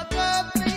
Pohnpei.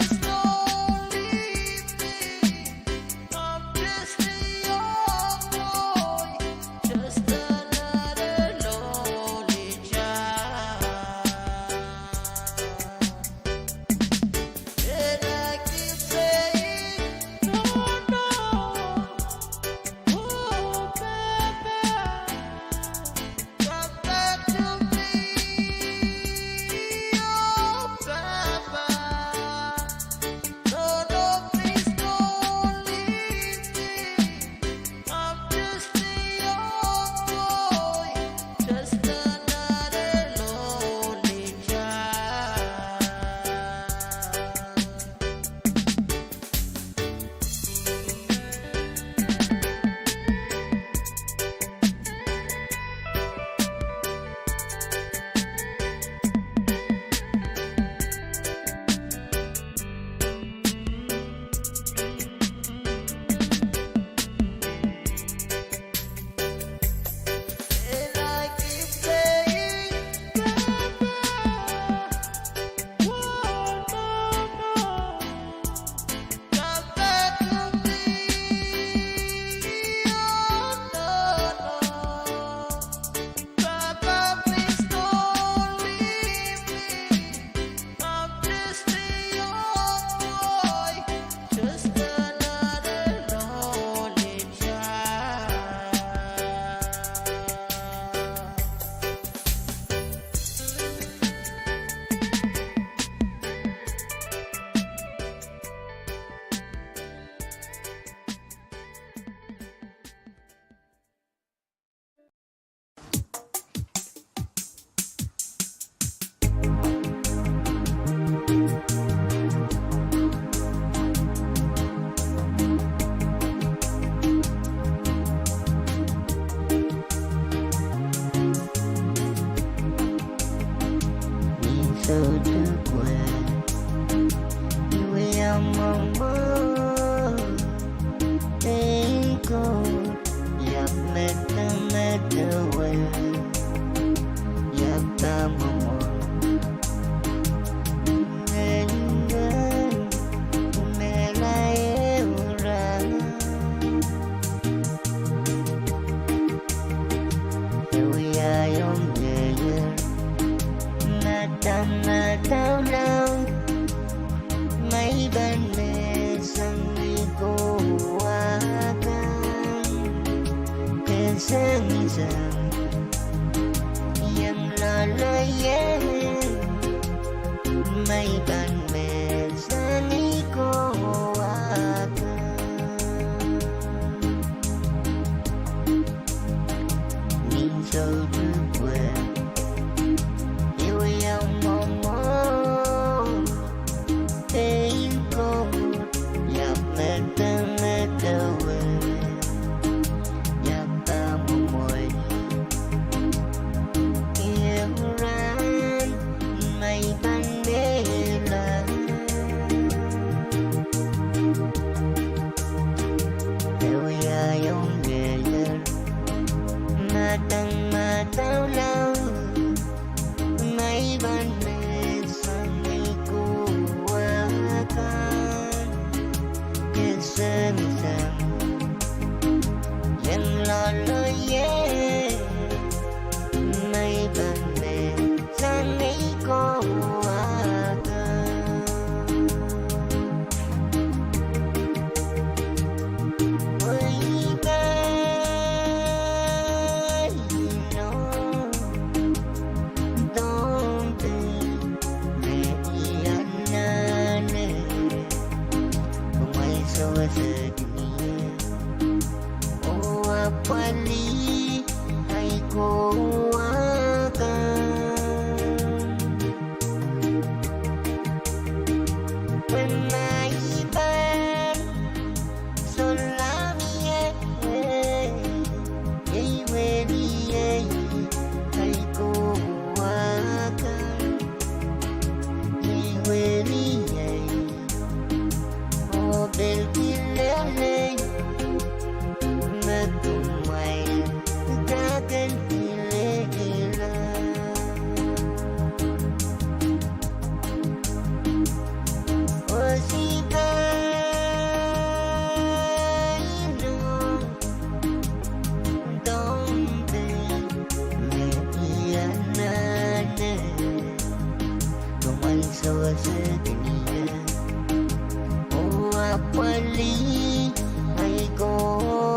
mali ay ko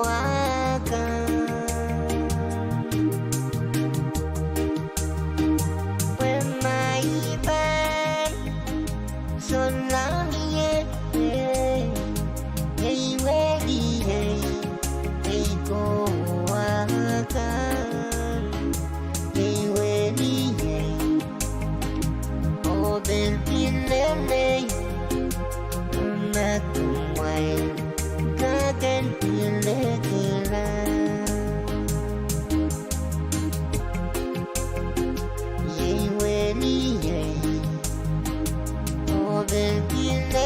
akan pemaiban sonangye hey wedi hey ko akan hey wedi oh del pilele Natumay kagan pilekila Yay weni yay O del pile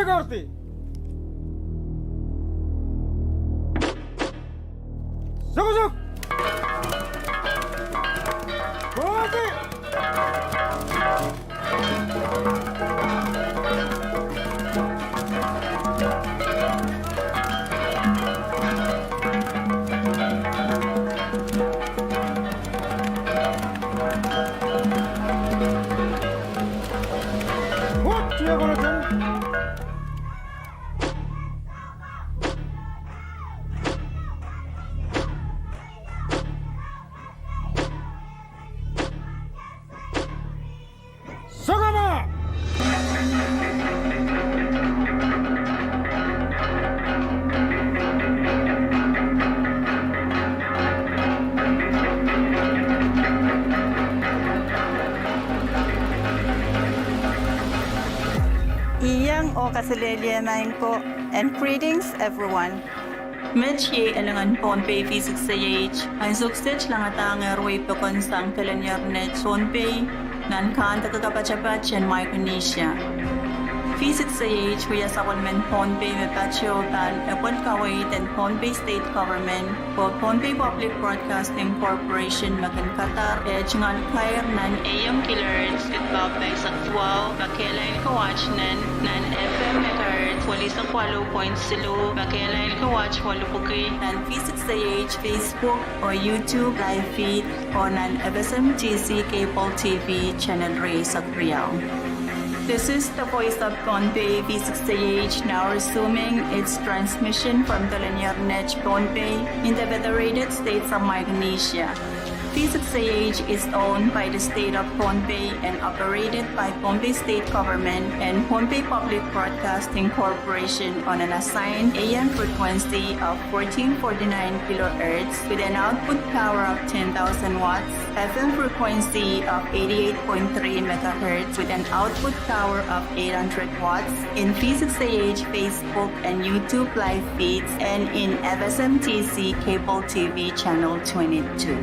Norte. Sugusuk. Norte. Iyang o kasalilianayin ko, and greetings everyone. Medye alangan Pohnpei V6AH, ang suksej lang atang erway pekonsang kalanyarnet Pohnpei, nan kan takakapachapat yan Micronesia. V6AH kuya sa kulmen Pohnpei me patiotan epon kawait and Pohnpei State Government o Pohnpei Public Broadcasting Corporation makan Qatar ngan kair nan AM killers itbabay sa tuwaw makelain kawatch nan FM megahertz wali sa 4.0 makelain kawatch walupukay nan V6AH Facebook o YouTube live feed o nan FSMTC Cable TV Channel Ray sa Riau. This is the voice of Pohnpei V6AH now resuming its transmission from the linear net Pohnpei in the Federated States of Micronesia. V6AH is owned by the state of Pohnpei and operated by Pohnpei State Government and Pohnpei Public Broadcasting Corporation on an assigned AM frequency of 1449 kHz with an output power of 10,000 watts, FM frequency of 88.3 MHz with an output power of 800 watts in V6AH Facebook and YouTube live feeds and in FSMTC Cable TV Channel 22.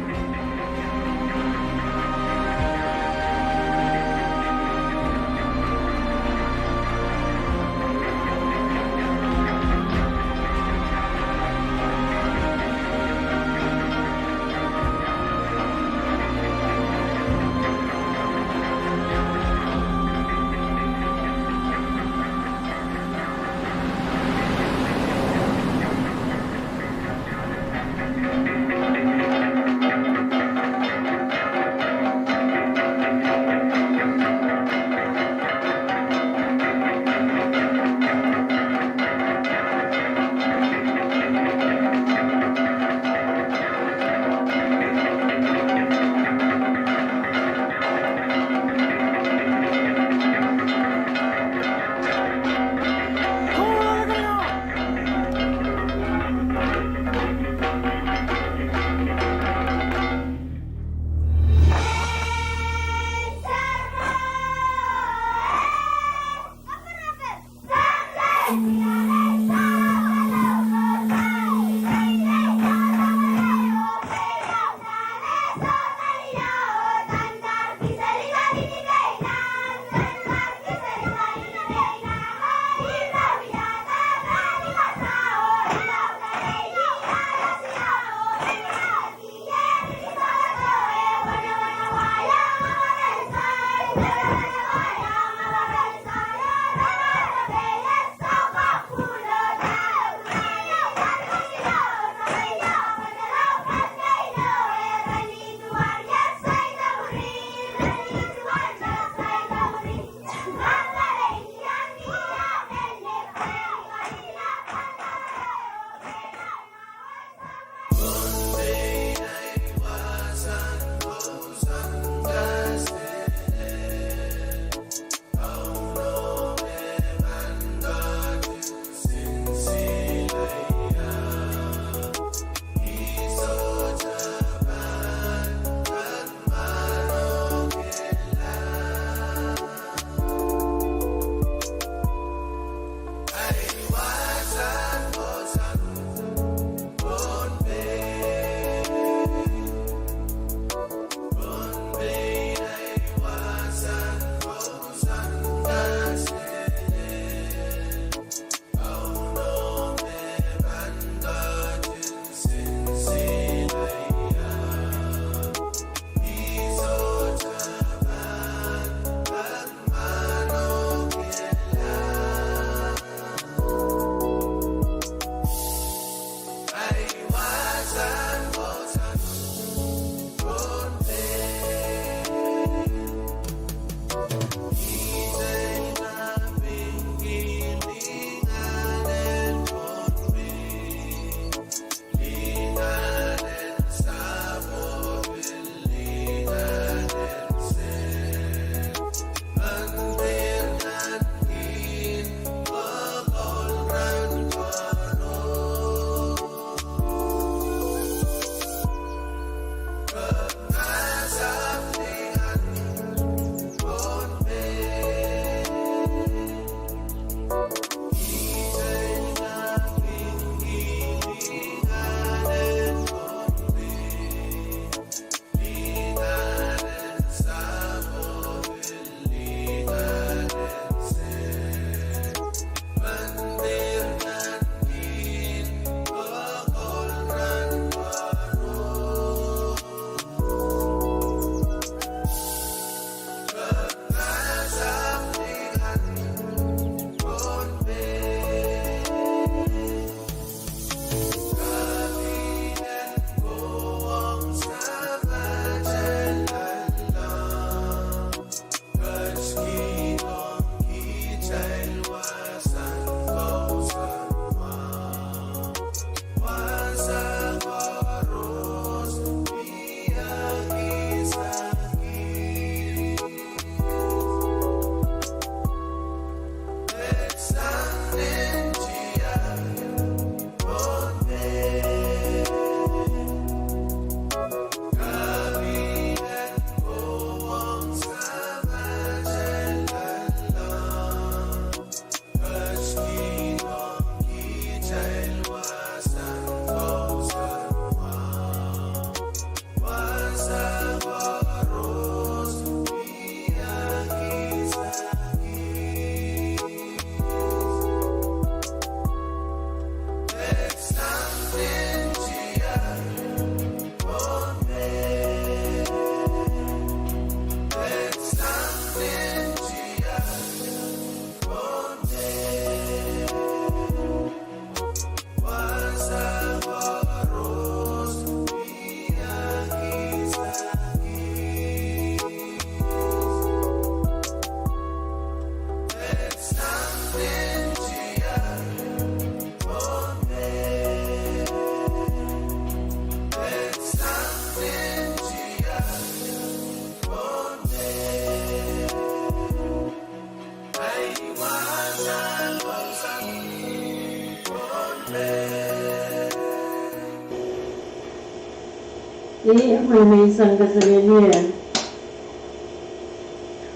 may isang kasalihan.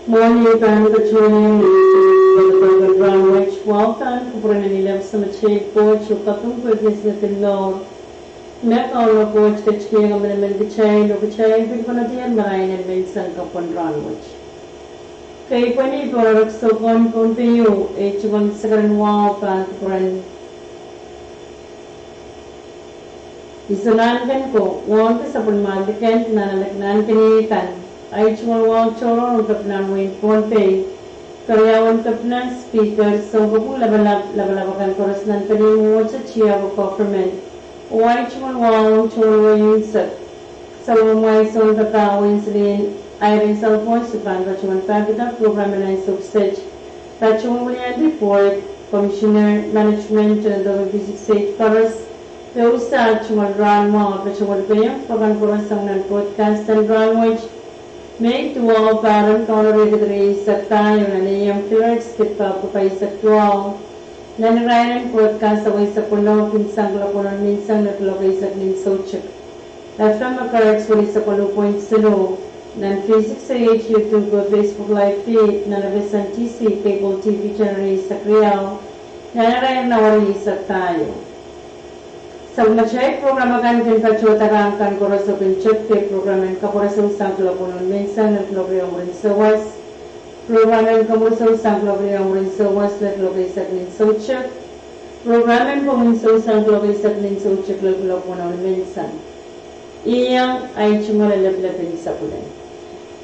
Morning kan kecuali berbagai language walkan kemudian nilai sama cek coach katung pergi sekitar mek awal coach kecil yang mana kecil pun pernah dia meraih dan mensan kapon language. Kaya pani produk sokon Pohnpei cuma sekarang walkan kemudian isunankan ko wong ke sapun malikan nan kinikan ay cuma wong coro untuk namuin Pohnpei karyawan kapna speaker so ko labalabakan koras nan panimu sa chia ko government o ay cuma wong coro yung sa umay son kakawin silin ay rin sa phone supan ka cuma pagkita program na success ta cuma ulian report commissioner management to the V6AH Pahrek Pwuhng cuma run mo at cuma kayang pagkakulasang ng podcast and language make to all parang kaunari sa tayo na niyang clerks kita po kayo sa tuwal nanirayan ng podcast away sa puno pinsang lapunan minsang naglagay sa minsochik after makaraks wali sa puno point silo ng V6AH YouTube o Facebook live feed na FSMTC cable TV channel sa Kriyaw nanirayan na wali sa tayo sa machay programa kan kacutarang kan koraso pencet ke programan KAPWARESOU sang kelapunan mensan dan kelobriang rin sawas programan KAPWARESOU sang kelobriang rin sawas dan kelobri saknin sochak programan PWUHNG sang kelobri saknin sochak dan kelapunan mensan iyang ay cuma lalap-lapin sa pulan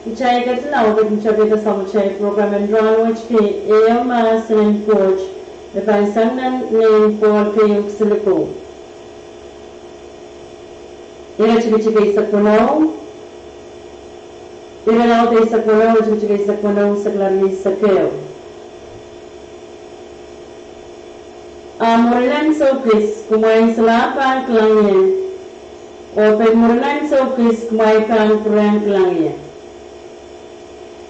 Ichay katlaw at mencari sa machay programan language ke iyang maasanan coach na pansanan ng Pohnpei siliko Ira chiki-chiki sa kunaw. Ira na tayo sa kunaw, chiki-chiki sa kunaw sa klaris sa keo. Murilan sa ukis, kumain sa lapan klangyan. O murilan sa ukis, kumain kang kurang klangyan.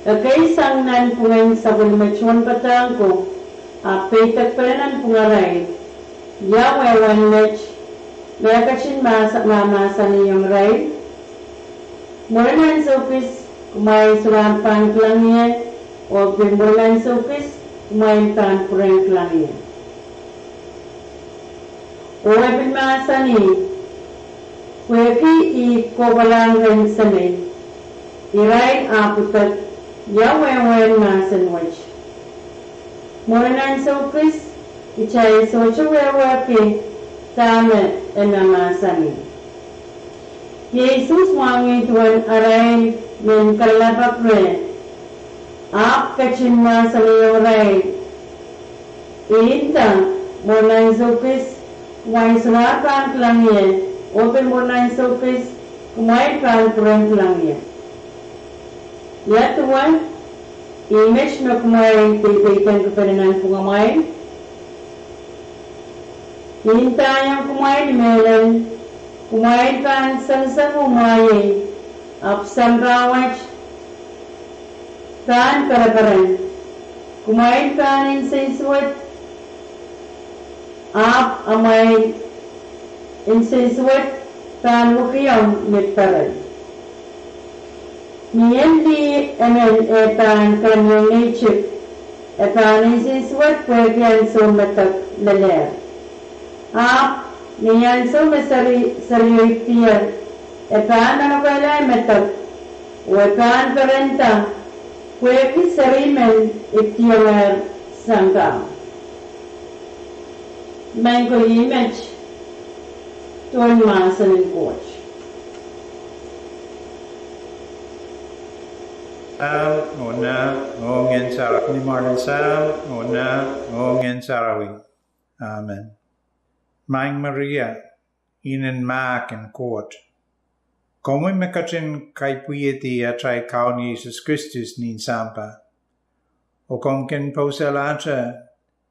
Kakaisang nan pungain sa bulimachuan patang ko, petak palanan pungaray. Yahweh one lech, Nakachin masa niyong ray. Murilan sa office, kumain sa rampang klangyan. O murilan sa office, kumain pan kurang klangyan. O abin masa ni, kweki ikobalang rin sa ni. Iray aputat, yawen masan wach. Murilan sa office, ichay sa wachawawaki, tama enamasan. Yesus wangi tuan aray men kalabak re. Ap kachin masan yung ray. Iinta mornay sopis kumain surapan klangye. Open mornay sopis kumain pan kurang klangye. Ya tuan image na kumain tipitan kepedenan pungamay. Hintayang kumain melan, kumain kan sang umayi, apsan rawach, kan karaparan, kumain kan insenswat, ap amay insenswat, kan wukiyam mitparan. Niyan di etan kanyang nature, etan insenswat pwedyan sumatak laler. Niyan so masari tiyan. Epan ano kailan matag. Epan karenta. Kweki sarimen itiyawer sangka. Main ko image. Tuan masan ng coach. Ngona ngongen sarak ni Marlon Sam. Ngona ngongen sarawi. Amen. Maing Maria, inan maak en court. Como mekachin kai puyeti a trai kaun Jesus Christus nin sampa. O kom ken poselacha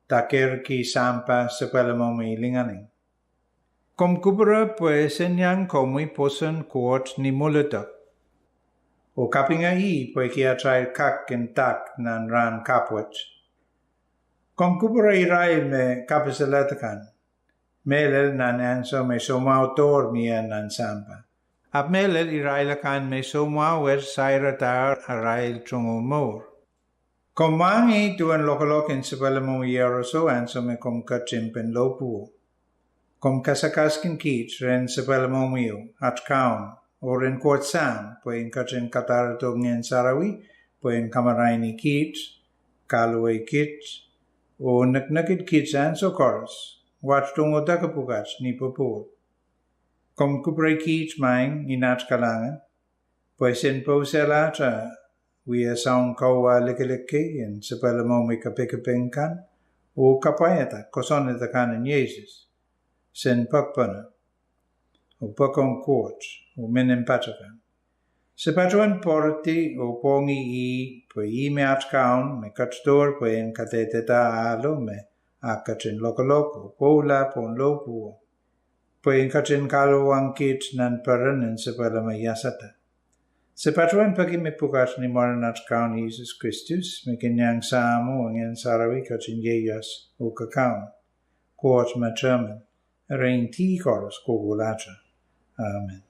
taker ki sampa sepela mo mailinganing. Kom kubra pues enyang komui posen court ni mulutak. O kapinga I pues ki a trai kak en tak nan ran kapwat. Kom kupura irai me kapisalatakan. Melel nan anso me somautor mian nan sampa. Ap melel irai lakan me somauer saira tar arai trungumor. Kom wangi tuan lokalokin sepalamo yeroso anso me kom kachimpen lopu. Kom kasakaskin kich ren sepalamo miu at kaun. Oren kuat sam poin kachin katarato ngien sarawi poin kamaraini kich kalwe kich o naknakit kich anso koros. Watch tungo dakapugas ni popol. Kom kupray kich maing inat kalangan. Pues in po selata we a sound kawa likelike in sepalamo mi kapikapengkan o kapayata kosoneta kanan Jesus. Sen pakpana o pakong coach o menen patakan. Sepatuan porti o pongi I po I me atkaun me Kadkadaur po en kateteta alo me akachin lokaloko pola pon lopu. Po en kachin kalawang kit nan paranen sepalama yasata. Sepatuan pagi me pukas ni moranat kaun Jesus Christus me kenyang samo ang sarawi kachin yeyas o kakaun. Court matraman. Rein ti koros kogulacha. Amen.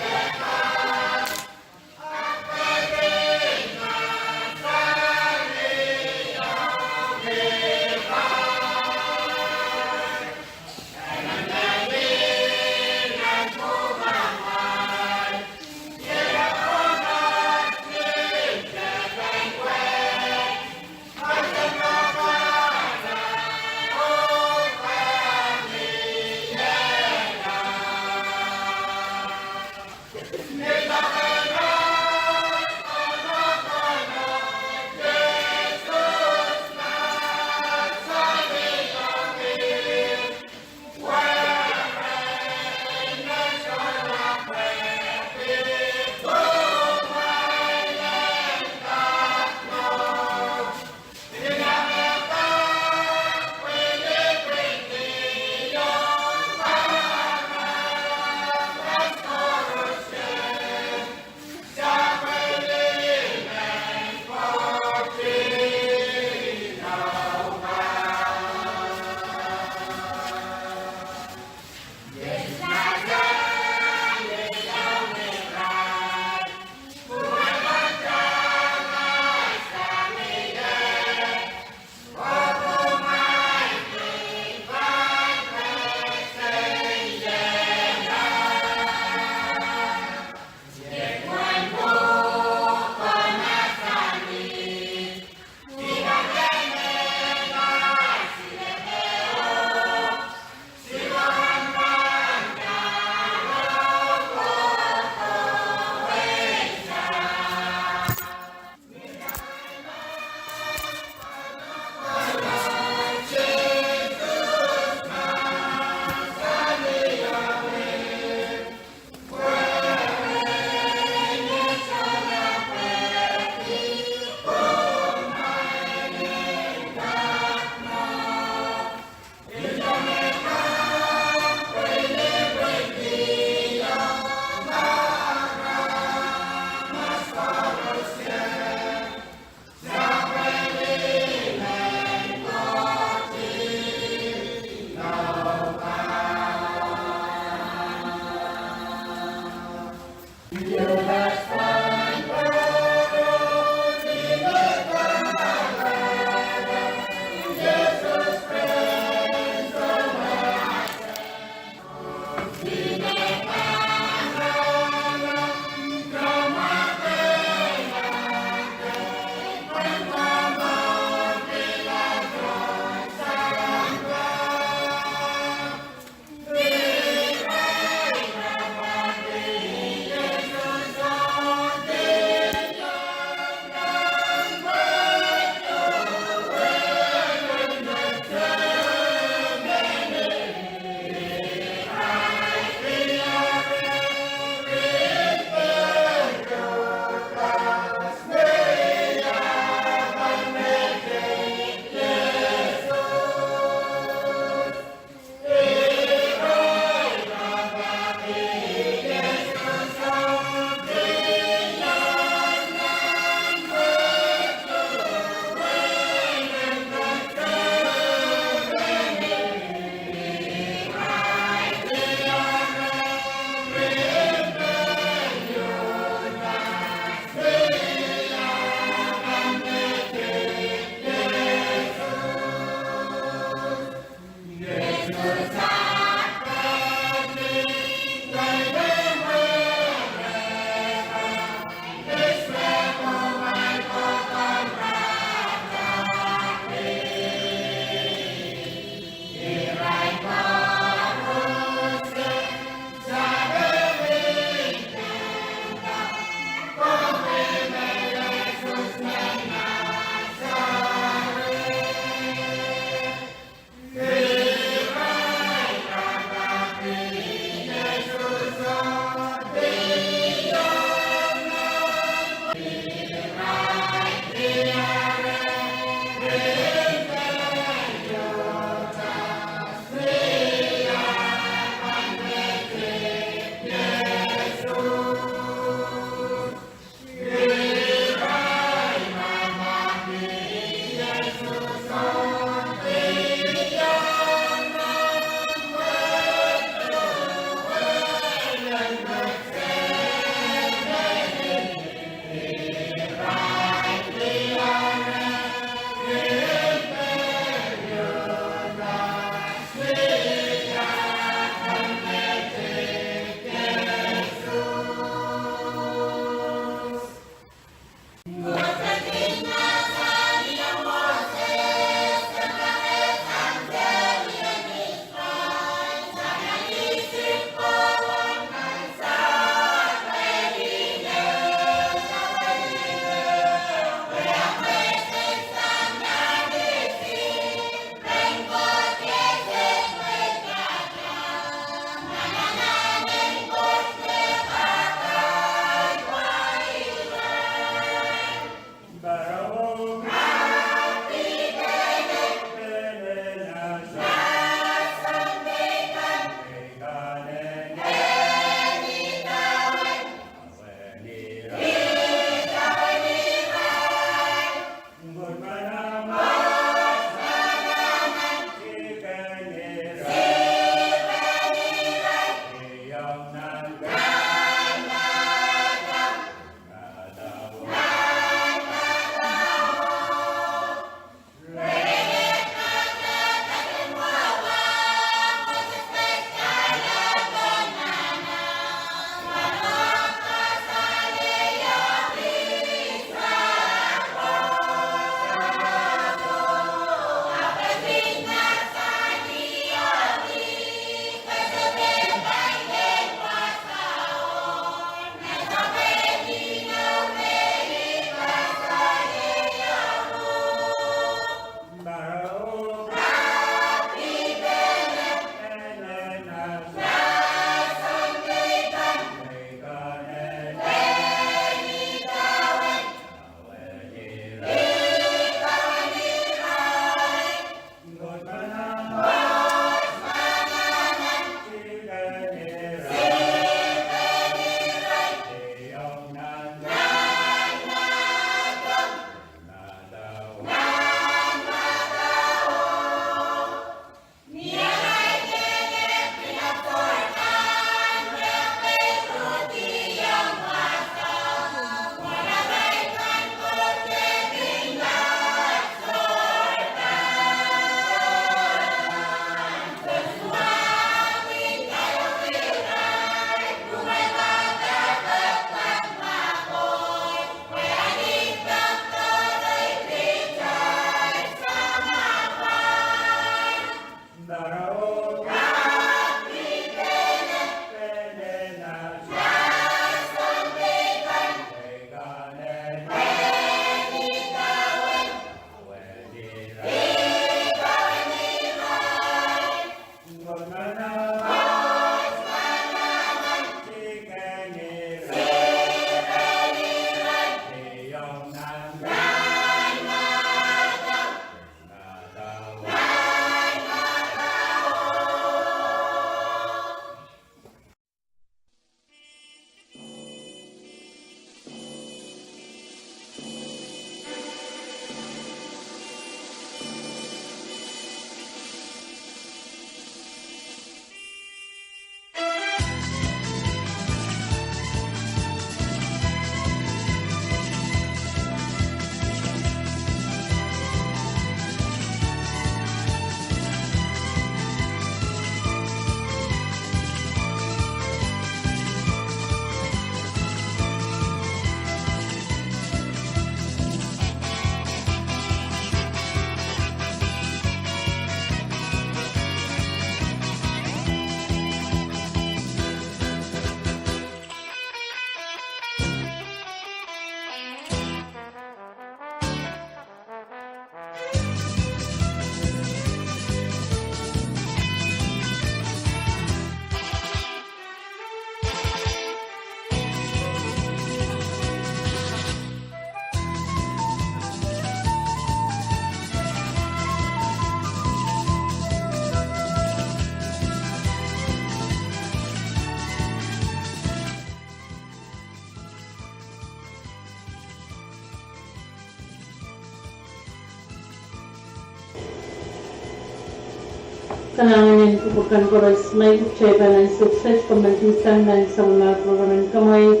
Sanangin kupukan koros may kucheban ang success pembentukan dan semua program kamai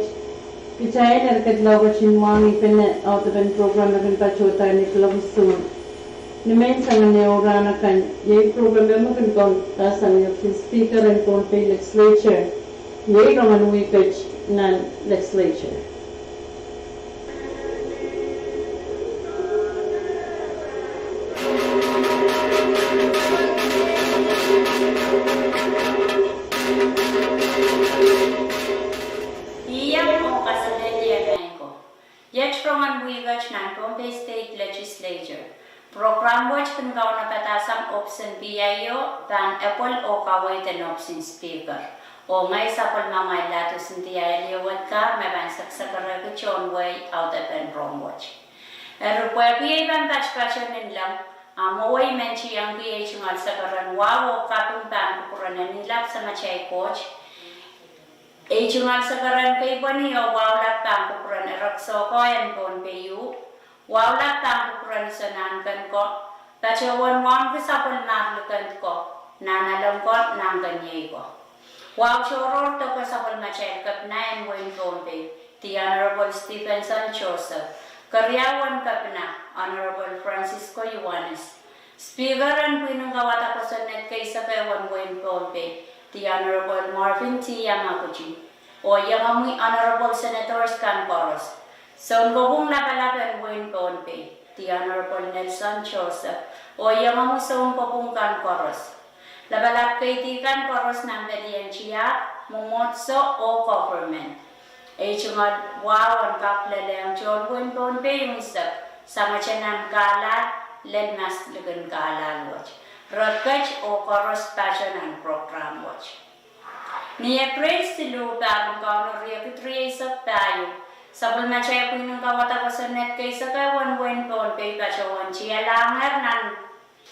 Kicaya Kadkadaur Chinwang ipin out-of-end program akan pacota ni KAPWARESOU. Nimain sangan ni orang akan yai program yang mungkin kau tasang yung speaker and Pohnpei Legislature yai raman wikaj nan Legislature. Pohnpei State Legislature. Program watch kan kau na patasam option BIO dan Apple o kawai ten option speaker. O ngay sa pal mamay lato sintiya liwat ka may bansak sa karaga chon way out of and wrong watch. Rupa BIO ban patch-patch lang maway menchi ang BIO ngal sa karan wawo kapung ban kuranan nilap sa machay coach. Ejungal sa karan kay bani o wawlat tang kukuran erakso ko yan Pohnpei wawlat tang kukuran sa nangan ko tachawan wan kasapal naklukan ko nanalam ko nangganyay ko. Wow choror to kasapal machay kap na yan win Pohnpei the Honorable Stephenson Joseph karyawan kap na Honorable Francisco Yuanes Speaker and Pwuhng kawata ko sa net kay sa kawan win Pohnpei the Honorable Marvin T. Yamaguchi, o yung amoy Honorable Senators Kankoros. So, gobong lapalapan win Pohnpei, the Honorable Nelson Joseph, o yung amoy soong gobong Kankoros. Labalap kay di Kankoros ng Pedientia, Mumotso o Government. Ay chungad wawan kaklalang John win Pohnpei yung sa machanan kalat, ledmas lugan kalal watch. Rakaj o koros passion program watch. Niya praise si Lupa ang kaunor riya kutriya sa tayo. Sabal machay Pwuhng kawata ko sa net kay sa kawan win Pohnpei pachawan siya langar nan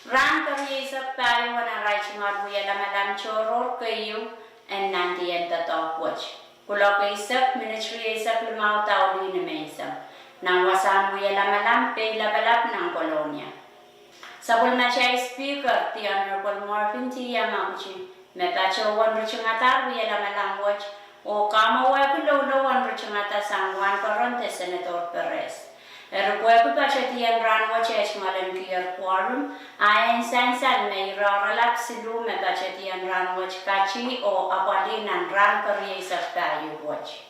ran kariya sa tayo wana ray chungad buya lamalam choror kayo and nandiyan tatok watch. Kula kay sa ministry sa lumaw tao din na mesa. Nang wasan buya lamalam pe labalap ng kolonya. Sabul machay speaker the Honorable Marvin T. Yamaguchi me pachawan ruchungata buya lamalang watch o kamawa kulo ruchungata sangwan karonte Senator Perez. Erupwe ku pachatian ran watch eshmalan clear quorum ayen sansan me raralap silu me pachatian ran watch kachi o apalinan ran kariya sa tayo watch.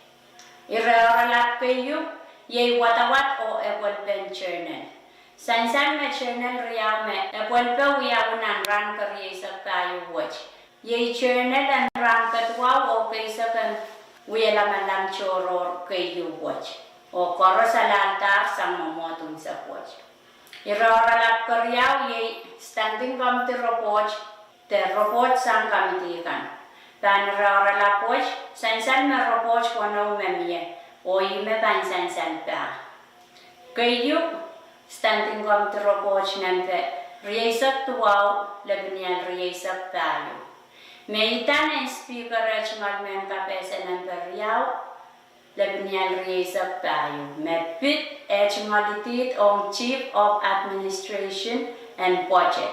Iraralap kayo yay watawat o ebol benchernen. Sansan me channel riyaw me epwelpe wiyaw nan ran kariya sa tayo watch. Yay channel an ran katwaw o kaysa kan wiyalaman choror kayo watch. O koros sa altar sang mamotong sa watch. Iraralap kariyaw yay standing committee report te report sang kamitikan. Dan iraralap watch sansan me report wano memye o yume pan sansan pa. Kayo standing committee report nampe riyasak tuwaw labinyan riyasak tayo. Meitan ang speaker rechingal men kapesa nampe riyaw labinyan riyasak tayo. Mepit echingalitit on Chief of Administration and Budget.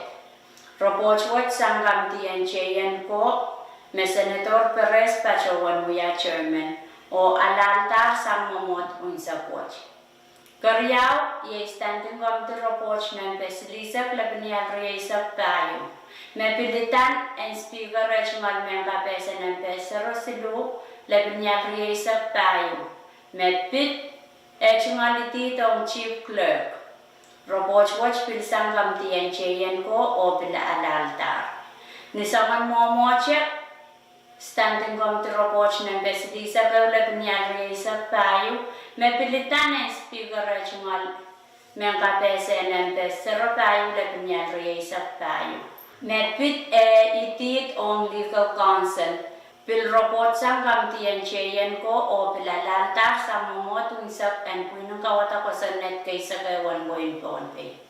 Report what sang kamitian chayan ko me Senator Perez pachawan muya chairman o alaltar sang mamot unsa watch. Karyaw, ye standing committee report ng Pesilisak labinyan riyasak tayo. Mepilitan ang speaker rechingal men kapesa ng pesero silu labinyan riyasak tayo. Mepit echingaliti tong chief clerk. Report watch pilsang kamtiyan chayan ko o pila alaltar. Nisangan mo check standing committee report ng Pesilisak labinyan riyasak tayo. Mepilitan ang speaker rechingal men kapesa ng pesero tayo labinyan riyasak tayo. Mepit itit on legal counsel. Pil report sang kamtiyan chayan ko o pilalantar sa mamotong sap and Pwuhng kawata ko sa net kay sa kawan boyin Pohnpei.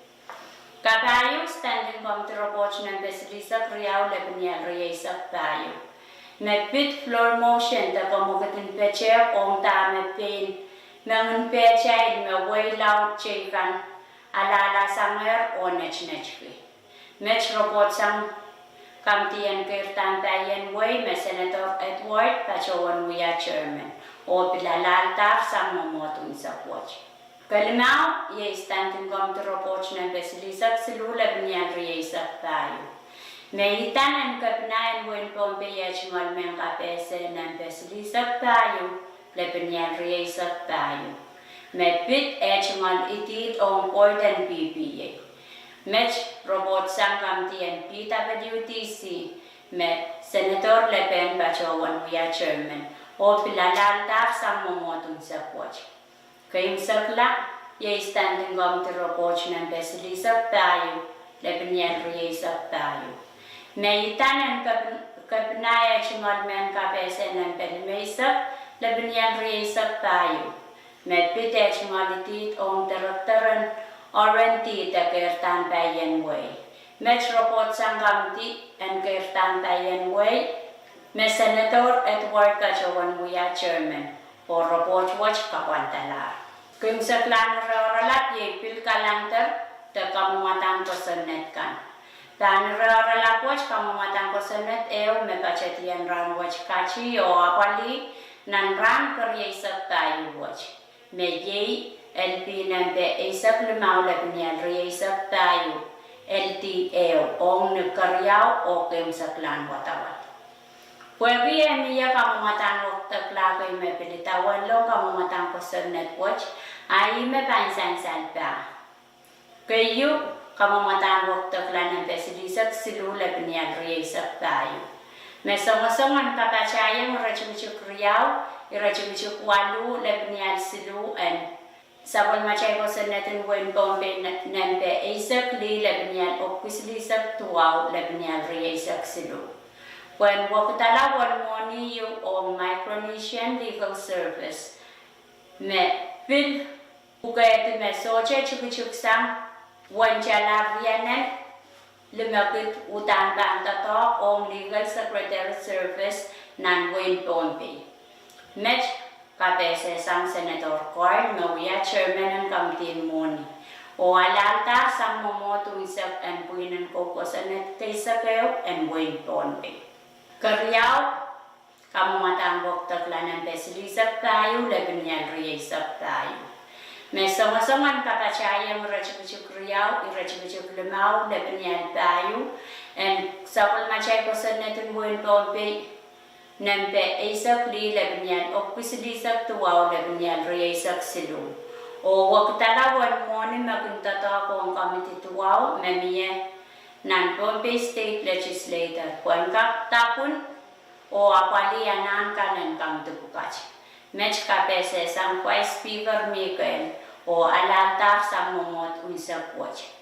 Kapayo standing committee report ng Pesilisak riyaw labinyan riyasak tayo. Mepit floor motion ta kamugatin peche ong tame pain nangun peche me way loud chekan alala sanger o nech ki. Match report sang Kamtian Kirtan Payan Way, Senator Edward Pachowan Muya Chairman, o Pilalaltar Samomotun Sapwatch. Kalimau, ye standing come to report and Besilisak Silula Binyan Riesak Tayo. Meitan and Kapna and Win Pohnpei Yachimal Menka Pesen and Besilisak Tayo, Lepinyan Riesak Tayo. Mepit Echimal Itit on Port and PPA. Match Robot Sankamti and PWTC, met Senator Le Pen Pachowan Muya Chairman, o Pilalaltar Samomotun Sapwatch. Kayong sakla, ye standing gom to report ng Besilisak tayo, Lepinyan Riesak tayo. Meitan and Kapnaya Chimodman Kapesen and Pelimesak, Lepinyan Riesak tayo. Medpite Chimoditit on Directoran Orenti the Kirtan Payan Way. Match report Sangamti and Kirtan Payan Way. Me Senator Edward Pachowan Muya Chairman. O report watch Kawantalar. Kung sa klan ralat ye pil kalantar te kamumatang kosonet kan. Dan ralat watch kamumatang kosonet me pachetian ran watch kachi o apali nan ran kerye tayo watch. Me ye LP nambe isak limau lepnian riesak tayo LTO ong nagkaryaw o kem sa klan watawat. Pwede niya kamumatang waktak lagay may pilitawan lo kamumatang kosonet watch ay may pansan pa. Kayo kamumatang waktak lang ng Besilisak silula binyan riesak tayo. May songasongan kapachayang rachimichuk riyaw, irachimichuk walu lebnian silu and sabon machay kosonet in Wen Pohnpei nambe isak li lebnian opuslisak tuwaw lebnian riesak silu. When wakutala one morning you on Micronesian Legal Service, me pil ukayat me soche chukuchuk sang one chalarianen lumakit utang bang tato on Legal Secretary Service nan Wen Pohnpei. Match kapese sang Senator Coy Muya Chairman ng Kamtin Moni. O alaltar sang momoto isap and puinan ko kosanet kay Sakeo and Wen Pohnpei. Karyaw, kamumatang waktak lang ng Besilisak tayo, Lepinyan Riesak tayo. May songasongan kapachayang rachimichuk riyaw, irachimichuk limaw, Lepinyan tayo, and sapal machay ko sa netin Wen Pohnpei, nampe isak li Lepinyan, o Besilisak tuwaw, Lepinyan Riesak silu. O wakatalawan mo ni maguntato ako ang committee tuwaw, mamiye, nan Pohnpei State Legislature, Pwuhng tapun o apalianan kanan kang tupukach. Match kapese sang Vice Speaker Mikael o alantar sang momot unsap watch.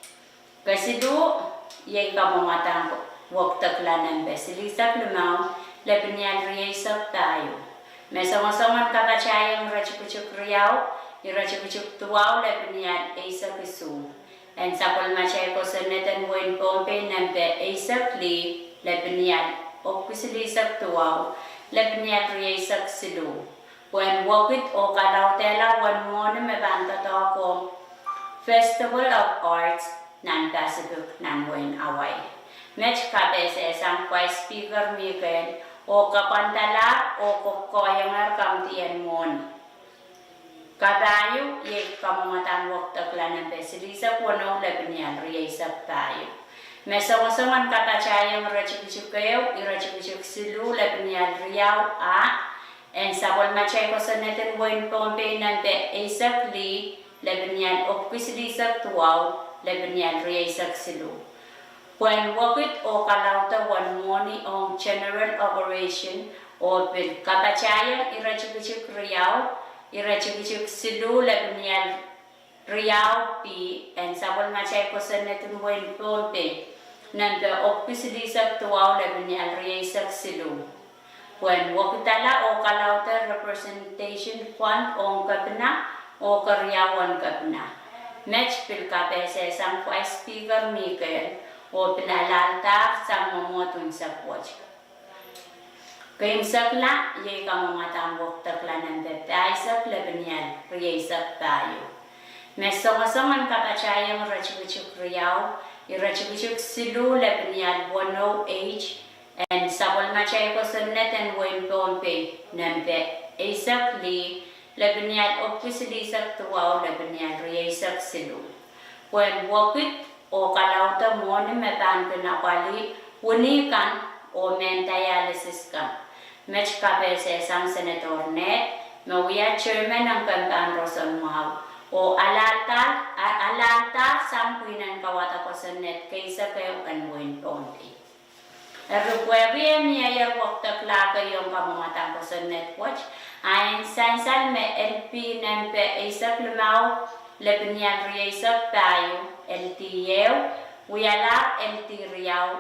Kasi do, yay kamumatang waktak lang ng Besilisak lumaw, Lepinyan Riesak tayo. May songasongan kapachayang rachikuchuk riyaw, irachikuchuk tuwaw, Lepinyan Isak isu. And sapol machay ko sa netan Wen Pohnpei nambe isak li Lepinyan opusilisak tuwaw Lepinyan Riesak silu. When wakit o kalautela wan mo na mabanta to ako Festival of Arts nan Pacific nan Wen Away. Match kapese sang Vice Speaker Mikael o kapantala o kokoyangar kamtian mon. Kadayo, ye kamumatang waktak lang ng Besilisak wano Lepinyan Riesak tayo. May songasongan katachayang rachimichuk kayo, irachimichuk silu Lepinyan Riyaw and sabol machay ko sa netin Wen Pohnpei nante isak li Lepinyan opusilisak tuwaw, Lepinyan Riesak silu. When wakit o kalauta one morning on General Operation o pil katachayang irachimichuk Riyaw, irachimichuk silu Lepinyan Riyaw pi and sabol machay ko sa netin Wen Pohnpei nante opusilisak tuwaw Lepinyan Riesak silu. When wakitala o kalauta representation fund on kapna o karyawan kapna. Match pil kapese sang Vice Speaker Mikael o pinalaltar sang momotun sa watch. Kayong sakla, yay kamumatang waktak lang ng Beptaisak Lepinyan Riesak tayo. May songasongan kapachayang rachimichuk riyaw, irachikuchuk silu lebnial 10H and sabol machay ko sunnet and Wayne Pohnpei nambe exactly lebnial opusilisak tuwaw lebnial riyasak silu when wakit o kalauta moni metan pinapali unikan o mentayalisis kan match kapese sang senator net mawia chairman ng Kampan Rosan Mau o alalta sampuinan kawata ko sa net kaysa kayo kanwin Pohnpei. Rukwebia miyayar wakta klaka yung pamamatang ko sa netwatch ayon sansan me LP nampe isak lumaw lebnian riyasak tayo LTO wiyala LT Riyaw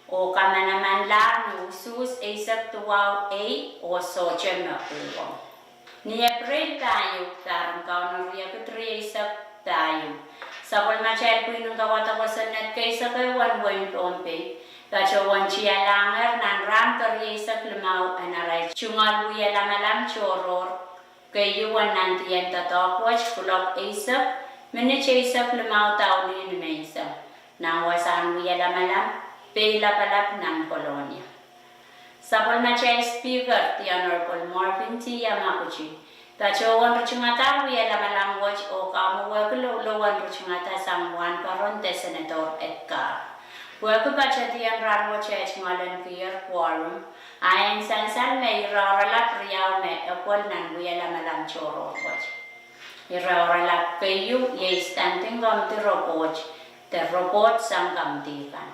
o kamanaman lang nusus isak tuwaw A o soche me uwang. Ni April tayo tarang kaunang riyak riyasak tayo. Sabol machay ko yung kawata ko sa net kaysa kayo 1 Pohnpei. Kacho wanchia langer nan ram toriesa klmau anarai chungal buya lamalam choror kayu wan nantian tatok wach kulok esa menechesa klmau tauli nemesa nang wasan buya lamalam pela palap nang kolonia sapol machay speaker ti honorable Marvin T. Yamaguchi kacho wan ruchungata buya lamalam wach o kamu wakulo wan ruchungata samwan paronte senator Edgar. Welcome back to the Ranwo Church Malan Pier Quorum. I am Sansan May Roralap Riao Me Apol Nan Wiyala Malang Choro Watch. Iroralap Kayu Ye Standing on the robot Sangam Dikan.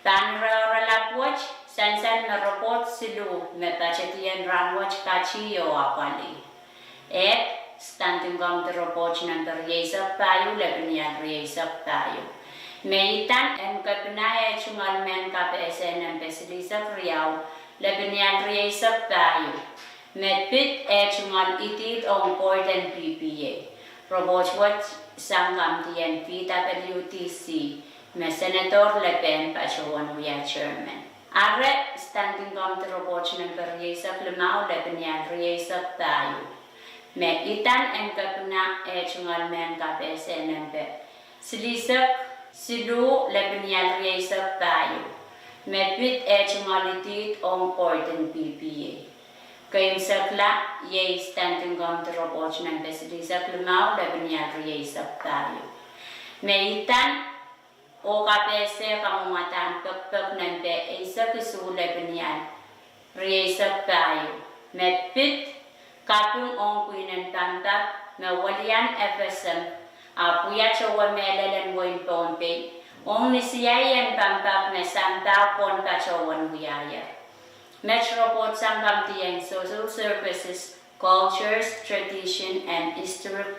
Tan Roralap Watch, Sansan Me Robot Silu Me Pachetian Ranwatch Kachi Yo Apali. Standing on the robot number Yesak Payu Lebanian Yesak Payu. Meitan and Kapinaya Chungal Men KPSN and Pesilisa Riau, Lebanian Riesa Payu. Medpit Chungal Itit on Port and PPA. Robots what Sangam and PWTC, Me Senator Le Pen Pachuan Via Chairman. Arre standing on the robots number Riesa Clemau, Lebanian Riesa Payu. Meitan and Kapina Chungal Men KPSN and Silisa. Silu lebanial riyasak tayo. Medpit chungalitit on port and PPA. Kayong sakla, ye standing on the robots ng besilisak lumaw lebanial riyasak tayo. Meitan o kapese kamumatan pagpag ng be isa kisu lebanial riyasak tayo. Medpit kapyung on kuinan pantap mawalian FSM Puya chawa melelen Wayne Pohnpei, ong nisiyayan pampap na santa pon kachawan wiyaya. Metroport Sangam Tiang Social Services, Cultures, Tradition, and Historic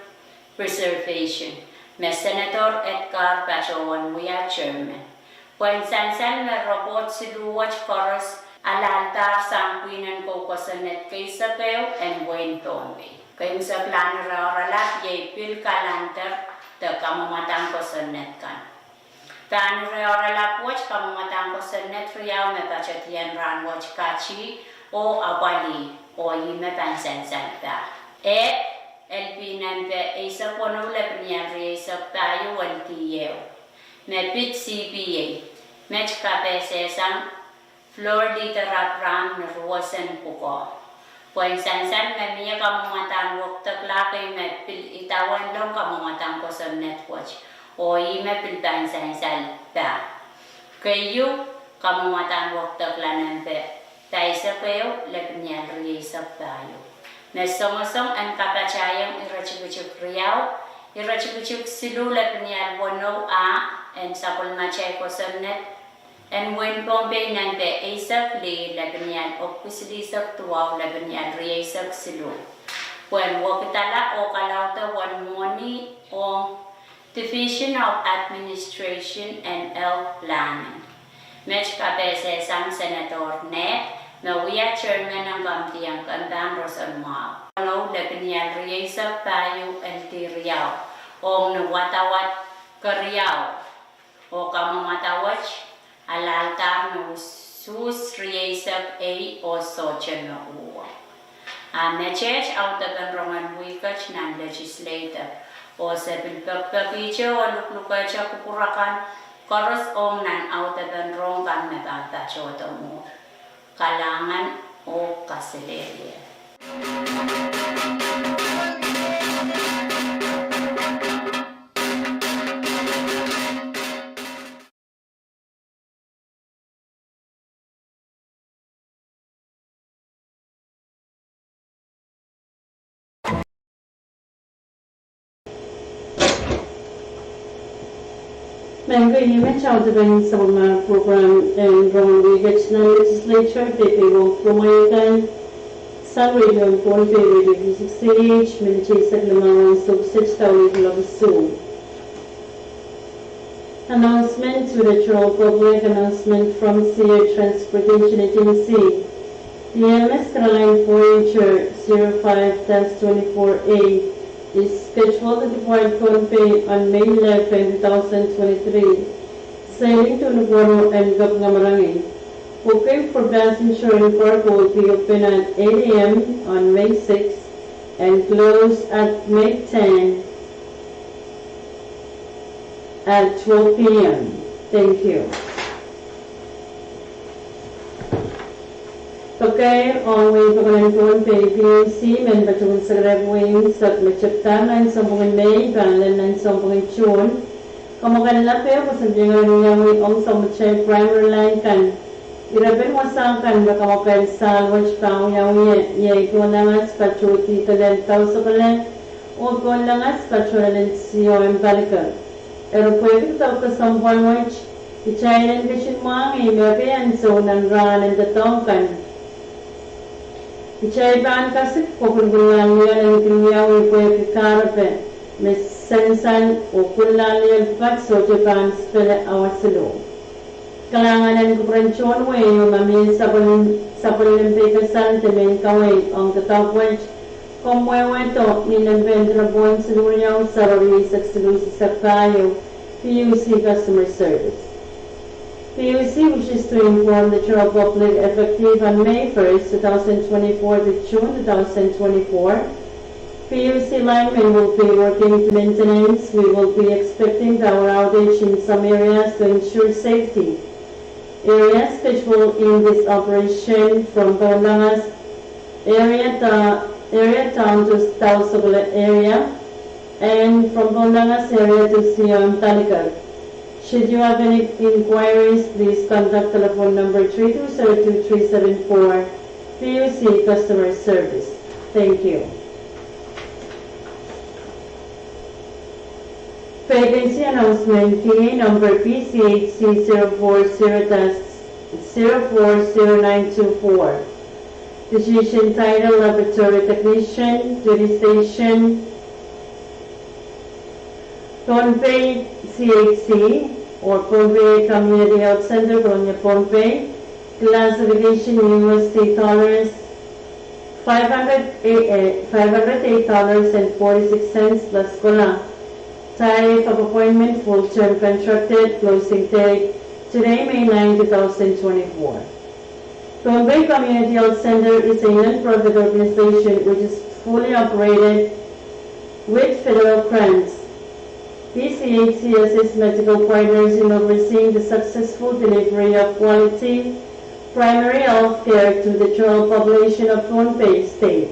Preservation. Me Senator Edgar Pachawan Wiya Chairman. When Sansan me report siluwach chorus alaltar sangpinan ko kosanet kaysa kayo and Wayne Pohnpei. Kayong sa plano raw yay pil kalantar te kamamatang ko sa net kan. Plano raw watch kamamatang ko sa net riyaw me pachatian ran watch kachi o abali o yime pansensan ta. LP nampe isa pono lepnian riyasak tayo waltiyew. Me pit CPA. Mech kapese sang floor dito rapram na ruwasan puko. Kung sansan may kamumatan wakta klakay may itawan lang kamumatan ko sa netwatch o may pilpan sansan pa. Kayo kamumatan wakta klanan pa. Tayo sa kayo labnyan riyasak tayo. Nasongasong ang kapachayang irachikuchuk riyaw, irachikuchuk silu labnyan 10A and sapol machay ko sa net. And when Pohnpei nante isak li labanian opusilisak tuwaw labanian riyasak silu. When wakitala o kalauta one money o Division of Administration and Planning. Match kapese sang Senator Net na wiya chairman ng Kamtiang Kandang Rosan Mau. Ano labanian riyasak tayo and Riyaw o nawatawat kariyaw o kamamatawach alaltar no sus riyasak A o soche no uwa. Mechech out the Roman Wikach ng Legislature o sa pilpagpakicho o luklukacha kupurakan Chorus ong nan auta dan rongkan metata chota mo. Kalangan o kasileria. Manga image out the summer program and from the Legislature, they will Pwuhng, Sun Radio and Pohnpei Radio V6AH, Military Settlement and V6AH Announcement to the general public, announcement from Sea Transportation Agency. The MS Caroline Voyager 05-24A is scheduled to depart Pohnpei on May 11, 2023, sailing to Nagoro and Gapngamarangin. Booking for passenger and cargo will be open at 8 a.m. on May 6 and close at May 10 at 12 p.m. Thank you. Okay, on way pagkalan Pohnpei PUC, men batungin sa grabwings at matsaptaman sa buong May, balan ng sampungin June. Kamakan lapeo, kasambihan ng yawi ang sa matsay primary line kan. Iraben wasakan bakamakan sa watch pang yawi, yay ko langas pachuti kalen tau sa kalen, o ko langas pachulalan siyo ang balikan. Pero pwede tau kasampuan watch, ichayin kashin mga ngayon, so nanran ang datongkan. Ichaiban kasi kukulang yan ang kiniyaw ko yung karape. May sensan o kulang yung pat so Japan spele awasilo. Kalangan ng kupransyon way yung mamin sa Palimpikasan temen kaway ang tatawag kumwewe to ninabendra buwan sa lunyaw sa release sa kayo PUC customer service. PUC wishes to inform the general public effective on May 1st, 2024 to June 2024. PUC linemen will be working to maintenance. We will be expecting power outage in some areas to ensure safety. Areas scheduled in this operation from Balangas area town to Tausogla area and from Balangas area to Siam Talikar. Should you have any inquiries, please contact telephone number 3202-374 PUC Customer Service. Thank you. Vacancy announcement, PA number PCHC 040-0400924. Position title, Laboratory Technician, Duty Station, Pohnpei CHC or Pohnpei Community Health Center, Colonia Pohnpei. Classification University Tolerance $508.46 plus COLA. Type of appointment, full term contracted, closing date today, May 9, 2024. Pohnpei Community Health Center is a non-profit organization which is fully operated with federal grants. PCHC assists medical partners in overseeing the successful delivery of quality primary health care to the general population of Pohnpei State.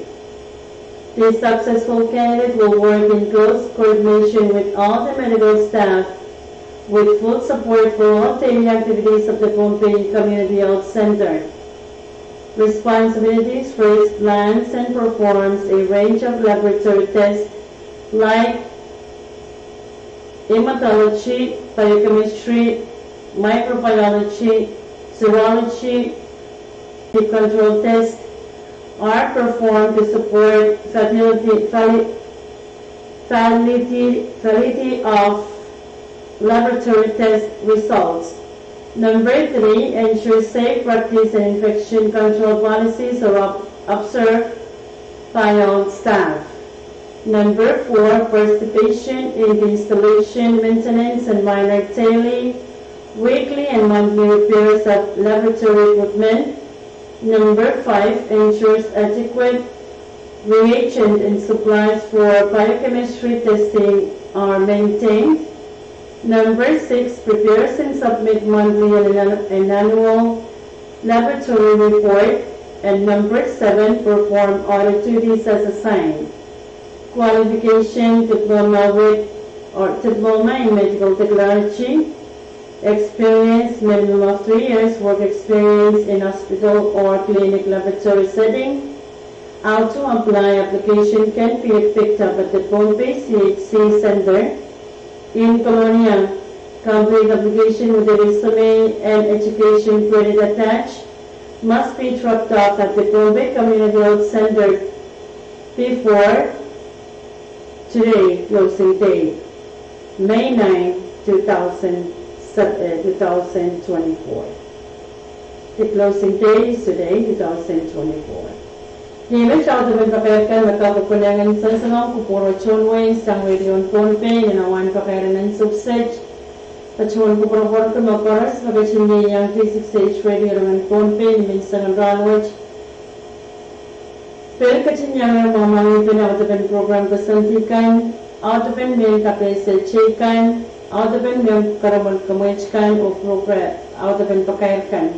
This successful candidate will work in close coordination with all the medical staff with full support for all daily activities of the Pohnpei Community Health Center. Responsibilities: first, plans and performs a range of laboratory tests like hematology, biochemistry, microbiology, serology. The control tests are performed to support validity of laboratory test results. Number 3, ensure safe practice and infection control policies are observed by all staff. Number 4, participation in the installation, maintenance, and minor daily, weekly, and monthly repairs of laboratory equipment. Number 5, ensures adequate reagent and supplies for biochemistry testing are maintained. Number 6, prepares and submit monthly and annual laboratory report. And number 7, perform audit duties as assigned. Qualification, diploma in medical technology. Experience, minimum of 3 years work experience in hospital or clinic laboratory setting. How to apply application can be picked up at the Pohnpei CHC Center in Colonial. Complete application with the resume and education credit attached must be dropped off at the Pohnpei Community Health Center before today, closing date, May 9, 2024. The closing date is today, 2024. Himel Chowdaman Paperkan, Makapakulangan Sansanong, Kupuro Chonway, Sang Radio on Pohnpei, and Awan Paperan and Subsage. Pachuan Kupuro Horka Makoras, Magachini Yang V6AH Radio on Pohnpei, Minsan and Ranwich. Pero Kachinyang Mamangipin out of an program Kasantikan, out of an main Kapese Chikan, out of an main Karamal Kamwechkan, or program out of an Pakairkan.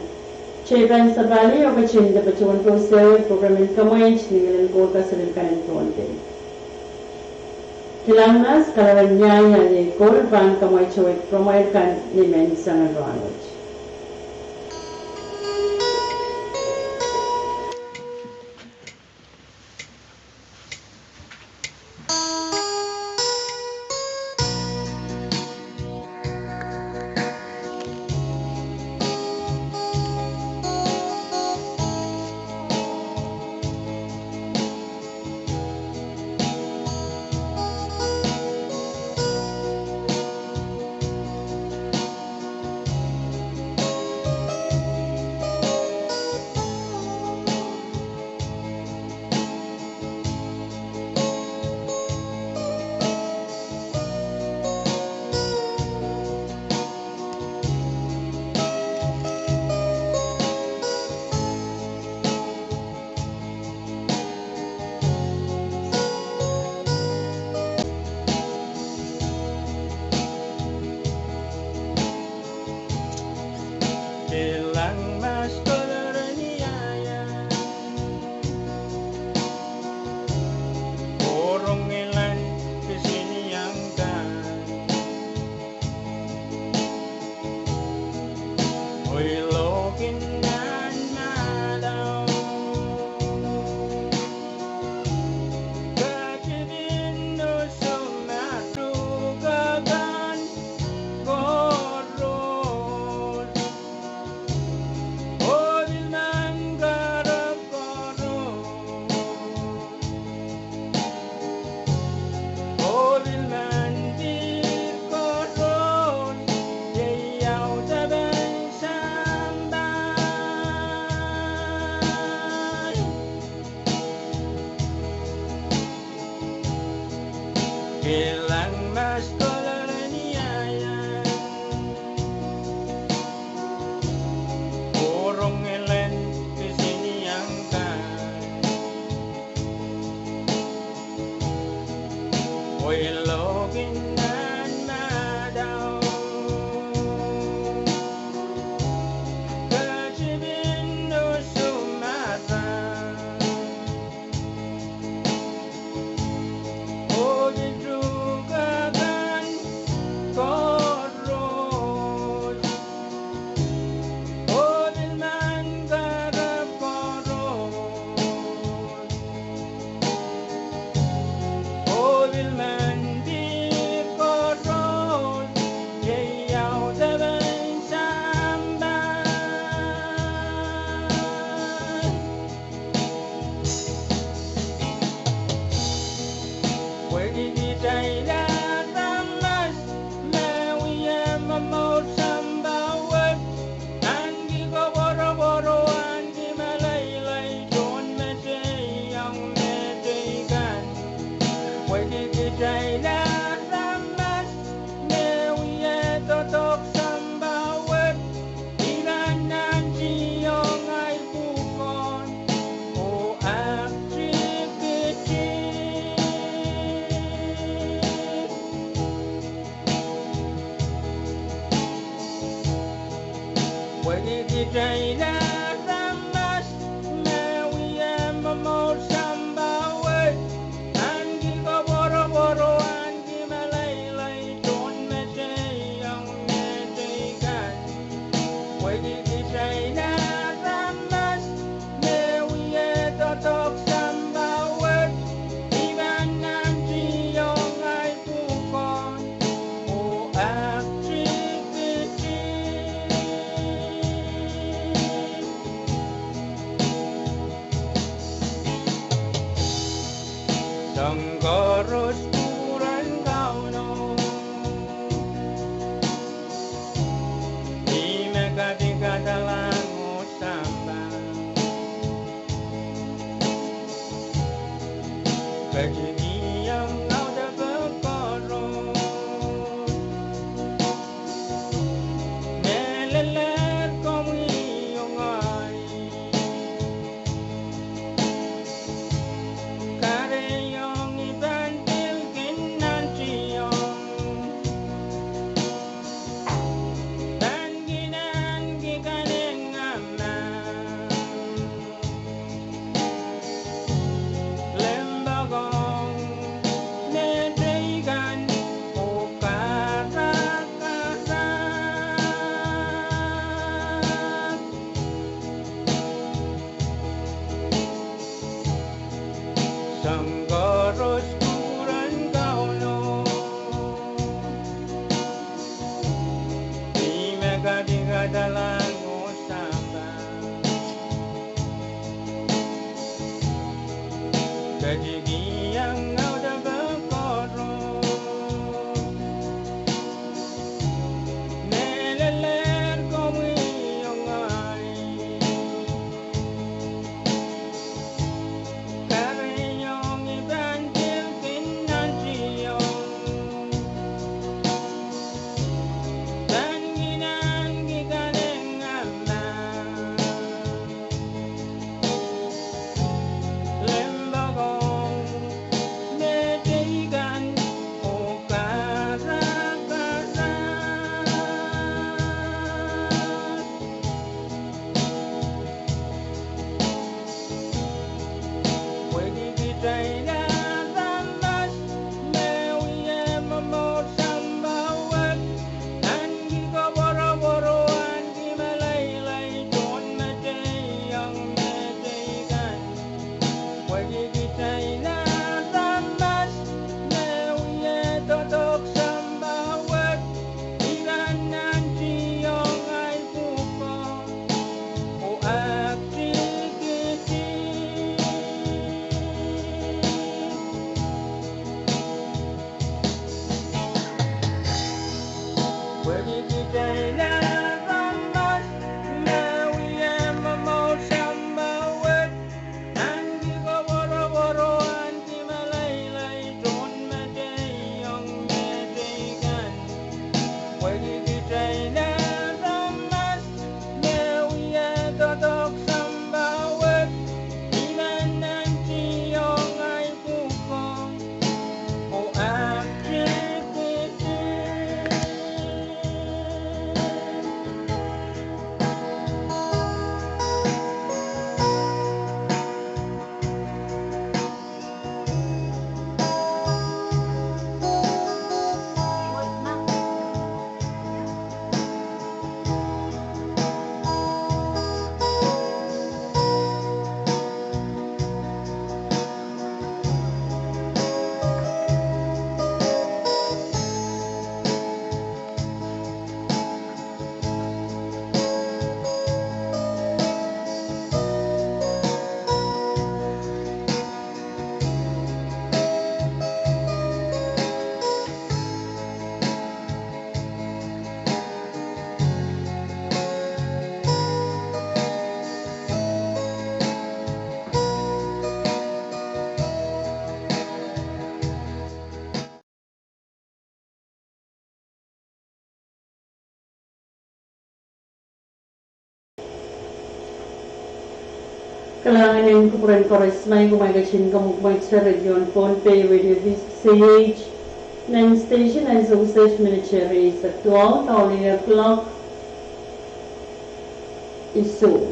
Cheban Sabali o Bachin the Pachuan Prosel, program in Kamwech, Nil and Gorka Silkan and Pohnpei. Kilangas, Karavanyaya, the Gold Bank Kamwechoik, Promoirkan, Nimen Sang and Ranwich. Kailangan yung kupuran koris may gumagachin kamukbay sa region Pohnpei Radio V6AH 9 station and so station military is actual tawali o'clock KAPWARESOU.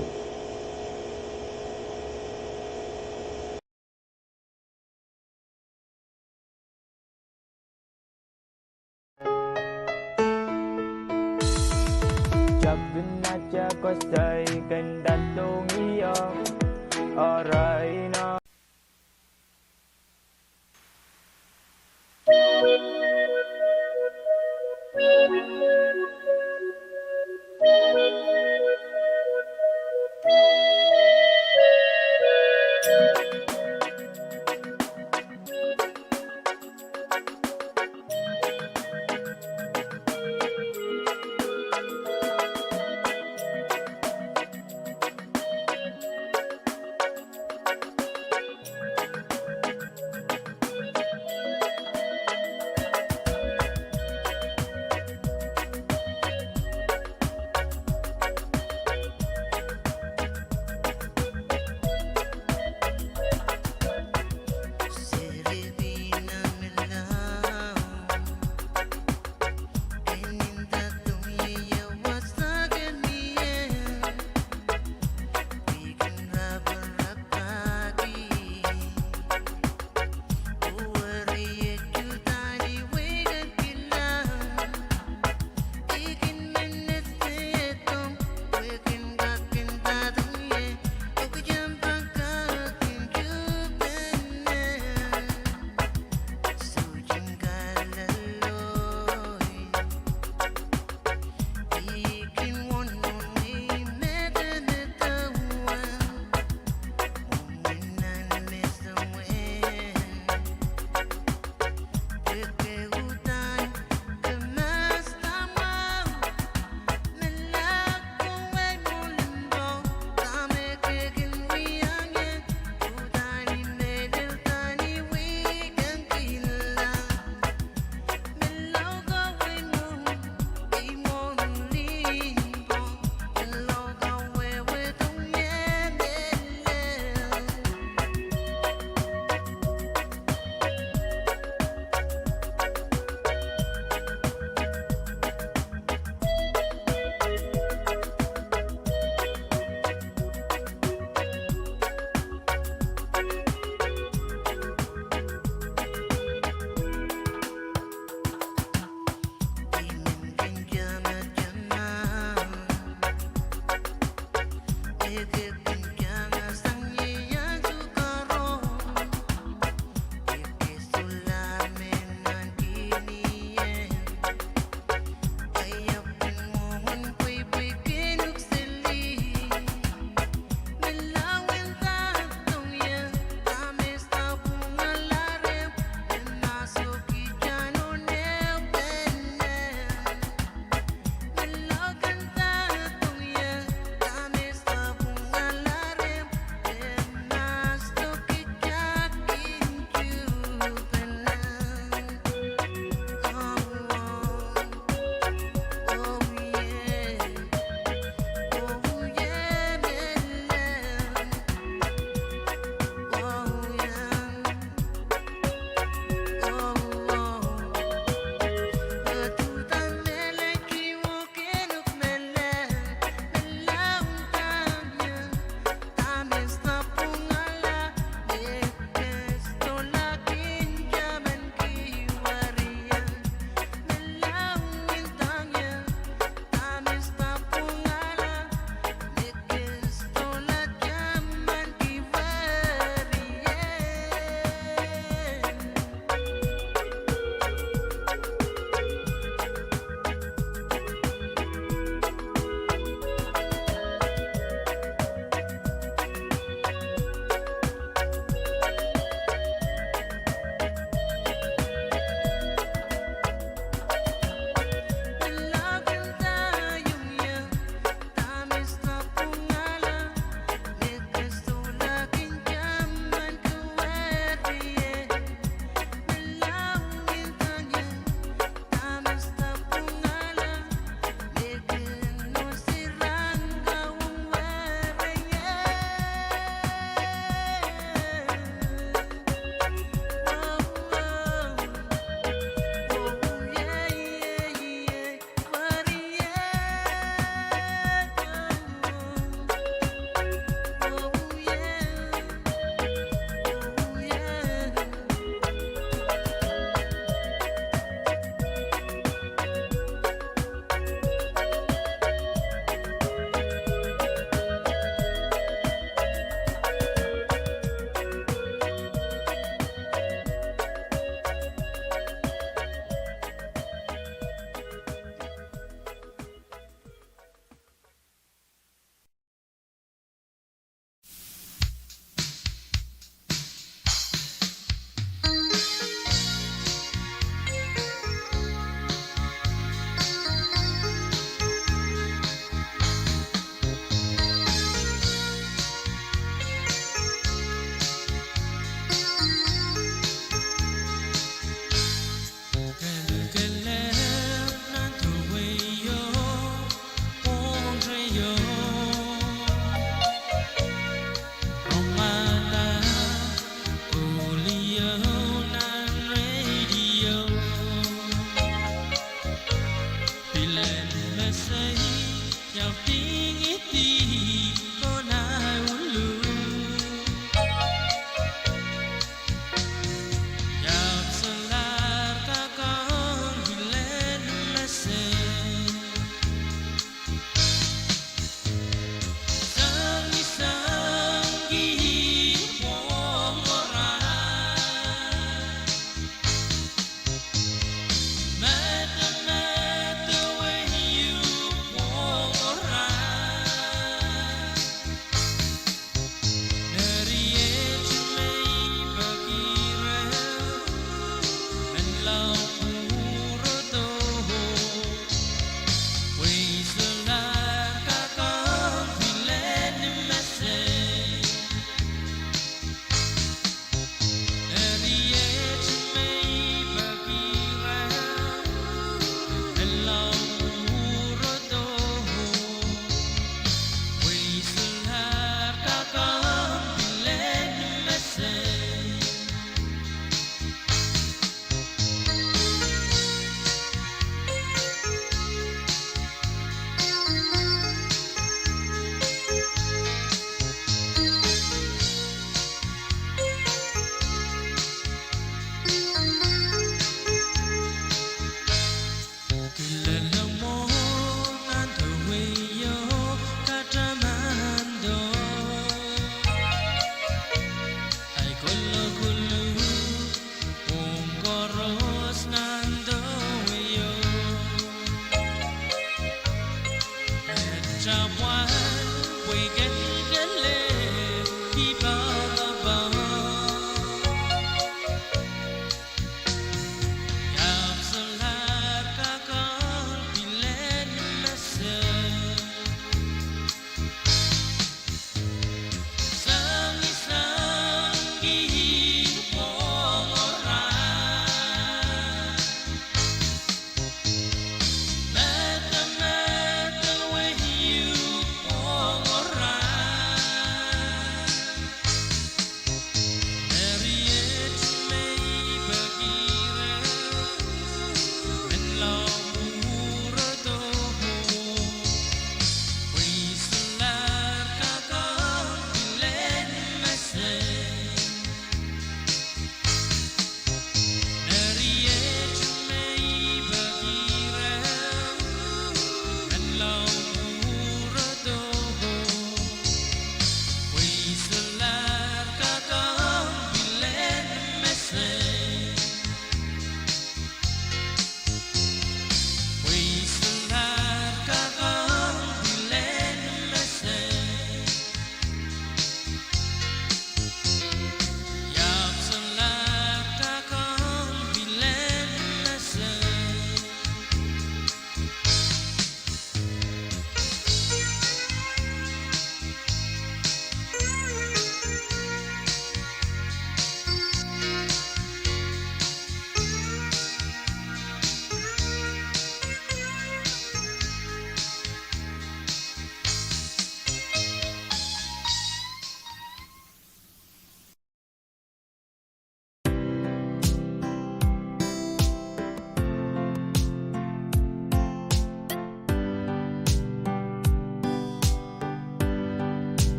Jabinacha kosai kendatung iyo oraina.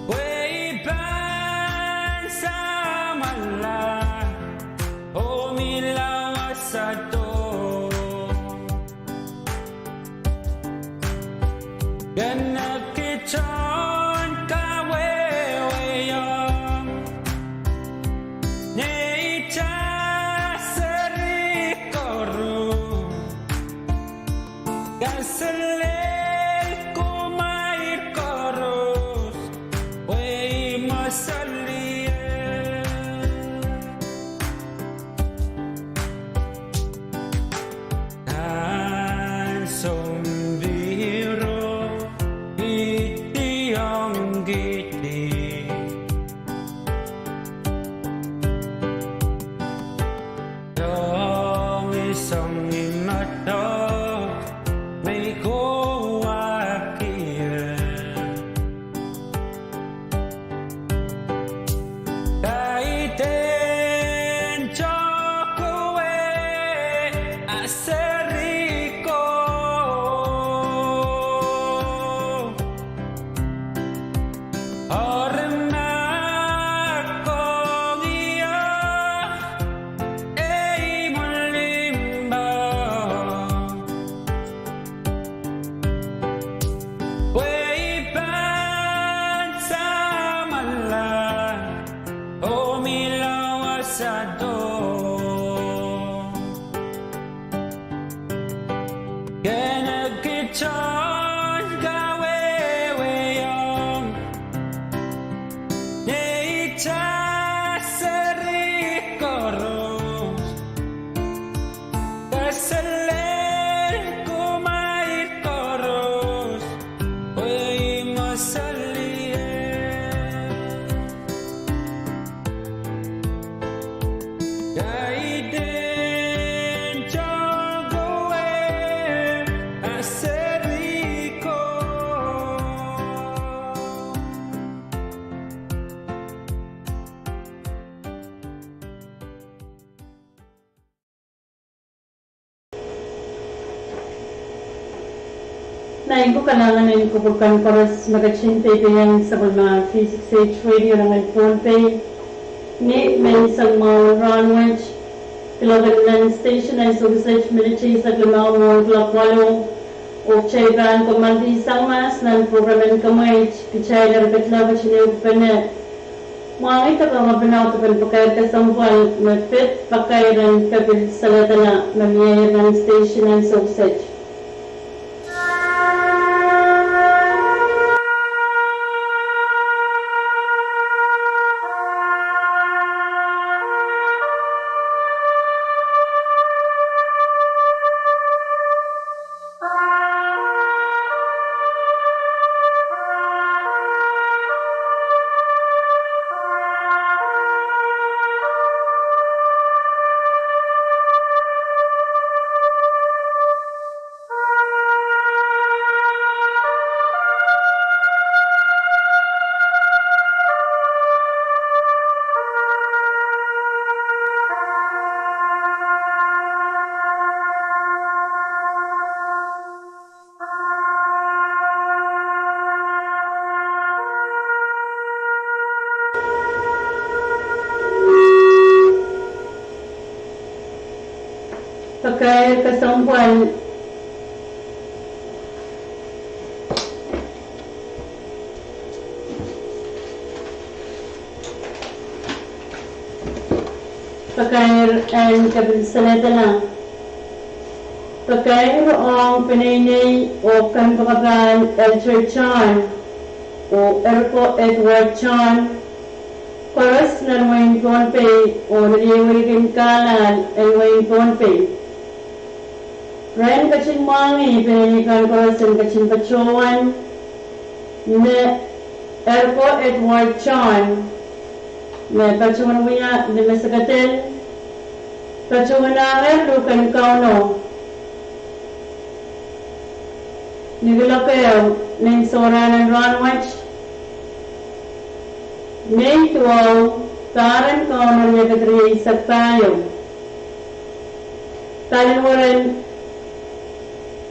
Way Nain ko kailangan na yung kupulkan koras magachintay ko yung sa mga V6AH Radio ng Pohnpei. Ni may isang mga runway kilogram ng station ay sugisage military sa klimaw mo klapwalo o chaygan kumandi isang mas ng programan kamay kichay larabit labas niyo panet. Mga ito ka mabanaw ito kan pakayar kasampal mapit pakayar kapit salata na mamiyayar ng station ay sugisage. Pakai kesampuan pakai and kabisanatala pakai roong pinay o kanbakagan Elcher Chan o Erko Edward Chan Paras na Wayne Pohnpei o naliwagin kalan and Wayne Pohnpei. Ren kacing mangi pinanikan karasan kacing pacuan na Erko Edward Chan na pacuan wiya na masakatin pacuan na erlukan kauno nigilakayaw ng soranan ranwach May 12 taran kauno niya kadriya isak tayo talinwaran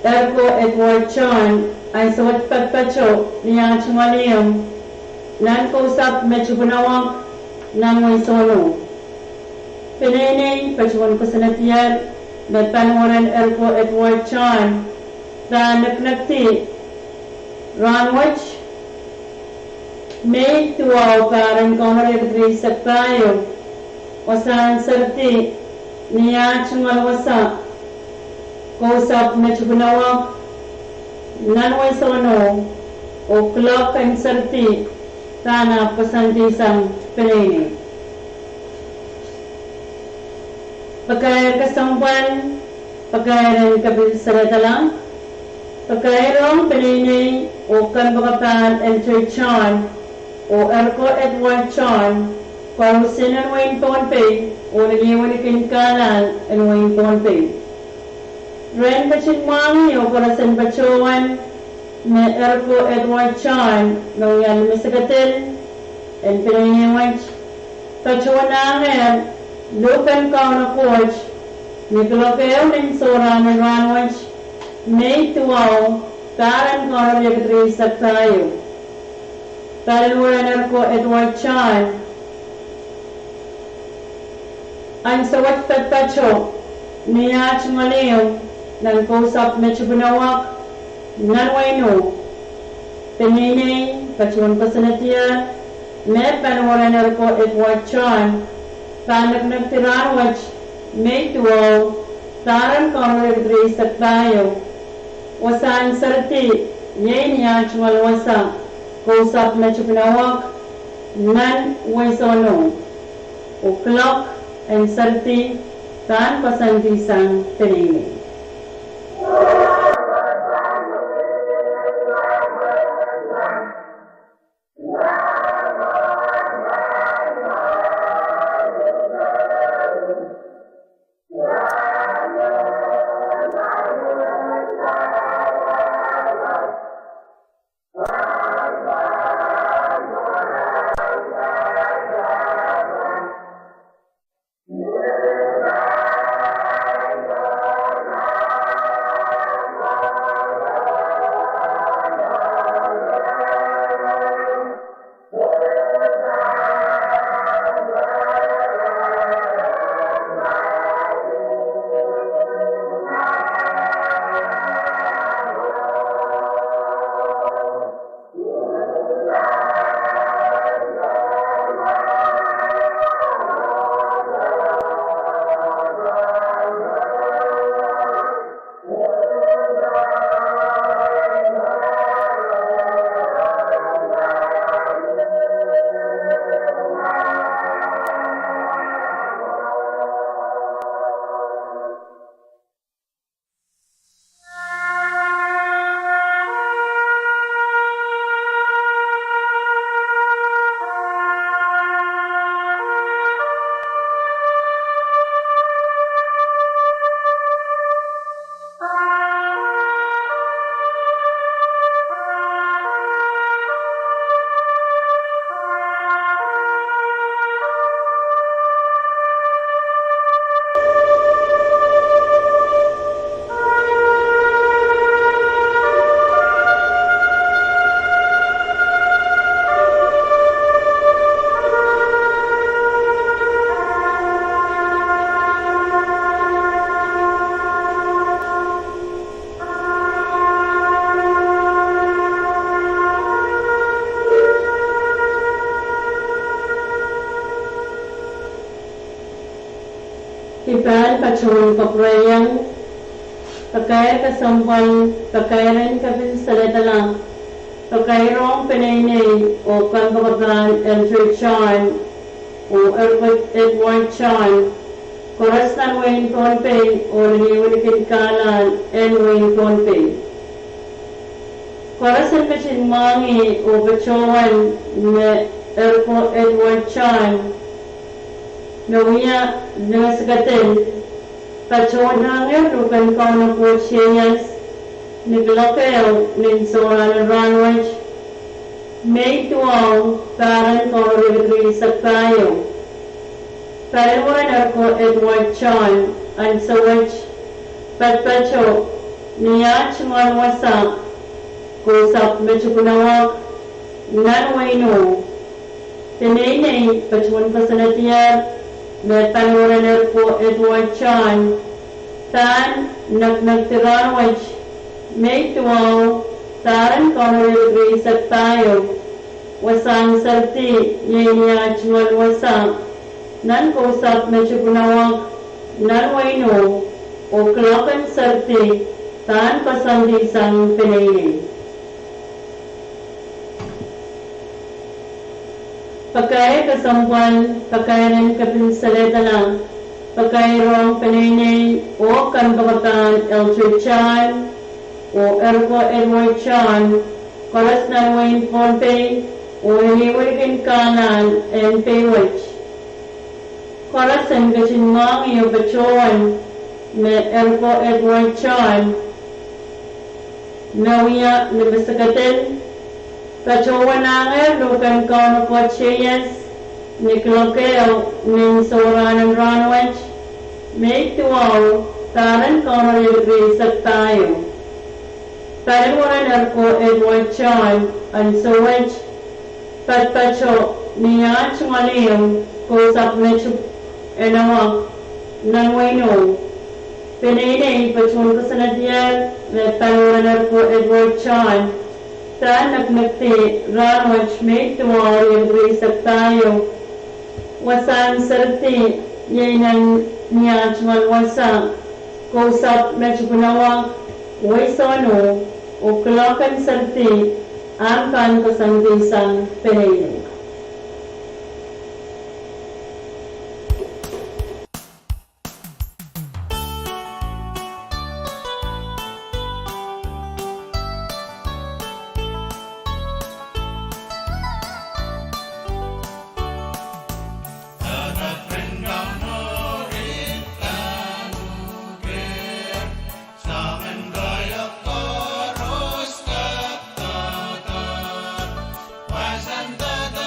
Erko Edward Chan ay sawat pagpacho niya chumaliyam nan kausap medyo bunawang nang may sono. Pinay pachuan ko sa natiyar na panwaran Erko Edward Chan na naknakti Ranwich may tuaw karan kongreg saktayo wasan serti niya chungalwasa kausap na chubunawak nanway sono o clock and serti tana pasantisang pinini. Pagkaya kasampan, pagkaya rin kabisalatalang, pagkaya pinini o kanbakapan and churchan o erko Edward Chan kung sinan Wayne Pohnpei o nagiwanikin kanan and Wayne Pohnpei. Ren pachikmangi o kurasan pachuan na erko Edward Chan nung yan misagatil and pininiwag pachuan namin lukan kao na coach ni Kalokeo ng Sora ng Ranwich may tuwaw karan kao na ligatri sa tayo. Taluran ko Edward Chan ang sawat patpacho niya chumaliw ng kusap na chubunawak nanwayno pinini pachuan pasanatiya may panuwaran ko Edward Chan tanak nagtiranwach may tuwaw taran kongreg sa tayo wasan sarti yay niya chumalwasa kusap na chupinawak nan waisono o clock and sarti tan pasantisang pinili. Ipan pachuan Pwuhng pagkaya kasampan pagkayaran kabisalatalang pagkayarong pinini o kanbakapan and churchan o Edward Chan koras ng Wayne Pohnpei o nagiwanikin kanan and Wayne Pohnpei. Koras ang pachingmangi o pachuan na Edward Chan Nawia nasagatin pachuan hangin rukan kau na kuchiyas niglakeo ninsora na Ranwich may tuwaw karan kau rin sa tayo. Taluan ako Edward Chan ang sawach patpacho niya chumalwasa kusap na chupunawak nanwayno pinay pachuan pasanatiyar na taluran ko Edward Chan tan nagtiranwach may tuwaw taran konolilisak tayo, wasang sarti, yaya chumal wasang, nan kusap na chukunawag, nan waino, o klokan sarti, taan pasandisang pinaynin. Pakai kesampuan, pakai rin kapinsaleta lang, pakai rong pinaynin, o kanbakatan Elcher Chan, o Erko Edward Chan, koras na Wayne Pohnpei, o hiniwalikin kanan, and Paywatch. Koras ang kasinmang iyo pachowan, me Erko Edward Chan, nawiya na basagatin, pachowan na lukan kao na pocheyas, ni klokeo, nin soranan ranwach, may tuwaw, taran kao na lilisak tayo. Paliwaran Erko Edward Chan, ang sawaj, patpacho, niya chungaliyong, kusap na chuk, enawak, nanwayno. Pinayne, pachun ko sa nadyan, na paliwaran Erko Edward Chan, taan nagmagti, ranwach, may tuwaw, yung risak tayo. Wasan sarti, yan ang niya chungalwasa, kusap na chukunawak, waisono, o klokan sarti, ang kan kasanggisang pinaynin. Santa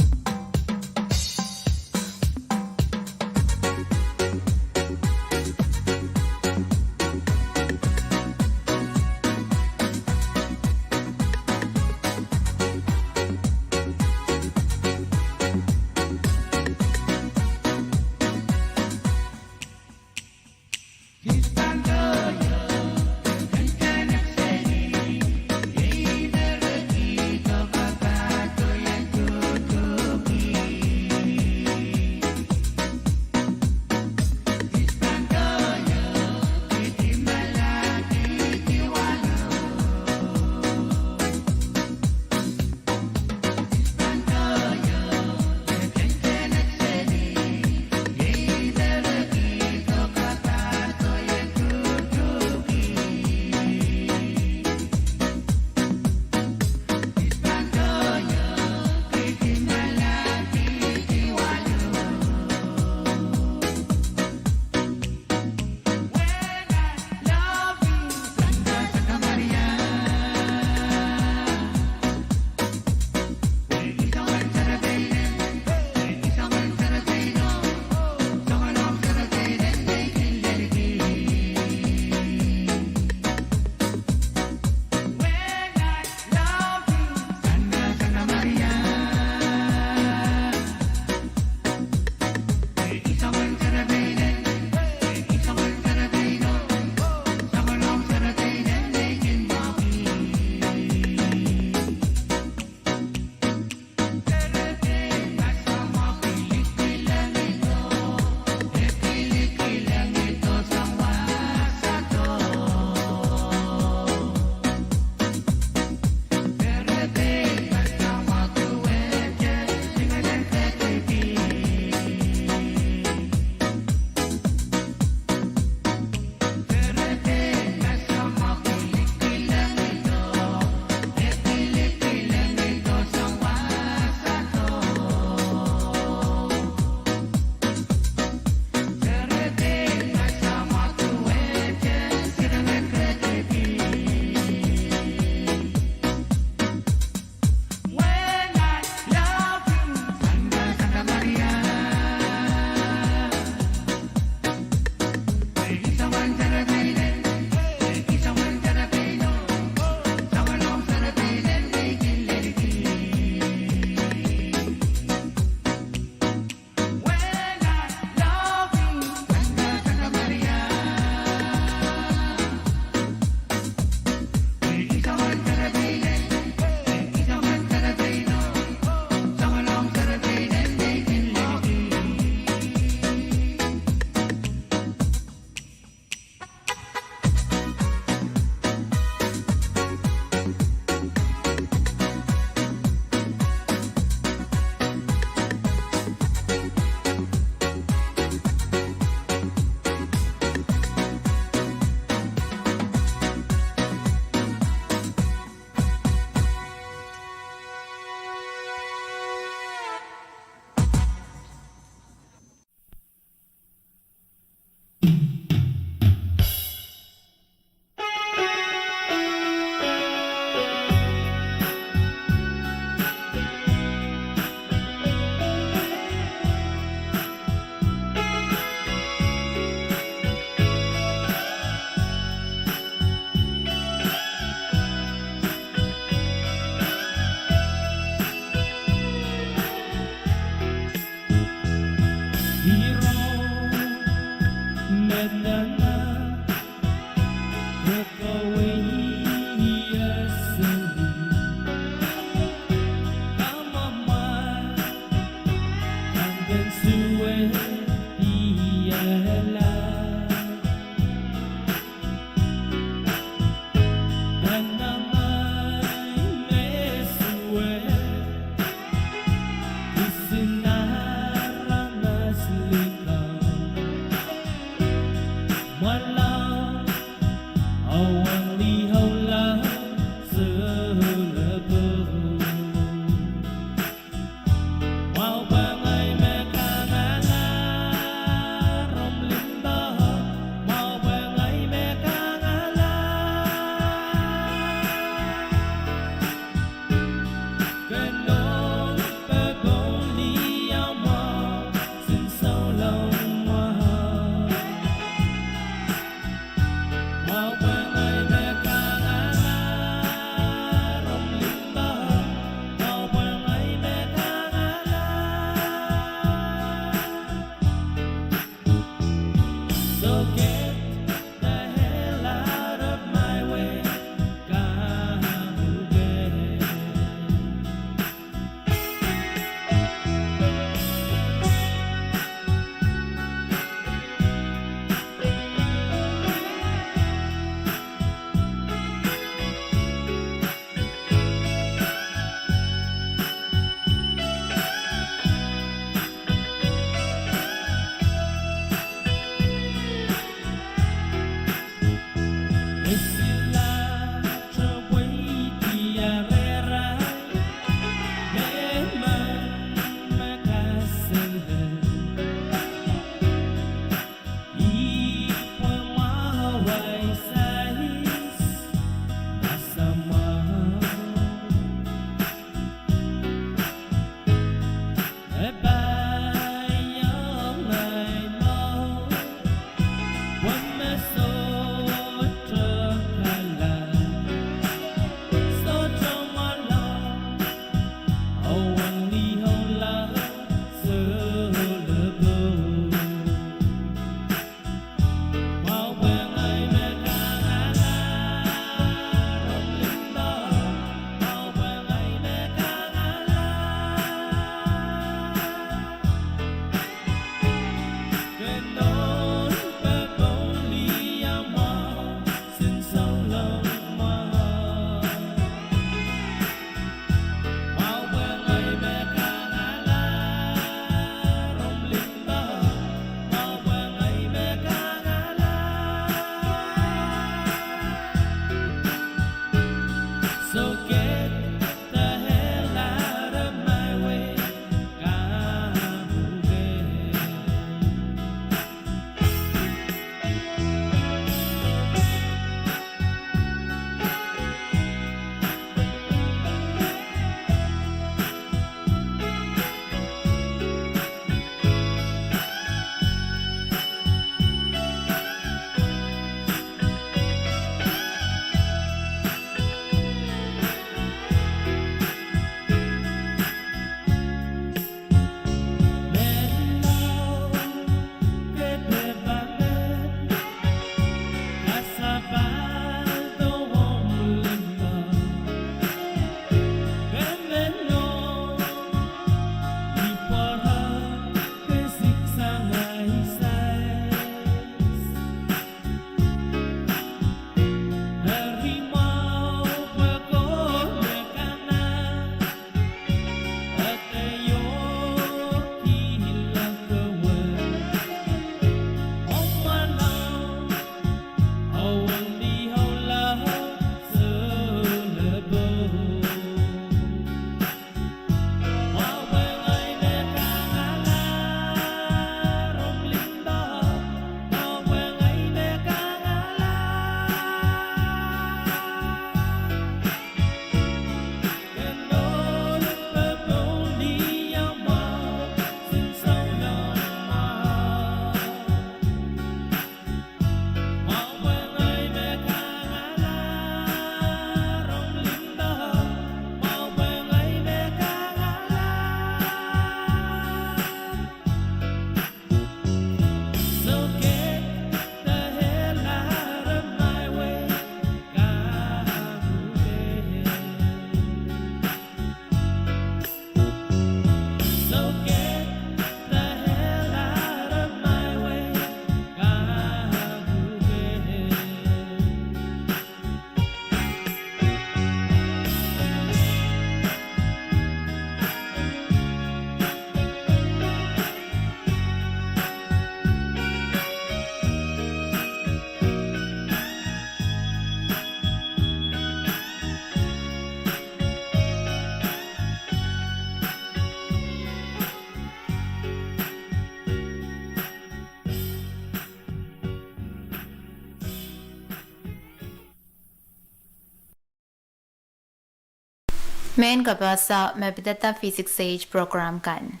Main kapasa mabitata V6AH program kan.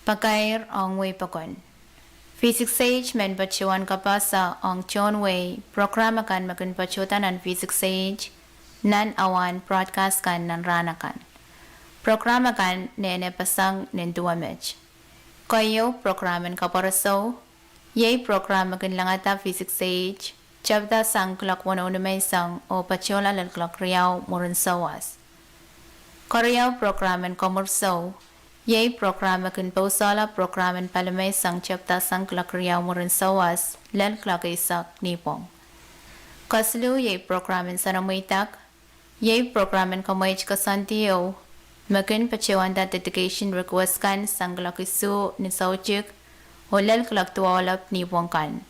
Pagkair ang way pakon. V6AH men bachuan kapasa ang John Way program kan magun bachutan ang V6AH nan awan broadcast kan nan rana kan. Program kan nene pasang nentua match. Kayo programan KAPWARESOU yay program kan langata V6AH chabda sang klok 1 may sang o pachola lal klok riyaw moron sawas. Korea programan KAPWARESOU yay program kun pausala programan palamay sang chapta sang klok riyaw moron sawas lal klok isak nipong. Kaslu yay programan sanamuitak yay programan kamayj kasantiyo makin pachewan da dedication request kan sang klok isu ni saujik o lal klok tuwalap nipong kan.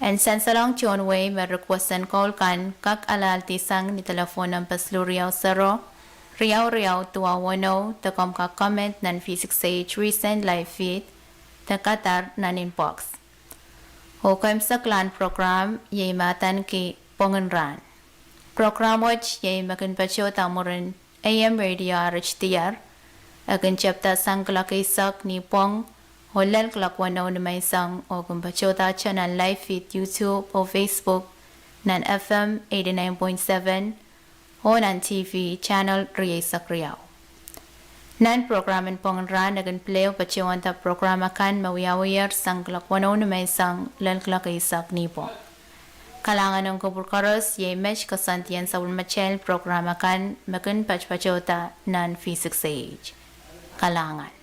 And sansalong John Way may requestan call kan kak alalti sang ni telefon ng paslu riyaw saro riyaw tuwawano takom ka comment nan V6AH recent live feed takatar nan inbox. Hukom sa clan program yay matan ki Pwuhng ran. Program watch yay makin pacho tamurin AM radio RHTR akin chapta sang klak ni Pwuhng holal klak wano na may sang o kumpacho ta channel live feed YouTube o Facebook nan FM 89.7 o nan TV channel Riyay Sakriyaw. Nan programan Pwuhng ran nagan play o pachiwan ta programa kan mawiyawiyar sang klakwano na may sang lalklak isak nipo. Kalangan ng kuburkaros yay mesh kasantiyan sa ulmachel programa kan magan pachpachota nan V6AH. Kalangan.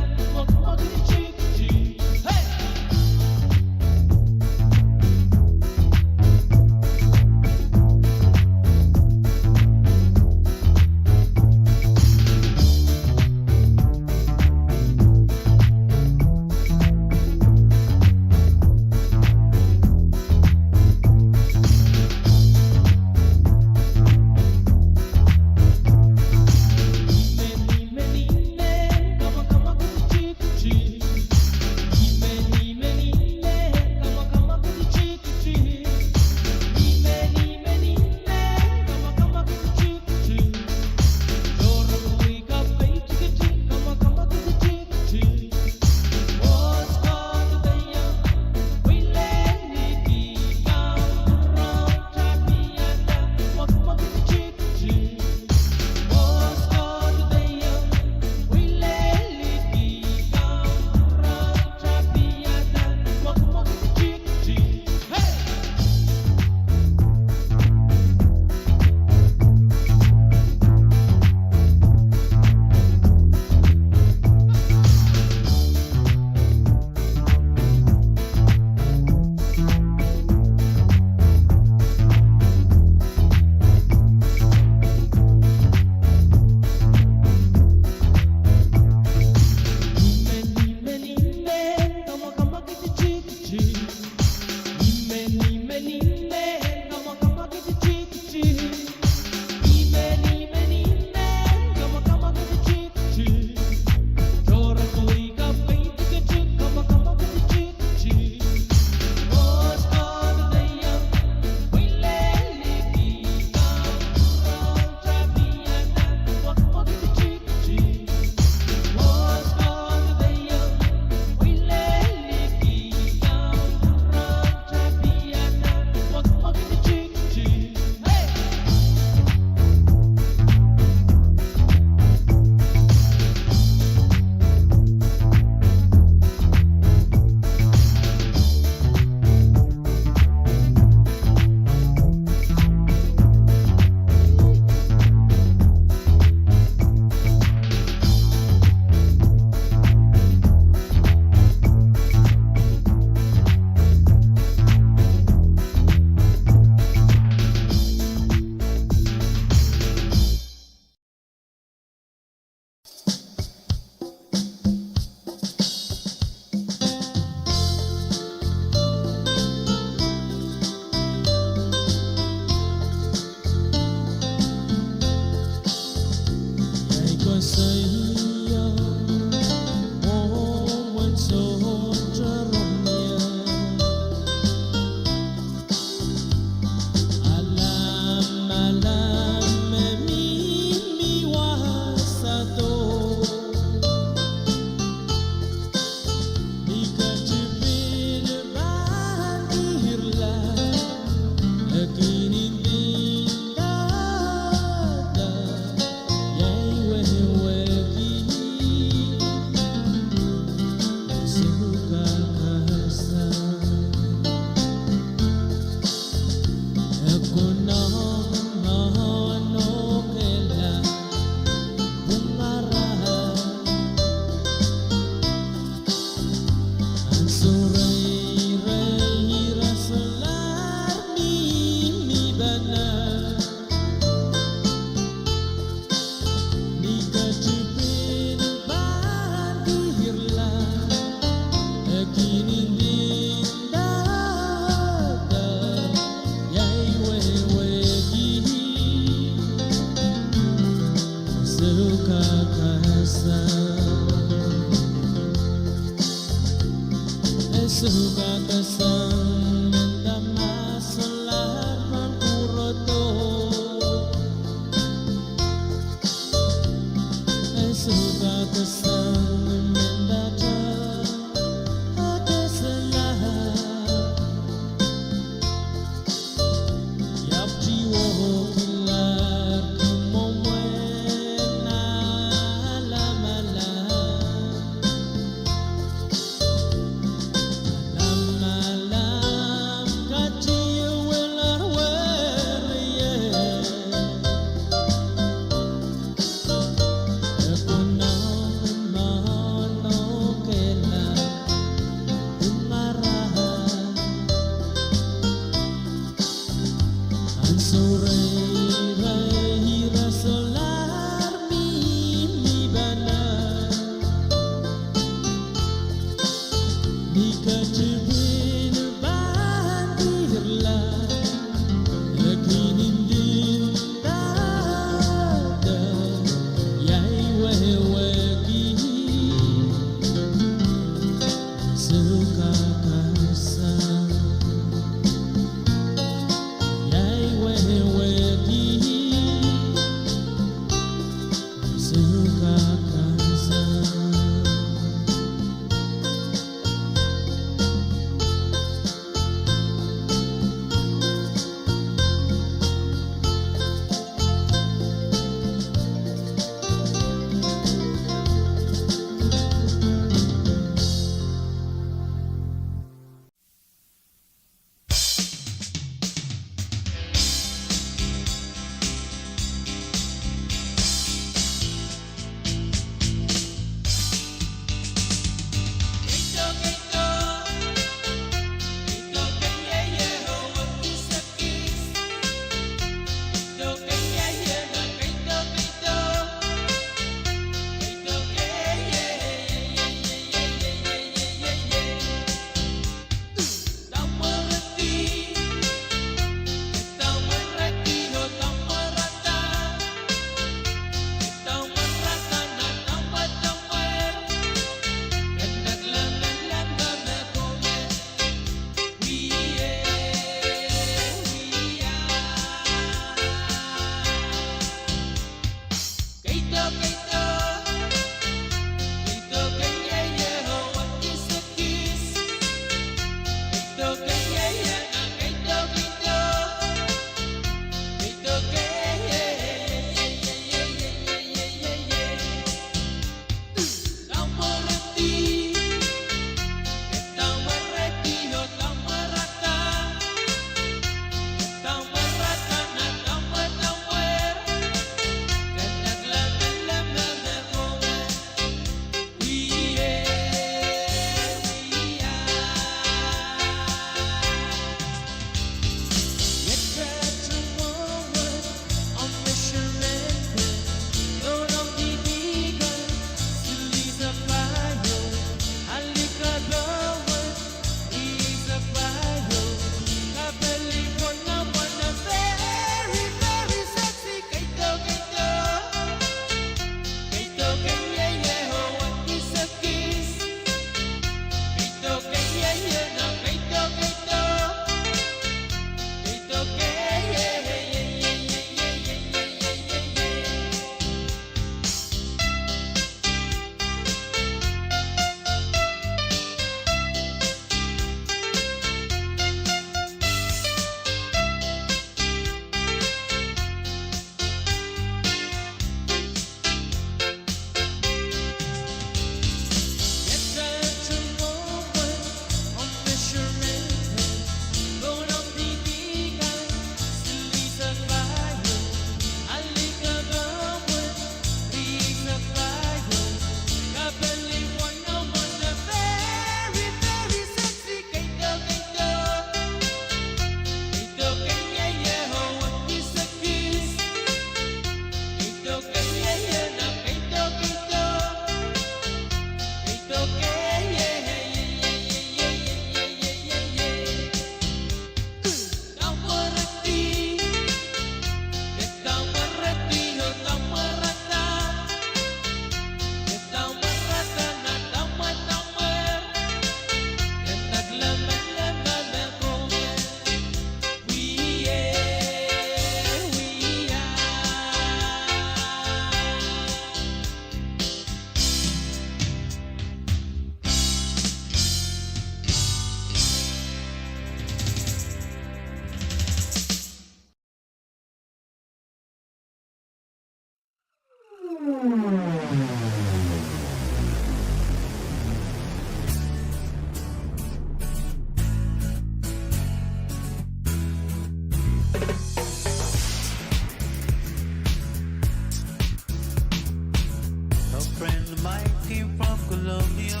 mic came from Colombia.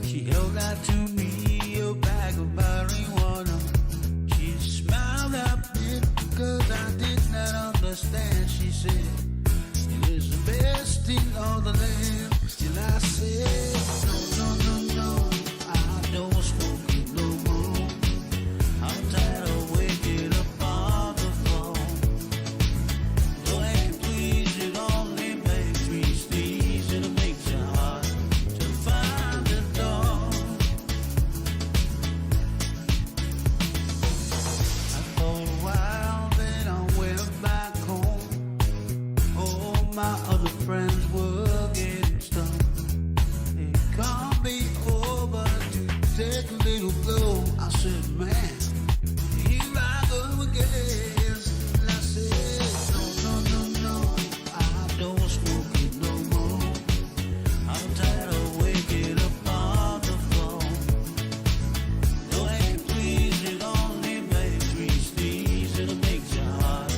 She held out to me a bag of marijuana. She smiled at me because I did not understand. She said, it is the best in all the land. Still I said, no, I don't smoke it no more. I'm tired of waking up on the phone. No, I can please, it only makes me sneeze, and it makes it hard to find the door. I thought a while, then I went back home. All my other friends were getting stoned. It can't be over to take a little blow. I said, man, here I go again. And I said, no, I don't smoke it no more. I'm tired of waking up on the phone. No, I can please, it only makes me sneeze, and it makes it hard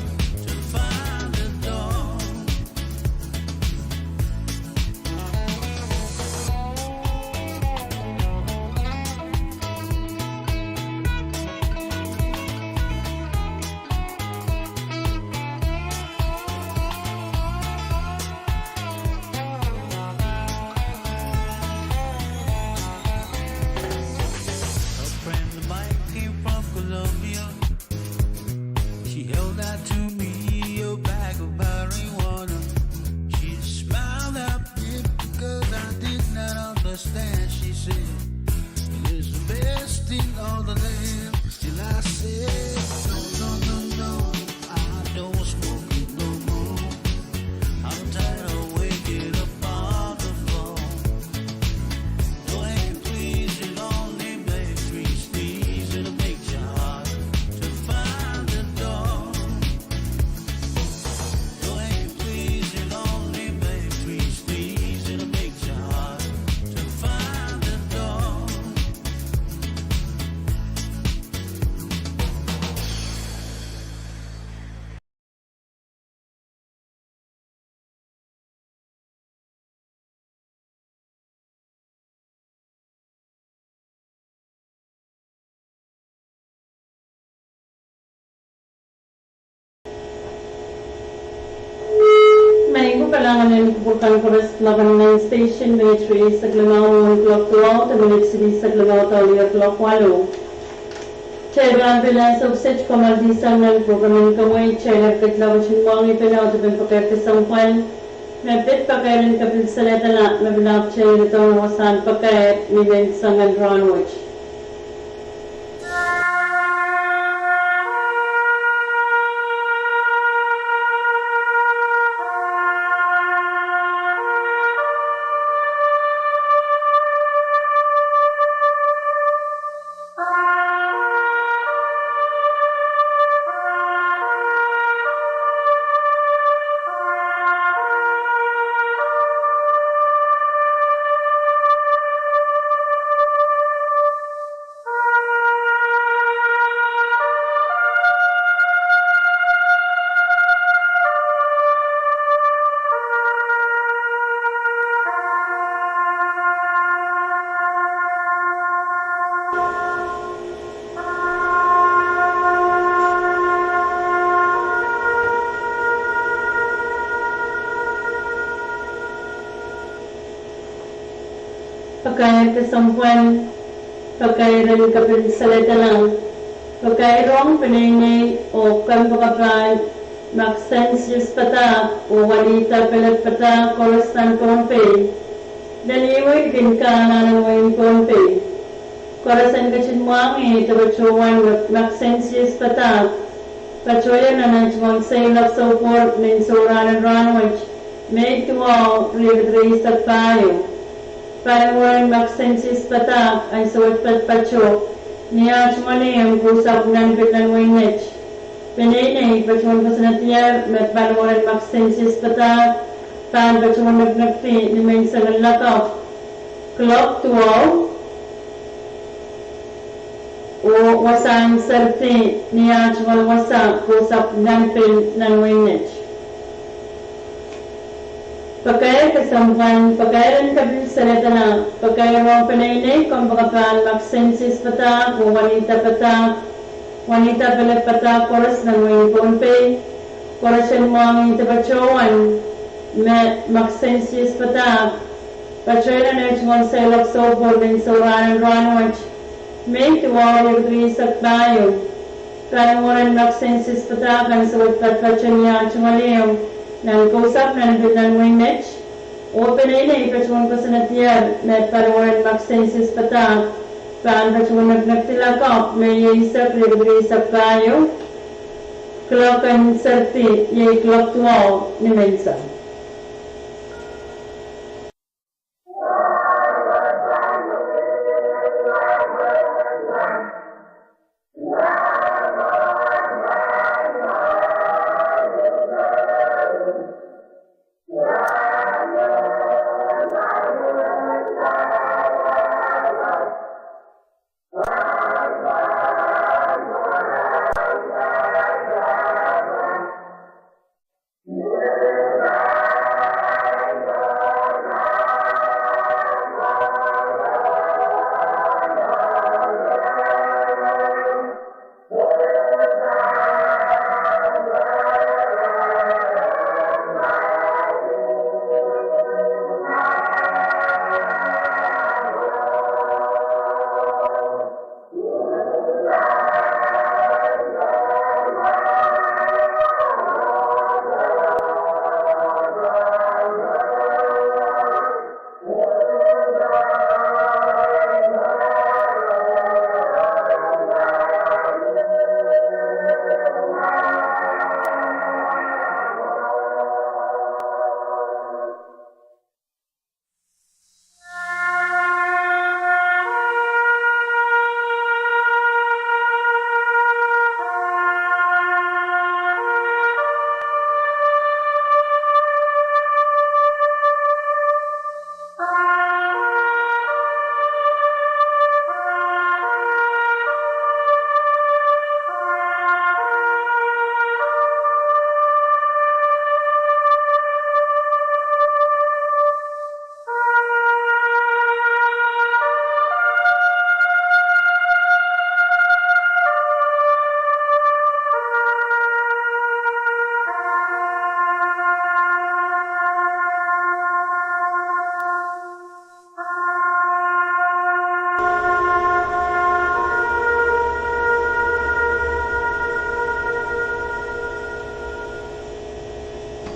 to find the door. A friend of mine came from Colombia. She held out to me a bag of marijuana. She smiled at me because I did not understand. She said, it is the best in all the land. Still I said, no, I don't smoke it no more. I'm tired of waking up on the phone. No, I can please, it only makes me sneeze, and it makes it hard to find the door. No, I can please, it only makes me sneeze, and it makes it hard to find the door. Maigo kailangan na nikupukan ko rin laban ng station mga 3 sa glanaw 1 o'clock to 8 minutes sa glanaw tao 8 o'clock 8. Chair ambulance of such comaldisang ng programang kamay chair katlaw sin mo ang ipinaw to ben pakay kasang kwan mabit pakay rin kapil sa leta na mabilap chair ito ng wasan pakay nilen sangan Ronwich. Pagkaya kasampuan, pagkaya rin kapil sa leta lang, pagkaya rong pinay o kan pagkapan, maksensyus pata o walita pilat pata korostan Pohnpei, daliway din ka nanangayin Pohnpei. Korosan ka chinmuangi, tabachuan maksensyus pata, pachoya na nanchmang sailak sa uport, ninsuranan ranwich, may tuwaw, libre sa payo. Parang maksensis patak ay suwat patpacho niya chumani ang kusap ng pitlan winich. Pinay pachuan ko sa natiyar met parang maksensis patak pan pachuan nagnagti ni may sa lakaw. Clock 12 o wasang sarti niya chumal wasang kusap ng pitlan winich. Pakai kesampuan, pakaian kabil sanatana, pakai orang penene, kompakapan maksensis pata, wanita pata, wanita pelet pata, koras ng wing Pohnpei, korasan mo ang itapachowan, maksensis pata, pachoyan na chungon sa ilok sobor ng soran ranwach, may tuwa yung sak tayo, kanamuran maksensis pata, kan suwat patpachan niya chungaliyong, nan kausap nan bitan winech open ina ipachun ko sanatiar na parawan maksensis pata kan pachun nagtilakap may isa pribri sa kayo klokan serti ye klok 12 ni mensa.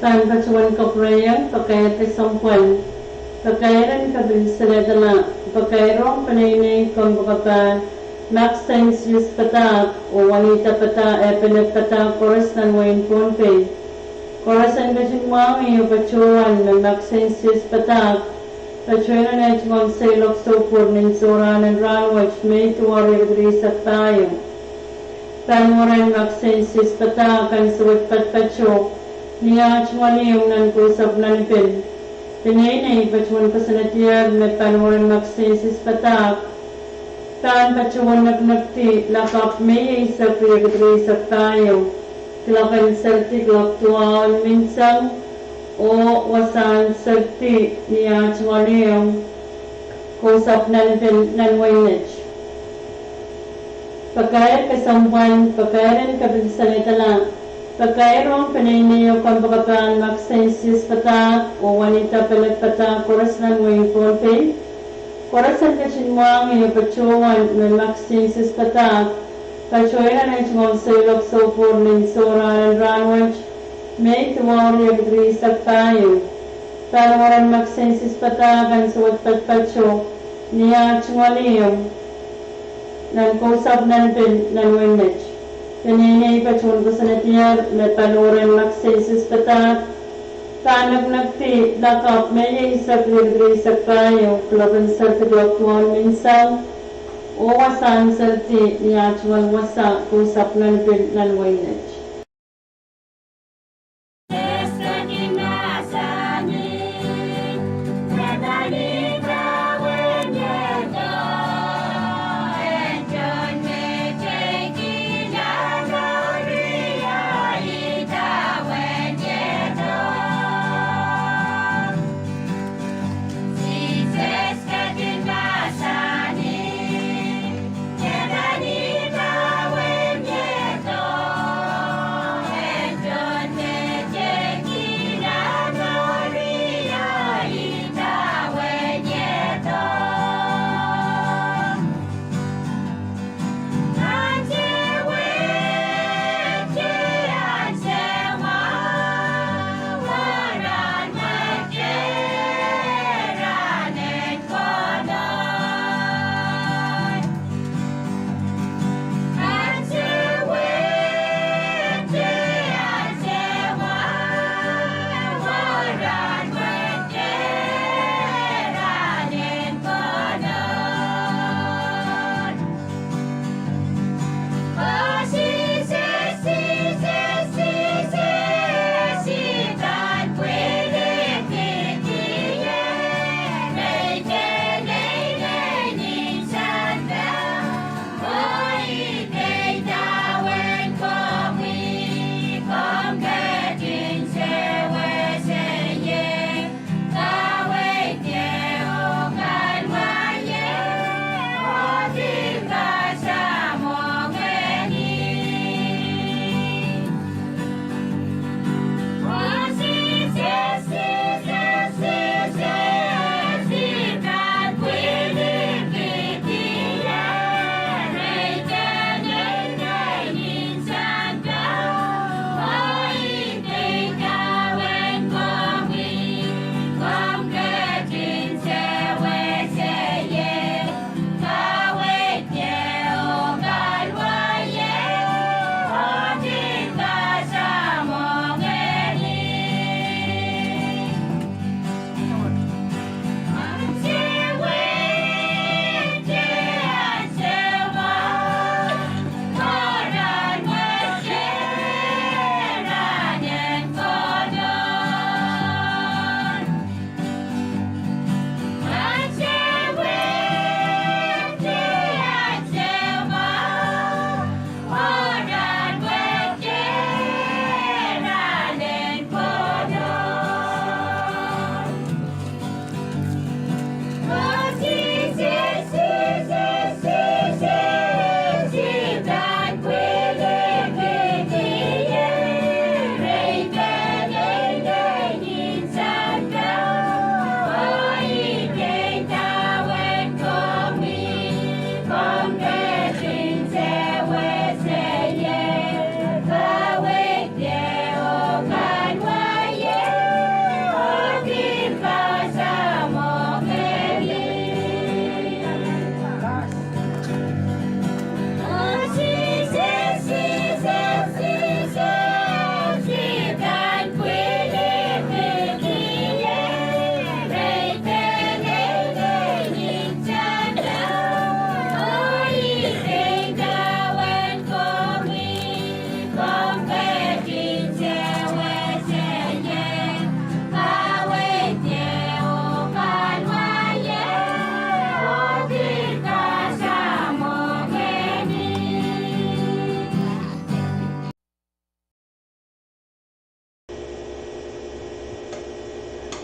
Tan pacuan kaprayan pakai kesampuan pakairan kabil sanatana pakairong panay kompakapan maksensis pata o wanita pata pelet pata koras ng wain Pohnpei korasan kajing mami o pacuan ng maksensis pata pacuan na chumang sailok sopur ng soran ng ranwach may tuwari risak tayo tanuran maksensis pata kan suwat patpacho niya chumani yung nankusap nanpin. Pinay pachuan pasanatiyar na panuran maksensis patak. Taan pachuan nagnagti lakap may isa priyagrisak tayo. Klakan serti klak tuwaan minsang o wasan serti niya chumani yung kusap nanpin nanwainach. Pagkaya kasampuan, pagkaya kapisanita lang. Pagkairong panayniyo kompakapan maksensis pata o wanita pelet pata koras ng wing Pohnpei korasan kachinmuang iyo pachuan ng maksensis pata pachuan na chumang sailok sopur ng soran ng ranwach may tuwari agrisak tayo tanuran maksensis pata kan suwat patpacho niya chumaliyo ng kusap ng winech. Kanina pachuan ko sa natiyar na panuran maksensis pata tanag nagti lakap may isa prigrisak tayo klaban sa tiglaktuan minsang o wasan sa ti niyachuan wasa kusap ng pinanwainach.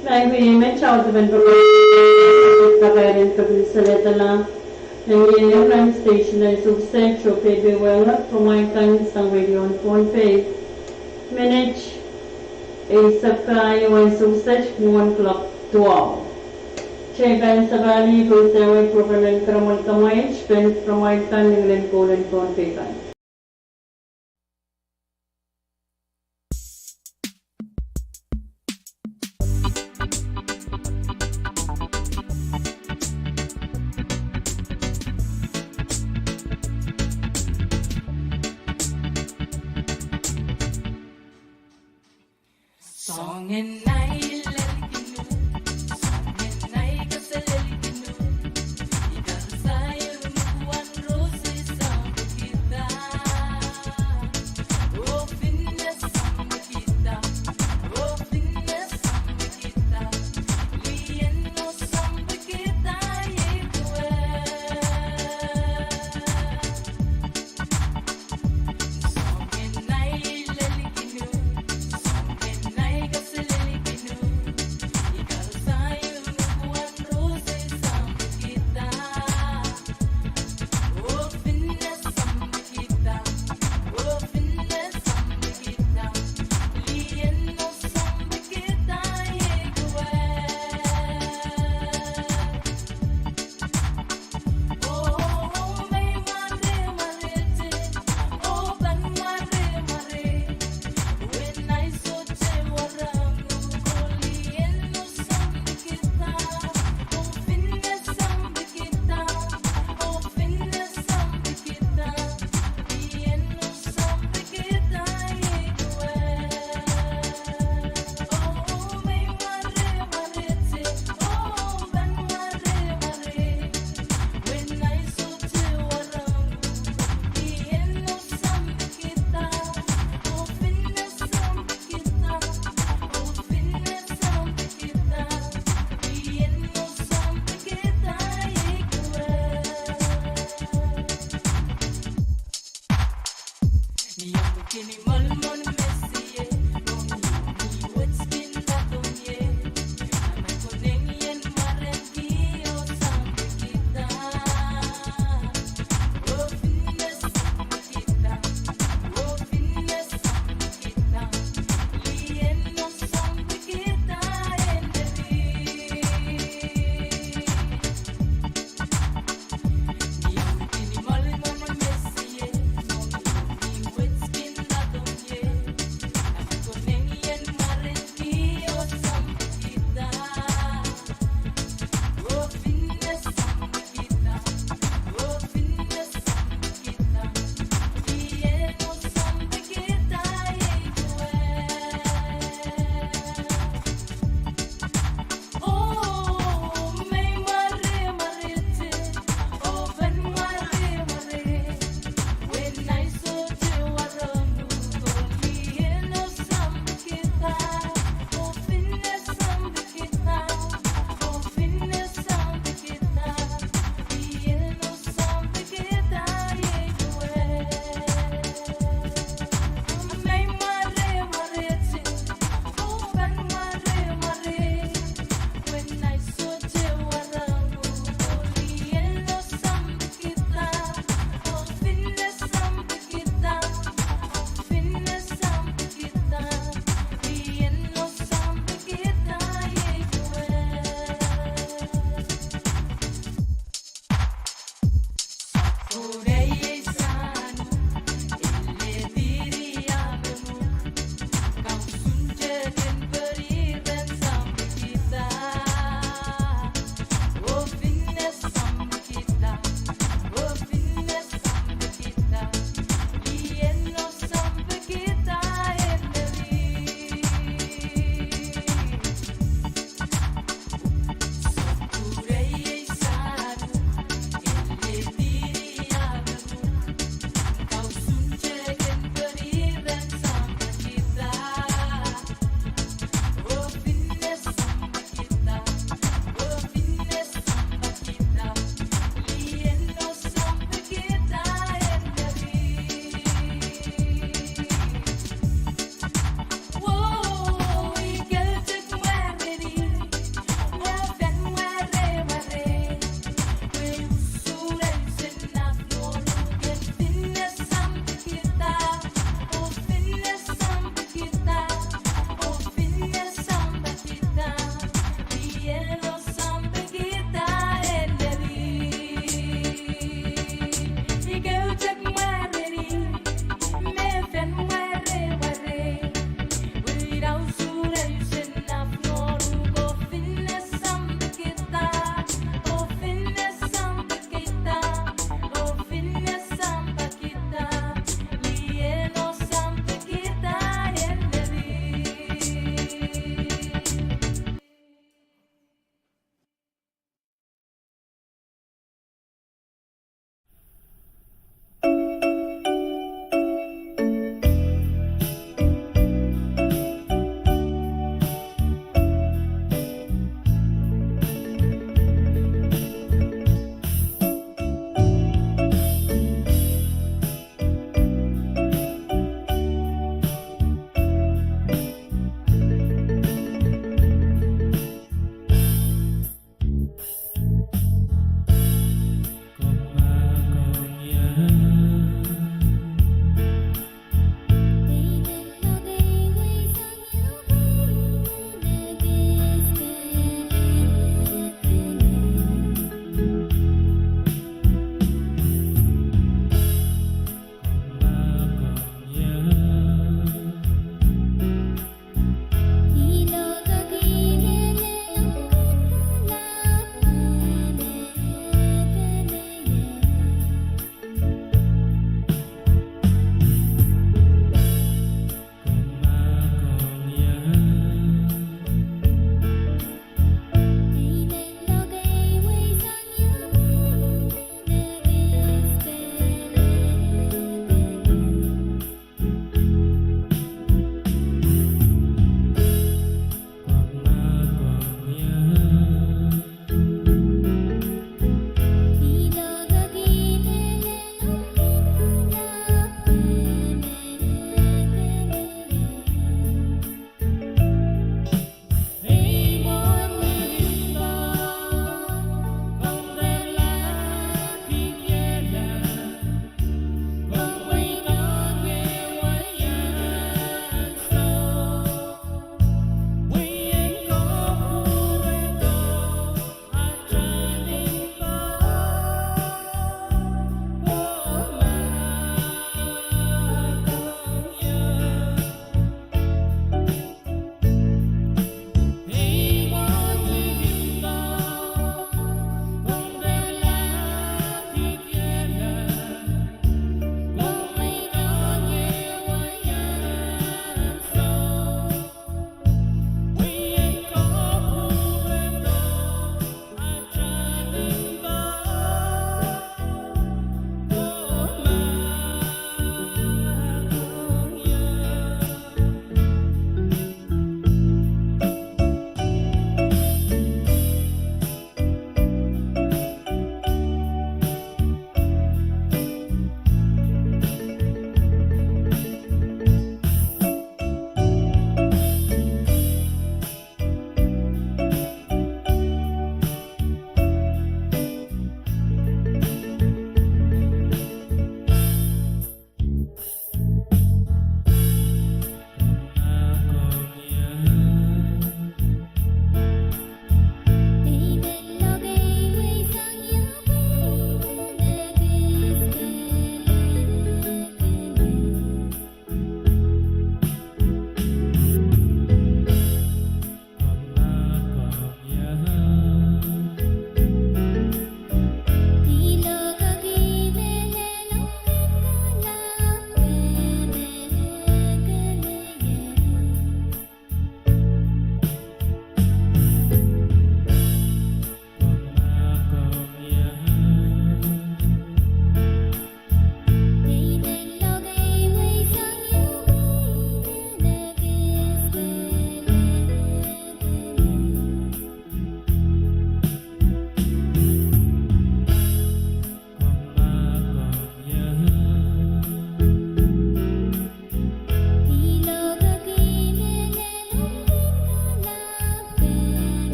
Nagwimen ciao sa ben pagkakarin kabisaleta lang ng Inyong station ay subset so pwede wala pumaikan sa radio on Pohnpei. Manage sa kayo ay subset 1 o'clock 12. Chekan sa bali kung sa way properly karamol kamay, spend pumaikan ng lingkulan Pohnpei kan. Song and night, song and night, ikan saya buat roses sama kita. Oh fitness sama kita, oh fitness sama kita. Lieno sama kita itu. Song and night, song and night.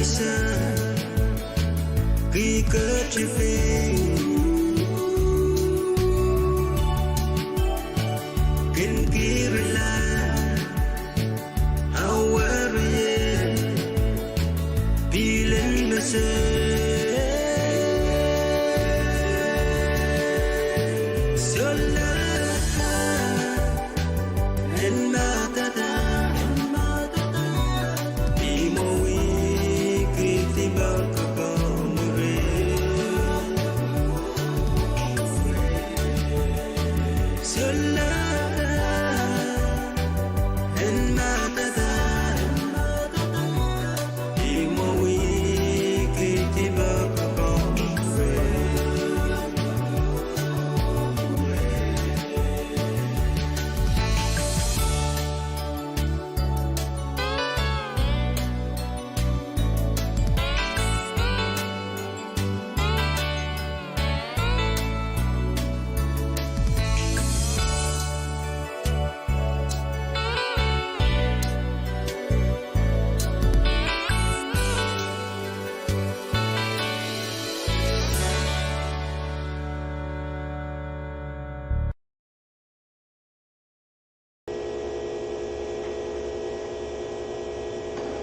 isa Kikachife Kinkirila Awariye Bilang nasa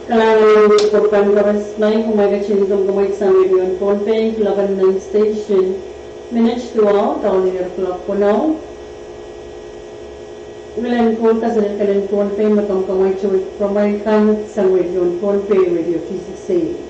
Kailangan program karesmay kung may kachindong kumay sa radio and Pohnpei, kulaban ng station. Minutes to out, taon niya clock po now. Milan ko kasalit ka ng Pohnpei, matang kamay chuwit pramay kan sa radio and Pohnpei, Radio V6AH.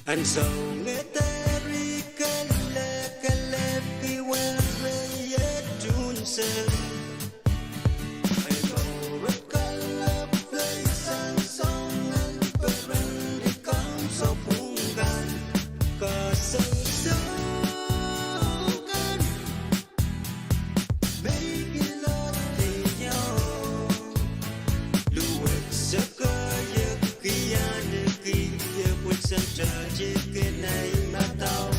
And so ngetari kale pi wale yet tunse. I go recall place and song and perende come so pungan. Cause so good. Make it lot of yo. Luwek sakaya kiyane kiye putsan traje kenai matao.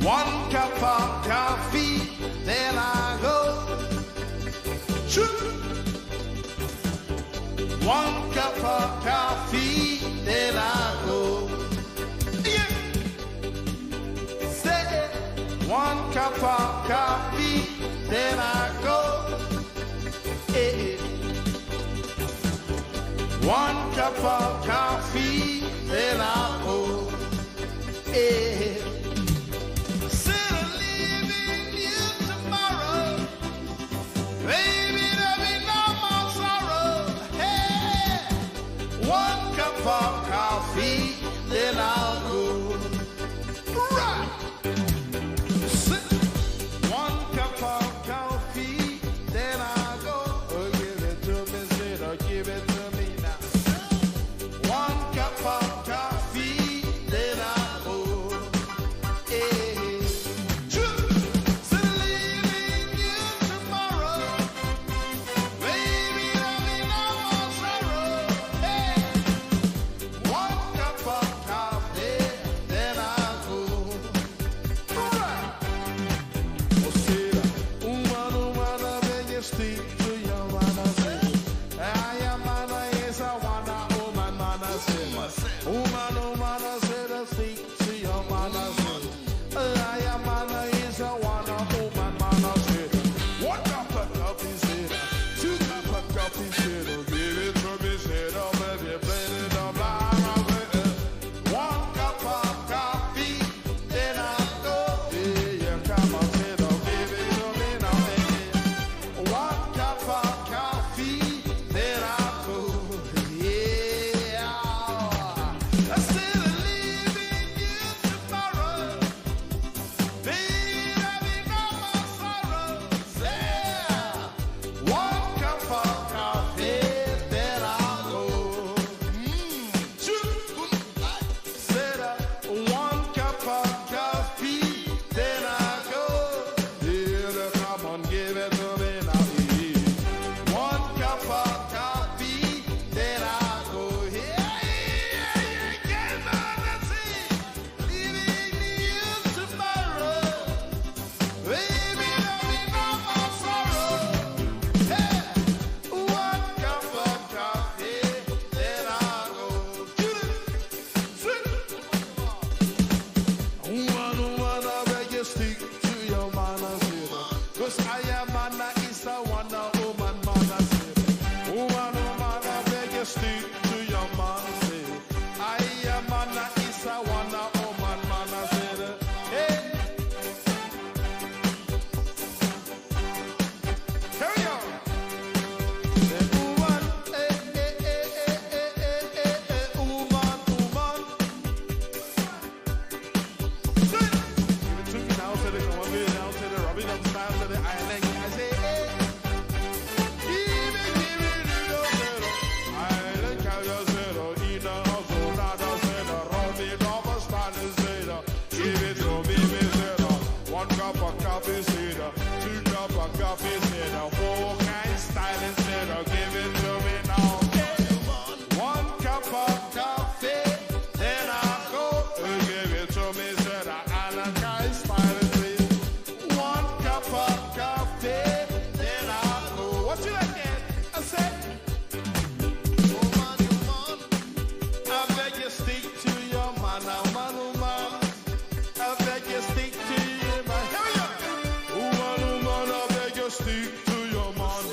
One cup of coffee, then I go. Shoot. One cup of coffee, then I go. Yeah. Say it. One cup of coffee, then I go. Yeah. One cup of coffee, then I go. Yeah. Baby, there'll be no more sorrow. Hey, one cup of coffee, then I'll go. Right. Sit. Woman, woman, I said, I speak to your man, I said, I am man, is a one, woman, man, I said, 1 cup of coffee, said, 2 cup of coffee, said, give it to me, said, oh, baby, play it up, I said, 1 cup of coffee, then I go, yeah, come on, said, oh, give it to me, now, baby, 1 cup of coffee, then I go, yeah, I said, leaving you tomorrow, baby, having no more sorrows, yeah, 1 cup of coffee, then I go, said, 1 cup of coffee, then I go, yeah, come on, give it to me now, 1 cup of coffee, then I go, yeah, get on the sea, leaving you tomorrow, baby, having no more sorrow, hey, 1 cup of coffee, then I go, sweet. Woman, I beg you stick to your man, I said, 'cause I am man, is a one, woman, man, I said, woman, I beg you stick to your man, I said, I am man, is a one, woman, man, I said, hey, carry on. Say, woman, woman, woman. Give it to me now, to the Columbia, down to the rubbing up style, to the island. I say, hey, give it to the zero. Island, Canada, zero. Ina, also, nada, zero. Rubbing up a Spanish zero. Give it to me, zero. 1 cup of coffee, zero. 2 cup of coffee, zero. 4 kinds styling, zero. Give it to me now. 1 cup of coffee, then I go. Give it to me, zero. Island, kinds styling, zero. 1 cup of coffee, then I go. What you like it? I said, I beg you stick to your man, man, woman. I beg you stick to your man. Here we go. Woman, I beg you stick to your man.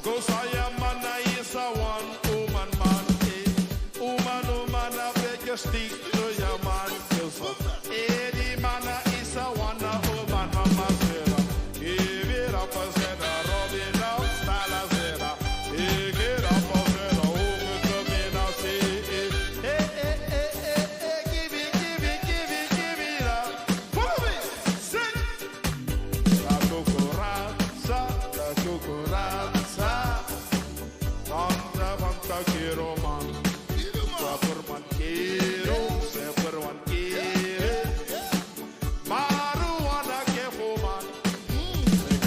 'Cause I am man, I is a one, woman, man. Woman, I beg you stick to your man. 'Cause any man is a one, woman, mama said, give it up, I said, rub it up, style, I said, pick it up, I said, hold it to me now, see it. Hey, give it up. Follow me, sing. La cucaracha, Fanta, quiero man. Superman quiero, Superman quiere. Marijuana que fuman. Say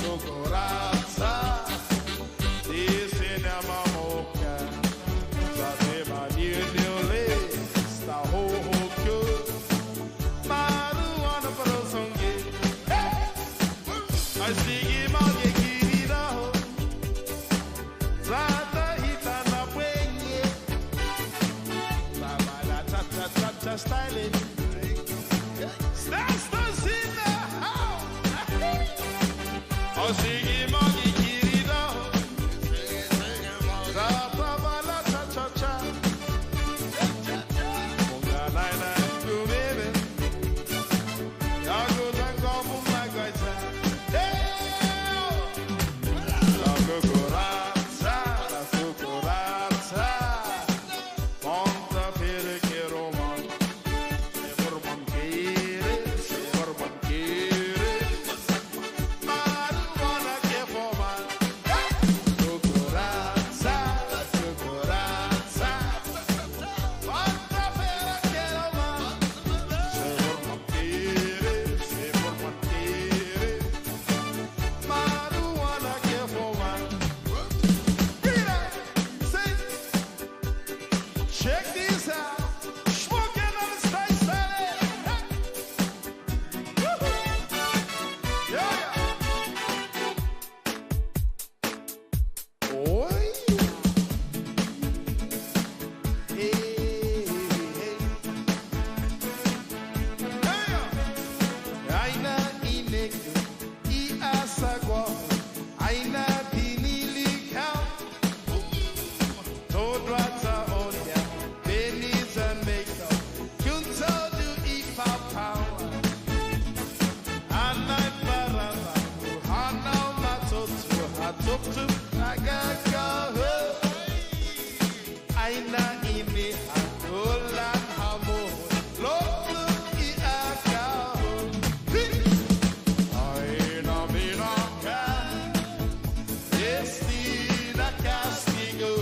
cucaracha. Dicen a mamoca. Sabe maniule, sta ho que. Marijuana para o sangue. I see him again. Styling. That's the scene now. Oh, singing Maggie Kirida. Zatabala cha cha cha. Munga nine to baby. Yago tango munga gaita. La cucaracha, la cucaracha. Ponta pere quiero man. ini atulan hamu Lolo i akau Aina minaka Destina castigo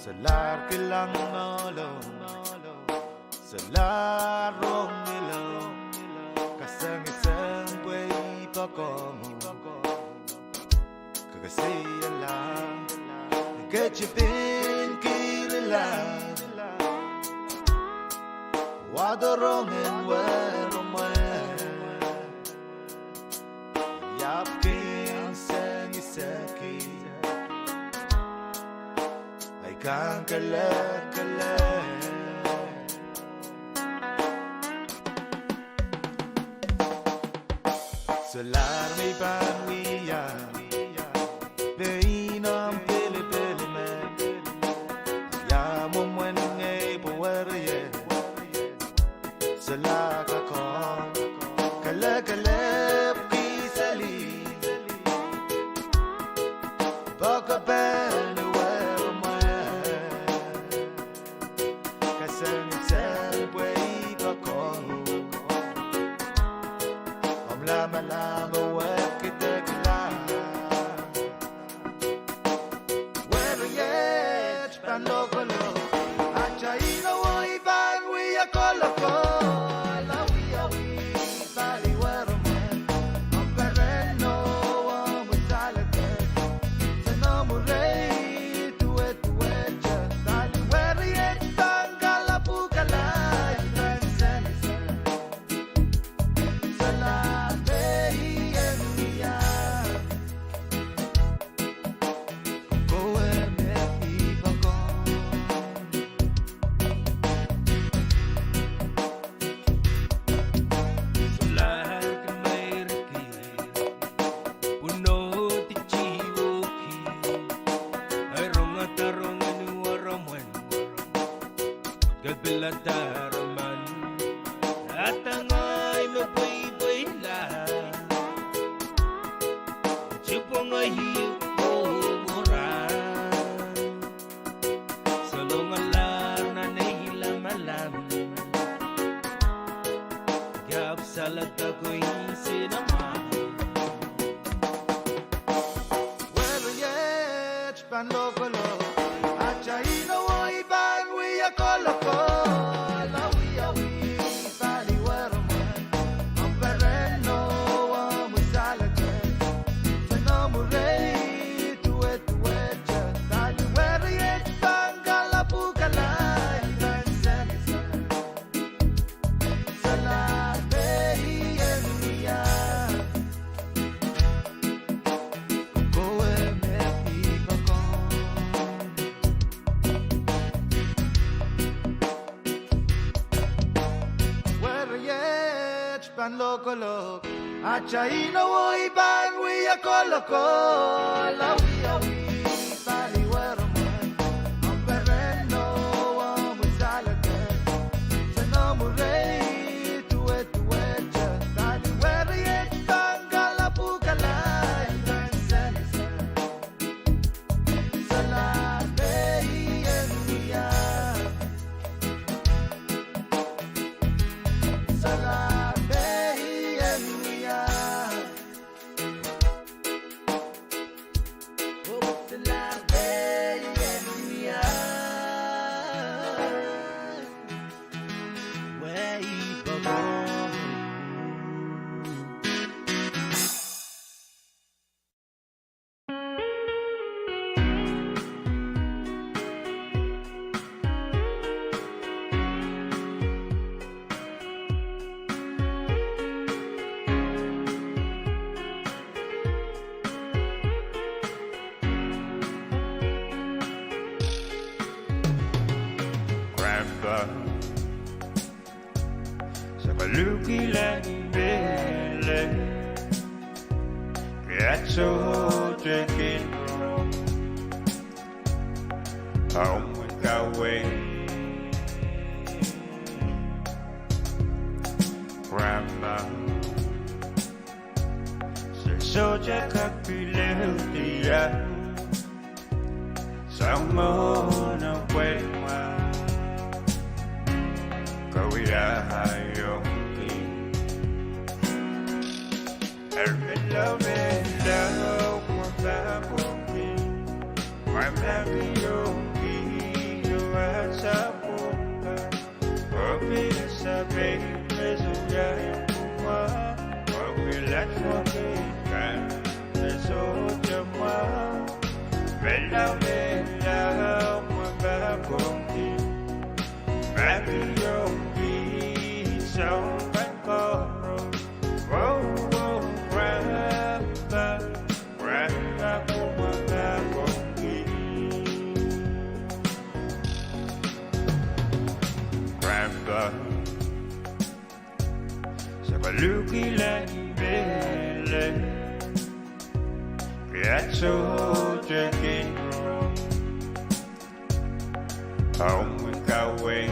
Salar kilang ngolo Salar rong nilo Kasang-isang buhay pakongo Kagasiyan lang Nagkachipin kirilang Wadorongin weromwen Yapkin sang-isaki Kang kala Salar may panwiyan Behinam pili-pili man Yamong wen ngay pawarye Salar kakong Kala-kalap kisali Pagkapan Lama-lama wag kita kailangan Where yet, panlokolo At siya inaway banwi ako-loko Lawi-awi, baliwaraman Ang pereno, ang masalagan Sa namuray, tuwet-tuwet siya Dali where yet, tanggalapu-kalay Tansan-isan Salam Daraman at ang ay magbay-bayla Sipong ay hiyok ko umuran Sa lungalar na nahilam-alam Gap salat ako'y sinama Well, yet, panlokolo At siya inaway banwi ako-loko pan loco loco. Achai no voy pan we a coloco. La we tali wero man. Am perrendo am salake. Se no murei tu et tali wero yet tangala pukala. Lucky like Billy, that's so drinking. Home with away, Grandma. So Jack up Billy, someone away. Go with love and love, what's that for me? My baby, you are so good. Hope it's a baby, there's a guy. What will I forget? There's all the more. Love and love, what's that for me? Baby, you're so bad. Lucky like Billy, that's so drinking. Home with away,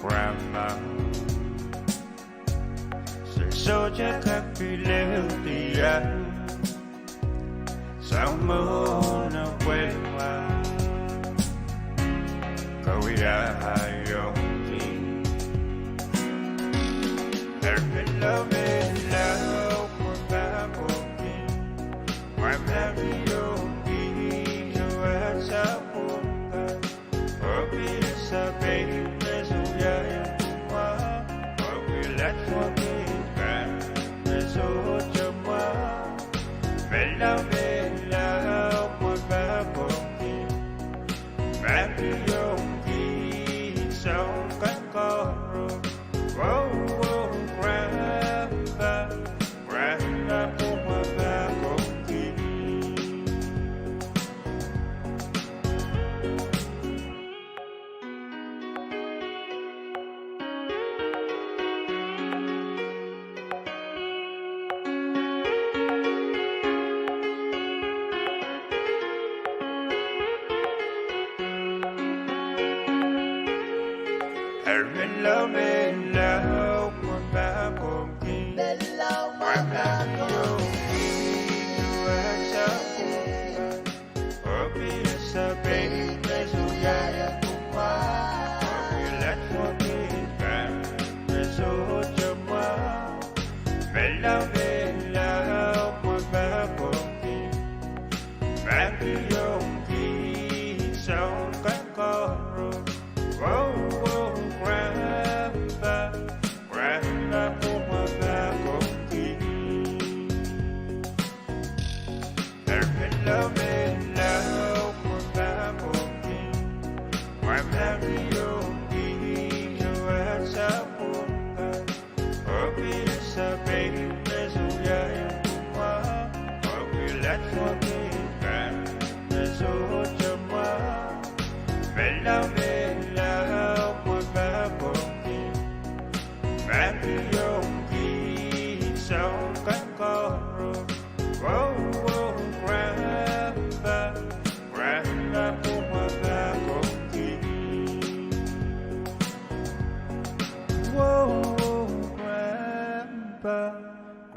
Grandma. So Jack up Billy, someone away. Go with love and love, what's that for me? My baby, you are so good. Hope it's a baby, there's a guy. What will I forget? There's all the more. Love and love, what's that for me? Baby, you're so good. Whoa. Love and love, one back on me. Love, one back on me. You are so good. Hope it's a baby, there's a guy. Hope you let forget. There's all your mouth. Love and love, one back on me. Baby, you're so good. Whoa. Love and love, what's that for me? My baby, you are so good. Hope it's a baby, there's a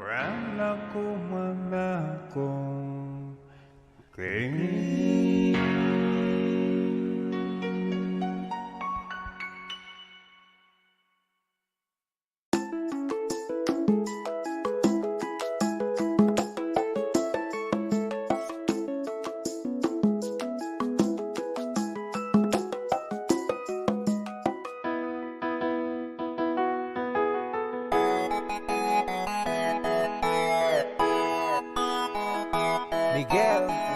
Rala ko malakong Miguel.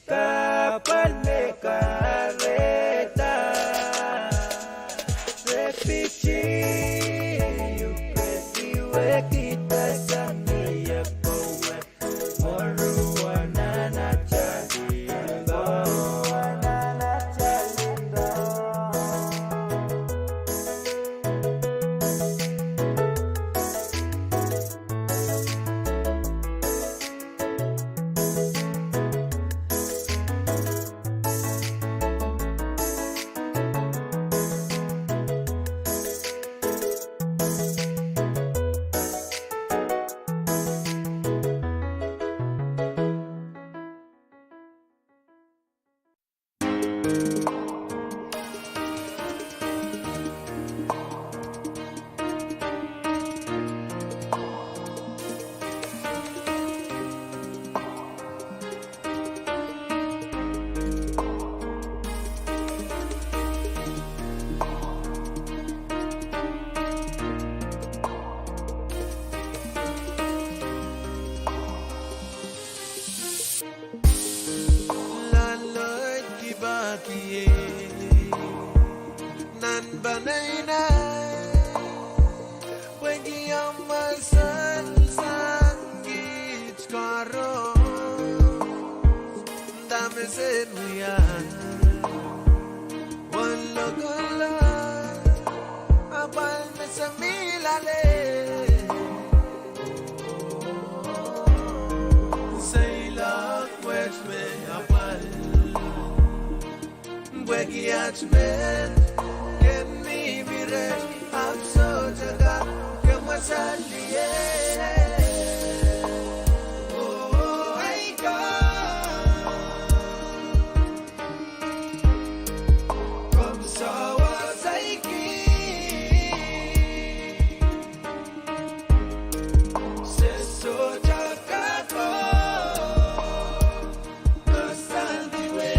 Kapal kiye nan banay na Wagi amasan sangit karo Dame senuya Wala gala Abal me sa milale Say love which me abal Wagi achment Get me viraj Ab so jaga Masaliye Oh ay ka Kom sawa saiki Seso jakako Kasandiwe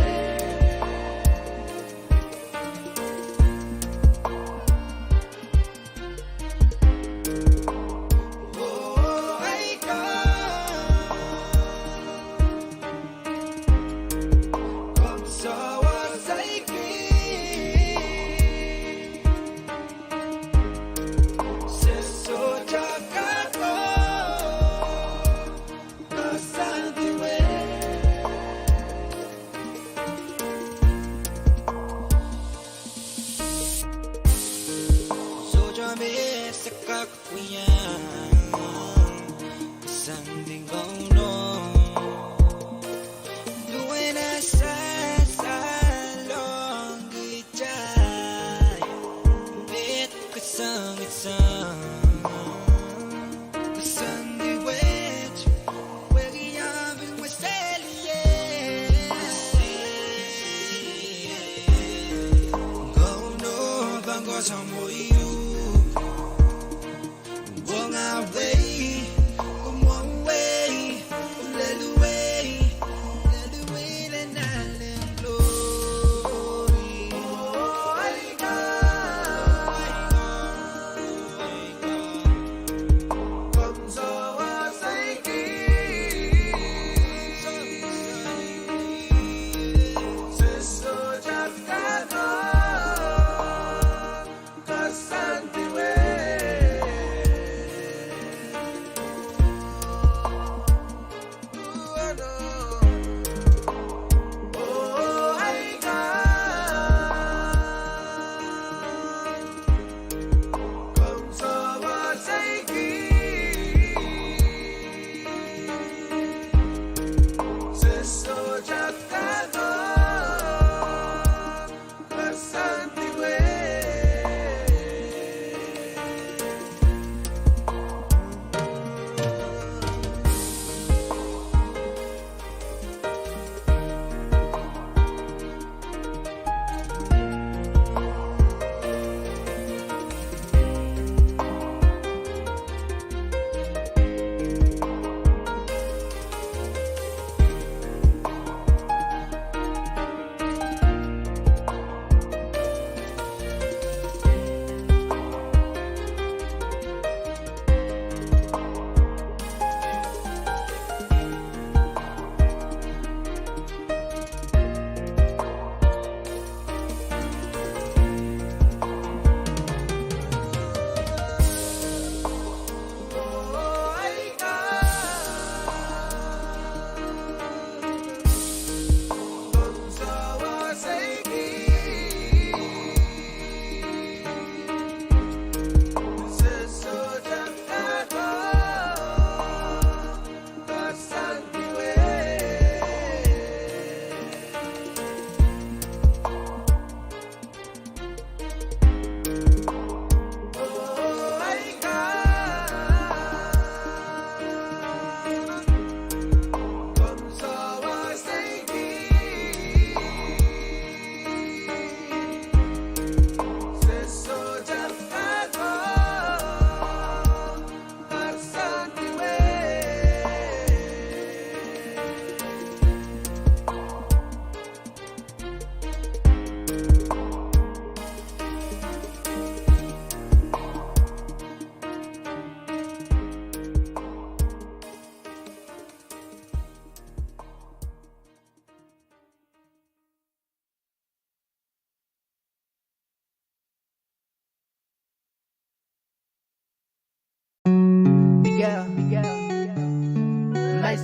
Cause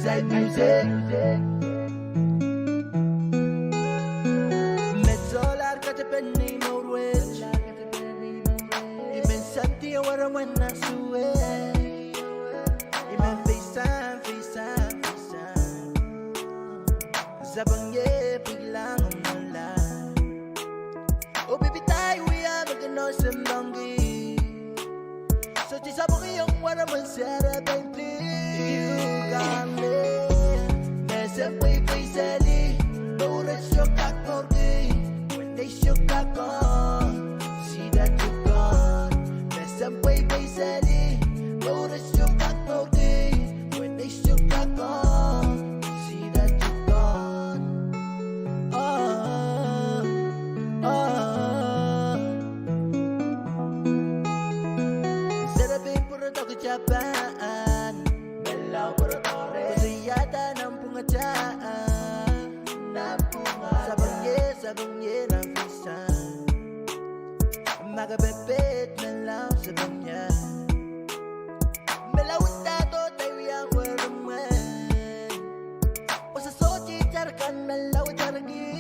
side music. Metzolar katapeni morwech. Imen santi awara wana suwe. Imen FaceTime. Sabang ye biglang umula. Oh baby tayo we are making awesome longi. So ti sabang yung wala man sara bang please. Kami mesem way sali. Baurat syok akmorgi. When they shook akon. See that you gone. Mesem way sali. Baurat syok akmorgi. When they shook akon. Japan, Belau Berotore, Kesiata nampung aja, sabang ye nampisan, Maga bebet melau sabangnya, Belau tato tayo yang werumen, Wasa soci carakan melau caragi,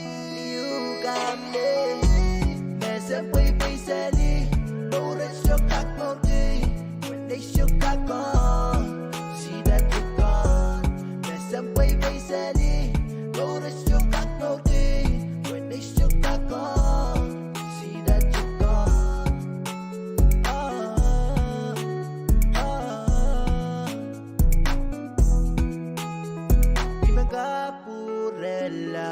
You gamle, Mesem pui sali, Baurat syokak morgi. They shook back on, see that you're gone. There's some way sally, go to shook back no day. When they shook back on, see that you're gone. Di Kapurela,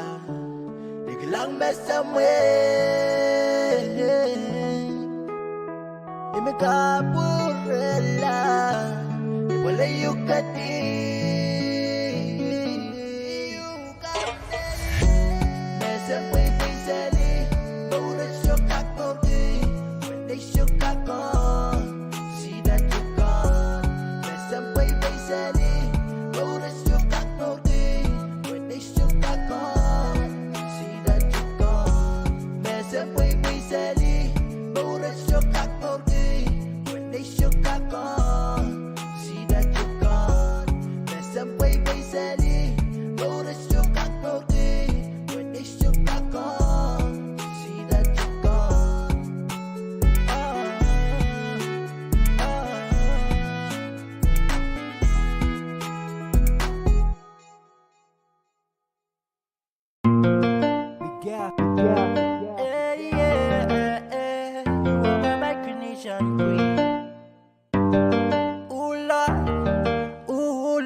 biglang may somewhere. Di Kapurela, wala yung kati. Nasa way sali, baurat syok akmorgi. When they shook akon, see that you're gone. Nasa way sali, baurat syok akmorgi. When they shook akon, see that you're gone. Nasa way sali, baurat syok akmorgi. When they shook akon, see that you're gone. Nasa way sali, baurat syok akmorgi. When they shook akon, see that you're gone. You are my micronation queen. Ooh Lord, oh,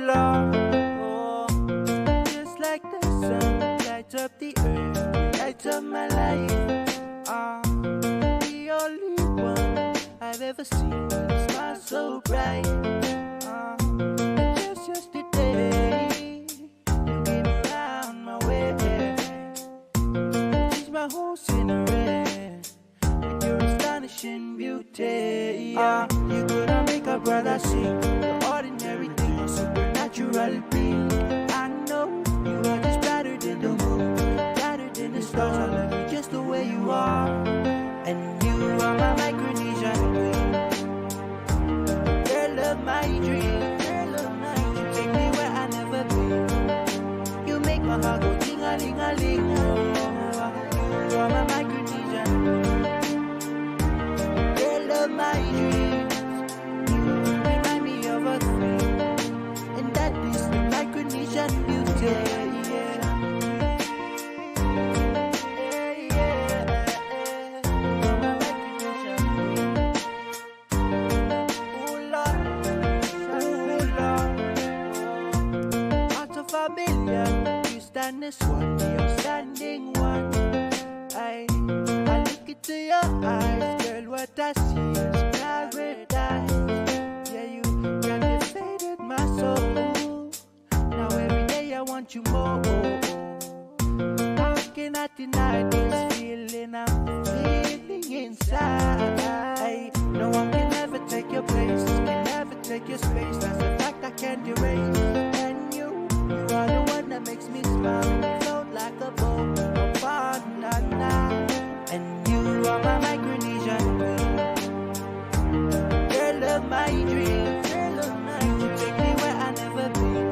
just like the sun lights up the earth, lights up my life. The only one I've ever seen with a smile so bright. Just yesterday, you came around my way, changed my whole scenery with your astonishing beauty. You couldn't make a brother sing. You're ordinary thing, a supernatural being. I know you are just brighter than the moon, brighter than the stars. I love you just the way you are, and you are my Micronesian queen. Girl of my dream, take me where I never been. You make my heart go ting-a-ling-a-ling. You are my Micronesian queen. Girl of my dreams, you remind me of a thing, and that is the Micronesian beauty. You stand as one, the outstanding one. I look into your eyes, girl, what I see is paradise. Yeah, you captivated my soul. Now every day I want you more. How can I deny this feeling I'm feeling inside? No one can ever take your place, can never take your space. That's a fact I can't erase. And you are the one that makes me smile, float like a boat upon a night. And you are my Micronesian queen, girl of my dreams. You take me where I never been.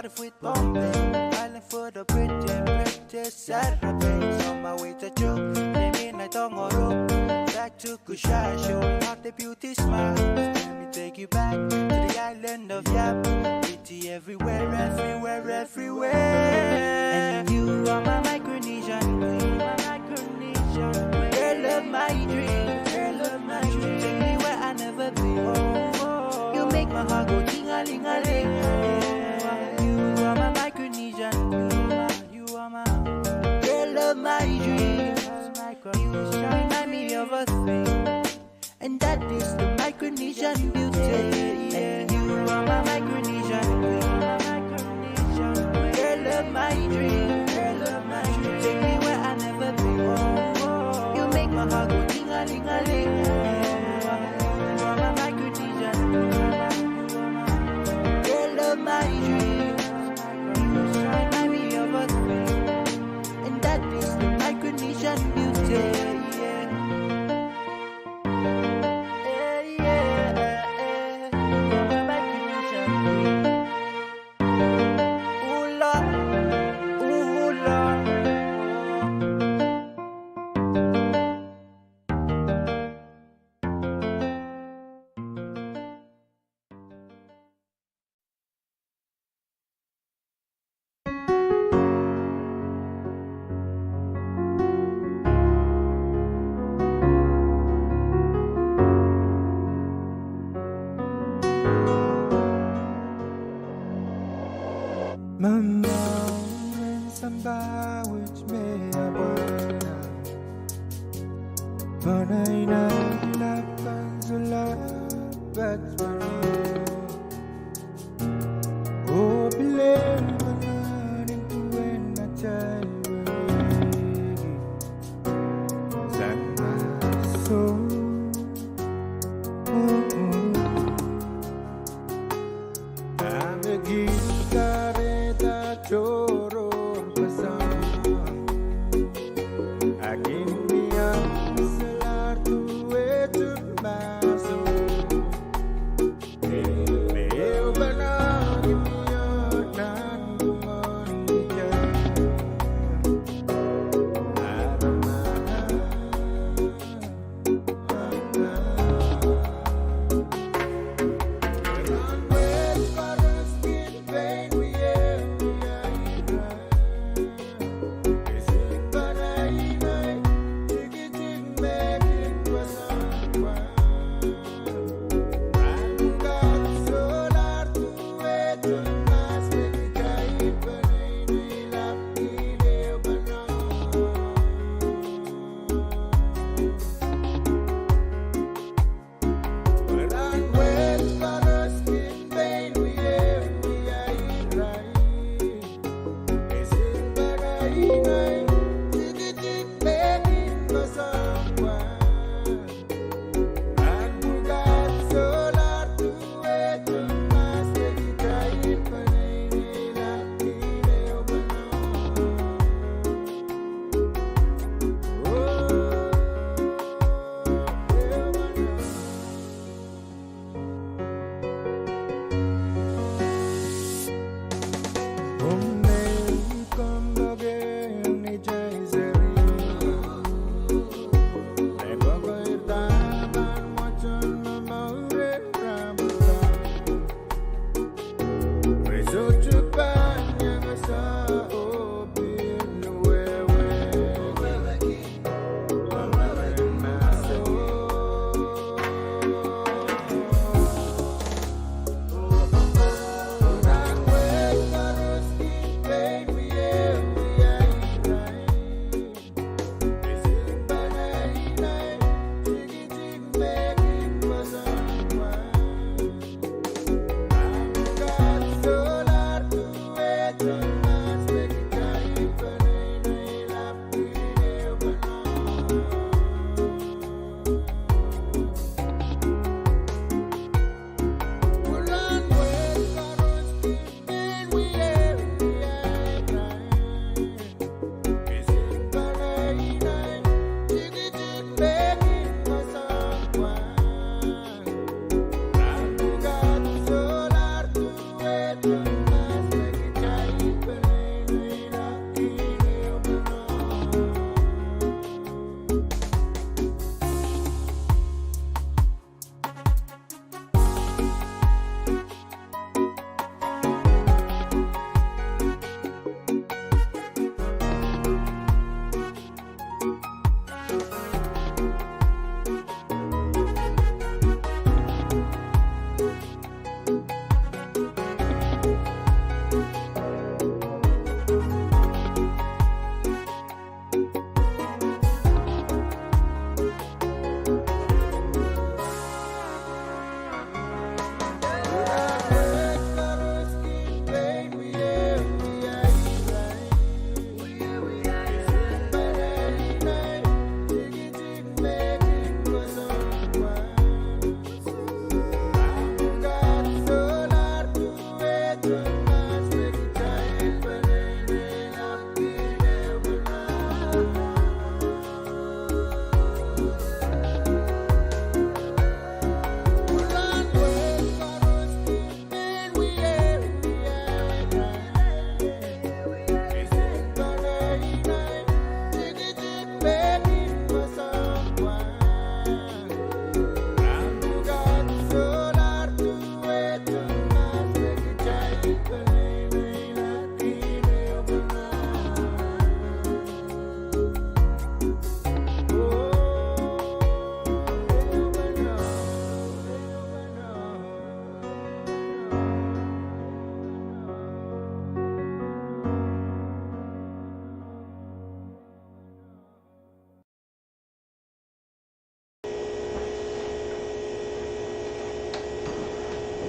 started with Pohnpei, island for the British Saturdays. On my way to Joe, they mean I don't go back to Kushai, showing out the beauty smiles. Let me take you back to the island of Yap. Beauty everywhere, everywhere, everywhere. And you are my Micronesian queen, my Micronesian queen. Girl of my dream, girl of my dream. Take me where I never been. You make my heart go ting-a-ling-a-ling. You are my Micronesian queen. You are my girl of my dreams. You remind me of a thing, and that is the Micronesian beauty. And you are my Micronesian queen, my Micronesian queen. Girl of my dreams, girl of my dreams. Take me where I never been. You make my heart go ting-a-ling-a-ling. You are my Micronesian queen, girl of my dreams. You remind me of a thing, and that is the Micronesian beauty.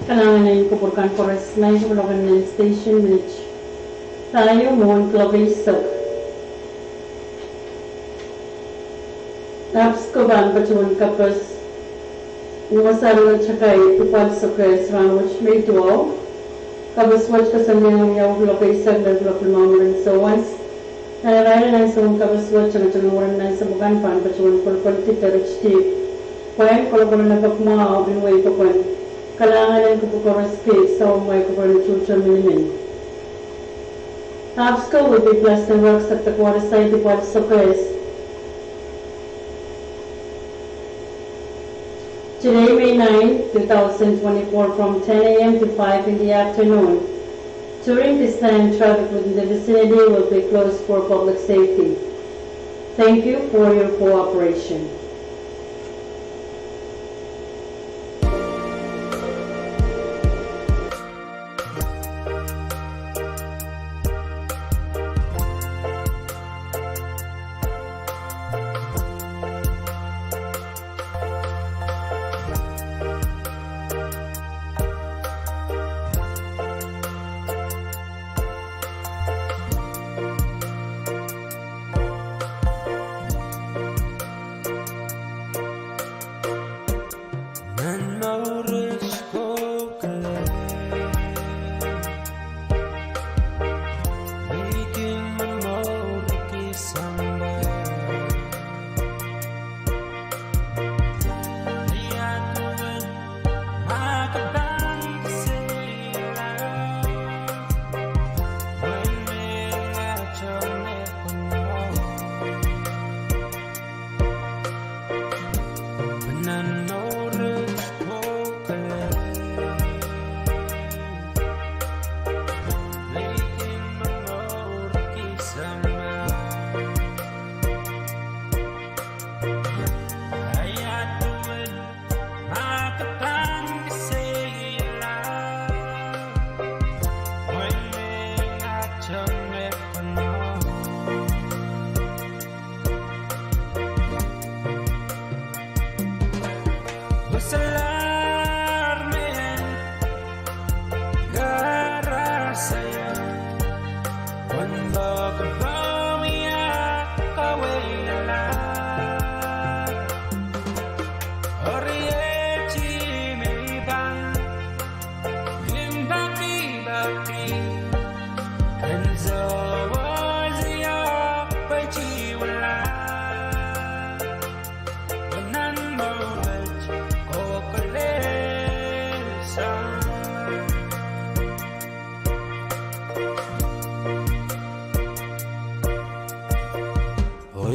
Kailangan na yung kupurkan forest na yung kapulakan ng station village. Tayo mohon KAPWARESOU. Naps ko ban pacuan kapas Numasarang at sakay tupad sa kres ranguch may tuwaw. Kabaswatch kasanyang yaw KAPWARESOU nagulapul mamuran. So once nararaya na sa mga kabaswatch ang tanunguran na sa bukan pan pacuan kulkul titarich tip. Pwuhng kulkul na kapma binway pakuan. Kailangan ko po karaskate sa umay ko pa ng chucha minimin. Taps ko will be plus ng works at KAPWARESOU tupad sa kres. Today, May 9, 2024, from 10 a.m. to 5 in the afternoon. During this time, traffic within the vicinity will be closed for public safety. Thank you for your cooperation.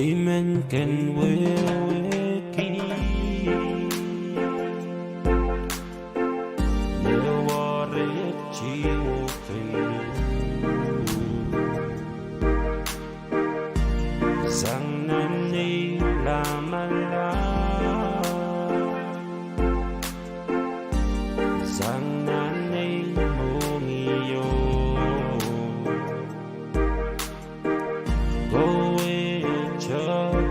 Women can wear go with your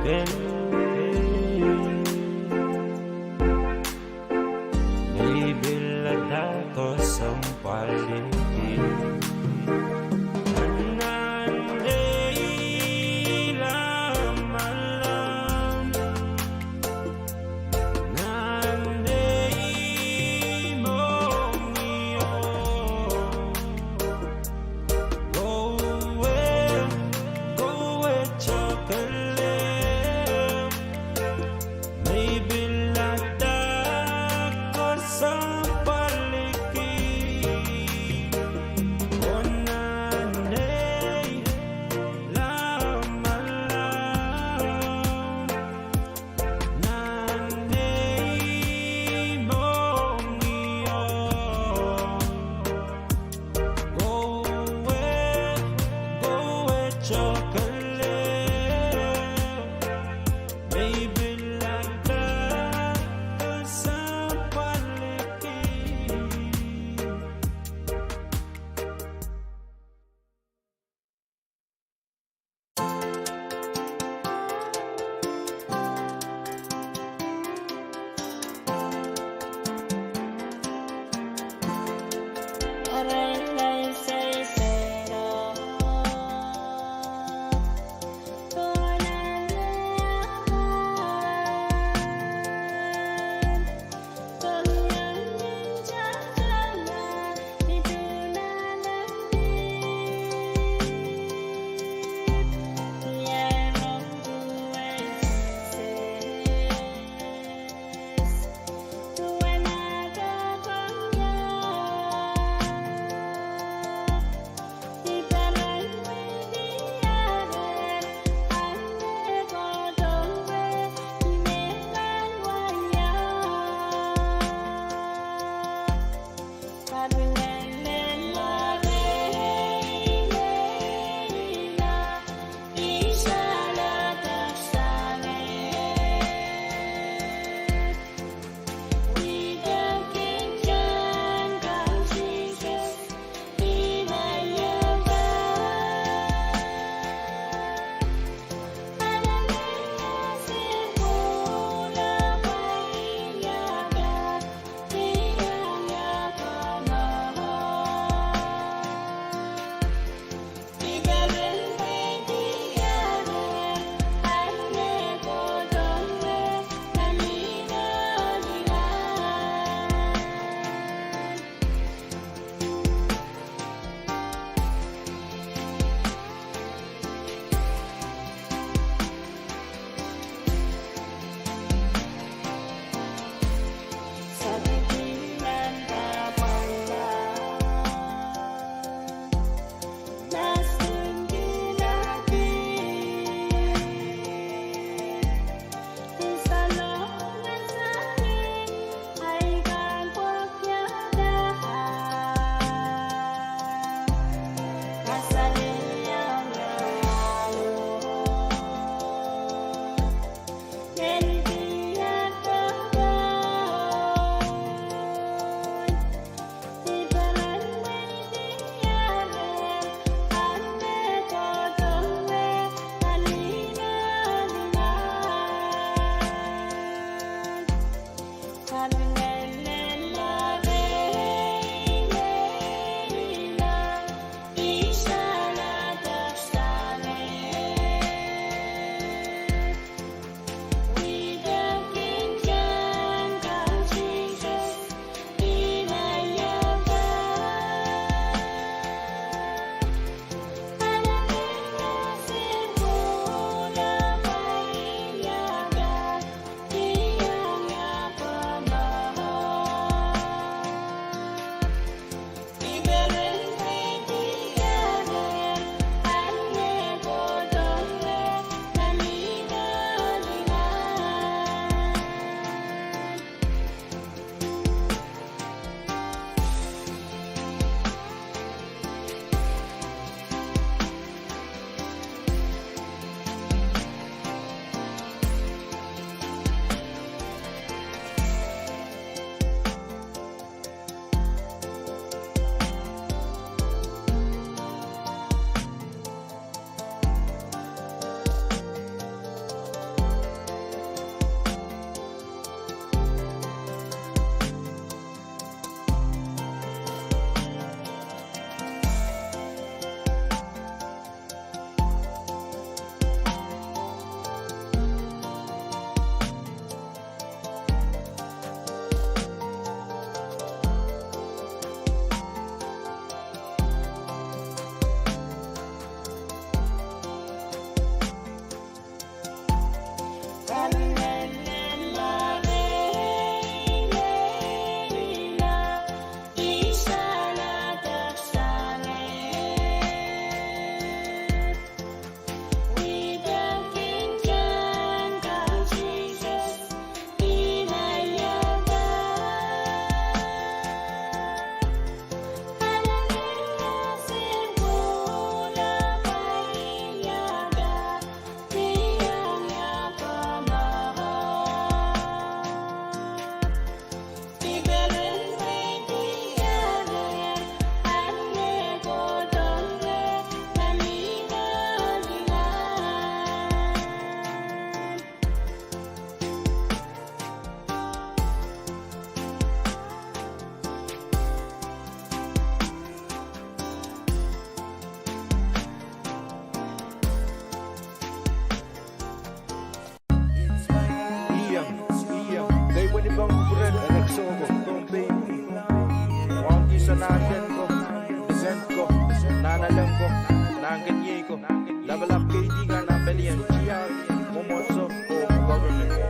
Sana alam ko, nakakanye ko. Level up kaibigan na billion GR. Momoso o government.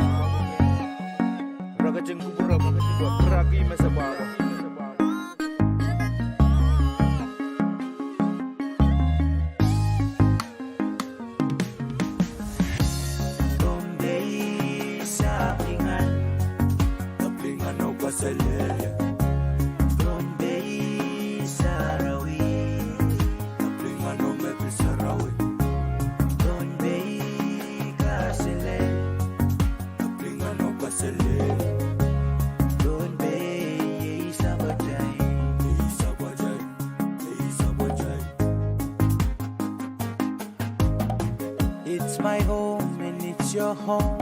Ragajeng kubura mo kasi kraki masabawa. Pohnpei sa Pwuhng, kaplingan o kasalaya. Pohnpei sa Rawi, kaplingan o mepe sa Rawi. Pohnpei kasile, kaplingan o kasile. Pohnpei sa bajay, sa bajay, sa bajay. It's my home and it's your home.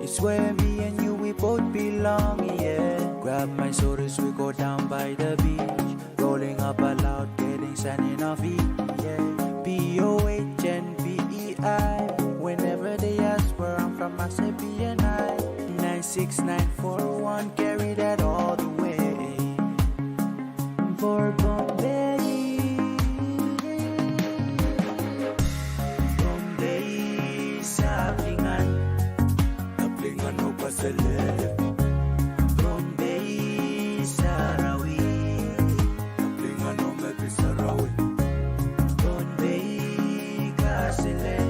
It's where me and you, we both belong, yeah. Grab my shoulders, we go down by the beach. Rolling up aloud, getting sand in our feet, yeah. P-O-H and P-E-I. Whenever they ask where I'm from, I say B&I. 96941, carry that all the way. For Pohnpei. Pohnpei sa Pwuhng, kaplingan o kasalaya. Pohnpei sa Rawi, kaplingan o mepe sa Rawi. Pohnpei kasile,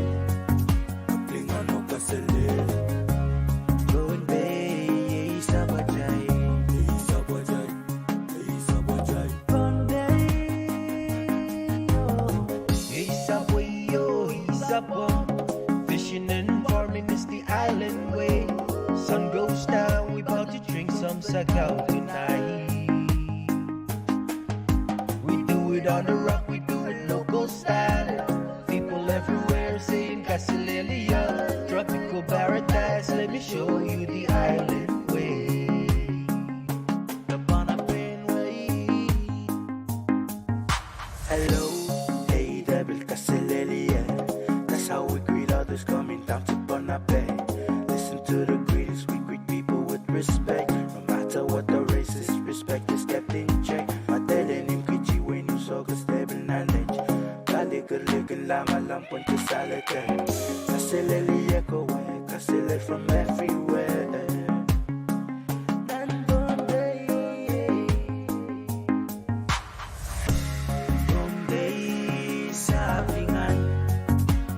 kaplingan o kasile. Pohnpei sa bajay, sa bajay, sa bajay. Pohnpei, oh. Isa Pwuhng, isa po. Fishing and farming is the island way. Sun goes down, we bout to drink some sakao tonight. We do it on the rock, we do it local style. People everywhere saying Kasilelia. Tropical paradise, let me show you the island way. The Pohnpei way. Hello, hey, Devil Kasilelia. That's how we greet others coming down to Pohnpei. Listen to the greetings, we greet people with respect. No matter what the race is, respect is kept in check. Madeleine Kichi when you saw the stable knowledge. Kaligan lama lampon to salate. Kasileli echo way, Kasile from everywhere. And Pohnpei, Pohnpei sa Pwuhng,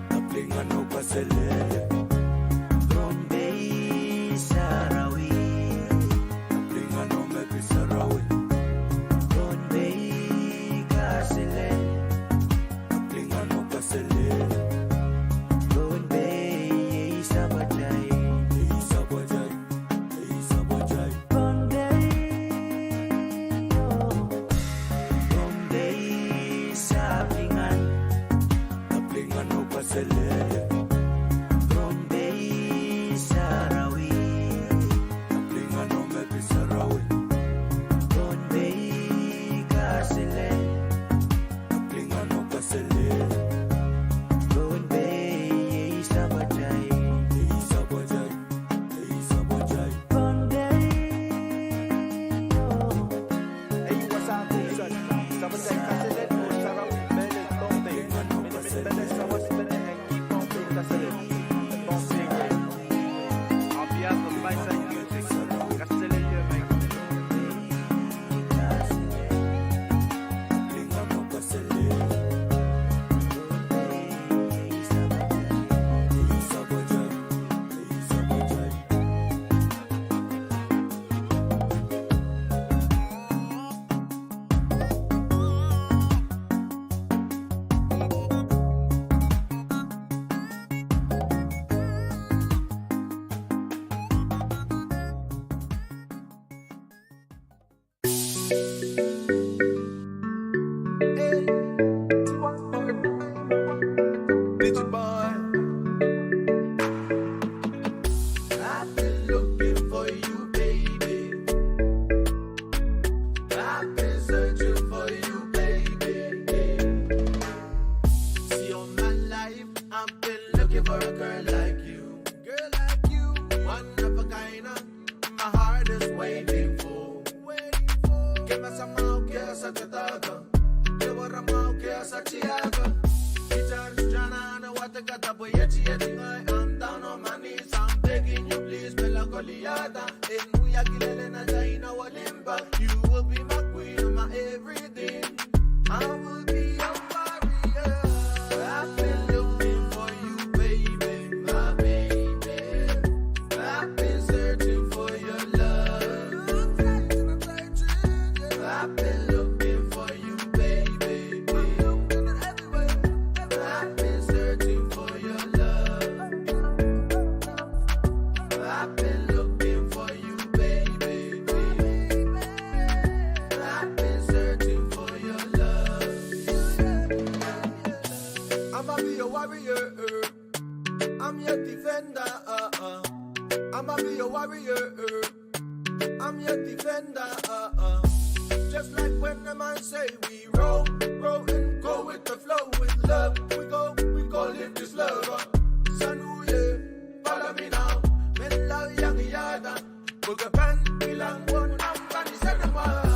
kaplingan o kasalaya. Pohnpei sa Rawi, kaplingan o mepe sa Rawi. Pohnpei kasile, kaplingan o kasile. Pohnpei sa bajay, sa bajay, sa bajay. Pohnpei, oh. Pohnpei sa Pwuhng, kaplingan o kasalaya. Pohnpei sa Rawi, kaplingan o mepe sa Rawi. Pohnpei kasile, kaplingan o kasile. Pohnpei sa bajay, sa bajay, sa bajay. Pohnpei, oh. Hey, what's up, son? Sa bajay Kasile o sa Rawi, Belet, Pohnpei. Belet sa what's better and keep Pohnpei Kasile. Pohnpei way. On behalf of V6AH Music, Kasile you make. Kaplingan o kasile. Sa bajay, sa bajay. Bitch boy, I've been looking for you, baby. I've been searching for you, baby. See all my life, I've been looking for a girl like you. Girl like you, one of a kind, my heart is waiting for. Que más amado que esa te taga, que borra más que esa Chiaga. I'm down on my knees, I'm begging you, please, Bella Goliata. And we are killing a Jaina Walimba. You will be my queen, my everything. I will be your warrior. I've been looking for you, baby, my baby. I've been searching for your love. I've been looking for you, baby. I've been searching for your love. I've been looking for you, baby. I've been searching for your love. I'ma be your warrior. I'm your defender. I'ma be your warrior. I'm your defender. Just like when the man say we roll and go with the flow with love. We go live this love. Sanuye, follow me now. Men love young yada. Book a pen, bilang one, I'm gonna send them all.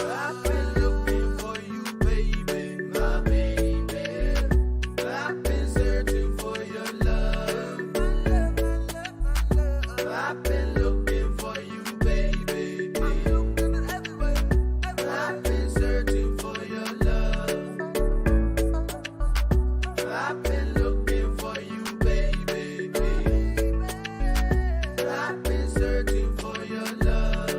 I've been looking for you, baby, my baby. I've been searching for your love. I've been looking for you, baby. I've been searching for your love. I've been looking for you, baby. I've been searching for your love.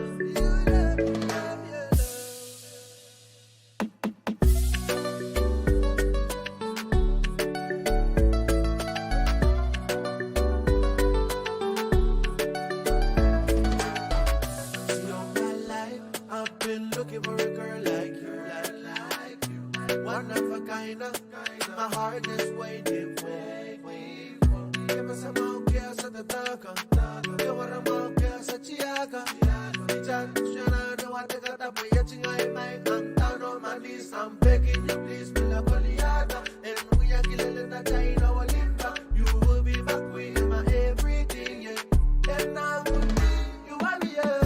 See, all my life, I've been looking for a girl like you, like you. One of a kind of, my heart is waiting for. Give me some more care, so the dark. You want a more care, so Chiaga. I'm down on my knees, I'm begging you, please, Bella Goliata. And we are killing the China Walimba. You will be my queen, my everything, yeah. And I will be your warrior.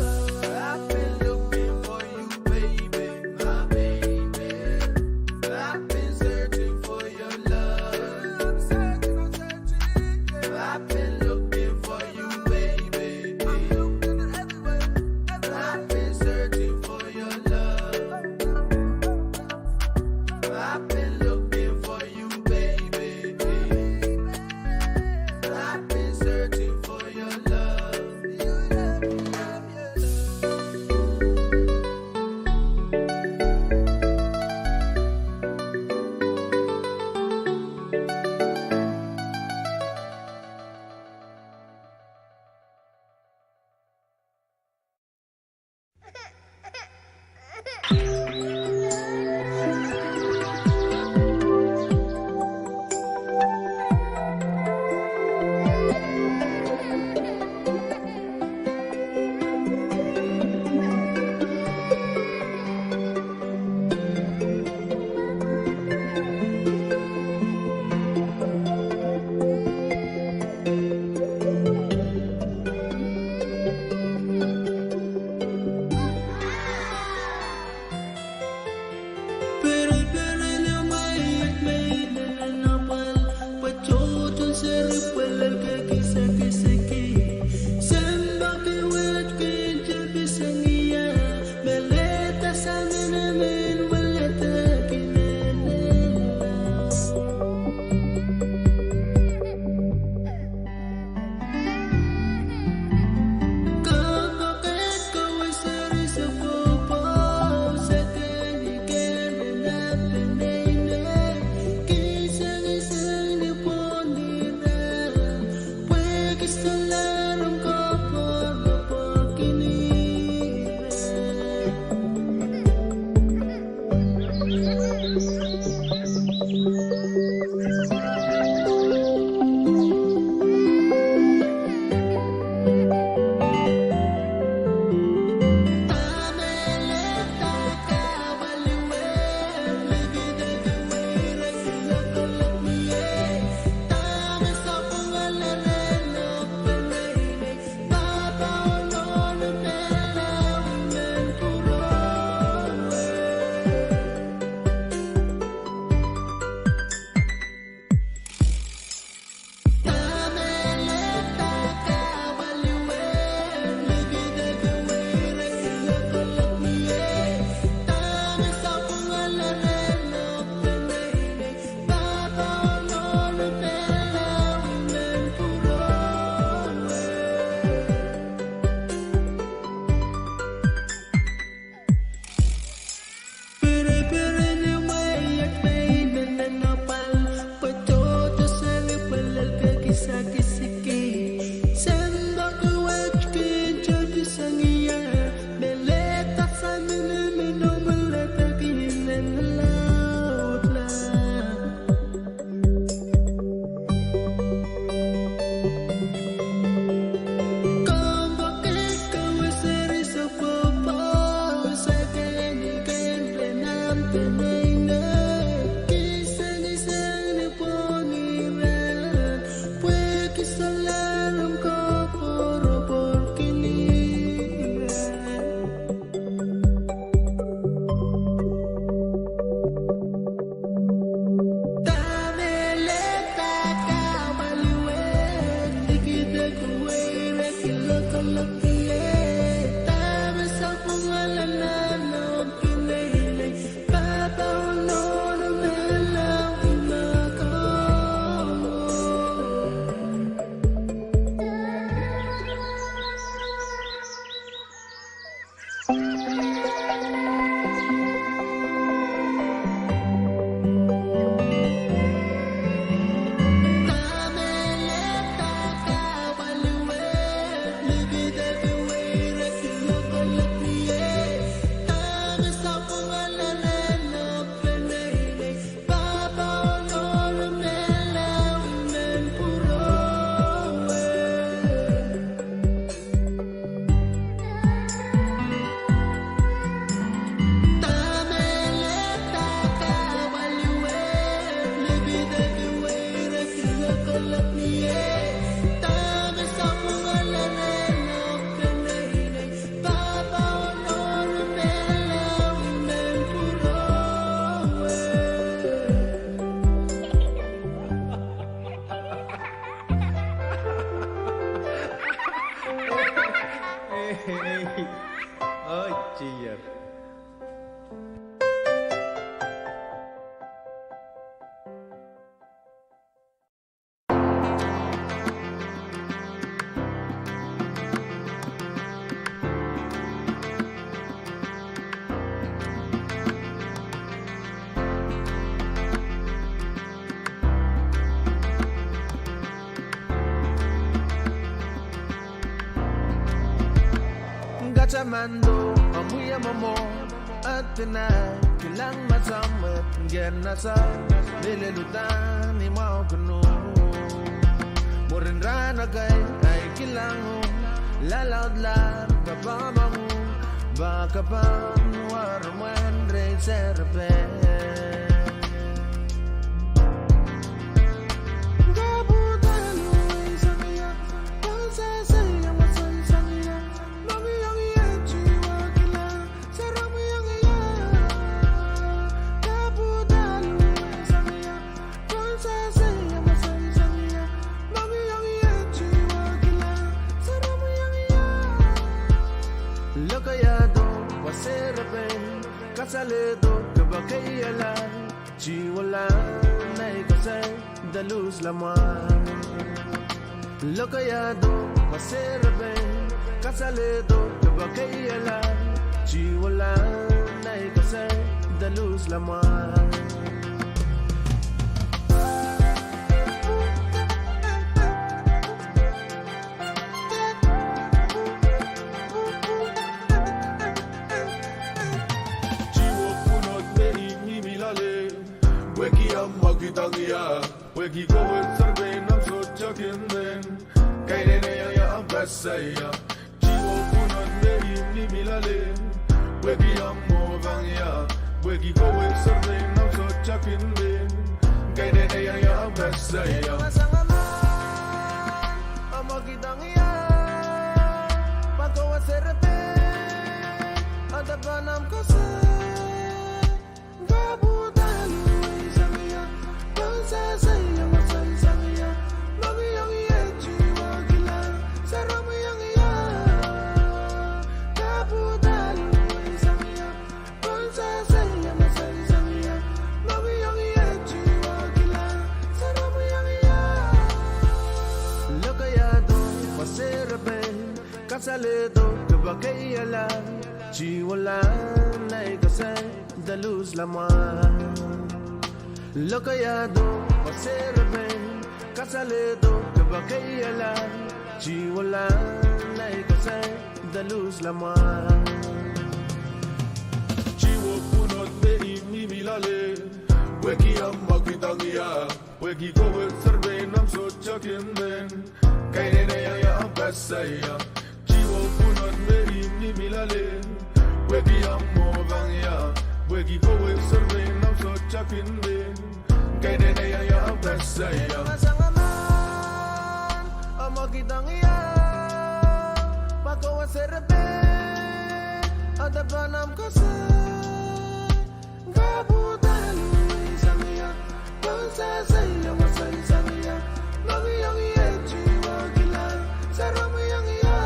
I've been looking for you, baby, my baby. I've been searching for your love. I've been looking for you, baby. Gachamando, amuya mamo, atina, kilang masamat, genasa, nilelutan, ni mau kenu. Morin rana kay, ay kilango, lalaud lan, kapamango, baka pang warman, rey serpe. Kasaledo kabakayalan, chiwalan na ikasay, dalus laman. Lokayado, maserabe, kasaledo kabakayalan, chiwalan na ikasay, dalus laman. Weki go with survey, I'm so chucking then. Kaidene ya ambasaya. Chiwo punot me milale. Weki amovang ya. Weki go with survey, I'm so chucking then. Kaidene ya ambasaya. Masangaman, amakitang iya. Pagkawa serpe, adapanam kasi. Kasaledo kabakayalan, chiwalan na ikasay, dalus laman. Lokayado, paserabe, kasaledo kabakayalan, chiwalan na ikasay, dalus laman. Chiwo punot me milale. Weki amakitang iya. Weki go with survey, I'm so chucking then. Kaidene ya ambasaya. Punot me milale. Weki amovang ya. Weki go with survey, I'm so chucking then. Kaidene ya ambasaya. Masangaman, amakitang iya. Pagkawa serpe, adapanam kasi. Gabutan, isamiya. Pansasaya, masaya. Mami yang iya, jiwa gila. Sarama yang iya.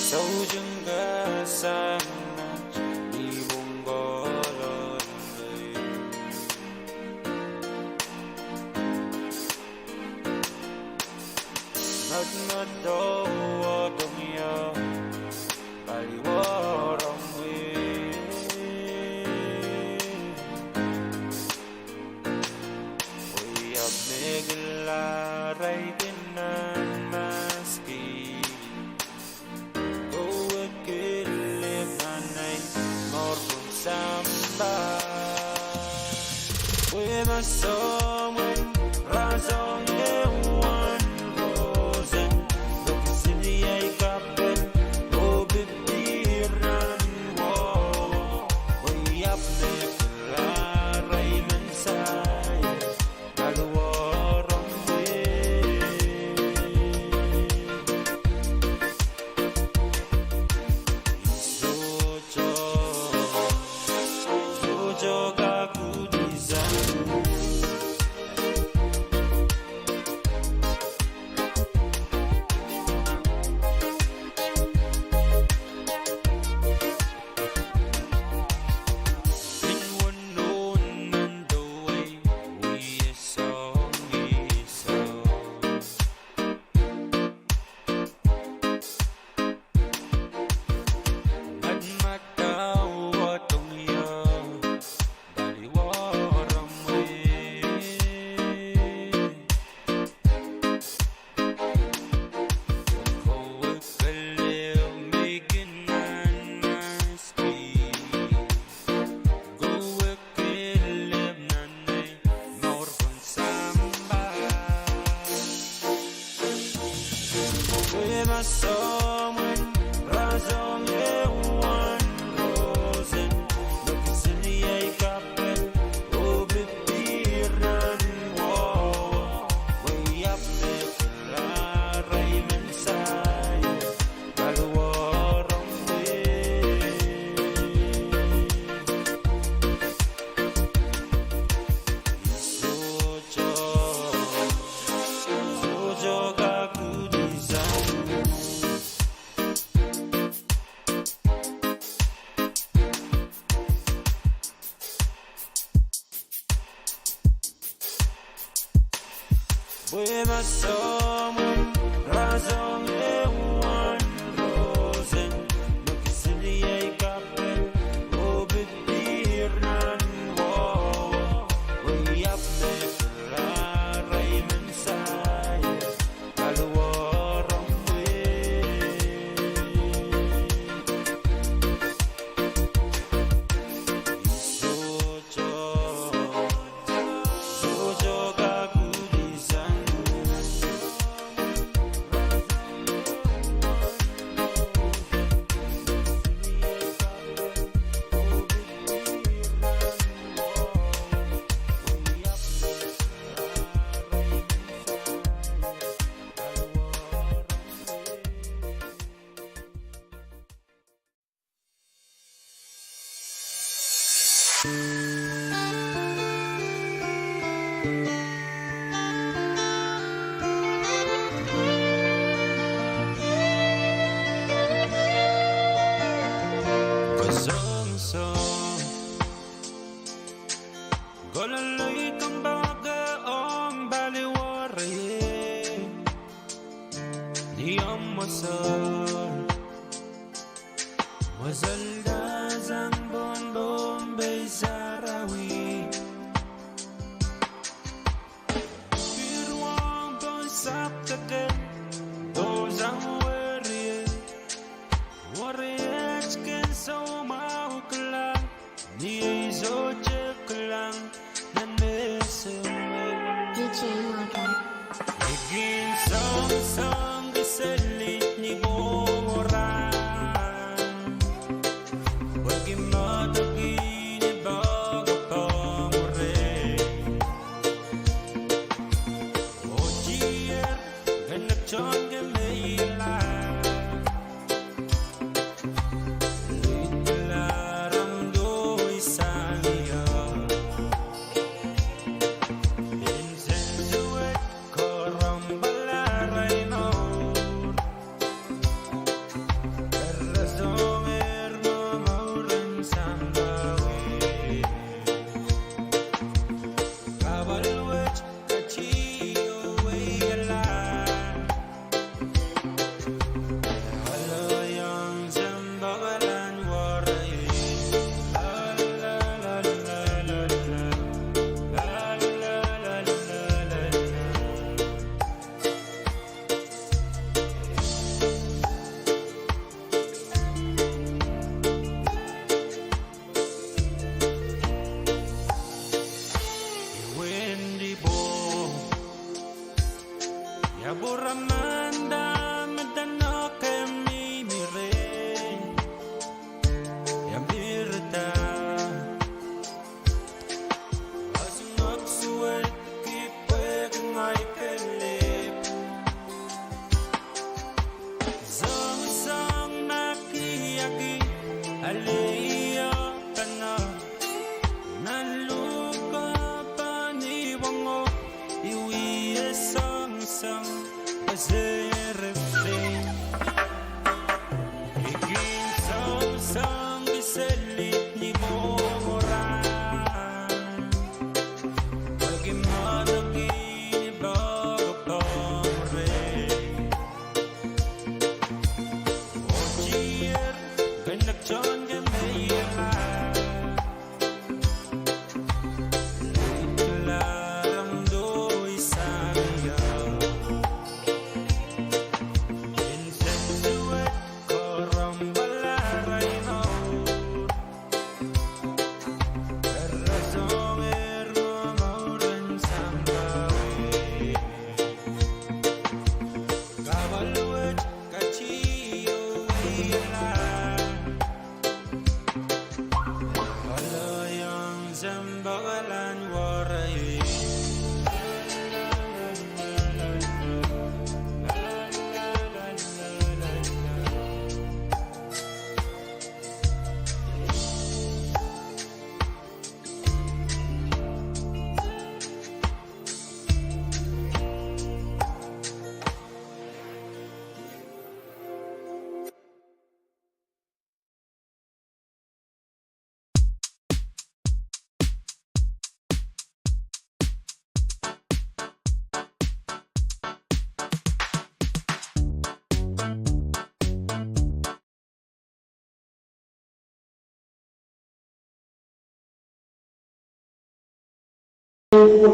소중가 삶은 이본 걸었네.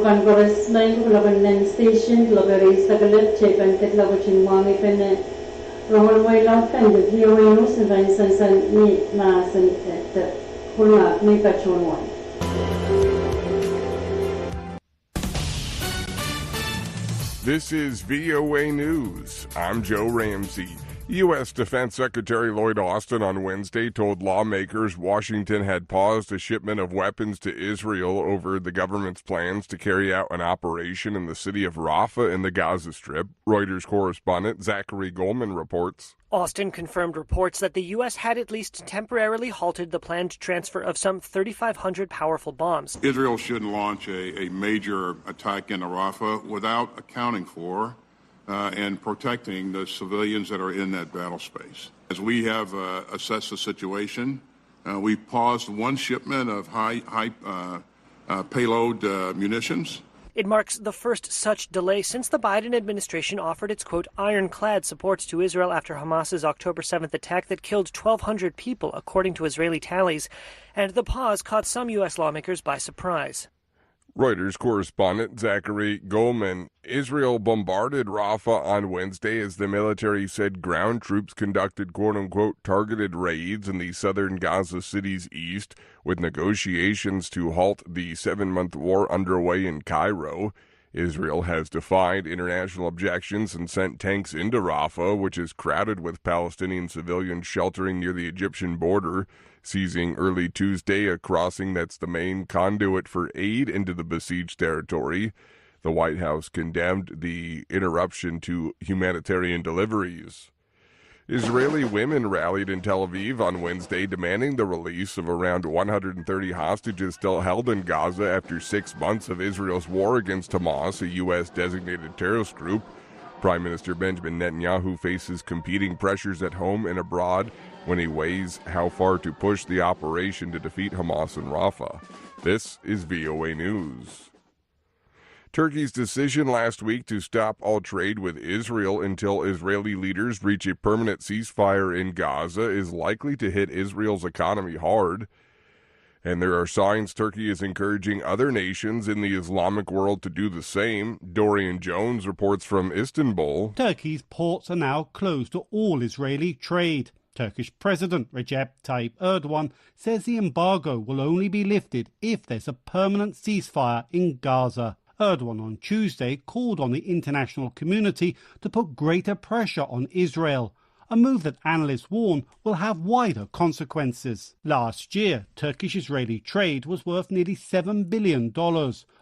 bukan koras lain ko laban nan station lagari sa kalat chepan tet lago chinwangi penne rohol moy lautan de VOA News and san ni ma san tet kulak ni kachonwan. This is VOA News. I'm Joe Ramsey. U.S. Defense Secretary Lloyd Austin on Wednesday told lawmakers Washington had paused a shipment of weapons to Israel over the government's plans to carry out an operation in the city of Rafah in the Gaza Strip. Reuters correspondent Zachary Goldman reports. Austin confirmed reports that the U.S. had at least temporarily halted the planned transfer of some 3,500 powerful bombs. Israel shouldn't launch a major attack into Rafah without accounting for and protecting the civilians that are in that battle space. As we have assessed the situation, we paused one shipment of high payload munitions. It marks the first such delay since the Biden administration offered its, quote, ironclad support to Israel after Hamas's October 7th attack that killed 1,200 people, according to Israeli tallies. And the pause caught some U.S. lawmakers by surprise. Reuters correspondent Zachary Goldman. Israel bombarded Rafah on Wednesday as the military said ground troops conducted quote-unquote targeted raids in the southern Gaza city's east, with negotiations to halt the 7-month war underway in Cairo. Israel has defied international objections and sent tanks into Rafah, which is crowded with Palestinian civilians sheltering near the Egyptian border, seizing early Tuesday a crossing that's the main conduit for aid into the besieged territory. The White House condemned the interruption to humanitarian deliveries. Israeli women rallied in Tel Aviv on Wednesday demanding the release of around 130 hostages still held in Gaza after 6 months of Israel's war against Hamas, a U.S.-designated terrorist group. Prime Minister Benjamin Netanyahu faces competing pressures at home and abroad when he weighs how far to push the operation to defeat Hamas in Rafah. This is VOA News. Turkey's decision last week to stop all trade with Israel until Israeli leaders reach a permanent ceasefire in Gaza is likely to hit Israel's economy hard. And there are signs Turkey is encouraging other nations in the Islamic world to do the same. Dorian Jones reports from Istanbul. Turkey's ports are now closed to all Israeli trade. Turkish President Recep Tayyip Erdogan says the embargo will only be lifted if there's a permanent ceasefire in Gaza. Erdogan on Tuesday called on the international community to put greater pressure on Israel, a move that analysts warn will have wider consequences. Last year, Turkish-Israeli trade was worth nearly $7 billion,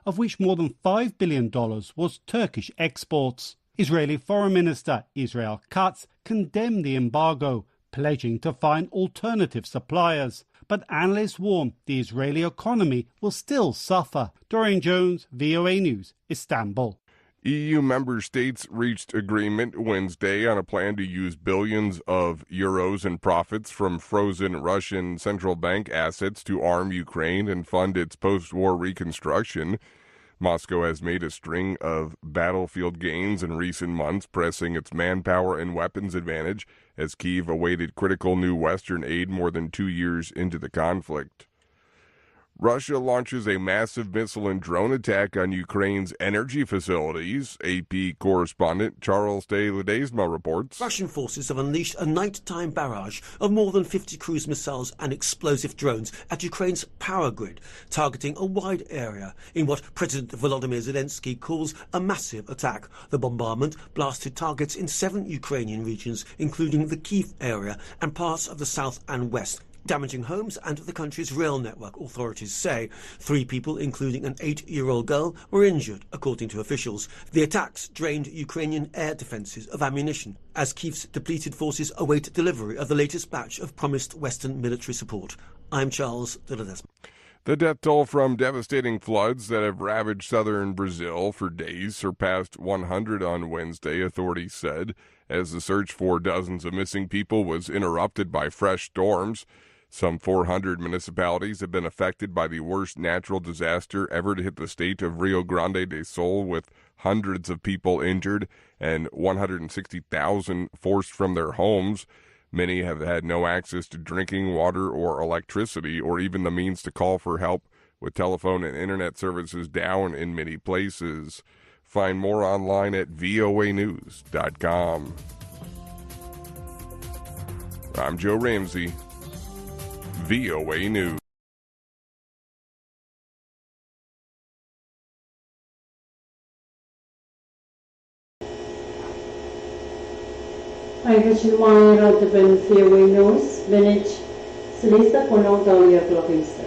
of which more than $5 billion was Turkish exports. Israeli Foreign Minister Israel Katz condemned the embargo, pledging to find alternative suppliers. But analysts warn the Israeli economy will still suffer. Dorian Jones, VOA News, Istanbul. EU member states reached agreement Wednesday on a plan to use billions of euros in profits from frozen Russian central bank assets to arm Ukraine and fund its post-war reconstruction. Moscow has made a string of battlefield gains in recent months, pressing its manpower and weapons advantage as Kyiv awaited critical new Western aid more than 2 years into the conflict. Russia launches a massive missile and drone attack on Ukraine's energy facilities. AP correspondent Charles de Ledesma reports. Russian forces have unleashed a nighttime barrage of more than 50 cruise missiles and explosive drones at Ukraine's power grid, targeting a wide area in what President Volodymyr Zelensky calls a massive attack. The bombardment blasted targets in 7 Ukrainian regions, including the Kyiv area and parts of the south and west, damaging homes and the country's rail network, authorities say. 3 people, including an 8-year-old girl, were injured, according to officials. The attacks drained Ukrainian air defences of ammunition, as Kyiv's depleted forces await delivery of the latest batch of promised Western military support. I'm Charles de Ledesma. The death toll from devastating floods that have ravaged southern Brazil for days surpassed 100 on Wednesday, authorities said, as the search for dozens of missing people was interrupted by fresh storms. Some 400 municipalities have been affected by the worst natural disaster ever to hit the state of Rio Grande do Sul, with hundreds of people injured and 160,000 forced from their homes. Many have had no access to drinking water or electricity, or even the means to call for help, with telephone and internet services down in many places. Find more online at voanews.com. I'm Joe Ramsey, VOA News. Ay kacilmang iratapan VOA News, Benich, Salisa Punong Taulia Klokisa.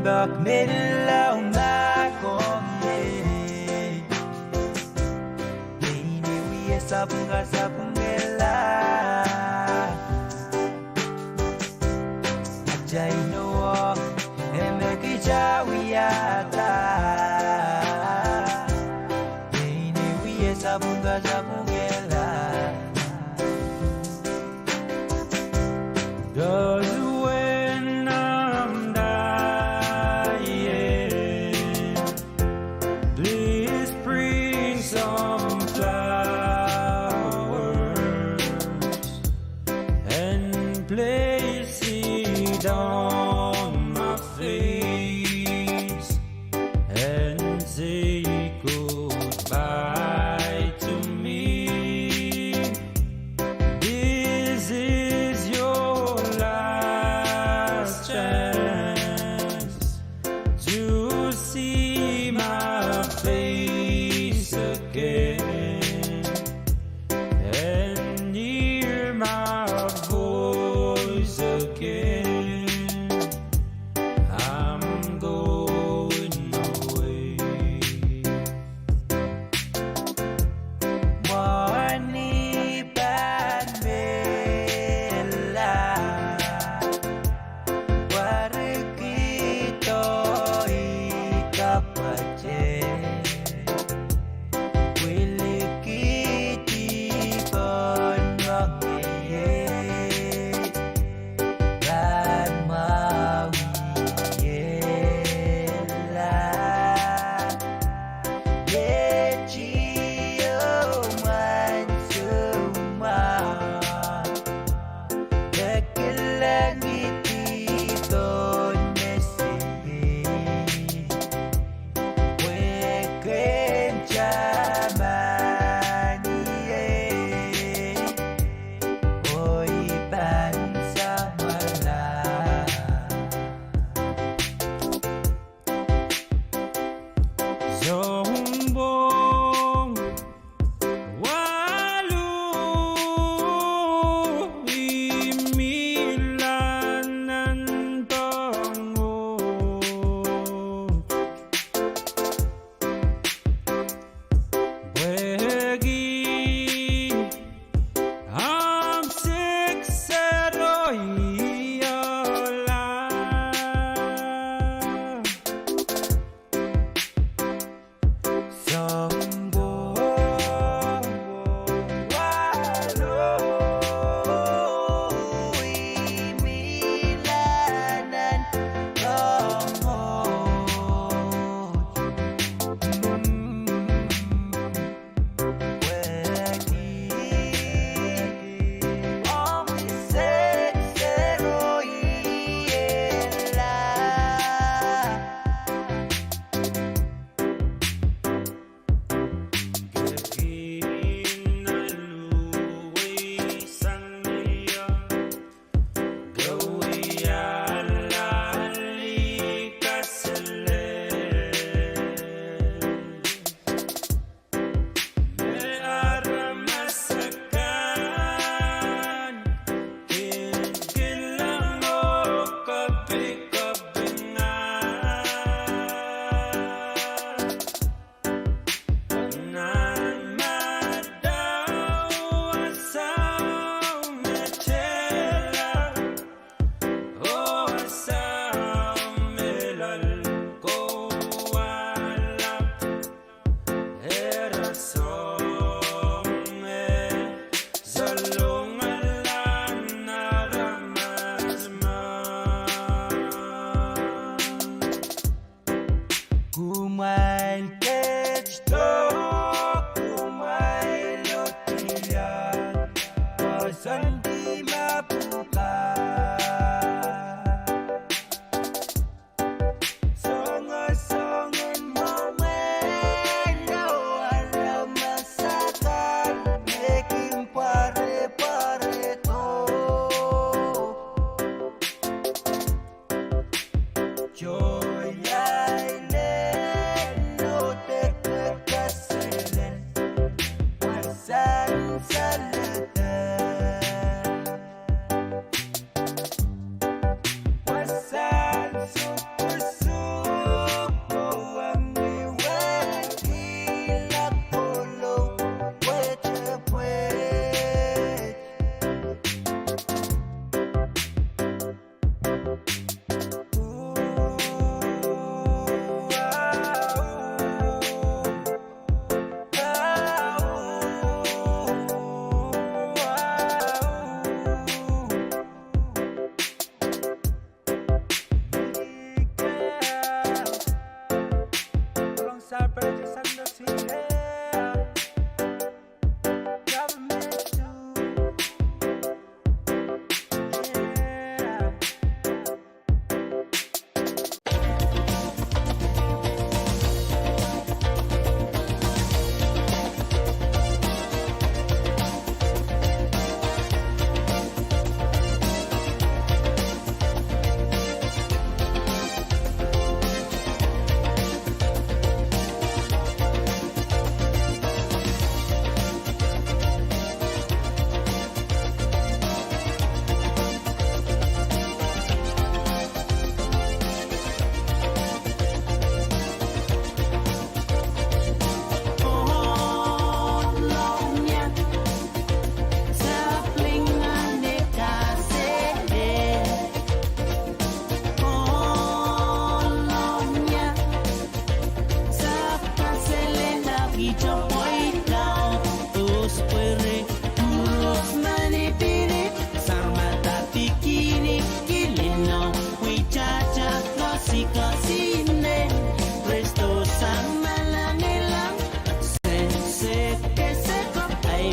bak nella una konye Dini wiye sabunga sabungela Ajaino emekicha wiyata Dini wiye sabunga sabungela We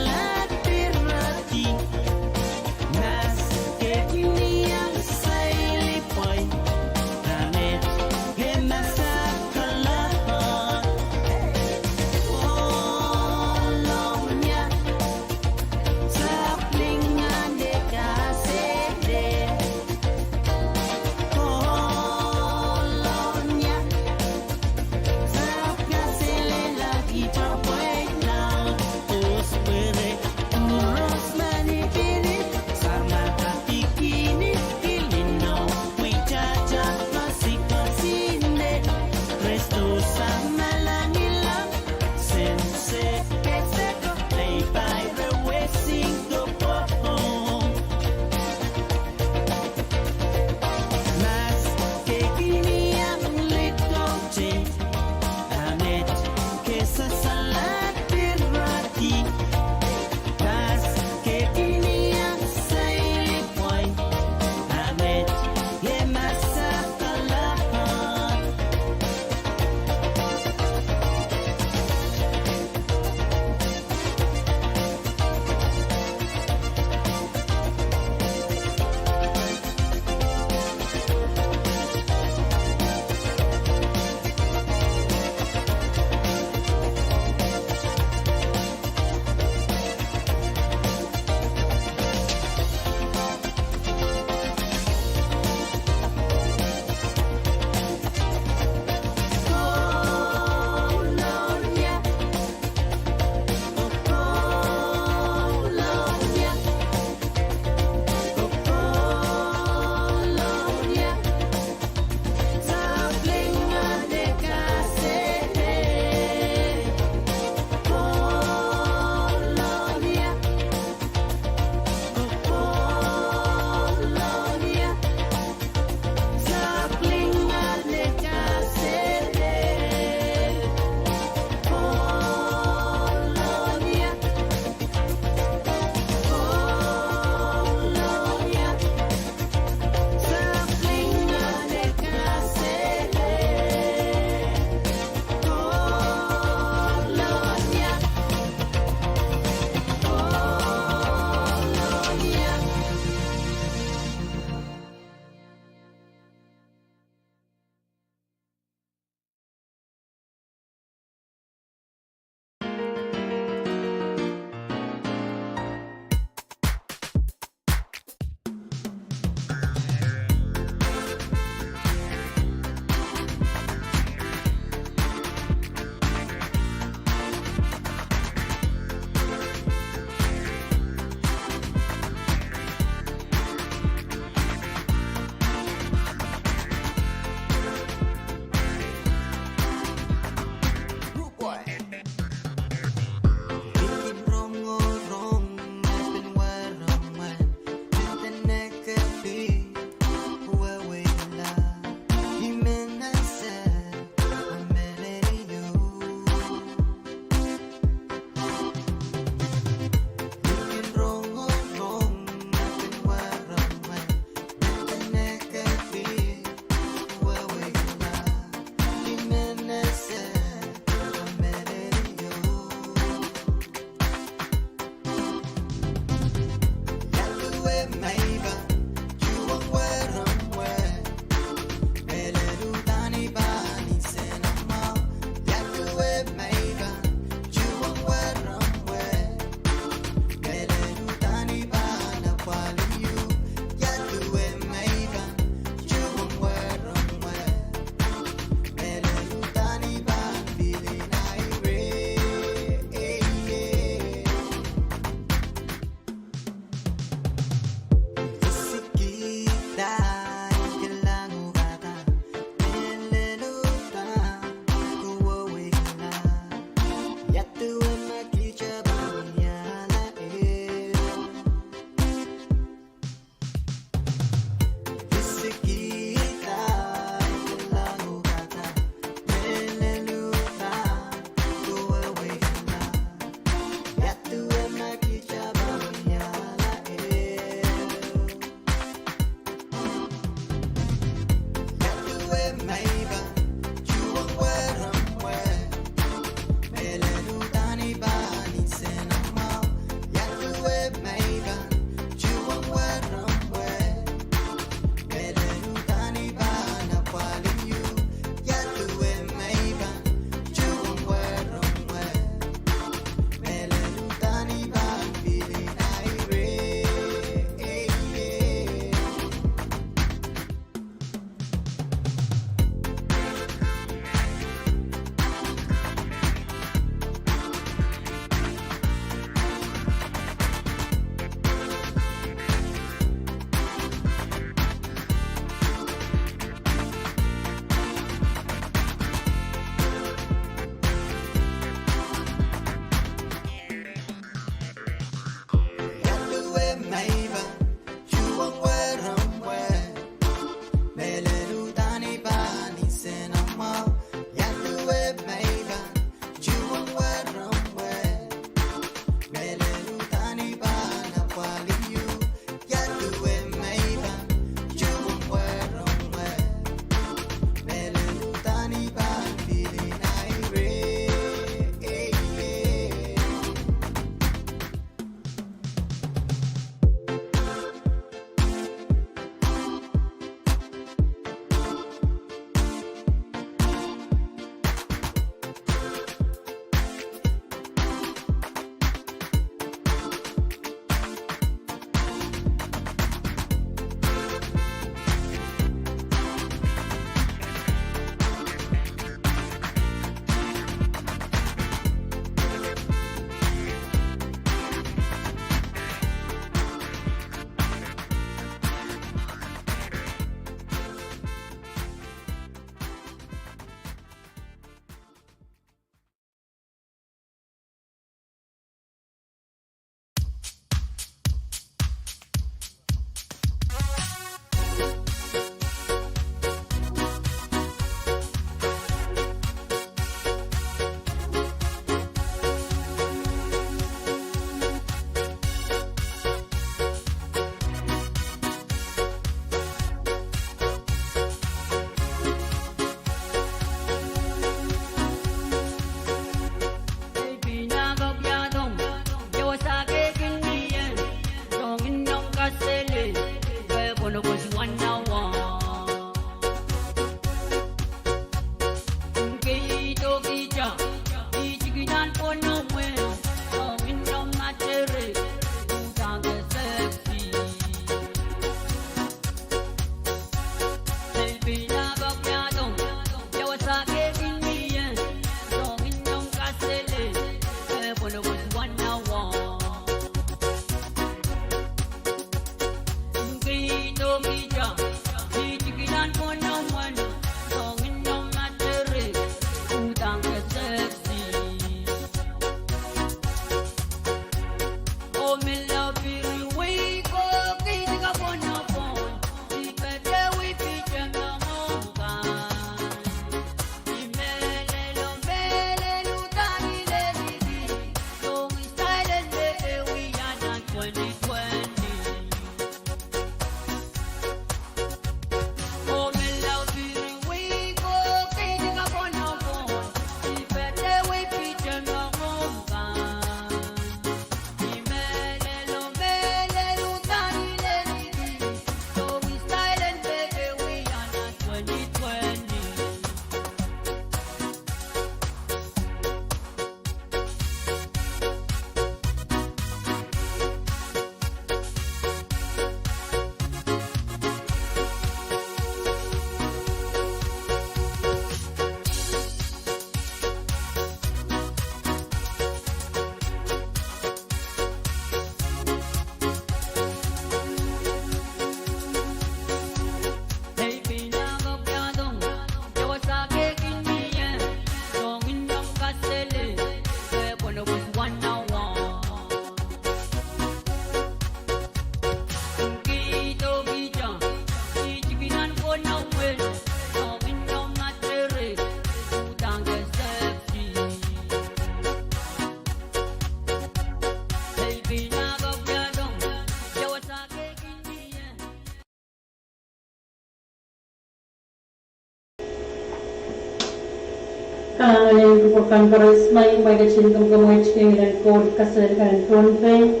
Kalanganin ko conference may magazine kung gamoy chiking code kasal kan Pohnpei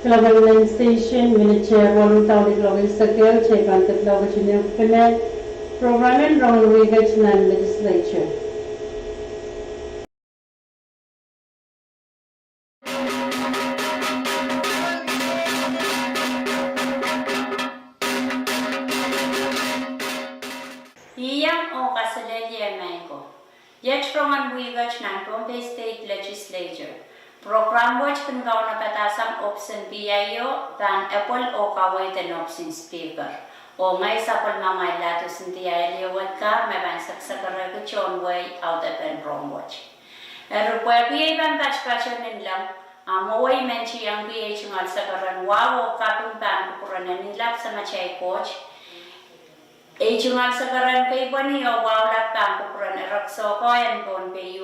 Kalabalan Station Minichair walong tao di Global Sakir Chay Kantat Global Chinyang Connect Programin Rong Wigach Nan Legislature Iyang o kasalelye ko. Yet from an Wigach Nan Pohnpei State Legislature. Program watch kan gaw na patasang option BIO dan Apple o kaway ten option speaker. O ngay sa palmamay latos ng DILewat ka, may bansak sa karagachon way out at and wrong watch. Erupwe PA ban patch-patcher nilang, maway menchi ang PH ngal sa karan wawo kaping ban kukuranan nilap sa machay coach. Ngal sa karan kay bani o wawlat ban kukuran erakso ko yan Pohnpei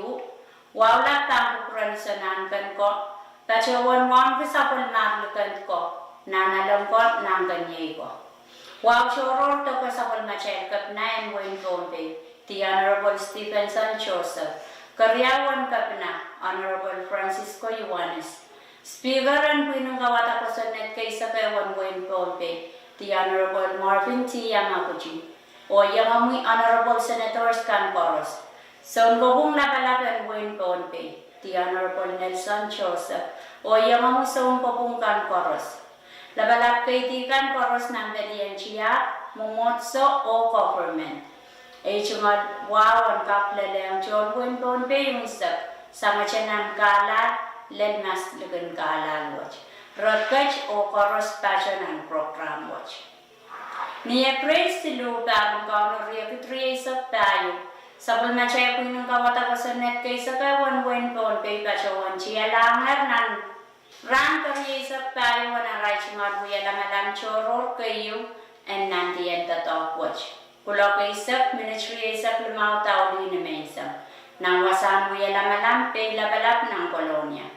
Wawlat tang kukuran sa nangan ko, tachawan wan kisapal narlukan ko, nanalam ko, nangganyay ko. Wow shoror to kasapal machay kap na en Wayne Pohnpei, the Honorable Stephenson Joseph, karyawan kap na, Honorable Francisco Yuanes. Speaker and Pwuhng kawata ko sa net kay sa kawan Wayne Pohnpei, the Honorable Marvin T. Yamaguchi, o yung amoy Honorable Senators Kankoros. So, ngobong napalakan Wayne Pohnpei, the Honorable Nelson Joseph, o yung amusong popungkan koros. Labalap kay tikan koros ng Bedienchia, mumotso o government. Ay chungad wawan kaplele ang John Wayne Pohnpei yung isap, sa matyanan kalat, ledmas lugan kalal watch. Rotkach o koros passion ang program watch. Niya praise si Luba, ang kaunor yakitri isap tayo, Sabul machay Pwuhng kawata ko sa net kay sa kawan Wayne Pohnpei kachawan chiya langar nan ran kariya isap tayo wana rai chungar buya lamalam choror kayo and nanti yan tatok watch. Kulo kay isap ministry isap lumaw tao din na may isap. Nang wasan buya lamalam pay labalap ng kolonya.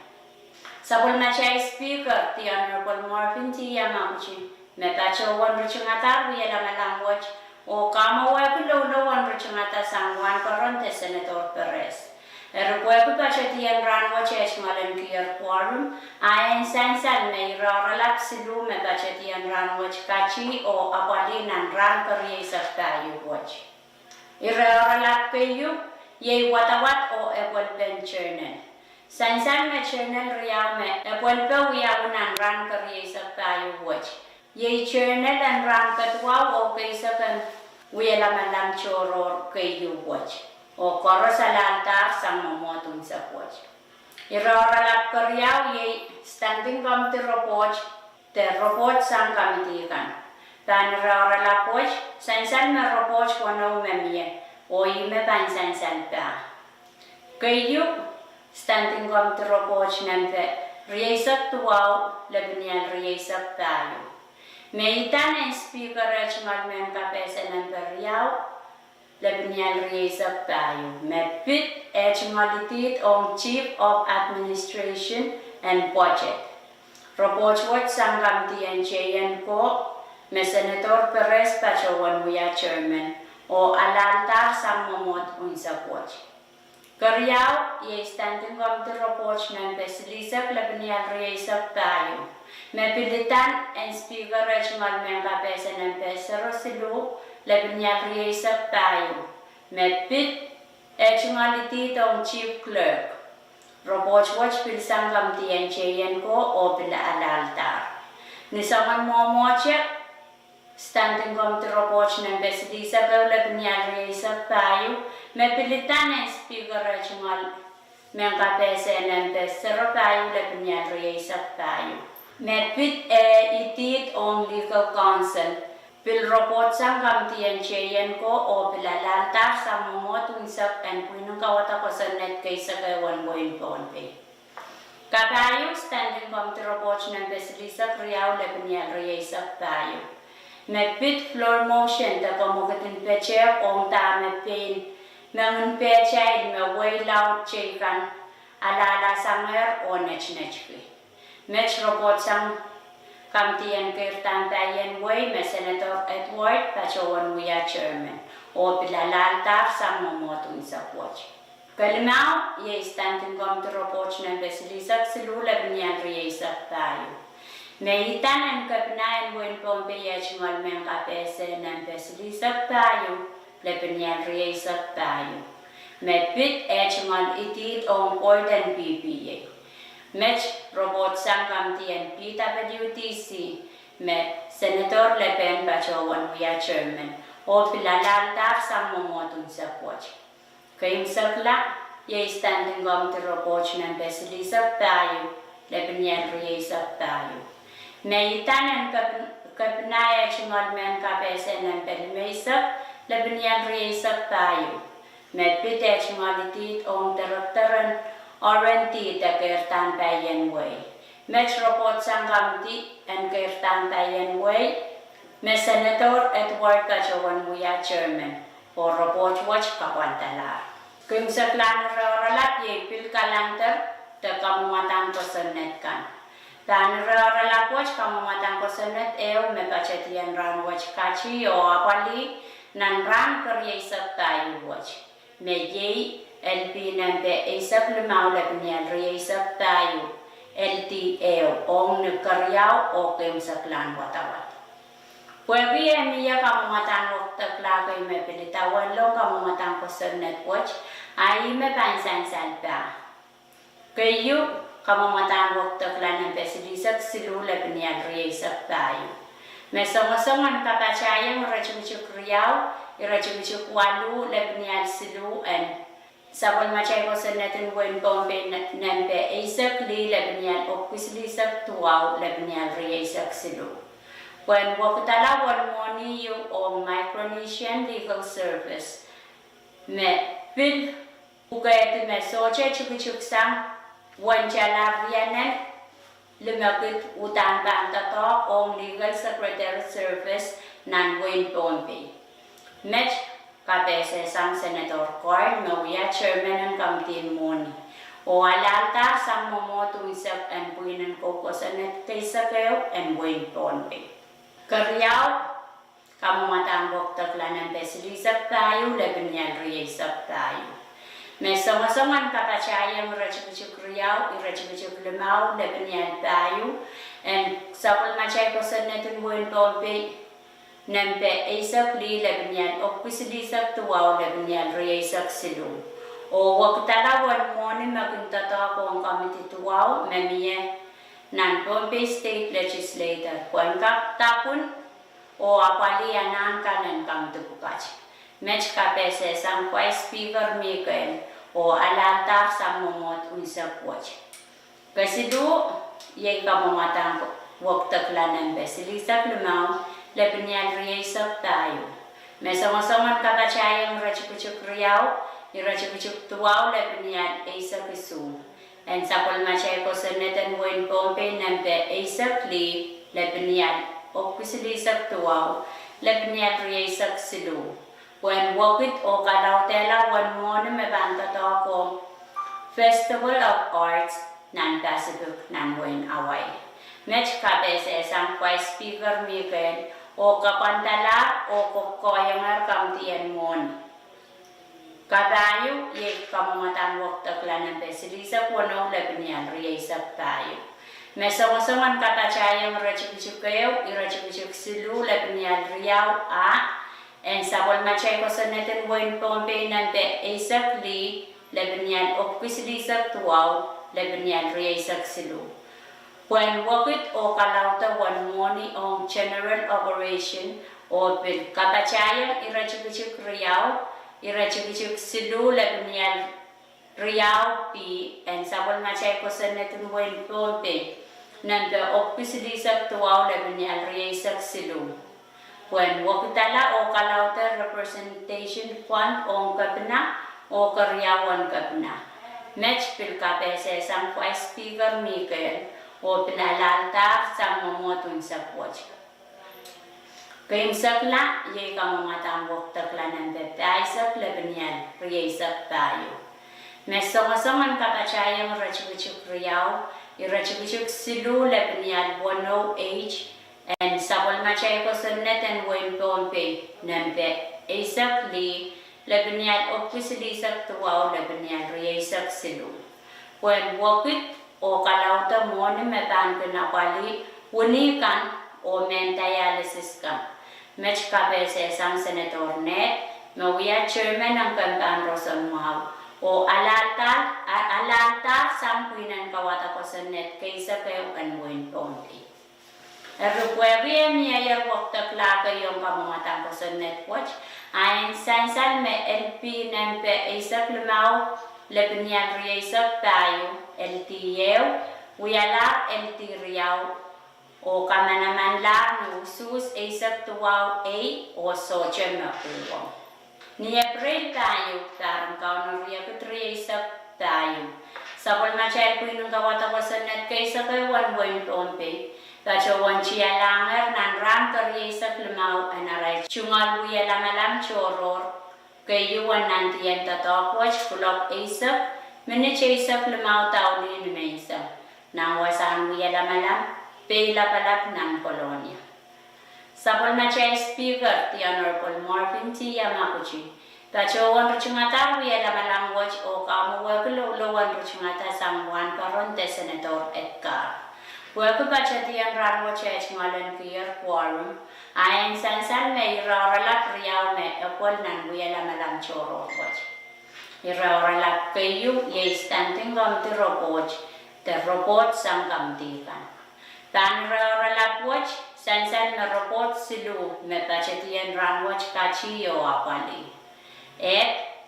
Sabul machay speaker the Honorable Marvin T. Yamaguchi. Metachawan ruchungatar buya lamalam watch. O kamaway ko lolo ruchungata sangwan karon te Senator Perez. Erupwe ko pa siya tiyan ranwa chech malan clear quorum. Ayan sansan may raralap silu me pa siya tiyan ranwa kachi o apalinan ran kariya sa tayo watch. Iraralap kayo yay watawat o epol pen chernel. Sansan me chernel riyaw me epol pe wiyaw ran kariya sa tayo watch. Yay chernel and ram katwa o kay sa kan wiyalaman choror kayo watch. O koro sa lantar sang mamotong sa watch. Iraralap karyaw yay standing committee report te report sang kamitikan. Dan iraralap watch sansan me report kono memye o ime pan sansan pa. Kayo standing committee report nempe riyasak tuwaw labnian riyasak tayo. Meitan en speaker rachmal men kapesa ng peryaw, labnial riyasak tayo. Mepit echmalitit on Chief of Administration and Budget. Report what sang kamtiyan chayan ko, me Senator Perez pachawan muya chairman, o alaltar sang mamot unsa watch. Karyaw, ye standing committee report ng pesilisak labnial riyasak tayo. Mepilitan and speaker rachmal men kapesa ng pesero silu labnial riyasak tayo. Mepit echmalitit on Chief Clerk. Report watch pilsang kamtiyan chayan ko o pila alaltar. Nisangan mo check standing committee report ng pesilisak labnial riyasak tayo. Mepilitan and speaker rachmal men kapesa ng pesero tayo labnial riyasak tayo. Mepit itit on legal counsel. Pil report sang kamtiyan chayan ko o pilalantar sa mamotong isap and Pwuhng kawata ko sa net kay sa kawan Wayne Pohnpei. Kapayo standing committee report ng pesilisak riyaw labnial riyasak tayo. Mepit floor motion ta kamukatin peche ong tame pain nangun peche me way loud chikan alala sanger o nech-nechki. Match report sang kamtiyan kirtan tayan way me Senator Edward pachawan muya chairman o pilalaltar sang mamotong sa watch. Kalimau ye standing gom to report na besilisak silu labnian riyesak tayo. Meitan and kapnayan when Pohnpei yachmal men kapese nan besilisak tayo labnian riyesak tayo. Mepit yachmal itit on orden PPA. Match robot sangam TN KAPWARESOU me Senator Le Pen bacawan via chairman o pilalal tar sang momotun sa watch. Kayong sakla, ye standing gom to report ng besilisak tayo, Lebanyan riyesak tayo. Meitan ang kapnaya chungol men kapese ng pelimaysak, Lebanyan riyesak tayo. Medpite chungol itit ong direktoran orienti da kertan bayan way. Match report sang kamti and kertan bayan way, me Senator Edward Kachawan Muya chairman, o report watch kawantalar. Kung sa plan ralat ye pil kalantar te kamumatan personet kan. Dan ralat watch kamumatan personet me pachetian ran watch kachi o apali nan ran keryesak tayo watch. Me ye LP nambe esak limau labnian ryesak tayo LTO ong nekaryaw o kem sa plan watawat. Pwede niya kamumatan wakta klagay me pilitawan lo kamumatan personet watch. Ay me pansan salpa. Kayo kamamatan wakta klan ng besilisak silu labnian riyesak tayo. Me songo-songon kapachayang rachumchuk riyaw, irachumchuk walu labnian silu and sabon machay ko sa natin wen Pohnpei nambe isak li labnian opisilisak tuwaw labnian riyesak silu. When wakutala wan moni yu o Micronesian Legal Service me Pil ukayat me soche chuk sang wanjala rianan lumakit utang bang tatok ong Legal Secretary Service nan wen Pohnpei. Match kapese sang Senator Coy Mawia chairman ng kamtin moni. O alaltar sang momoto isak and buinan ko sa net kaysa kayo and wen Pohnpei. Karyaw kamumatan wakta klanan besilisak tayo, labnian riyesak tayo. May songo-songan kapachayang rachibachuk riyaw, irachibachuk limaw, labnian tayo. And sapul machay ko sa natin buwan Pohnpei, nampe isak li labnian, o pisilisak tuwaw, labnian riyesak silu. O wakitalawan mo ni maguntato ako ang kamiti tuwaw, mamiye nan Pohnpei State Legislature. Kwan kap tapun, o apali anan kanan kang tupukach. Match kapese sang Vice Speaker Mikael o alantar sang momot unsa watch. Kasi do ye kamamatan wakta klanan besilisak lumaw labnian riyesak tayo. May sama-saman kapachayang rachikuchuk riyaw, irachikuchuk tuwaw labnian isak isu. And sapol machay ko sa netan wen Pohnpei nambe isak li labnian o pisilisak tuwaw, labnian riyesak silu. When wakit o kalautela wan mo na mabanta to ako Festival of Arts nan Pacific nan wen away. Match kapese sang Vice Speaker Mikael o kapantala o kokoyangar kamtian mon. Kabayo ye kamamatan wakta klanan pesilisak wano labnian riyesak tayo. May songo-songan kapachayang rachibishuk kayo, irachibishuk silu, labnian riyaw and sabol machay ko sa natin wen Pohnpei nambe isak li, labnian opisilisak tuwaw, labnian riyesak silu. When wakit o kalauta wan moni on general operation o pil kapachayang irachibishuk riyaw, irachibishuk silu, labnian riyaw pi, and sabol machay ko sa natin wen Pohnpei nambe opisilisak tuwaw, labnian riyesak silu. When wakitala o kalauta representation fund on kapna o karyawan kapna. Match pil kapese sang Vice Speaker Mikael o pinalalta sang mamotun sa watch. Kayong sakla, ye kamamatang wakta klanan beptaisak labnian riyesak tayo. May songo-songan kapachayang rachibachuk riyaw, irachibachuk silu labnian 10H, and sabol machay ko sa net and wen Pohnpei nambe isak li lebenial opusilisak tuwao lebenial riyesak silu. When wakit o kalauta moni metan pinapali unikan o mentayalisis kan. Mech kapese sang senator net mawia chairman ng Pwuhng Roson Mau o alalta sang puinan kawata ko sa net kaysa kayo kanwin Pohnpei. Erupwebie miyayar wakta klaka yung pamamatang ko sa netwatch ayon sansal me LP nempe isak lumaw lebenial riyesak tayo LTEW wiyala LT Riau o kamanaman lang nusus isak tuwaw A o soche me uwang. Ni April tayo tarang kaunor riya isak tayo. Sapol machel po yung kawata ko sa net kaysa kayo wanwan Pohnpei. Kacho wan chiya langer nan ram tori isak lumaw anaray chungal wiya lamalam choror kayo wan nantiyan tatakwach kulok isak miniche isak lumaw tauli numaysa nang wasan wiya lamalam pela palap ng kolonya. Sapol machay speaker ti Honorable Morphin T. Yamaguchi. Kacho wan ruchungata wiya lamalam watch o kamuwa kulo wan ruchungata sangwan karon te Senator Edgar. Welcome back to the Ranwo Church Malan Pier Quorum. I am Sansan May Raralap Riao Me Apol Nan Wiela Malam Choro Watch. Iraralap Kayu Ye Standing on the report Sangam Dikan. Tan Raralap Watch, Sansan Me report Silu Me Pachetian Ranwatch Kachi Yo Apali.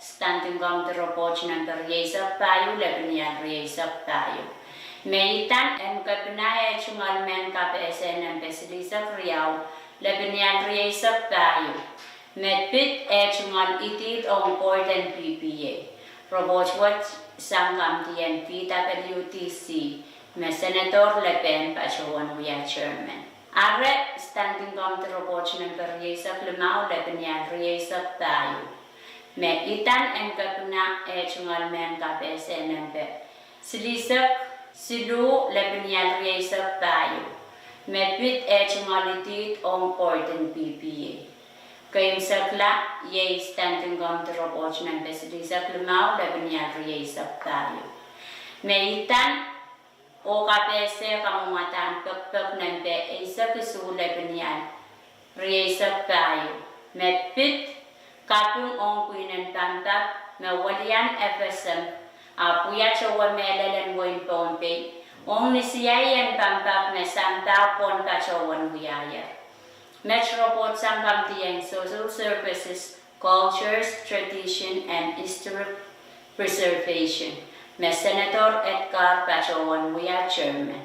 Standing on the report number Yesak Payu Lebenian Yesak Payu. Meitan en kapnaya chungal men KPSN en Pesilisak Riau lebenial riyesak tayo. Medpit chungal itit on port and PPA. Robotwat sangam TN PWTC. Me Senator Le Pen pachuan wiya chairman. Are standing on the robot number riyesak lemau lebenial riyesak tayo. Meitan en kapna chungal men KPSN en Pesilisak Silu lebenial riyesak tayo. Medpit chungalitit on port and PPA. Kayong sakla, ye standing on the robot ng Pesilisak lumaw lebenial riyesak tayo. Meitan o kapese kamumatan pagpag ng isa kisu lebenial riyesak tayo. Medpit kapyung on kuinan pangtap mawalian FSM Puya chawa melelen woin Pohnpei, ong nisiyayan pampap me santa pon kachawan wiyaya. Metroport sangam tiyang social services, cultures, tradition, and historic preservation. Me Senator Edgar Pachawan wiya chairman.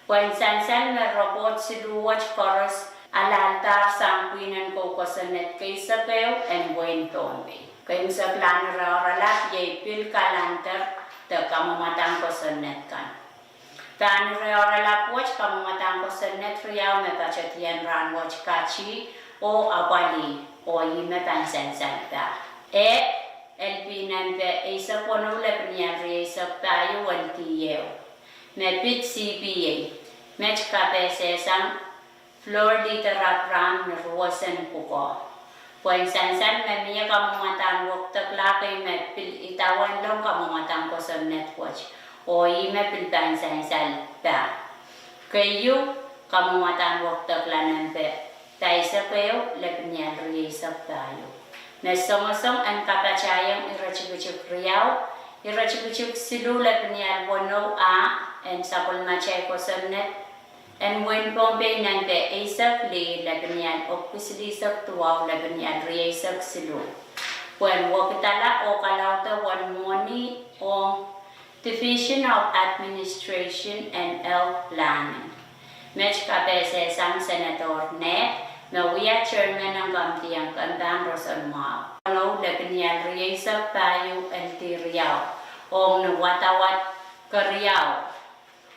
When sansan me report siluwach chorus alaltar sangkuinan ko kosanet kaysa kayo and woin Pohnpei. Kayong sa plano raralap yay pil kalantar te kamamatang ko sa net kan. Plano raralap watch kamamatang ko sa net riyaw me pachatian ran watch kachi o abali o yime pansensan ta. LP nampe isa pono lepnian riyesak tayo waltiyew. Me pit CPA. Mech kapese sang floor dita rapram na ruwasan puko. Kung sansan may miya kamungatan wakta klakay may pil itawan lang kamungatan ko sa netwatch o may pilpan sansal pa. Kayo kamungatan wakta klanan pa. Tayo sa kayo lepnian riyesak tayo. May somasong ang kapachayang irachikuchuk riyaw, irachikuchuk silu lepnian wano and sapol machay ko sa net. And when Pohnpei nante isak li lebenian opusilisak tuwaw lebenian riyesak silu. When wakitala o kalauta one money o Division of Administration and Planning. Mech kapese sang Senator net na wiya chairman ng kamtiyang Pwuhng Roson Mau. Ano lebenian riyesak tayo and Riau o nawatawat Riau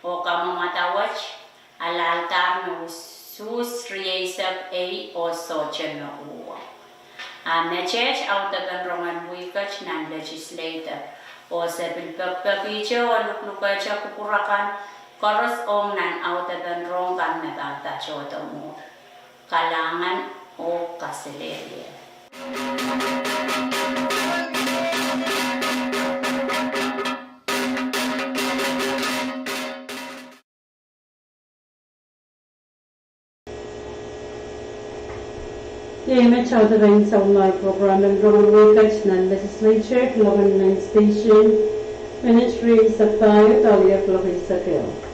o kamamatawach alaltar no sus riyesak A o soche no uwa. Mechech out of the Roman wikach ng Legislature o sa pilpagpapicho o luklukacha kukurakan koros ong nan out of the rongan nagatacho mo kalangan o kasileria. Image out of the sound my program and broadcast and legislature, Logan station, ministry supply, Talia Florida Sakil.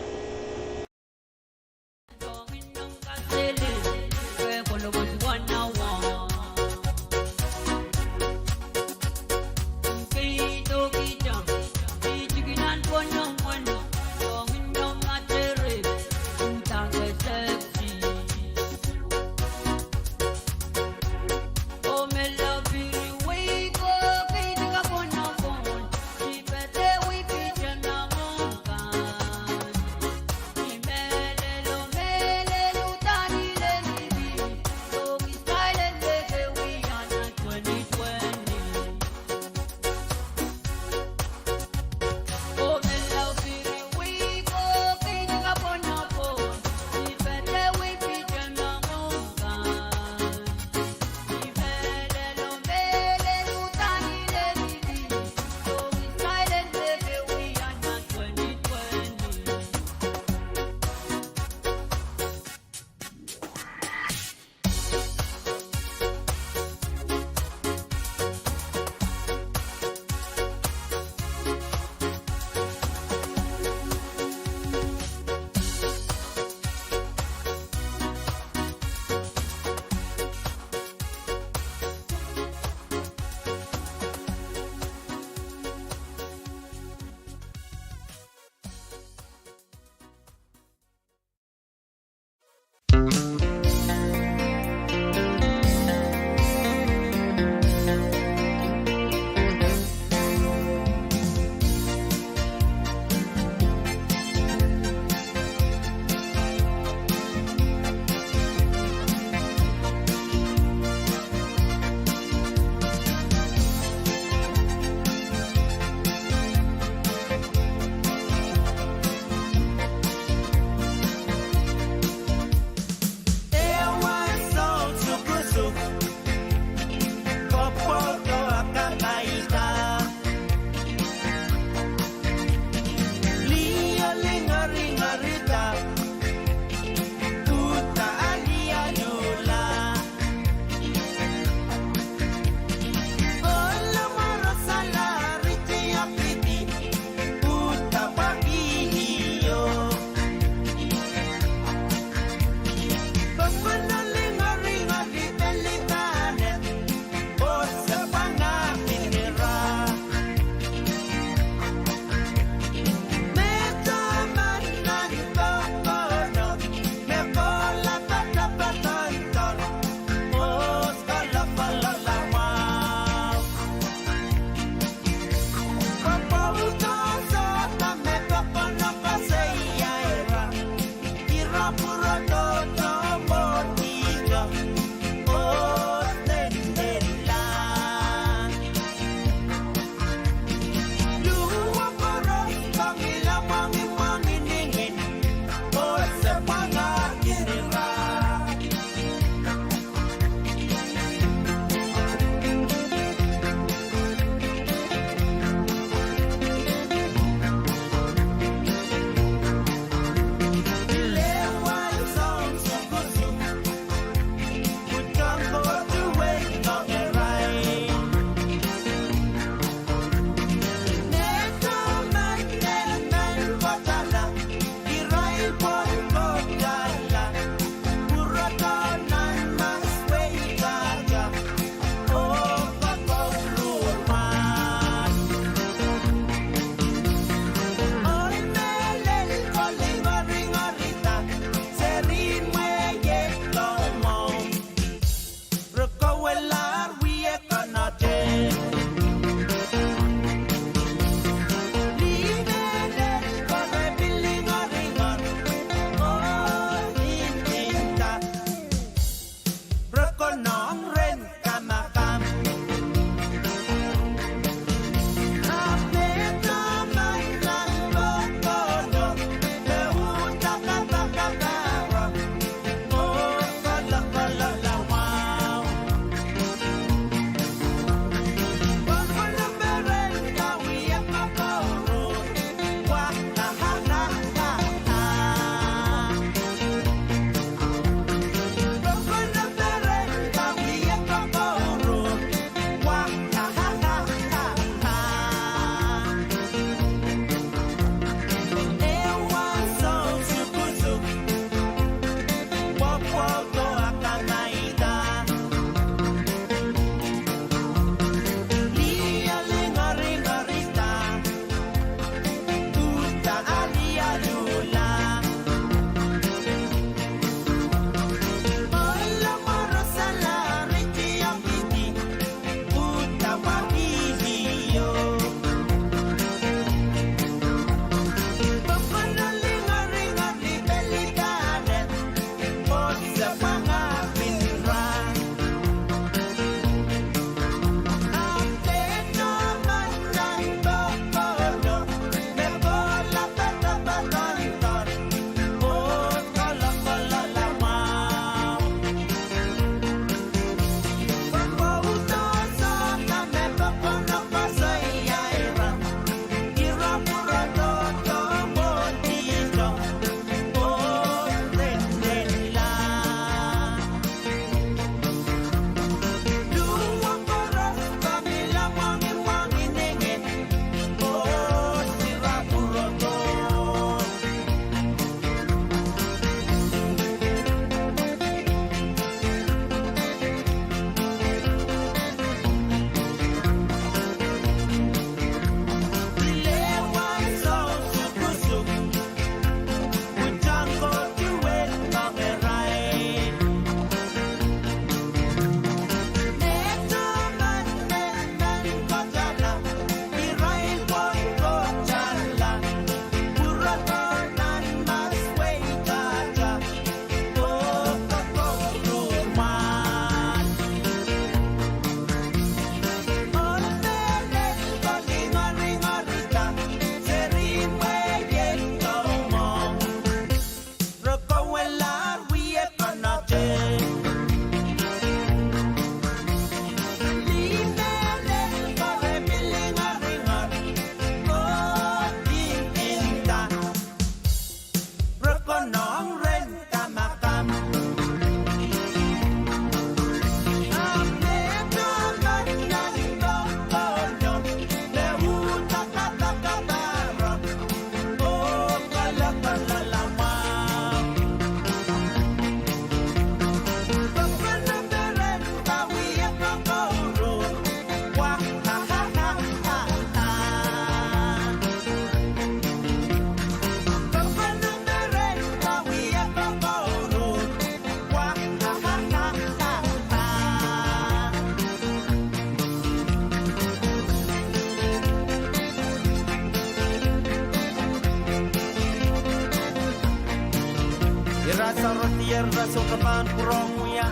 Rasa rotier raso kapan kurong ya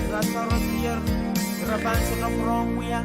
Rasa rotier rapan suka kurong ya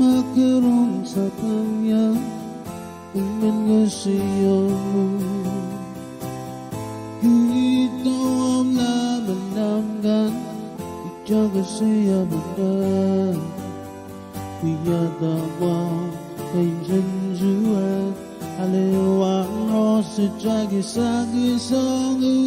Macaron sa kanya Imengasyamu Ikaw ang laman-lamgan Ijaga siya benar Biyadawa kay Janjuan Alewang rosa jagi-sagi-sangu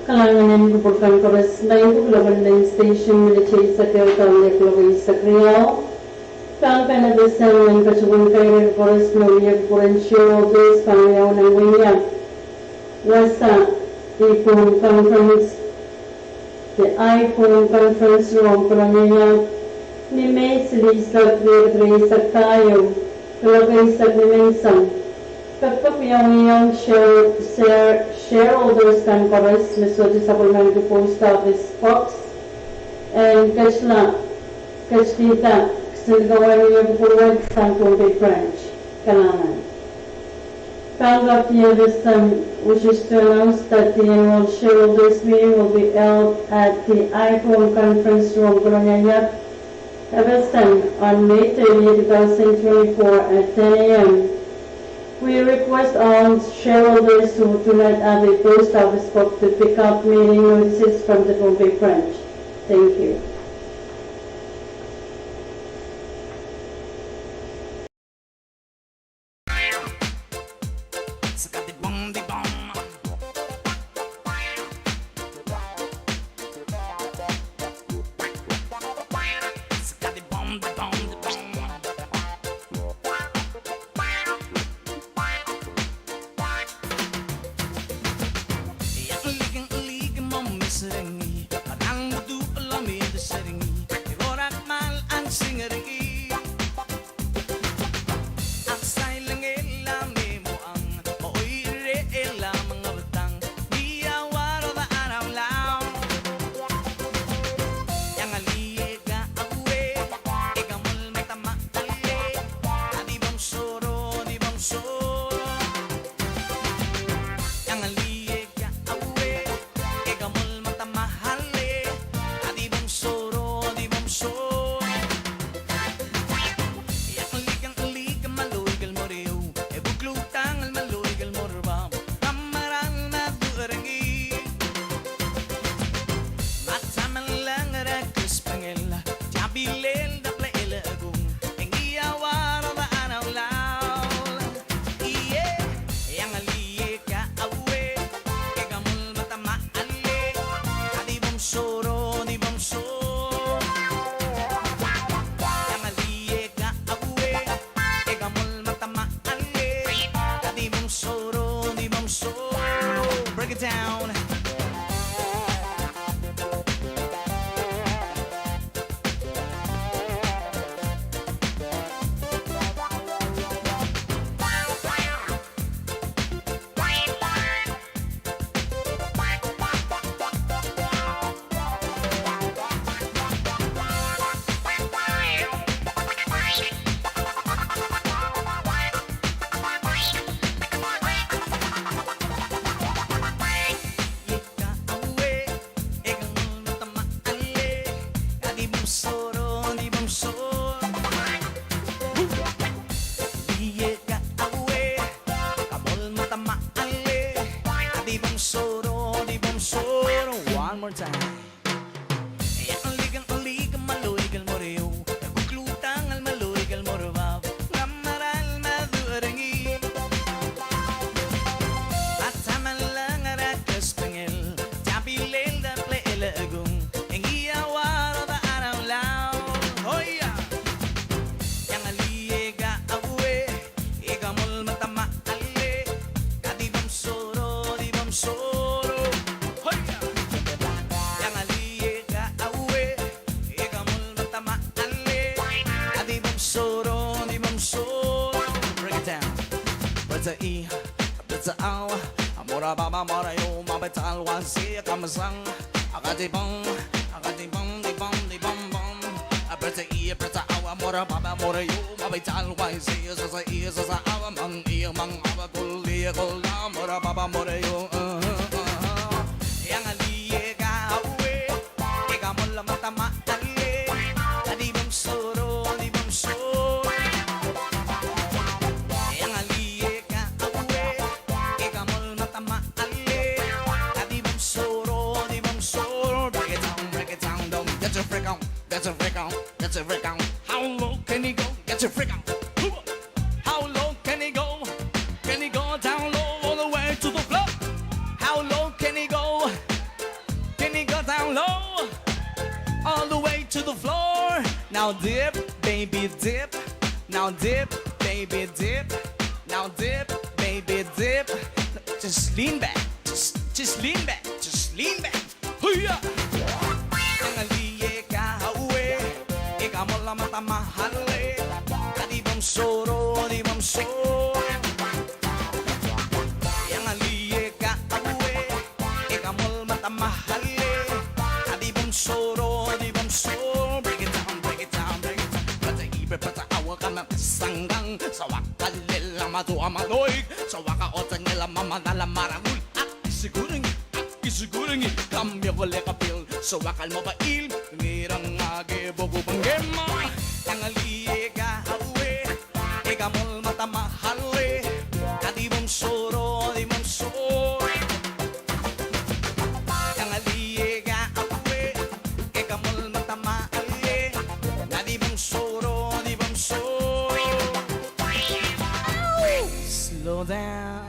kalanganin kupulkan koras na yung kulaban na station military sa kiyotang na kulabay sa kriyaw. Kang kanabasang ng kasubong kayo koras na uyag porensyo des pangyaw ng wiyag. Wasa Pwuhng conference, the Pwuhng conference room pranayag ni May Silisag Virgray sa tayo, kalagay sa dimensang. Kapapiyang shareholders kan koras mesoji sa pulman to post office box and kasdita sinagawa niyo forward sa Pohnpei branch kalangan. Conduct wishes to announce that the annual shareholders meeting will be held at the Pwuhng conference room Pwuhng FSM on May 30, 2024 at 10 a.m. We request all shareholders who do not have a post office book to pick up meeting notices from the Pohnpei branch. Thank you. Baba Marayo, Mabetal, one see a Kamasang, Akadibong, Dibom, a better ear, better hour, Mora Baba Morayo, Mabetal, one see as a ears as our among our Gully, Mora Baba Morayo, Young Ali, away, Egamola Matama, Adibum Soro, Adibum Soro. Get your freak on. How low can he go? Get your freak on. How low can he go? Can he go down low all the way to the floor? How down low, all the way to the floor. Now dip, baby, dip. Now dip, baby, dip. Now dip, baby, dip. Just lean back, just lean back, just lean back. Huya! Ang aliye ka hawe, ikaw mo lang matamahali. Di bang soro, di bang soro. Ang aliye ka hawe, ikaw mo lang matamahali. Di bang soro, di bang soro. Break it down, break it down, break it down. Pata ibe, pata awa ka na sanggang. Sa wakalila matuwa maloy. Sa waka otan nila mamadala maragul. Sigurang kami wala kapil. So wakal mo ba il ngirang age bobo banggema. Ang aliye ka hawe, ikaw mo matamahali. Di mong soro, di mong soro. Ang aliye ka hawe, ikaw mo matamahali. Di mong soro, di mong soro. Slow down.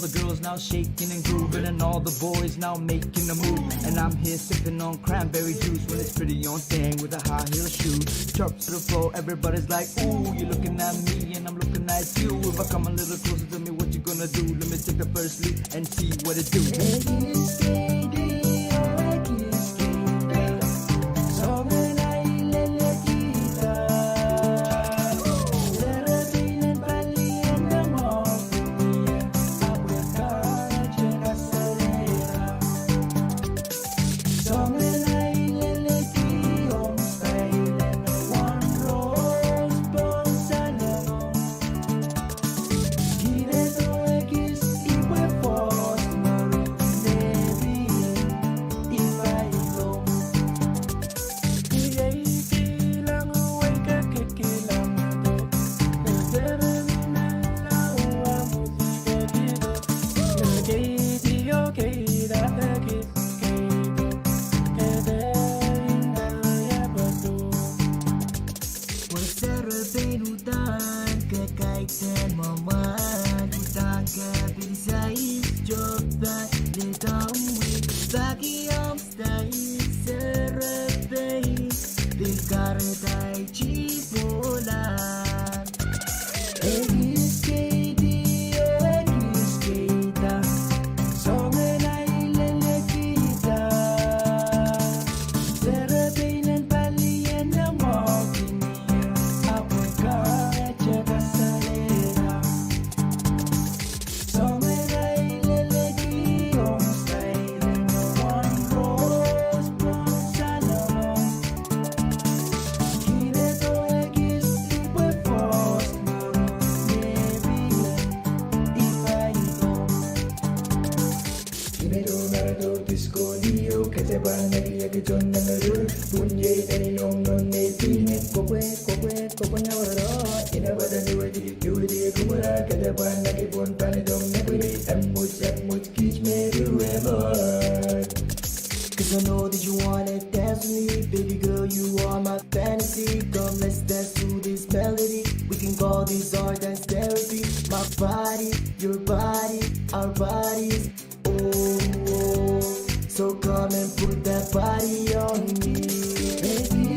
the girls now shaking and grooving, and all the boys now making the move. And I'm here sipping on cranberry juice when it's pretty on thing with a high heel shoe. Chirps to the floor, everybody's like, ooh, you're looking at me and I'm looking at you. If I come a little closer to me, what you gonna do? Let me take the first leap and see what it do. Cause I know that you wanna dance with me. Baby girl, you are my fantasy. Come, let's dance to this melody. We can call this our dance therapy. My body, your body, our bodies. Oh, oh. So come and put that body on me. Baby.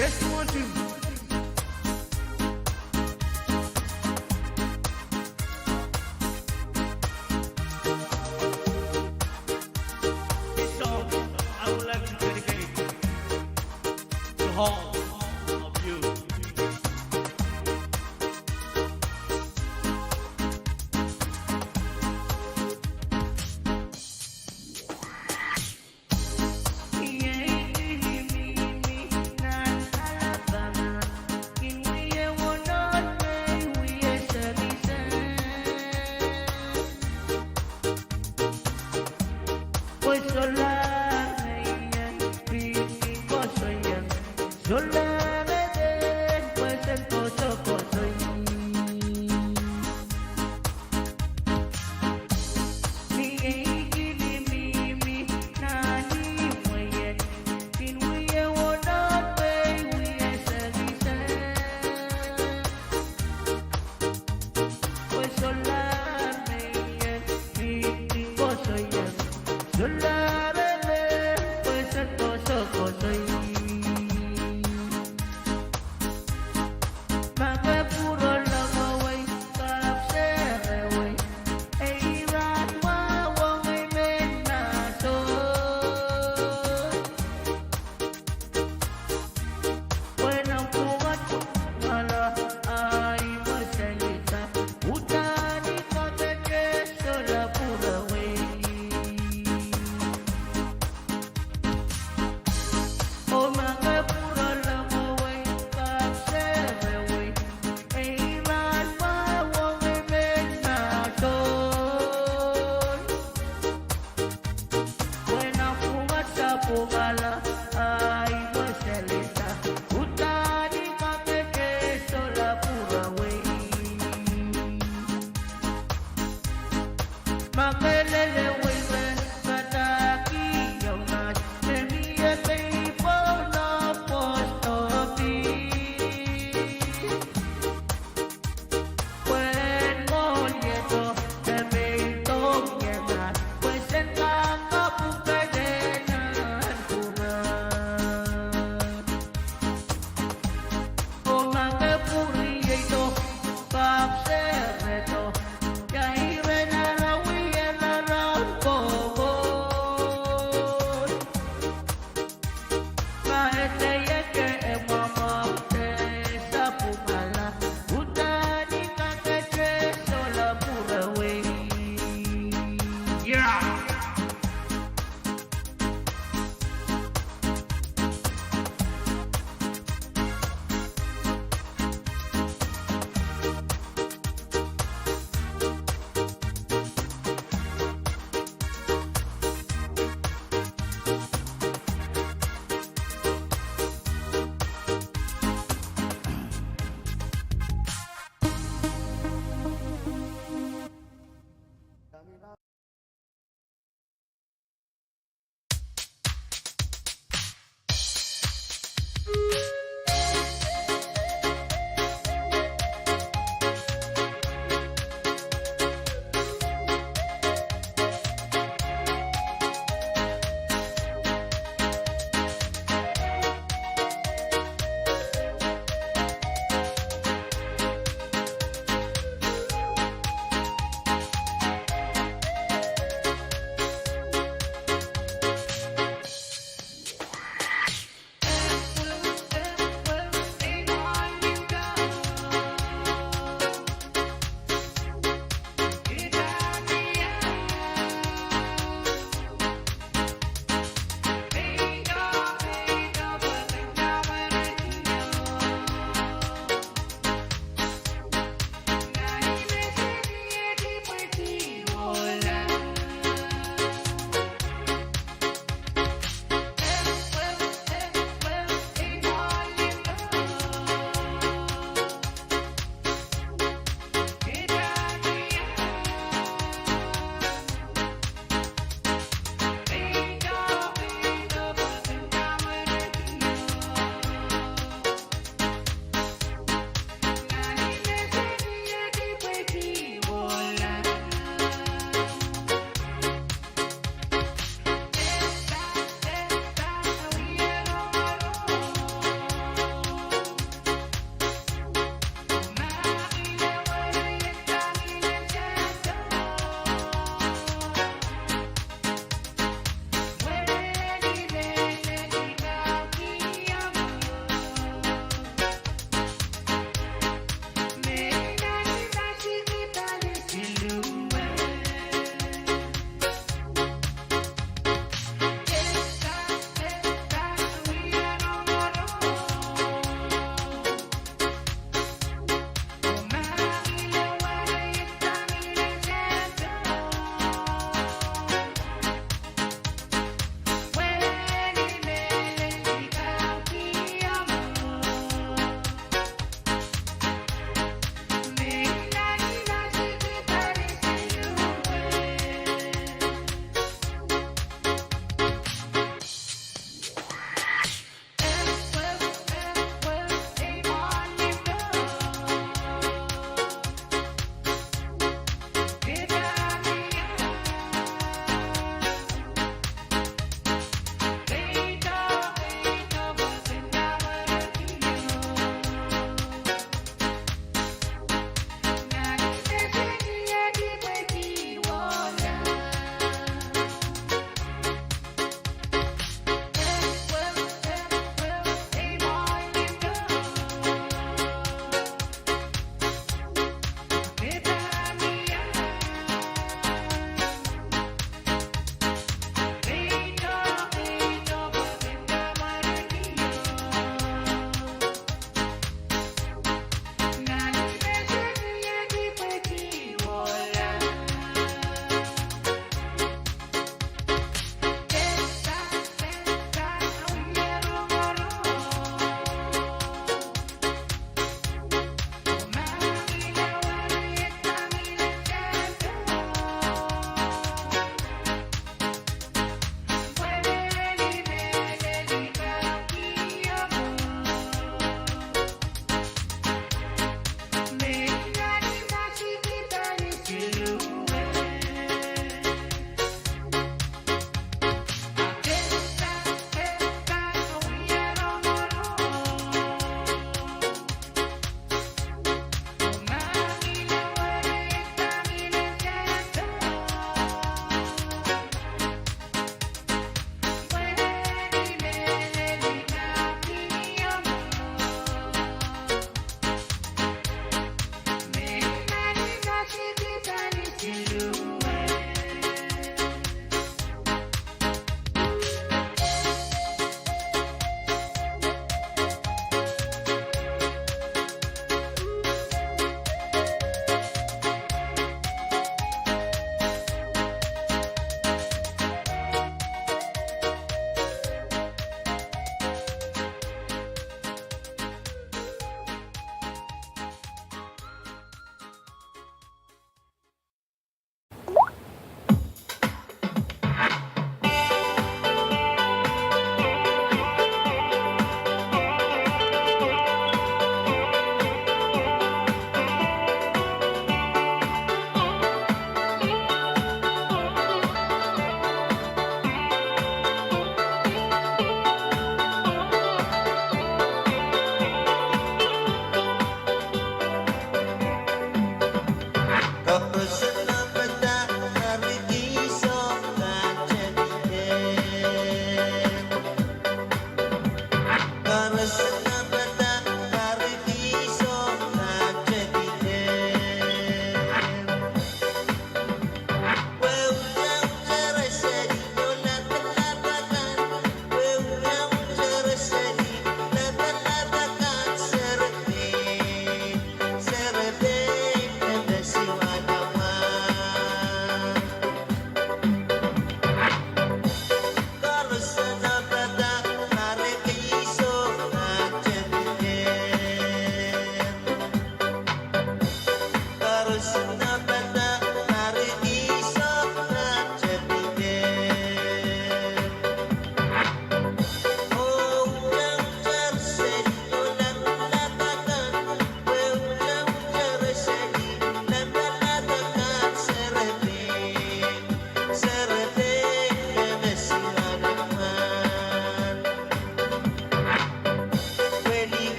Just want to. This song I would like to dedicate to all of you. Solare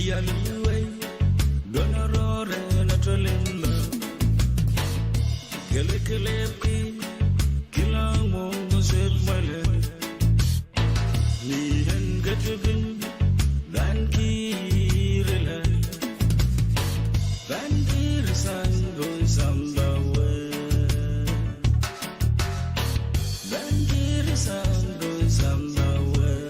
Lialuwe, Gonarore, Natalinda, Gelekelepi, Kilamo, Zed Male, Lian Gatubin, Van Kirila, Van Kirisan goes on the way, Van Kirisan goes on the way.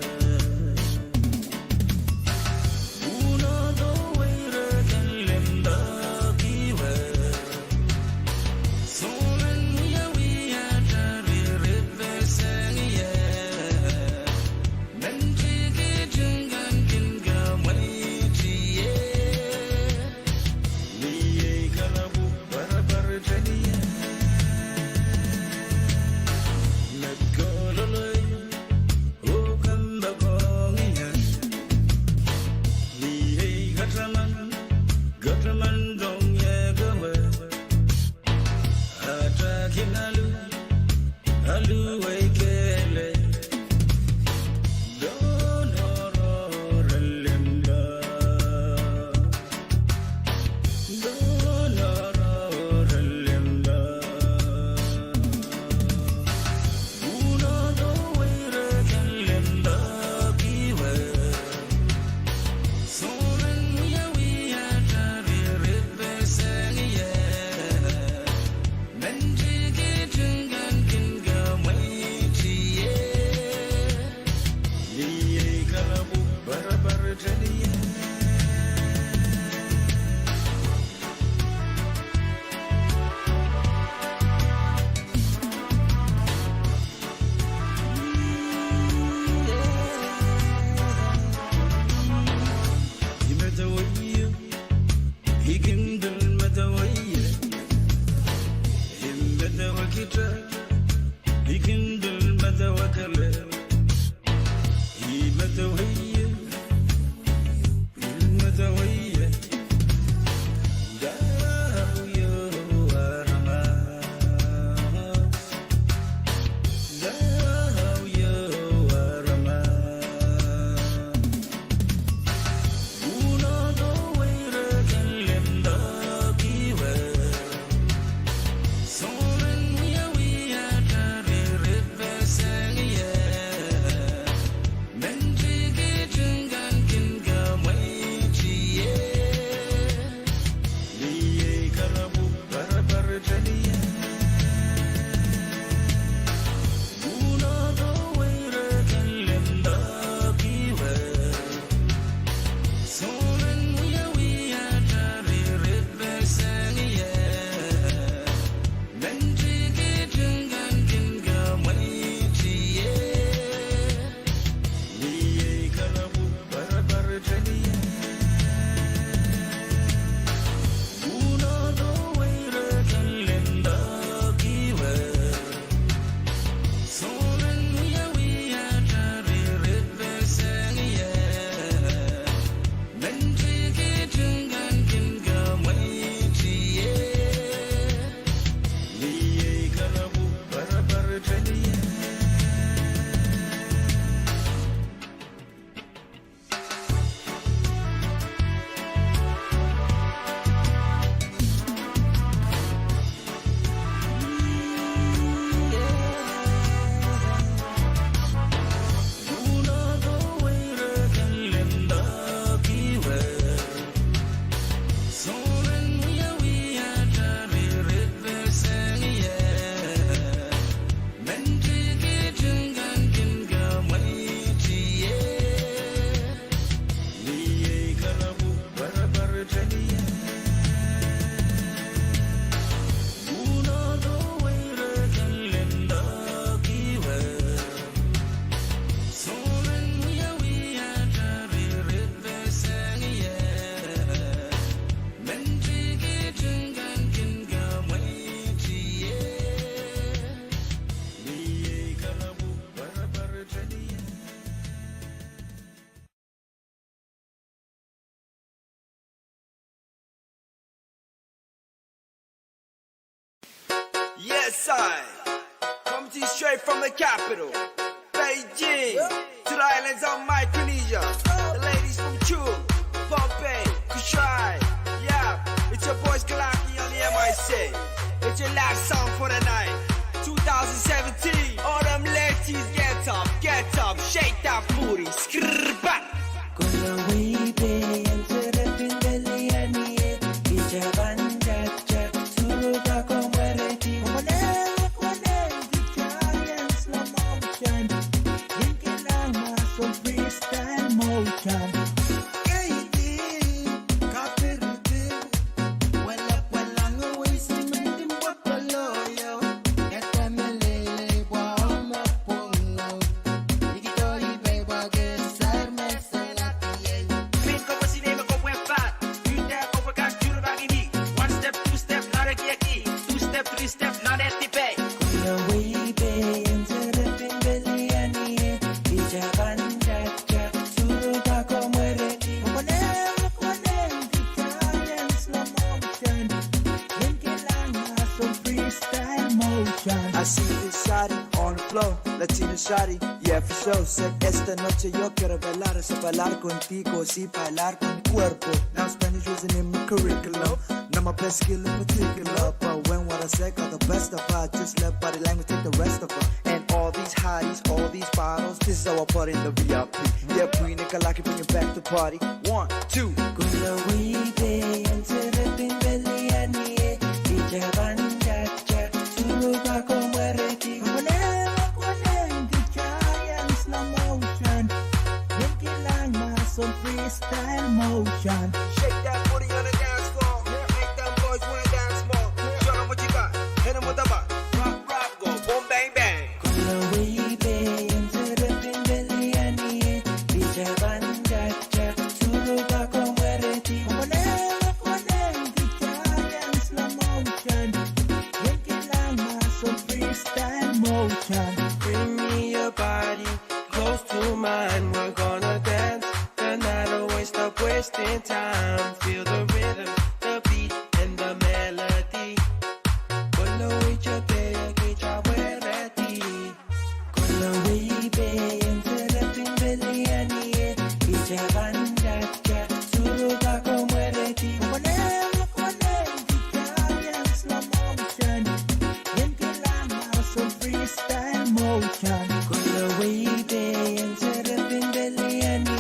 Yes, I come to you straight from the capital, Beijing, to the islands of Micronesia. The ladies from Pwuhng, Pohnpei, say it's your last song for the night. 2017. All them ladies, get up, shake that booty, skrrr back. Shari, yeah, for sure. Said esta noche yo quiero bailar, so bailar contigo, sí, bailar con mi cuerpo. Now Spanish wasn't in my curriculum, not my best skill in particular. But when what I said got the best of her, just let body language take the rest of her. And all these hotties, all these bottles, this is our party in the VIP. Yeah, Pwuhng, Nicolaki, bring it back to party. 1, 2. Freestyle motion. Shake that booty on the dance floor. Make them boys wanna dance more. Show them what you got. Hit them with the butt. Rock, go. Boom, bang, bang. Freestyle motion. Bring me your body close to mine. We're gonna dance. Stop wasting time. Feel the rhythm, the beat, and the melody. Con lo hecho te que ya ready. Con lo baby, entre la pimbeliani y ya van ya solo va como ready. Con él, slow motion. Bien que la más son freestyle motion. Con lo baby, entre la pimbeliani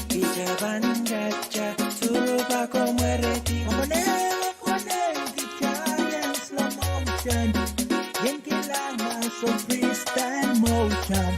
y ya van como ready. Con él, slow motion. Bien que la más son freestyle motion.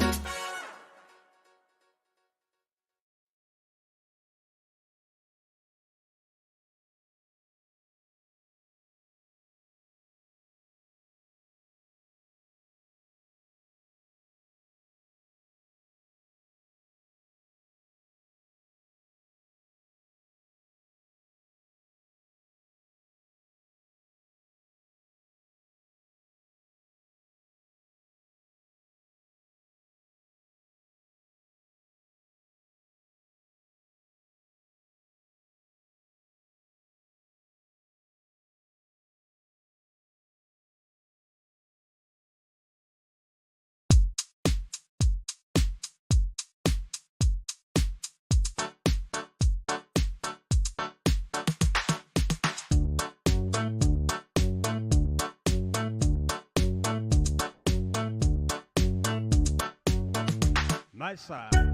My side.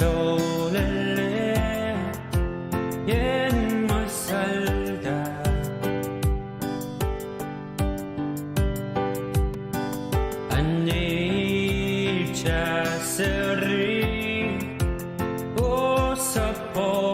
solele yen masalda anil chaseri o sapo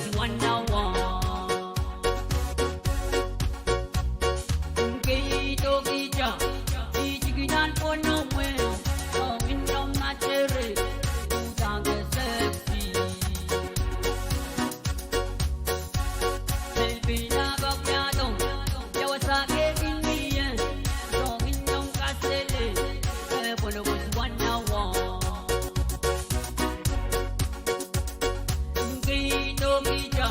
was one now one. Kito kita, ichikinan po no way. So in from matere, utang sexy. Selfie na gagyato, yawa sa kebinian. So in from kasele, but it was one now one. Kito kita,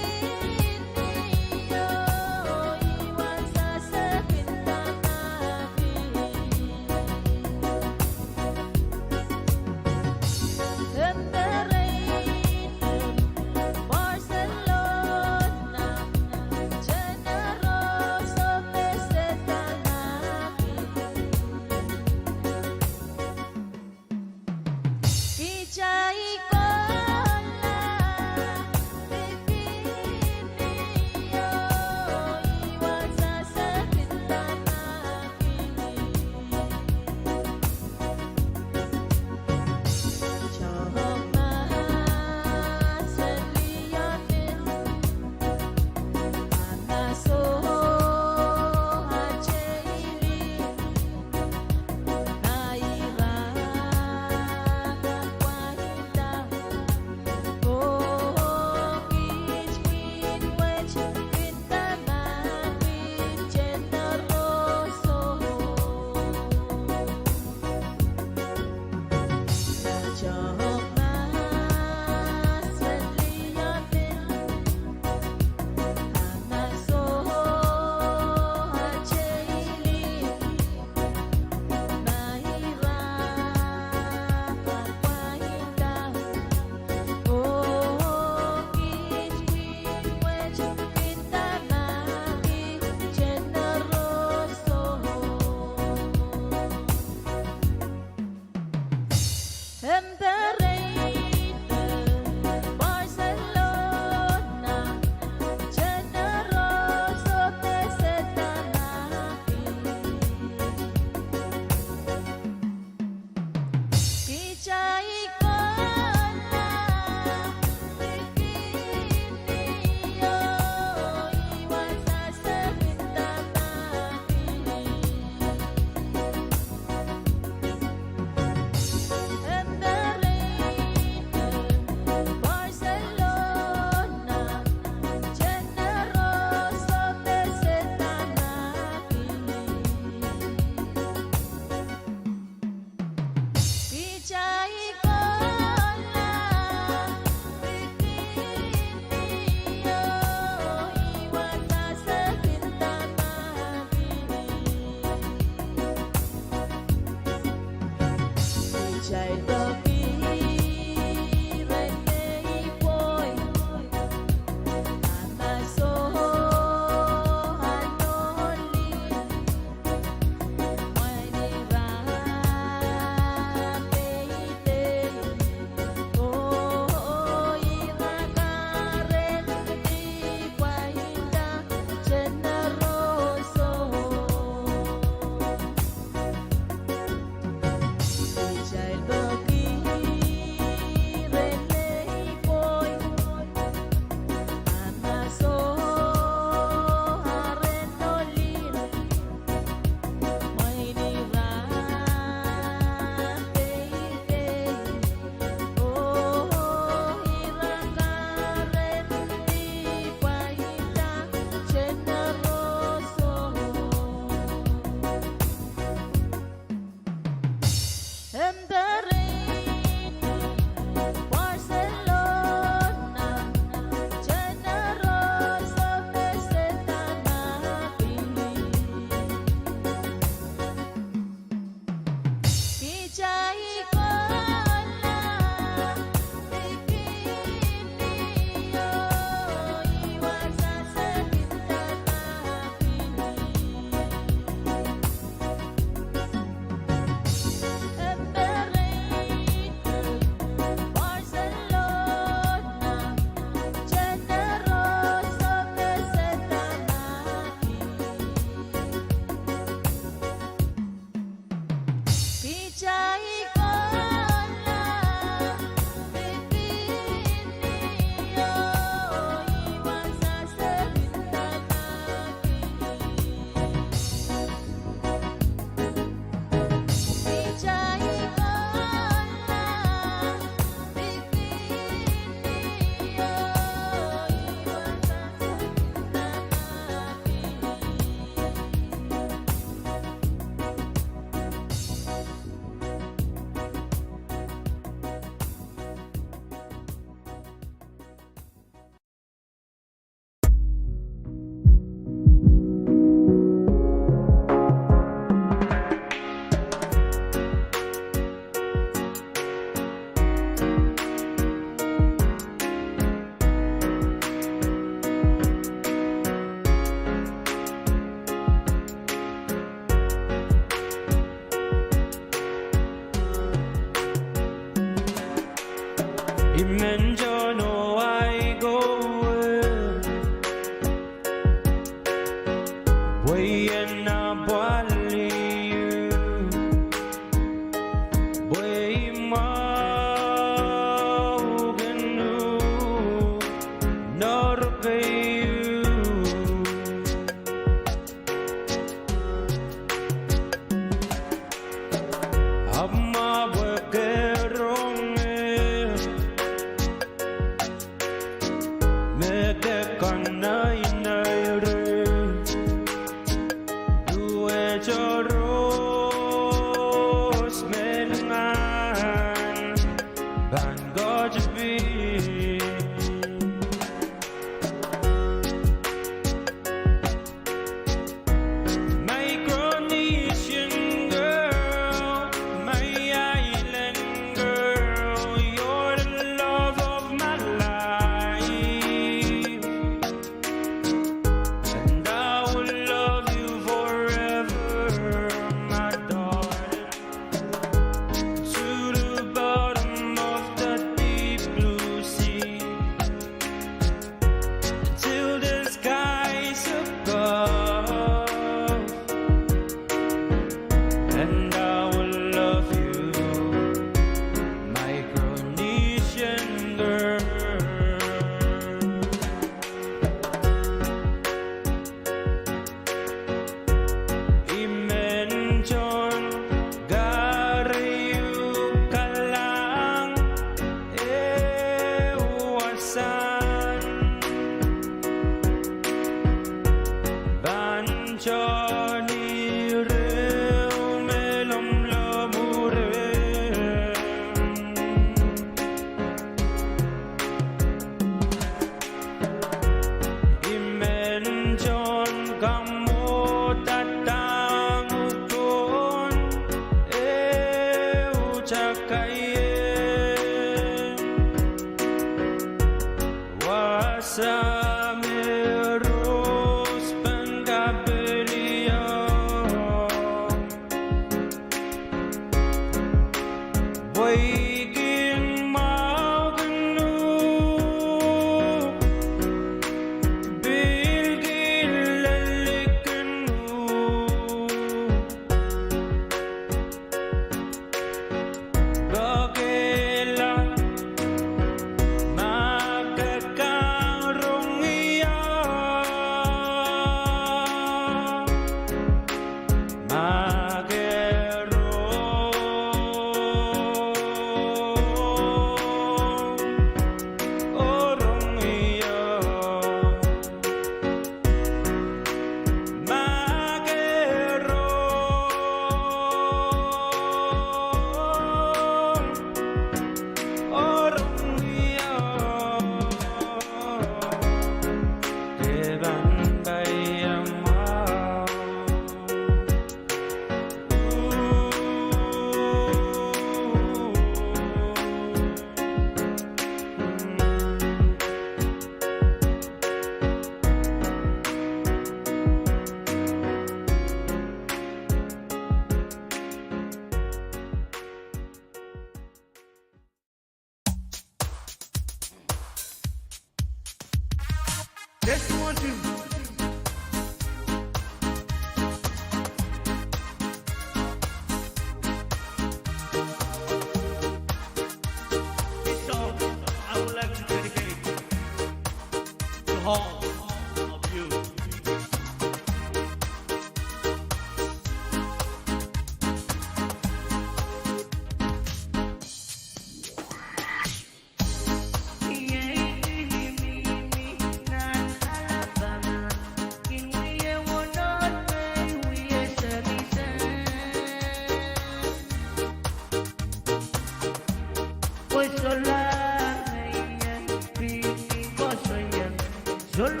Solo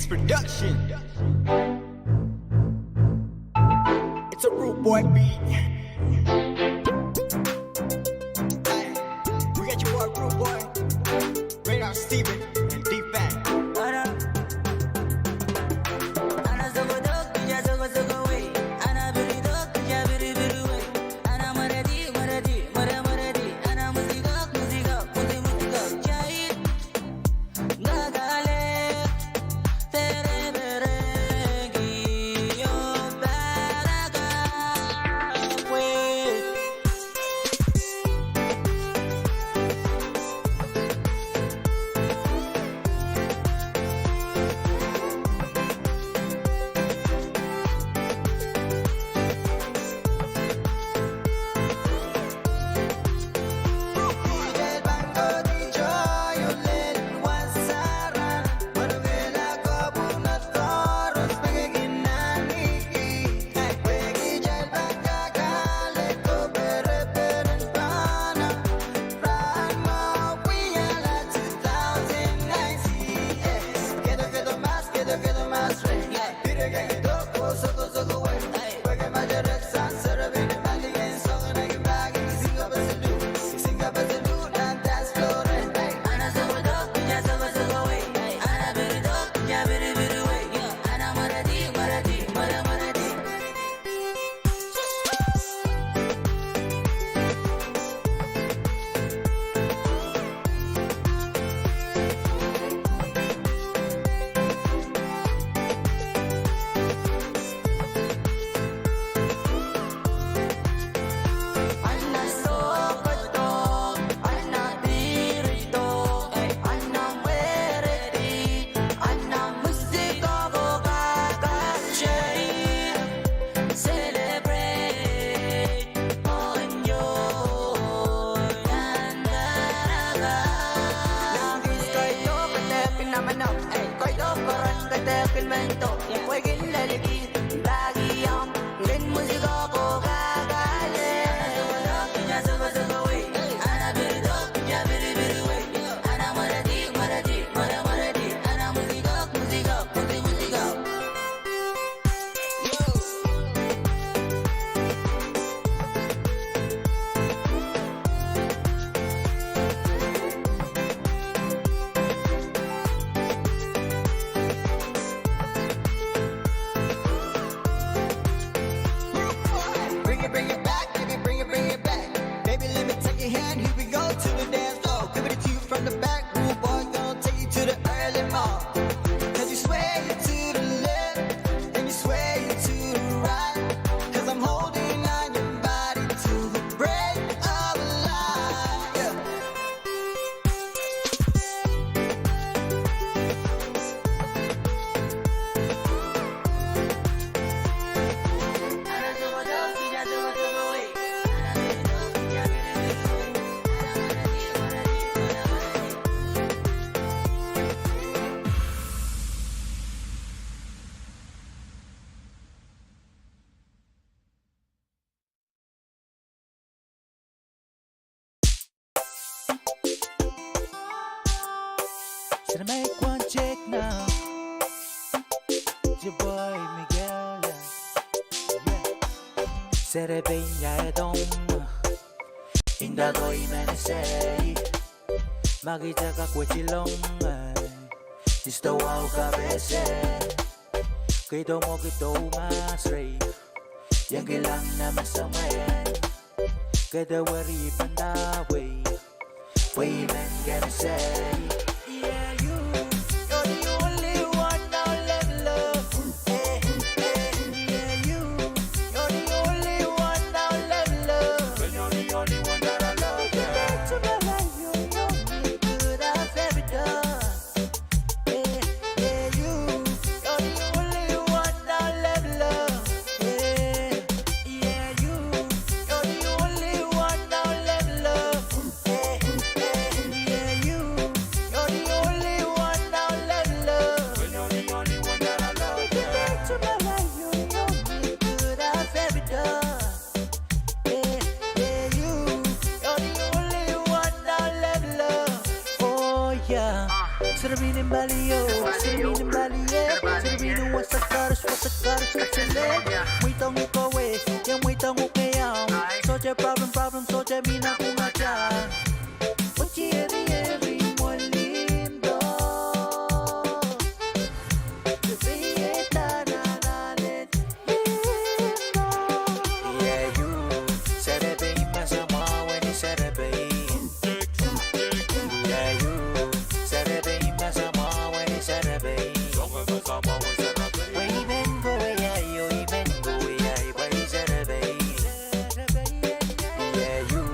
Production. It's a rude boy beat. We got your boy, rude boy, Radar Steven, and D-Fat. momento, tiempo hay que elegir. Baguillón, rin música ko gagaling. Ya sugo sugo way, ana birdo, ya biri biri way. Ana maradi, maradi, maradi, ana música, música, música. Bring it back, baby, bring it back. Baby, let me take your hand, here we go to the dance floor. Give it to you from the back, rude boy, gonna take you to the early morning. Cause you sway you to the left, and you sway you to the right. Cause I'm holding on your body to the break of the light. Yeah. Should I make one check now? It's your boy Miguel, yeah. Serebeña dong, inda doi menesei, magita ka kuchilong, isto wow kabese, kito mo kito masray, yang kilang na masamay, kada wari pandaway, way men can say. Yeah, you're the only one I'll let love. Yeah, you're the only one I'll let love. You're the only one that I love. Back to my life, you're the only good I've ever done. Yeah, you're the only one I'll let love. Yeah, you're the only one I'll let love. Yeah, you're the only one I'll let love. You're the only one that I love. Take it back to my life, you're the only good I've ever done. Yeah, you're the only one I'll let love. Oh yeah, Sarabinin Balio, Sarabinin Balie, Sarabinin wasakaros, kachilet. Muy tongo kowe, yang muy tongo kayang. Soja problem, soja mina kung aja. Ochi eri mo lindo. Yeah, you Saturday masama when you Saturday. Yeah, you Saturday masama when you Saturday. Even go away, you even go away, by Saturday. Yeah, you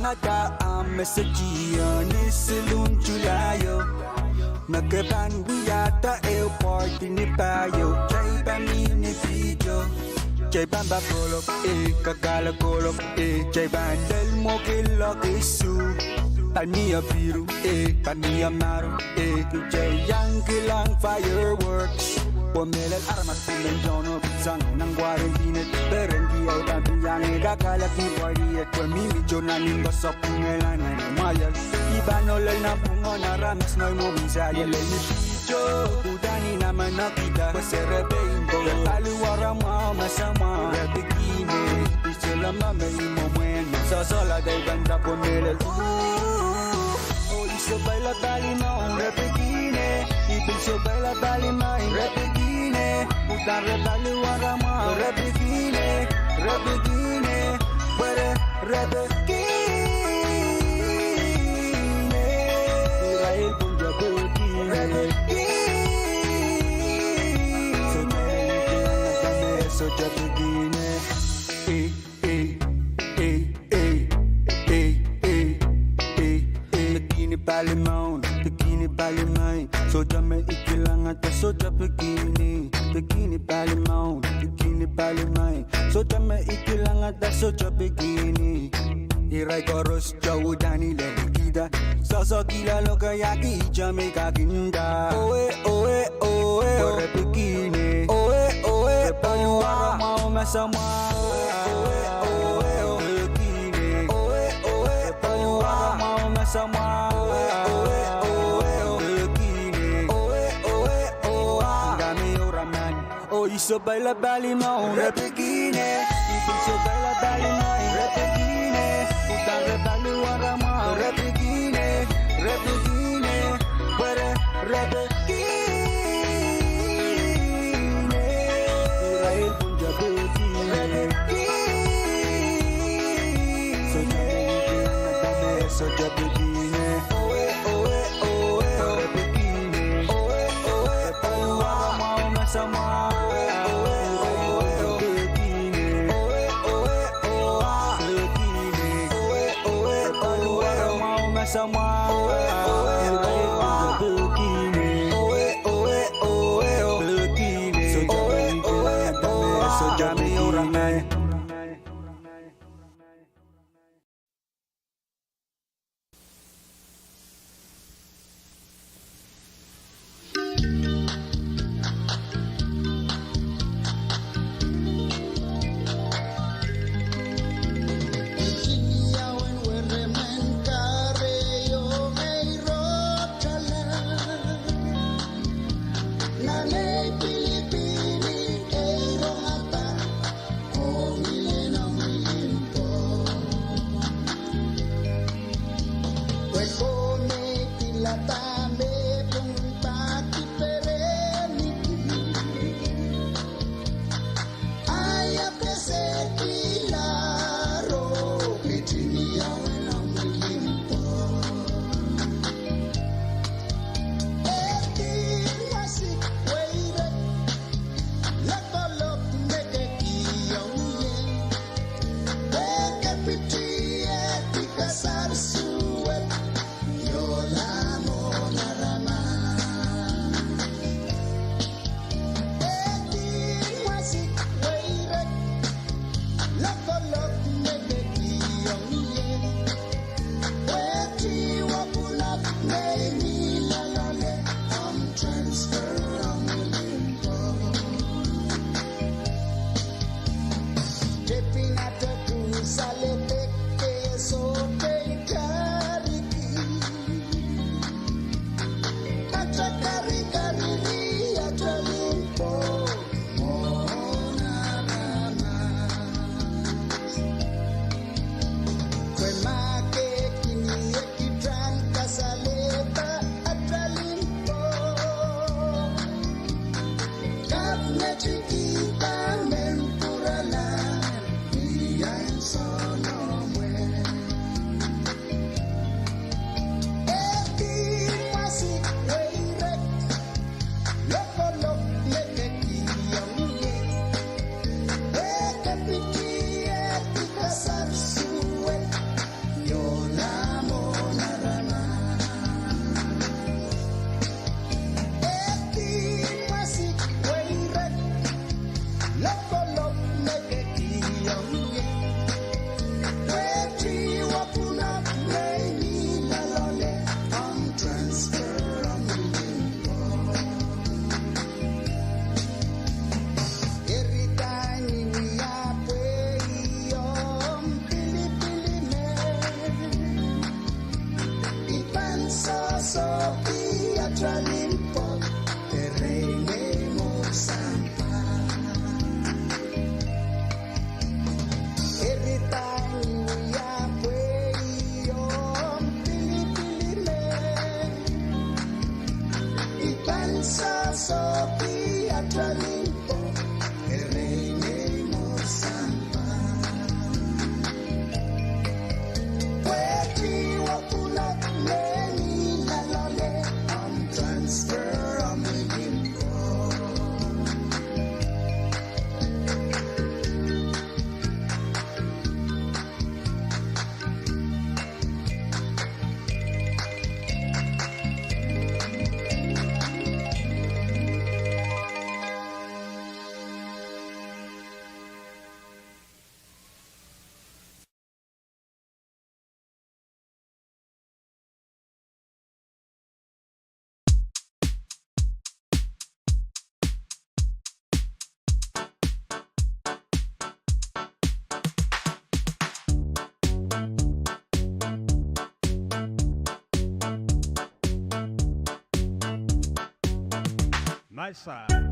ngata amesajiya ni silun julayo nagaban wiyata airport ni payo jay bami ni video jay bamba kolok kagala kolok jay bandel mo kilok isu Tania biru, tania maru, jay yang kilang fireworks. Pomelel armas pimenjono pisang nang quarantine Berengi ay babiyang gagalak ni Boy Kwa mimi jonanin basok ngelanan Mayal ibanolay na bungo na ramas noy mo misaya Leni pijo udani naman nakita Paserebe imbo Taluwara mo masama Repikine Isilama may imomwen Sasola day ganda pomelel So baila balima repegine Ibig so baila balima repegine Utan rebaluara ma repegine Repegine Where repegine Israel pun jabugine Repegine So jabugine So jabugine Bikini balimay Soja may ikilang at soja bikini Bikini balimay Bikini balimay Soja may ikilang at soja bikini Iray koros jawudani lelikida Soso gila lo kayaki Jamaica ginda Oe oe oe Ore bikini Oe oe Paluara mau masama Oe oe bikini Oe oe Paluara mau masama So baila balima un repegine Ibig so baila balima un repegine Utang rebaluara ma repegine Repegine Where repegine Israel pun jabugine Repegine So jabugine Nadame so jabugine Oe oe oe repegine Oe oe paluara ma masama Sama bikini bikini so jami orang My side.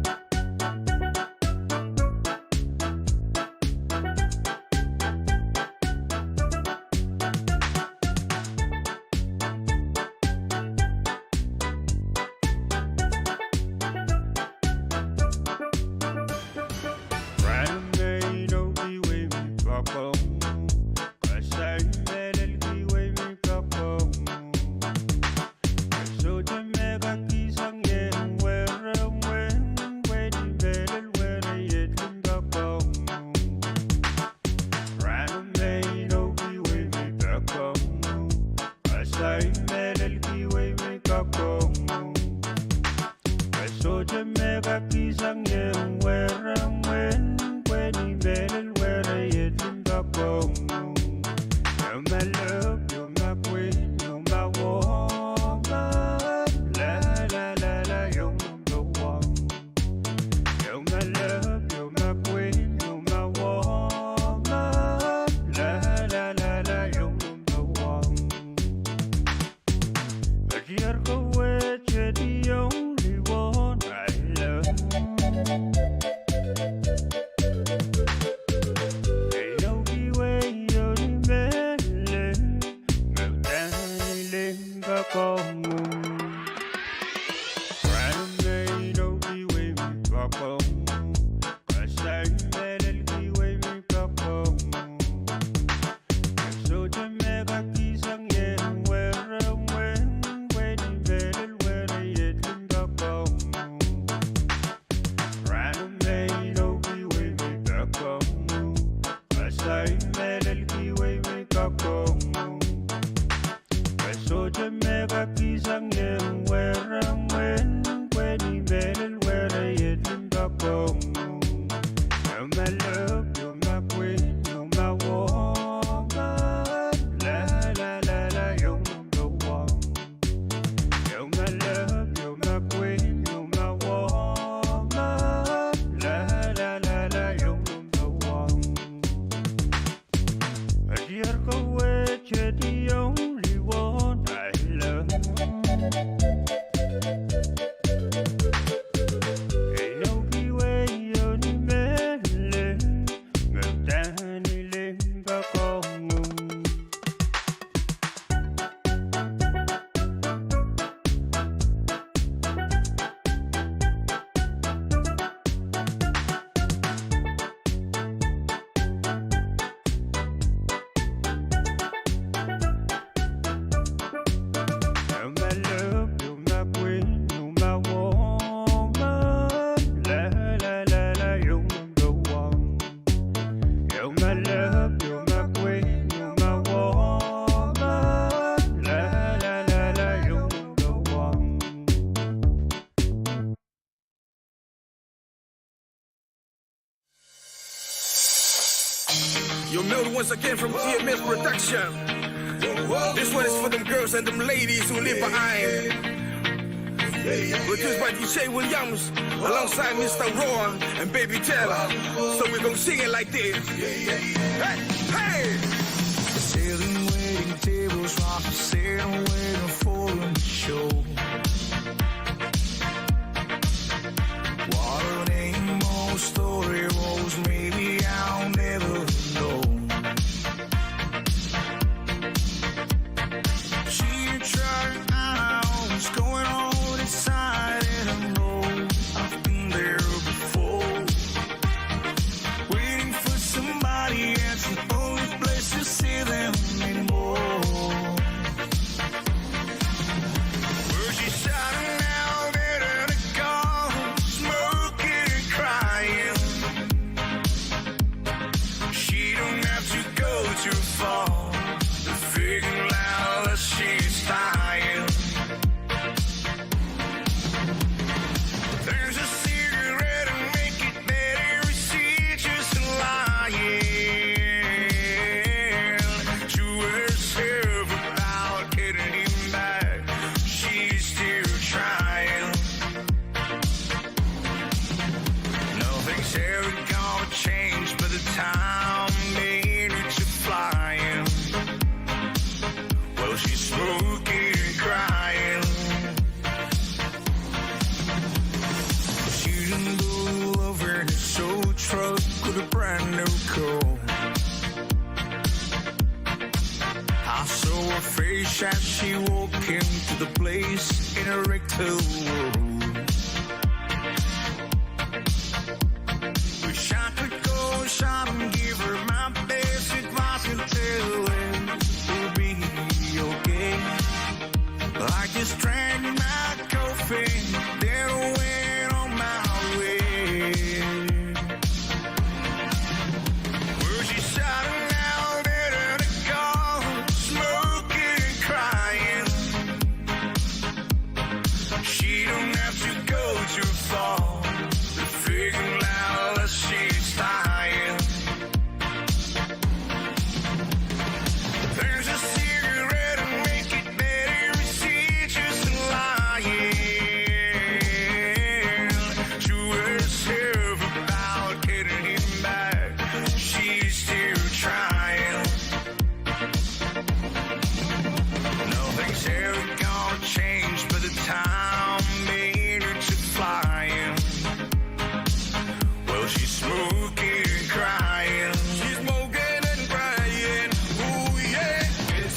You're milled once again from TMS Production. This one is for them girls and them ladies who live behind. Produced by DJ Williams alongside Mr. Roar and Baby Taylor. So we're gonna sing it like this. Hey, hey! Sitting waiting tables while I'm sitting waiting for a show. What a name or story was, maybe I'll never know. She tried out what's going on inside, and I know I've been there with a brand new coat. I saw her face as she walked into the place in a rectal room. Wish I could go shop and give her my best advice and tell her it'll be okay. I just drank my coffee, then I went on my way. Well, she shouting out at the car, smoking and crying. She don't have to go too far to figure out that she's dying. There's a cigarette and make it better, she's just lying to herself about getting him back. She's still trying. Nothing's ever gonna change by the time minutes are flying. Well, she's smoking and crying. She's smoking and crying. Ooh, yeah. There's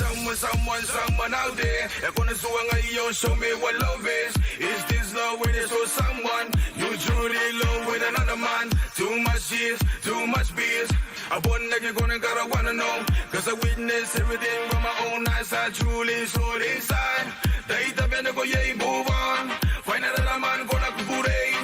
someone out there. They're gonna show me what love is. Is this love when it's for someone you truly love with another man? Too much years, too much beers. I want that you're gotta wanna know. Cause I witnessed everything with my own eyes. I truly saw it inside. They también go, yeah, move on. Find another man gonna kukurei.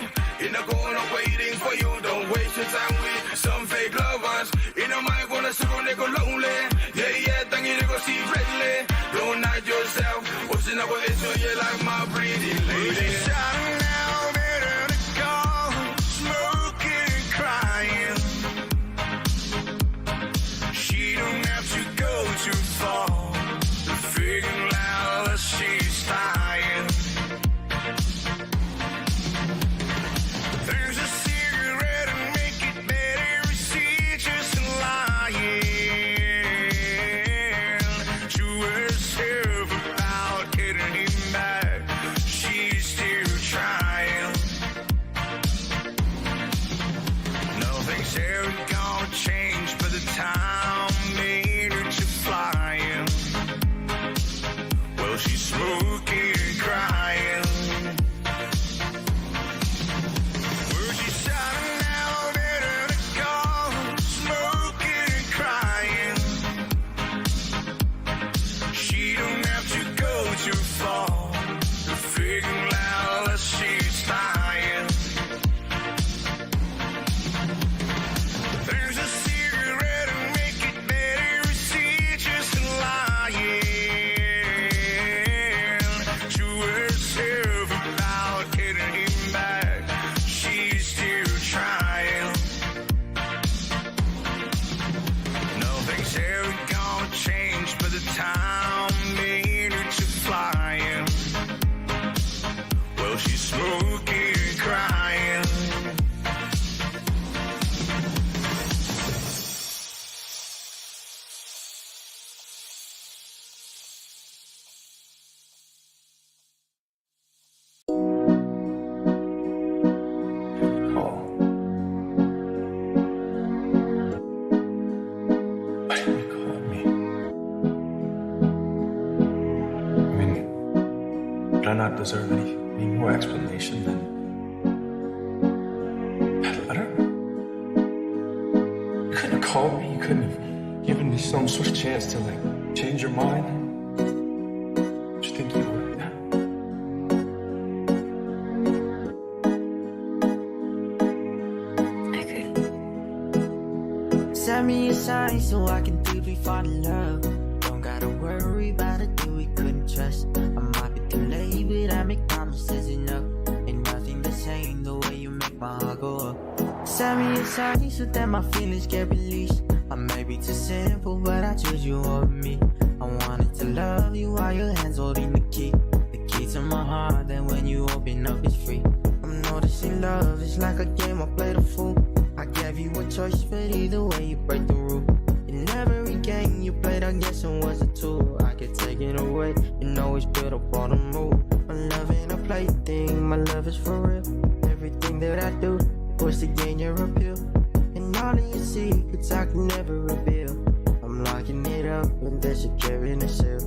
In the corner waiting for you. Don't waste your time with some fake lovers. In the mind gonna sit on they go lonely. Yeah, thank you, they go see friendly. Don't hide yourself. What's in our issue, you like my pretty lady. Shouting out at the car, smoking and crying. She don't have to go too far to figure out that she's dying. There's a cigarette and make it better, she's just lying to herself about getting him back. She's still trying. Nothing's ever gonna change by the time minutes are flying. Well, she's smoking and crying. Well, she's shouting out at the car, smoking and crying. She don't have to go too far to figure out that she's dying. There's a cigarette and make it better, she's just lying to herself about getting him back. She's still trying. Nothing's ever gonna change by the time minutes are flying. Well, she's smoking and crying. Did I not deserve any more explanation than that letter? You couldn't have called me. You couldn't have given me some sort of chance to change your mind. Did you think you would? Send me a sign so I can deeply fall in love. Don't gotta worry about a thing we couldn't trust. I might be too late, but I make promises enough. Ain't nothing the same the way you make my heart go up. Send me a sign so that my feelings get released. I may be too simple, but I choose you over me. I wanted to love you while your hands holding the key to my heart. Then when you open up, it's free. I'm noticing love is like a game I play the fool. I gave you a choice, but either way you break the rule. In every game you played, I guess it was a tool. I could take it away, you know it's built up on the move. My love ain't a plaything, my love is for real. Everything that I do was to gain your appeal. And and all of your secrets I can never reveal. I'm locking it up and then securing the seal.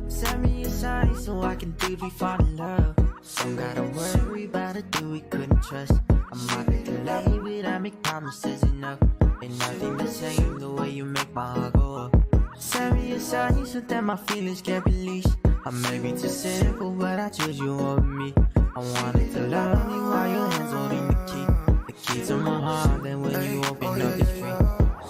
Send me a sign so I can deeply fall in love. Don't gotta worry about a dude we couldn't trust. I'm not gonna delay, but I make promises enough. Ain't nothing the same the way you make my heart go up. Send me a sign so that my feelings get released. I may be too simple, but I choose you over me. I wanted to love you while your hands holding the key to my heart. Then when you open up, it's free.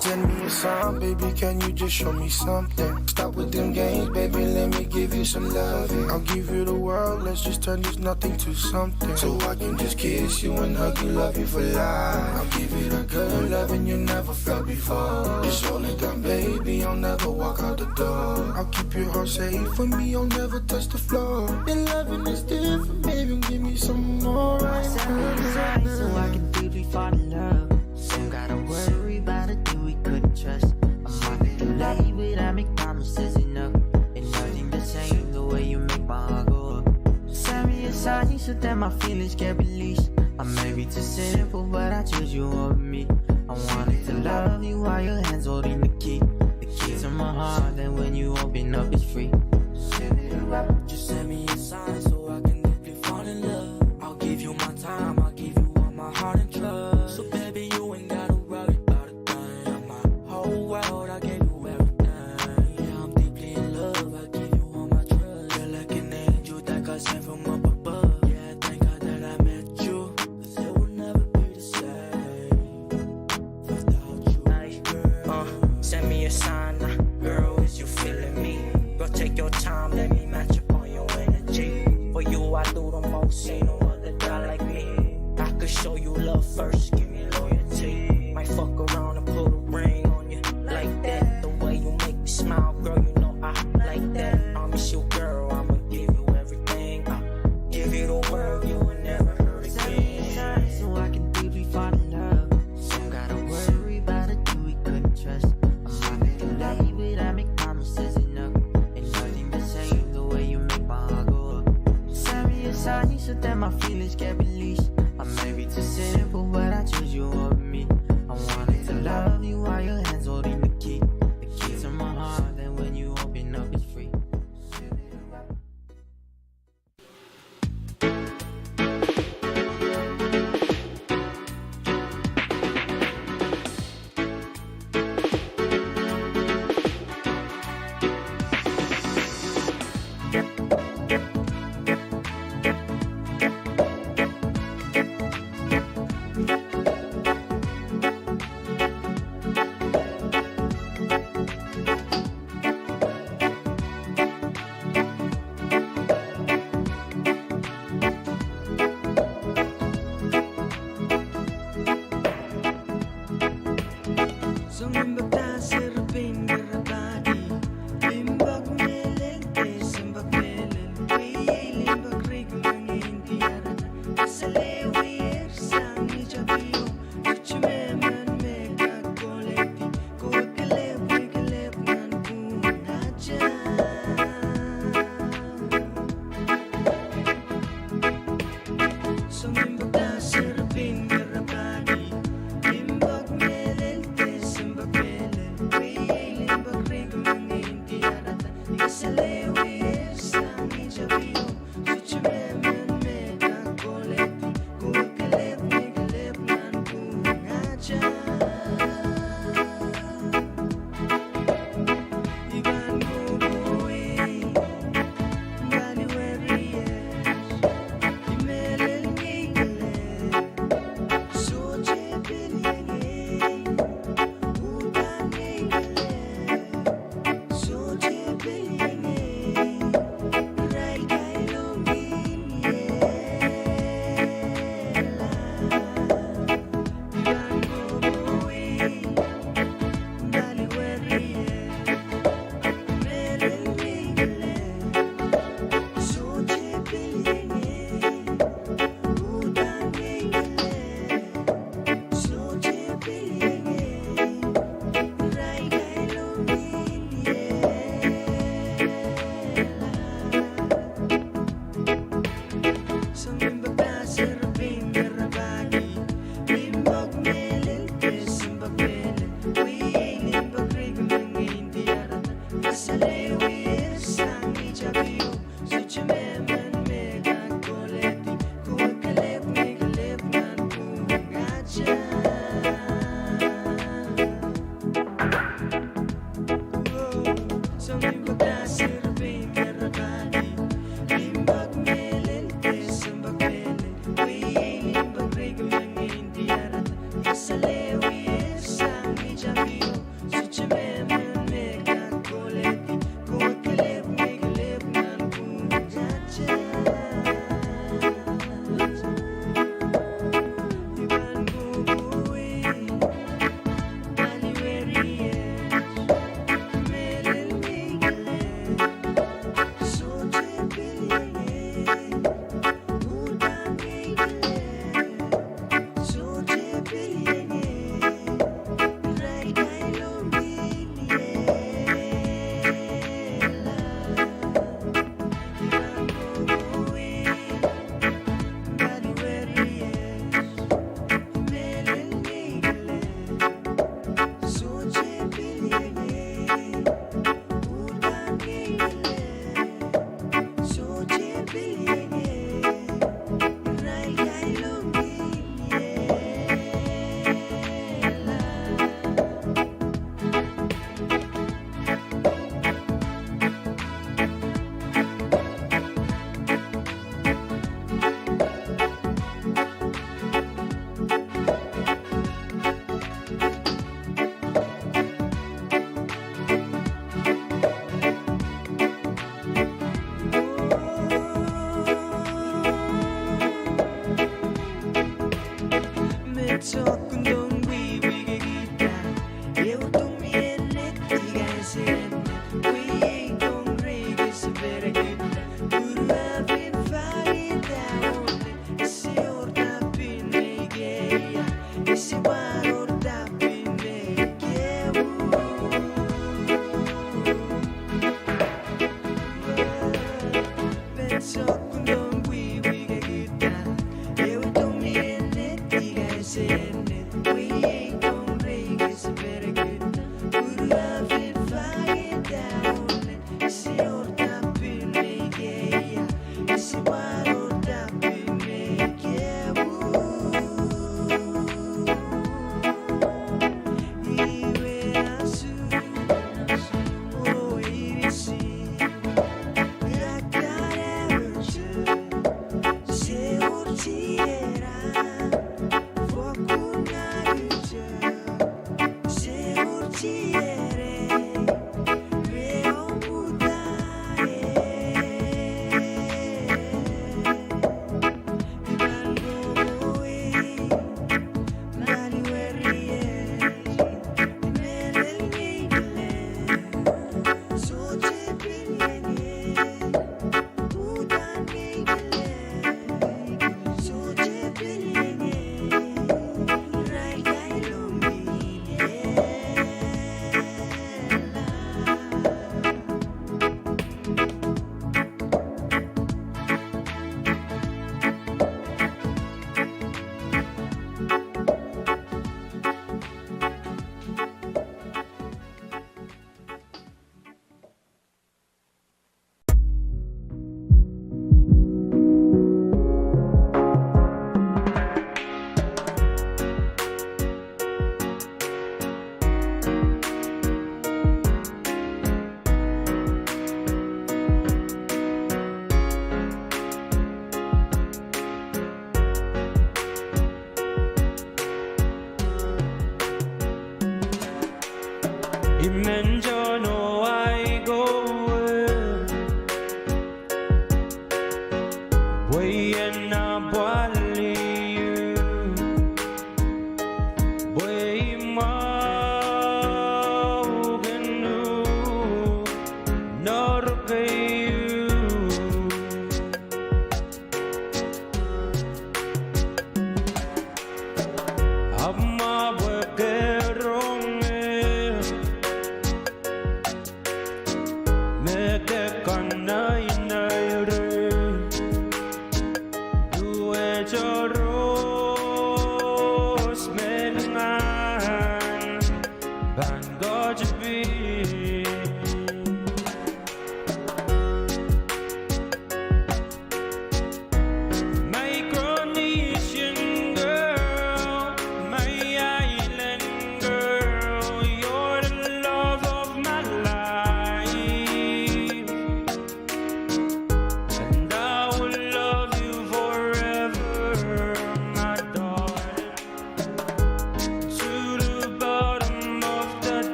Send me a song, baby, can you just show me something? Stop with them games, baby, let me give you some loving. I'll give you the world, let's just turn this nothing to something. So I can just kiss you and hug you, love you for life. I'll give you the good loving you never felt before. Just hold it down, baby, I'll never walk out the door. I'll keep your heart safe for me, I'll never touch the floor. And loving is different, baby, give me some more. Send me a sign so I can deeply fall in love. Don't gotta worry about a dude we couldn't trust. I'm not gonna delay, but I make promises enough. Ain't nothing the same the way you make my heart go up. Send me a sign so that my feelings get released. I may be too simple, but I choose you over me. I wanted to love you while your hands holding the key to my heart. Then when you open up, it's free. Just send me a sign so I can deeply fall in love. I'll give you my time, I'll give you all my heart and trust. So baby, you ain't gotta worry about a thing. My whole world, I gave you everything. Yeah, I'm deeply in love, I give you all my trust. You're like an angel that got sent from up above. Yeah, thank God that I met you, 'cause it will never be the same without you. Nice girl, send me a sign, girl, is you feeling me? Girl, take your time, let me match up on your energy. For you, I do the most, ain't no other guy like me. I could show you love first, give me loyalty. Might fuck around and put a ring on you like that. The way you make me smile, girl, you know I like that. I miss you, girl, I'ma give you everything. I'll give you the world, you will never hurt again. So I can deeply fall in love. Don't gotta worry about a dude we couldn't trust. I'm not gonna delay, but I make promises enough. Ain't nothing the same the way you make my heart go up. Send me a sign so that my feelings get released. I may be too simple, but I choose you over me. I wanted to love you while your hands holding the key to my heart. Then when you open up, it's free. Imbag melente, simbag melente.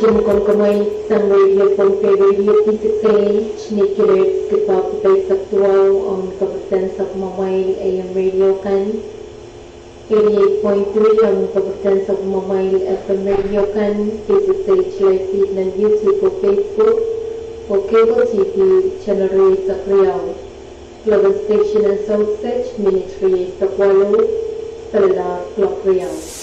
station con kamay sang radio Pohnpei radio V6AH nikilit KAPWARESOU Factual on kabutan sa kumamay AM radio kan 88.3 ang kabutan sa kumamay FM radio kan V6AH live feed ng YouTube o Facebook o cable TV channel ray sa Riau global station ng South Sech minutes ray sa Pwuhng Pala Clock Riau.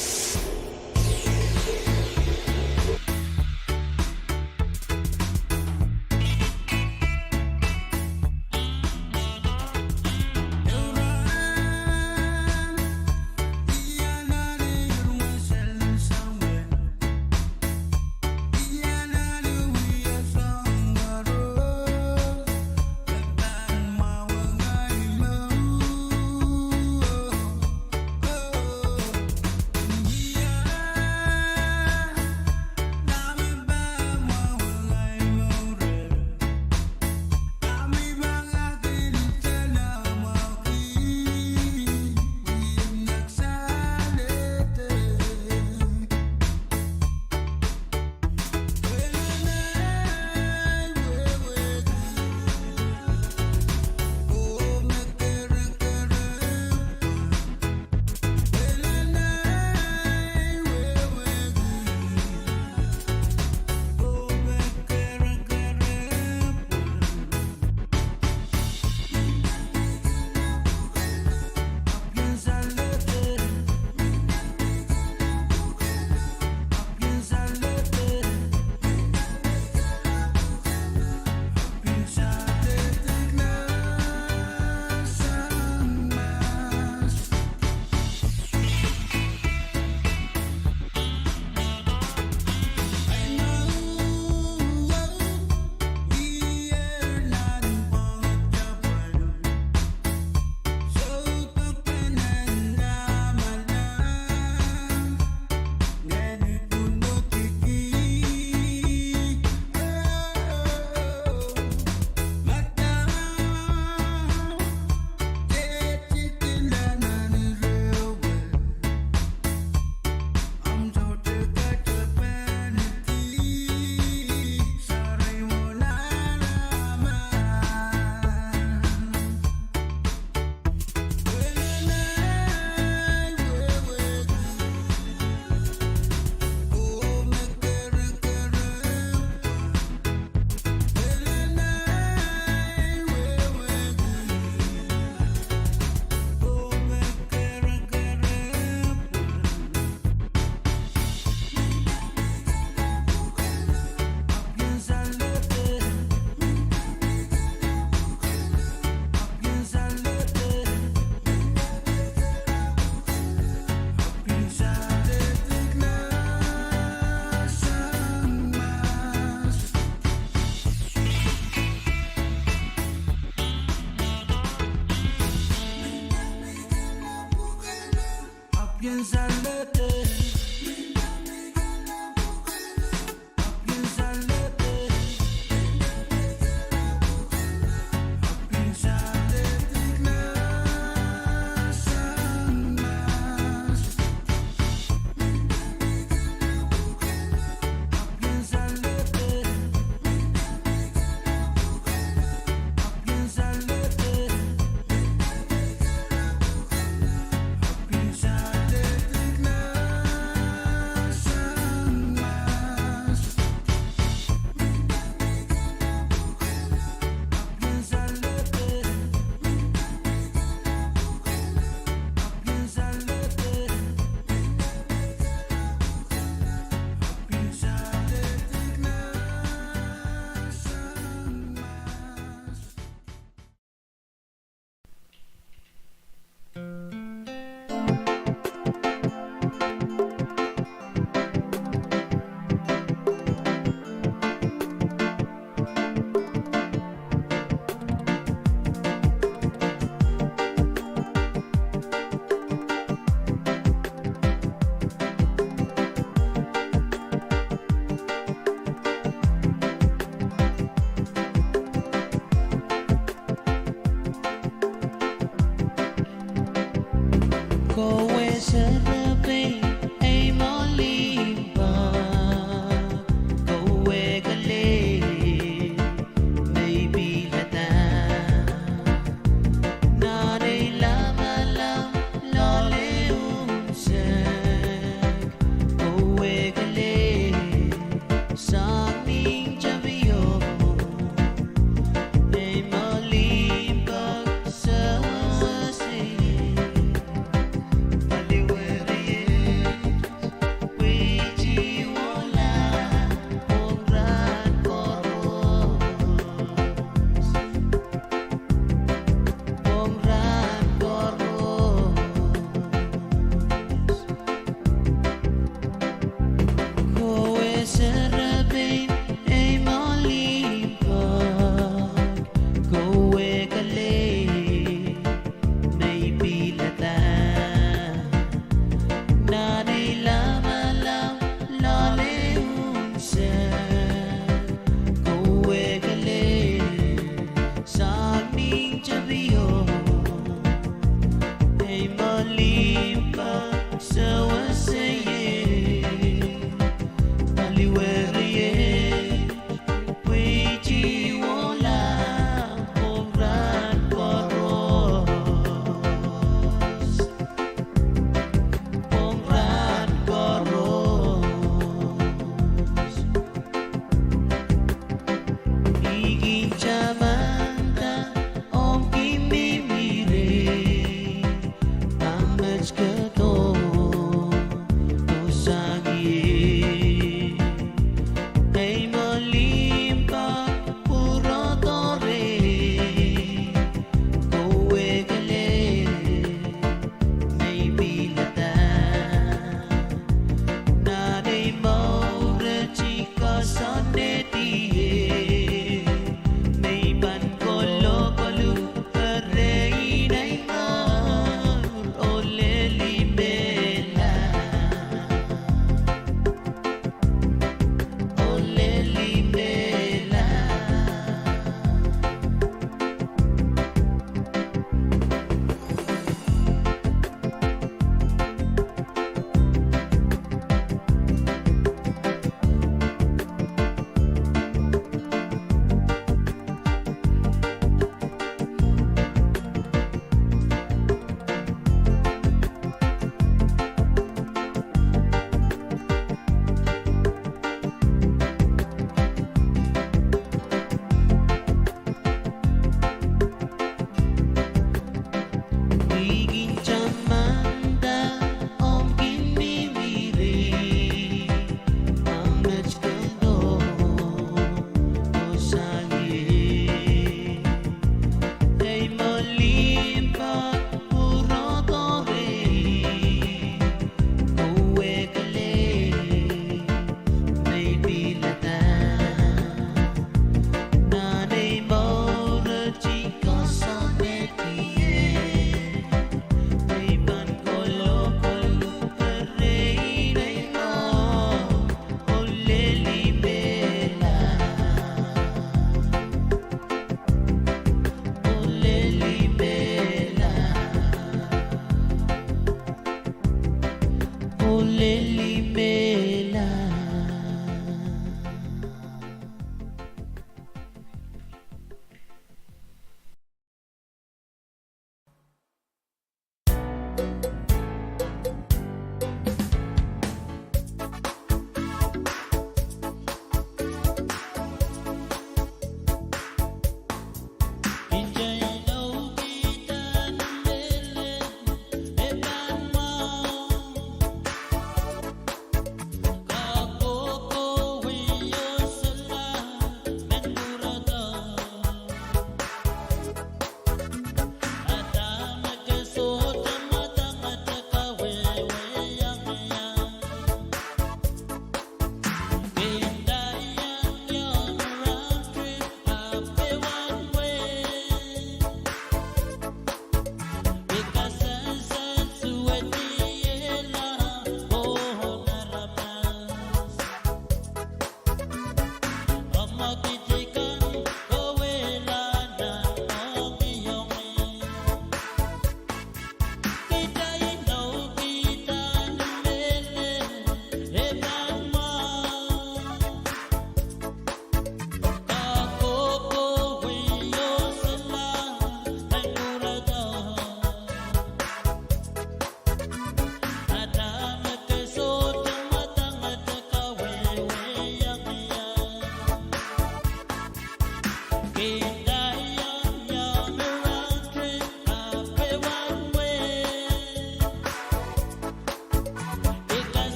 Aim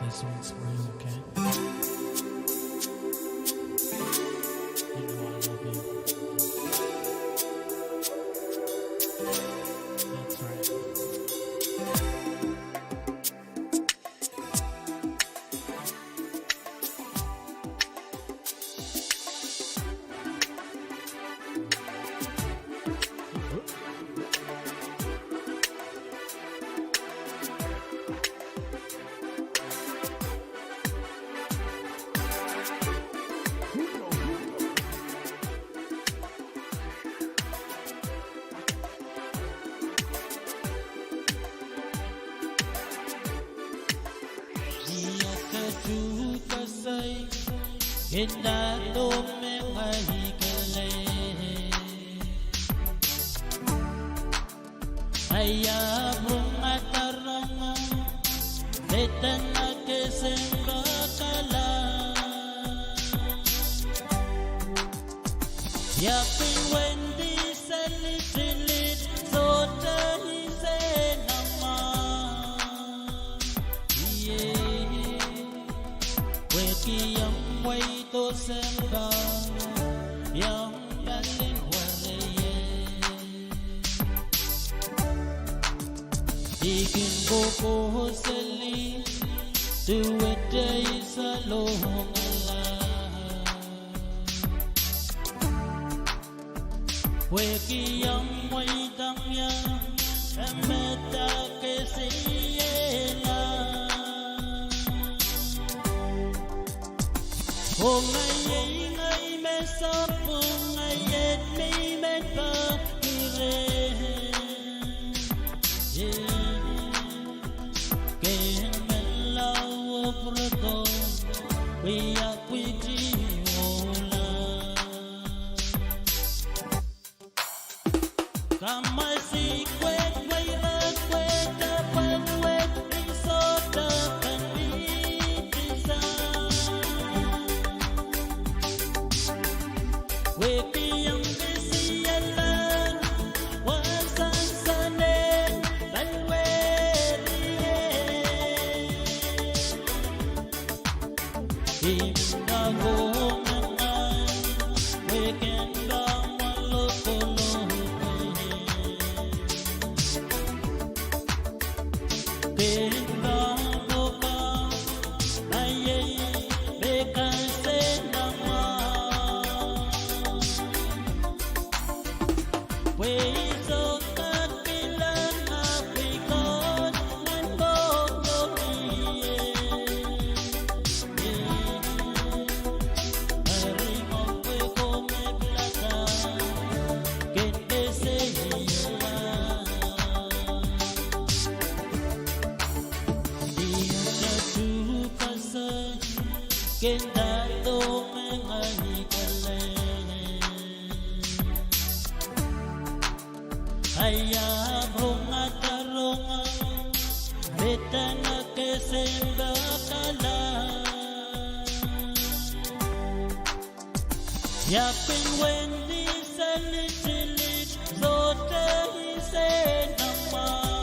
This one's for you, okay? You know I love you. That's right. Because Kendado mengai kale Aya bronga taronga Betana ke semba kala Ya pin wendi salitilit Zote hise nama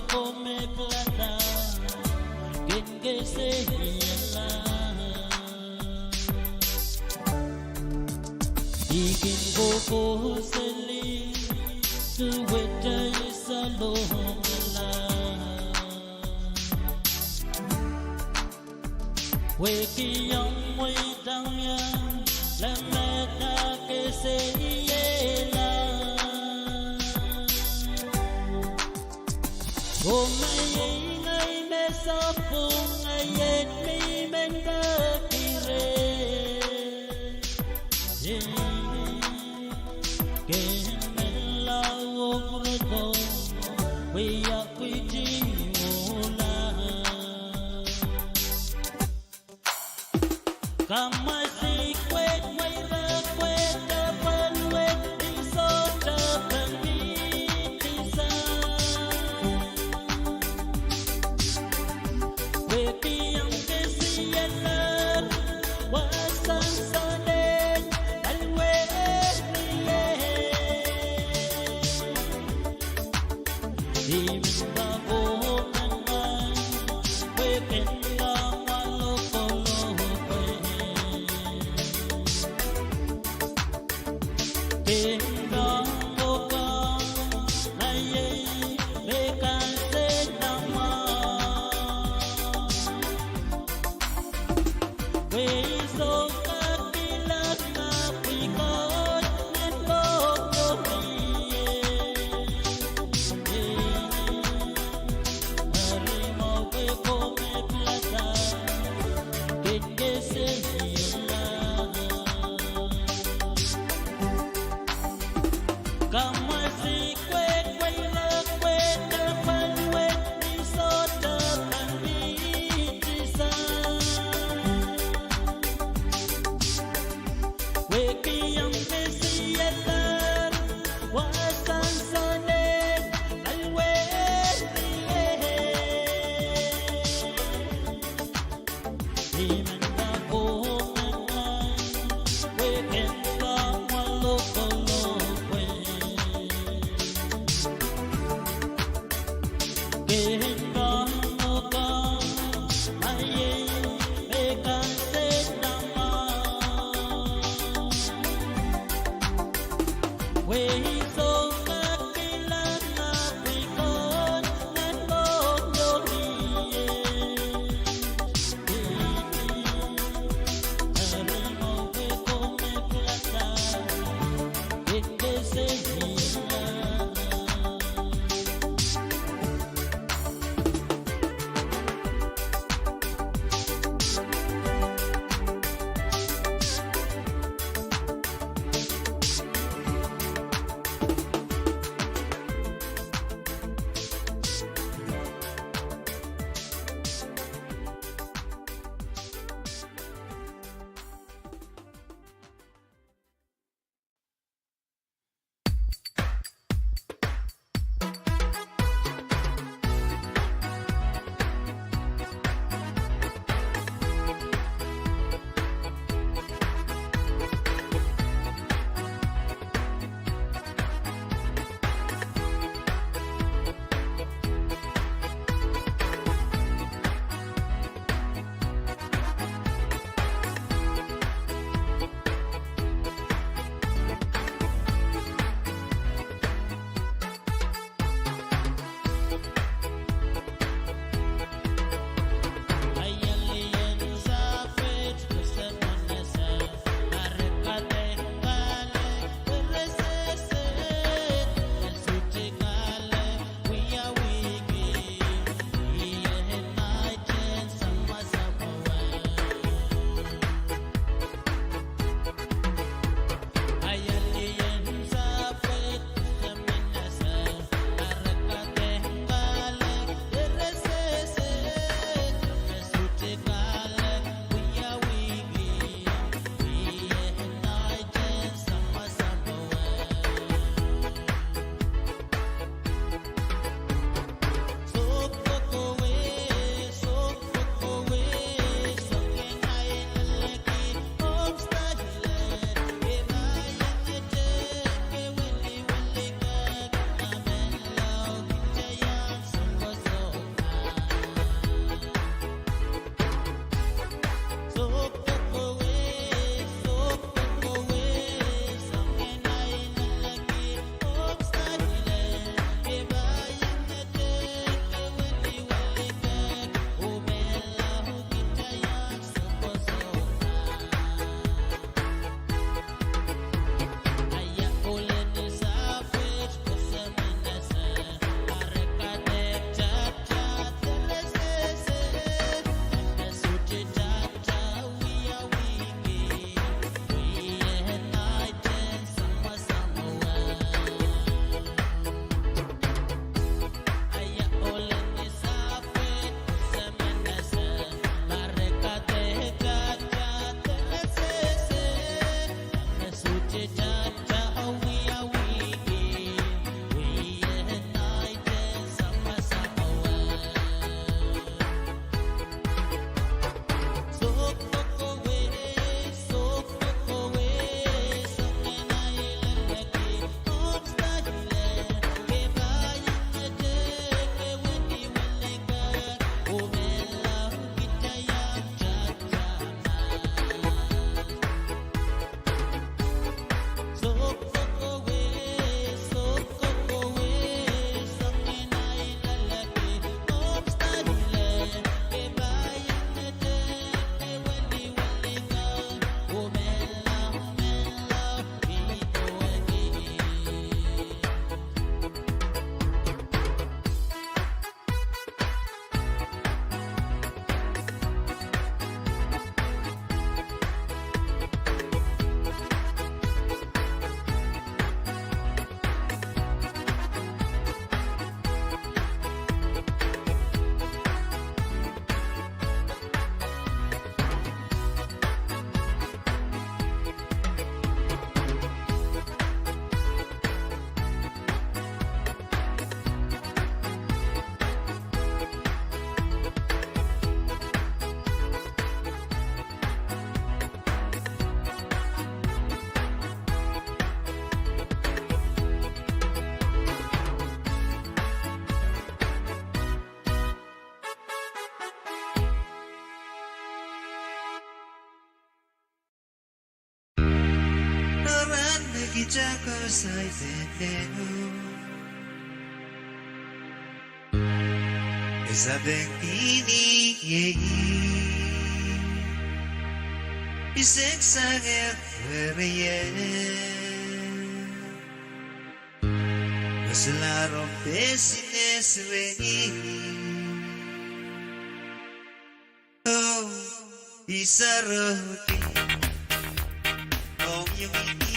Come plata, que se hiela. Y quien go seli, tu weta is alone. Weki young way down ya, la meta que se hiela. Oh my ngai me sapu ngai mi men bakire ke men la ogro we ya kwiji ola kama si kwet mai ra kwet da palwet isota pani tisa 기차가 사이대요 Sabeng ini V6AH Radio Masalarong business wengi Oh, isaroti Oh, yung ini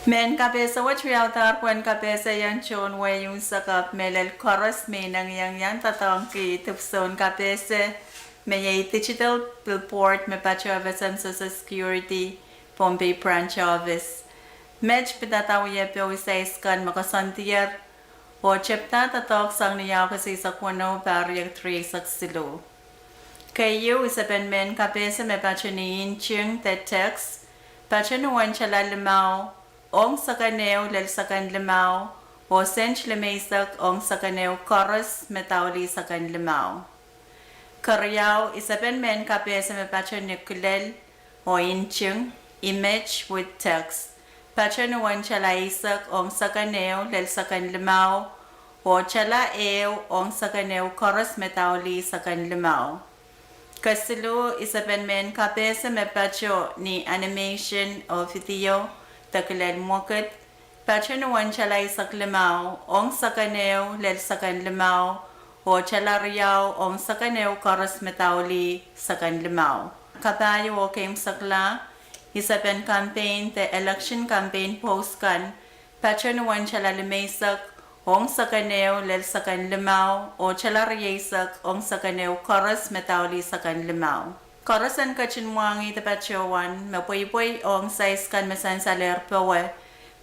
Men kapesa wat triautar kwen kapesa yang chon we yung sakap melel chorus me nang yang tatong ki tupson kapesa me ye digital billboard me pacho avesam social security Pohnpei branch office. Mej pitataw ye pyo isa iskan makasantier o chepta tatok sang niyaw kasi sa kwano bariyag 3 saksilo. Kayo isa ben men kapesa me pacho ni inching te text pacho nuwan chala limaw ong sakaneo lel sakan limaw o sench lemaisak ong sakaneo chorus metawli sakan limaw. Karyaw isaben men kapesa me pacho nikulel o inching image with text. Pacho nuwan chala isak ong sakaneo lel sakan limaw o chala ew ong sakaneo chorus metawli sakan limaw. Kasilo isaben men kapesa me pacho ni animation o video takulel moket pacho nuwan chala isak limaw ong sakaneo lel sakan limaw o chala riyaw ong sakaneo chorus metawli sakan limaw. Kapayo o kem sakla isaben campaign te election campaign post kan pacho nuwan chala limaysak ong sakaneo lel sakan limaw o chala riyasak ong sakaneo chorus metawli sakan limaw. Korasan kachinwangi te pachowan mapoy ong size kan masan saler pawe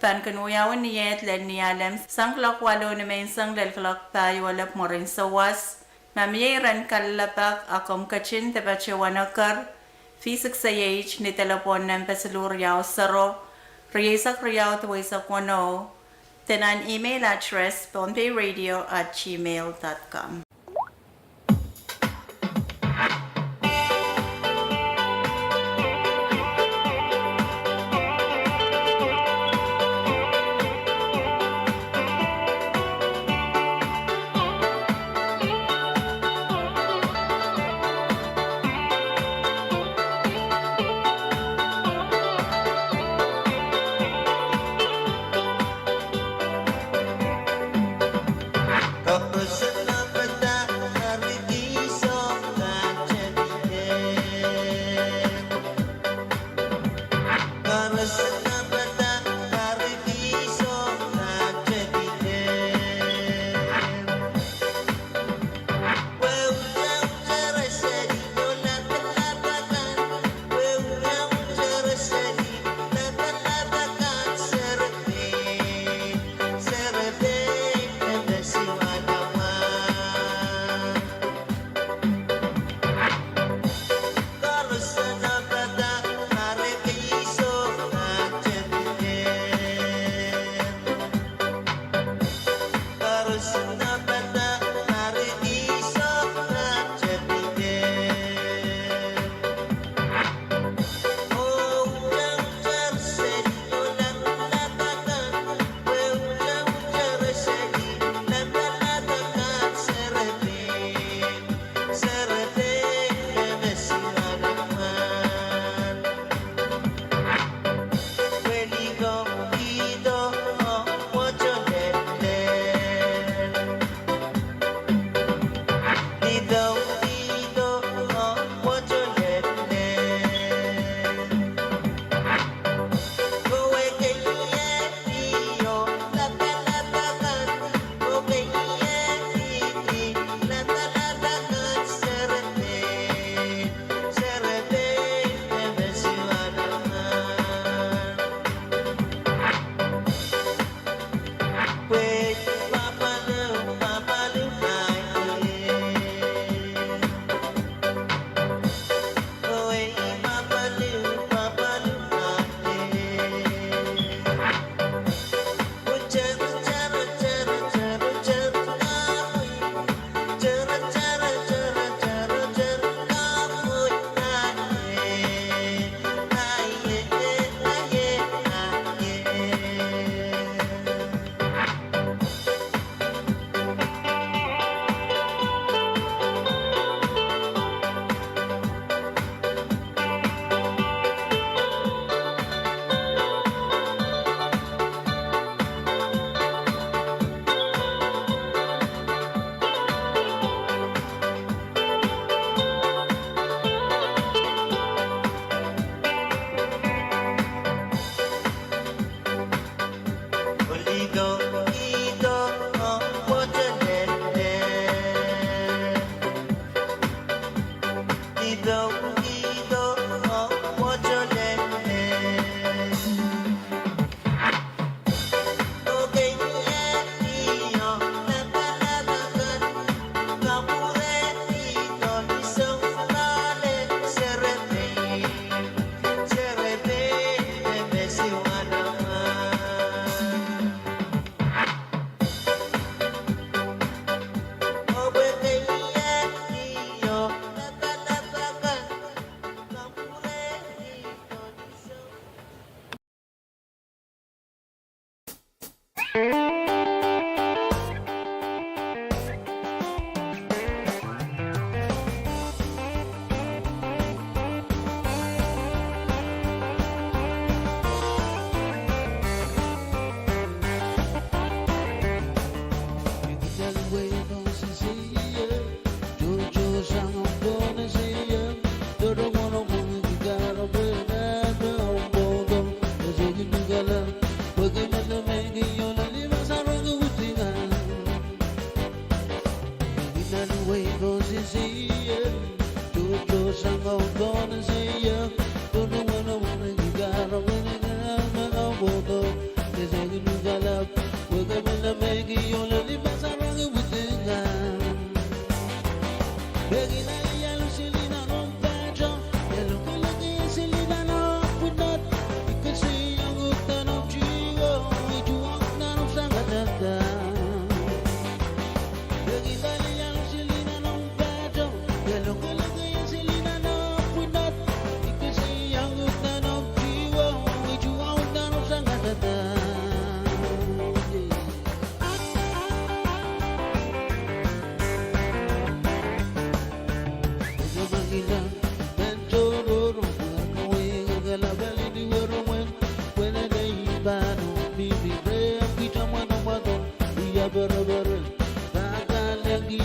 pan kanuyawan niyet len niyalem sangklok walo na mensang lelklok tayo walap mo rin sa was mamiyaran kalapak akom kachin te pachowan akar V6AH ni telepon ng pasaluryaw saro riyasak riyaw tuwisak wano tenan email address pohnpeiradio@gmail.com. Kapag sa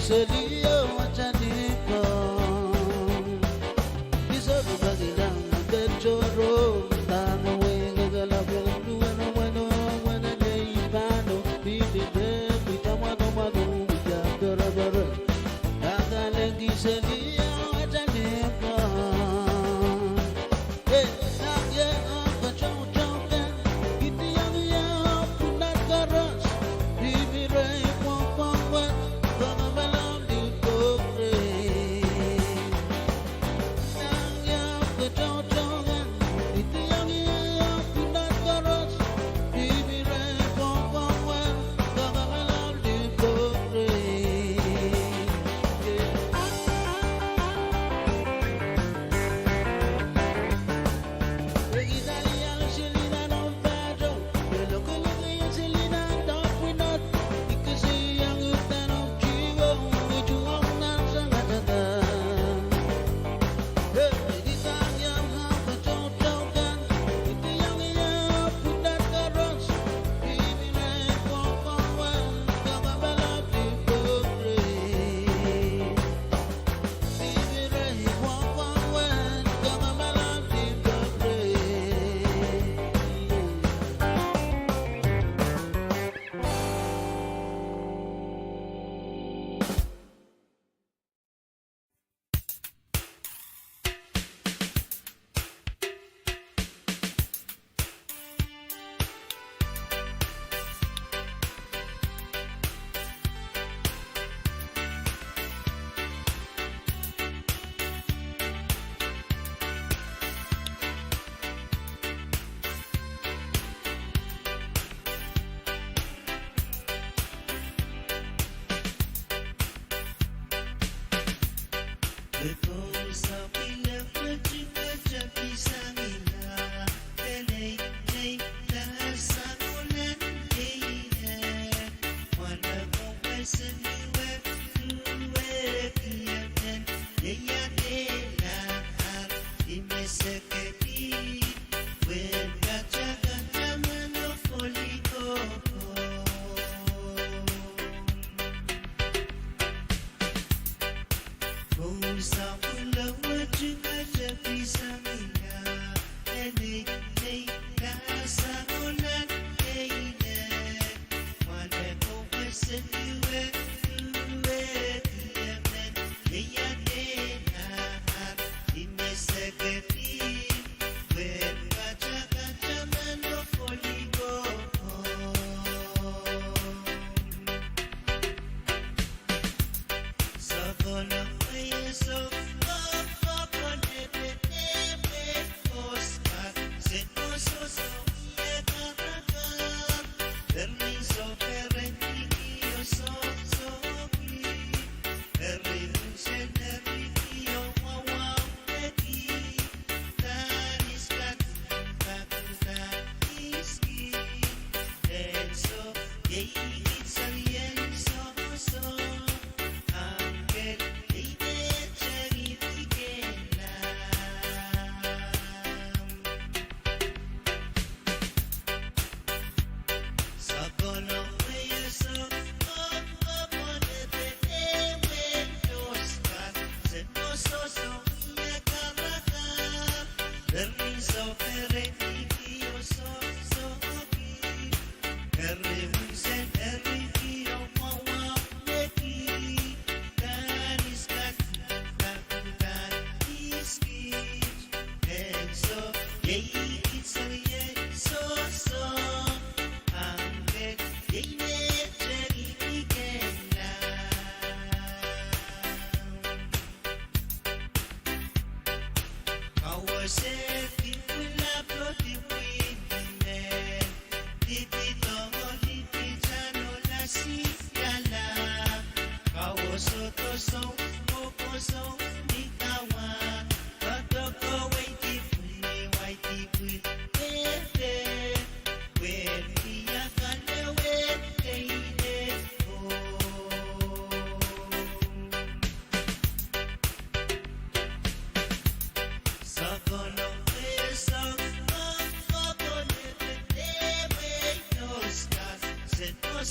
Selio Wachaniko Kisoto Bagilang Bechoro Tano Wega Galabel Bueno Bueno Bueno Neipano Bibi Bebi Tamano Manu Yandora Bare Agalengi Selio Wachaniko Hey, Nagya Uncle Chow Chow Kiti Yang Yang Punat Garas Bibi Ray Wong Wong Wong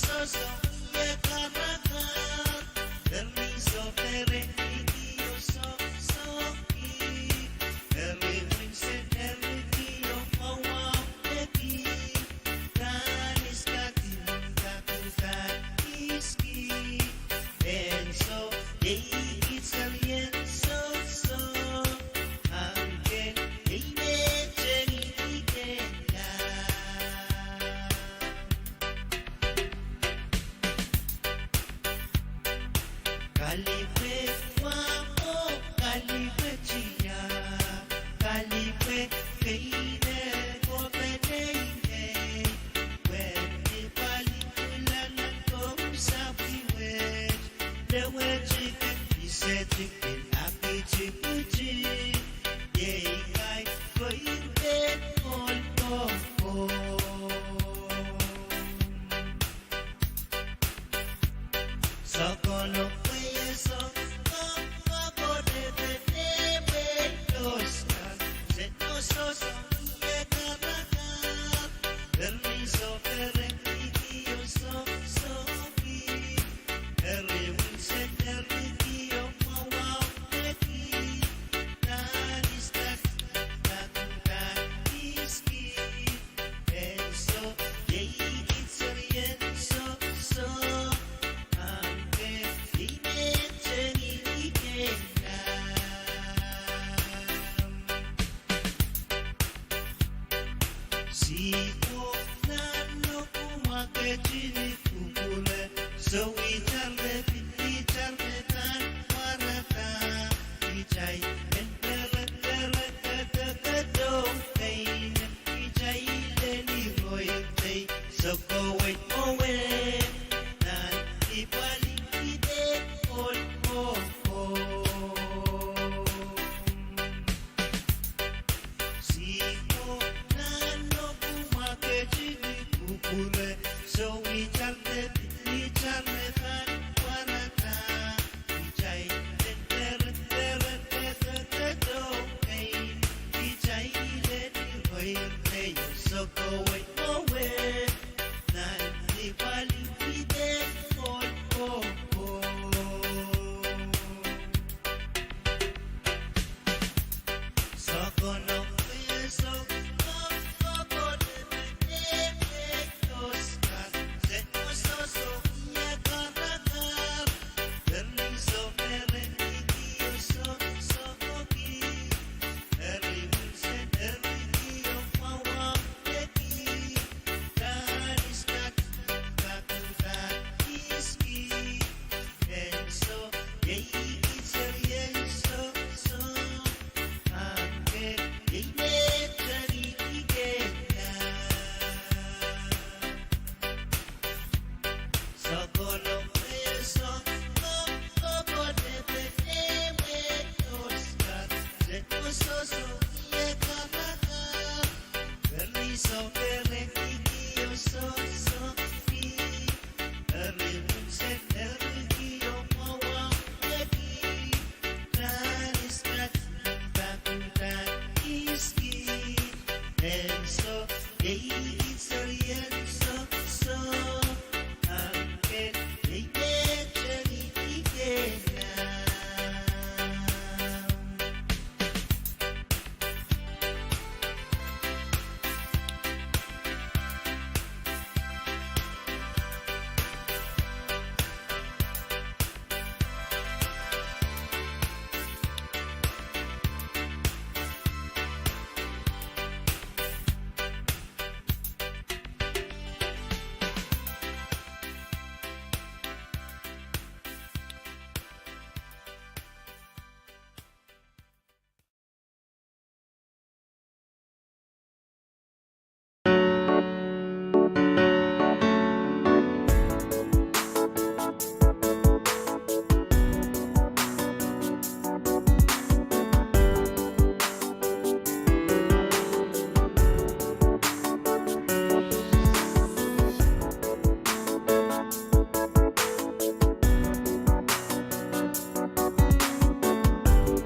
so, yeah,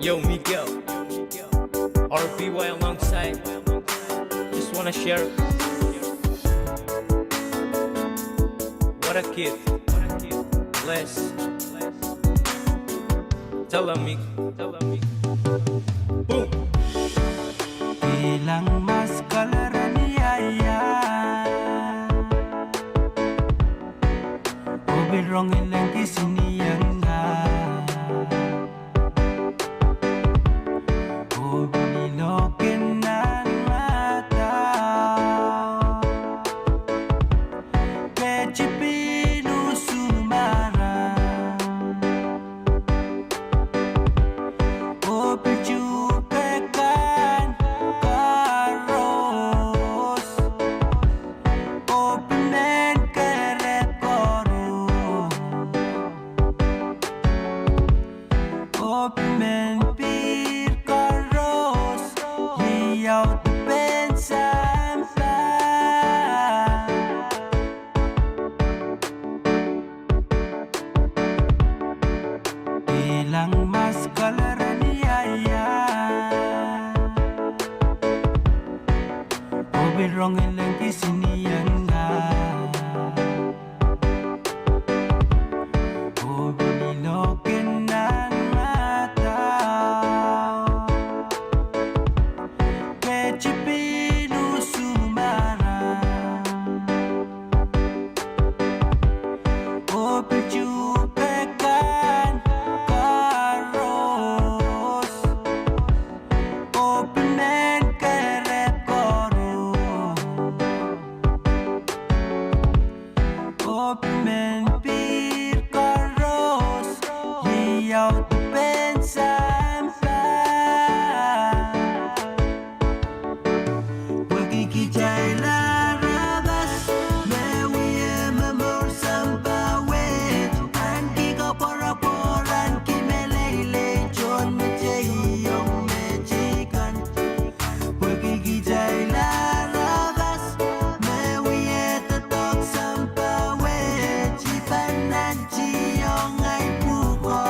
Yo, Miguel, RBY alongside. Just wanna share. What a kid. Bless. Tell amigo. Boom. Ilang mas kalaraniaya Obirong ilang kisiniyanga Obinilokin ng mata Kechipinu sumara Opichupekan Iyaw depensa Ilang mas kalaraniaya Obirong ilang kisiniyan nga Obililokin ng mataw Kechipinu sumara Opichupekan karos Opimen keret koro Opimen pir karos Iyaw depensa Pagkikijay larabas Mewiye memor sampawet Anki kaparaporan kimelele John mejeyong mejikan Pagkikijay larabas Mewiye tatok sampawet Jipanan jiyong ay puko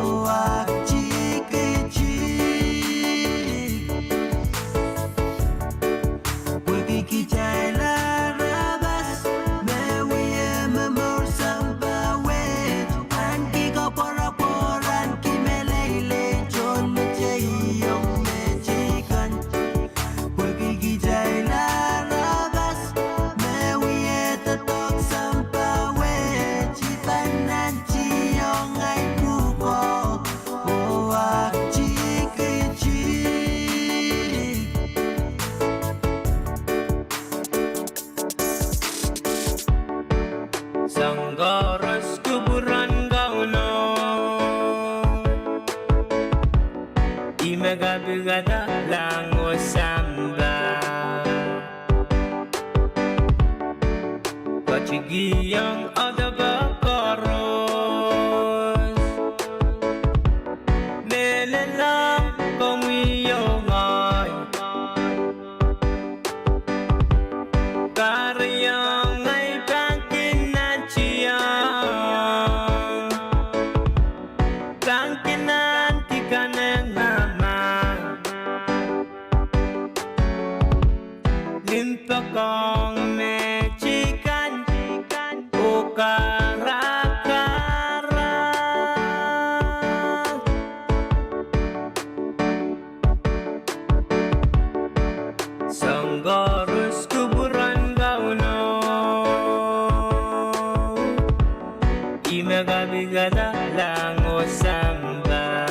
Uwak chikijik Pagkikijay larabas Mewiye memor sampawet Anki kaparaporan kimelele John mejeyong mejikan Pagkikijay larabas Mewiye tatok sampawet Jipanan jiyong ay puko Uwak chikijik Sanggaras kuburan gauno Imegabigada lang o samba Kachigiyang adabakoros Nelelang kumiyongay Karyang ay pangkinanchiyang Pangkinantikanan naman Limpakong mechikan O karakara Sanggaros kuburan gauno Imegabigada lang o samba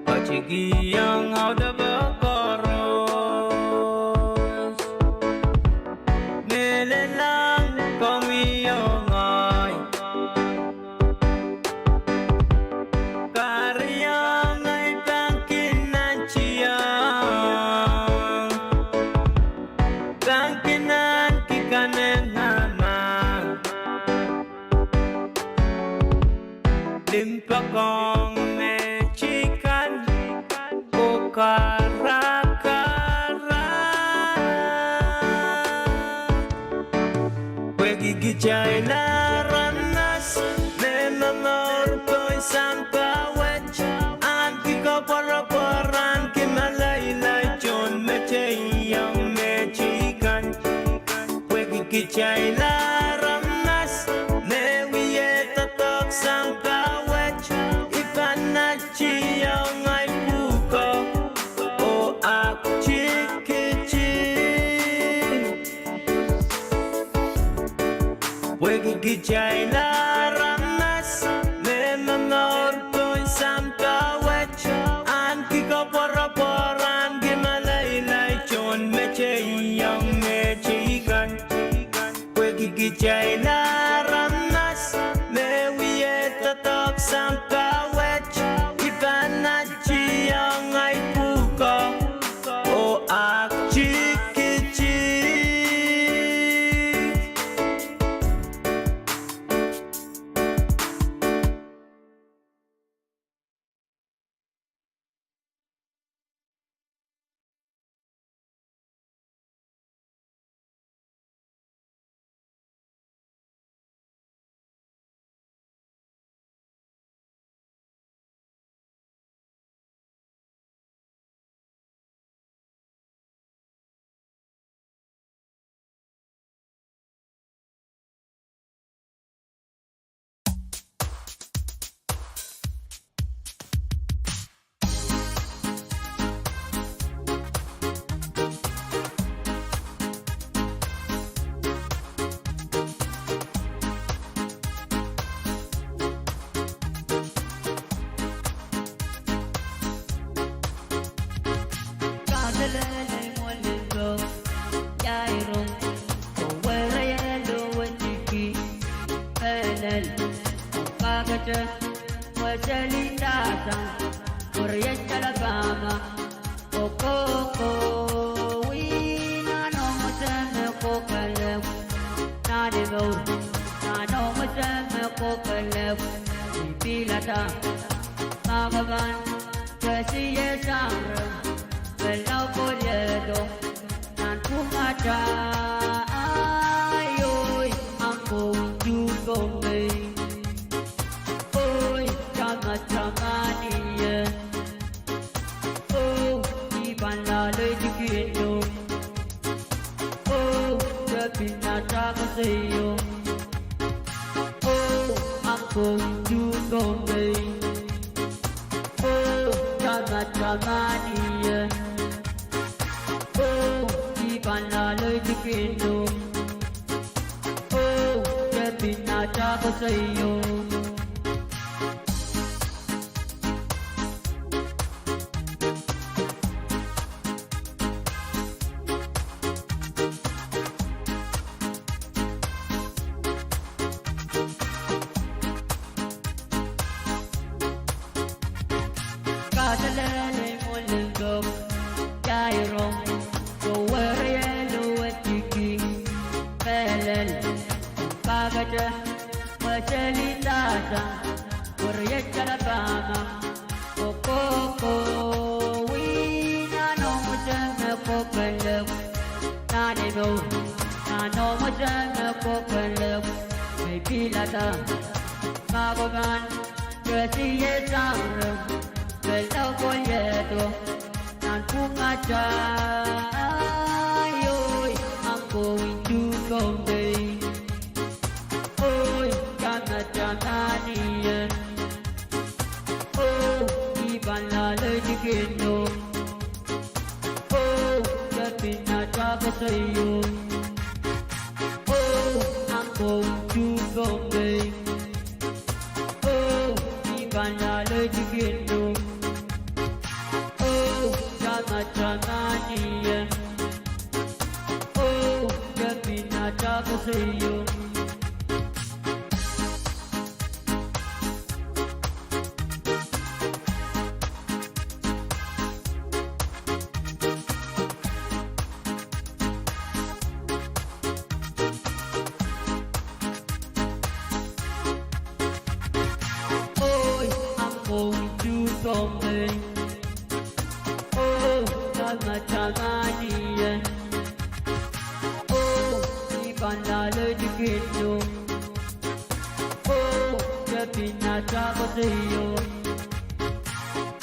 Kachigiyang audabakoros Nelelang kumiyongay Karyang ay pangkinanchiyang Pangkinantikanan naman Limpakong mechikan O karakara Pagkikijay laranas Memamor ko'y sampawet Anki kaparaparan kimalaylay John mecheyang mechikan Pagkikijay laranas Mewiye tatok sampawet Ipanachiyang ay puko O ak chikijik Pagkikijay laranas Memamor ko'y sampawet Anki kaparaparan kimalaylay John mecheyang mechikan Pagkikijay laranas Mewiye tatok sampawet Ipanachiyang ay puko O ak chikijik Kasalele molingo Yairo Owere yelo wendiki Elel Pagata Wajalindata Oriental Bama Okoko Wina no Mutame Kokalev Nadigo Nano Mutame Kokalev Pilata Magavan Kasiye Samra Belau Polyedo Nan Pumata Ayoy I'm going to go Oy Chama Chamaniye Oh Iban la Lady Kino Oh Jabina Chakaseyo Oh I'm going to go Oh Chama Chamaniye Oh Iban la Lady Kino Oh Jabina Chakaseyo Kasalele molingo Yairo Owere yelo wendiki Elel Pagata Wajalindata Oriental Bama Okoko Wina no Mutame Kokalev Nanigo Nano Mutame Kokalev Maybe Lata Magavan Kasiye Samra Belau Polyedo Nan Pumata Ayoy I'm going to Bombay Oy Chama Chamaniye Oh Iban la Lady Kino Oh Jabina Chakaseyo Oh I'm going to Bombay Oh Iban la Lady Kino Chama Chamaniye Oh Jabina Chakaseyo Oy I'm going to Bombay Oh Chama Chamaniye Oh Iban la Lady Kino Oh Jabina Chakaseyo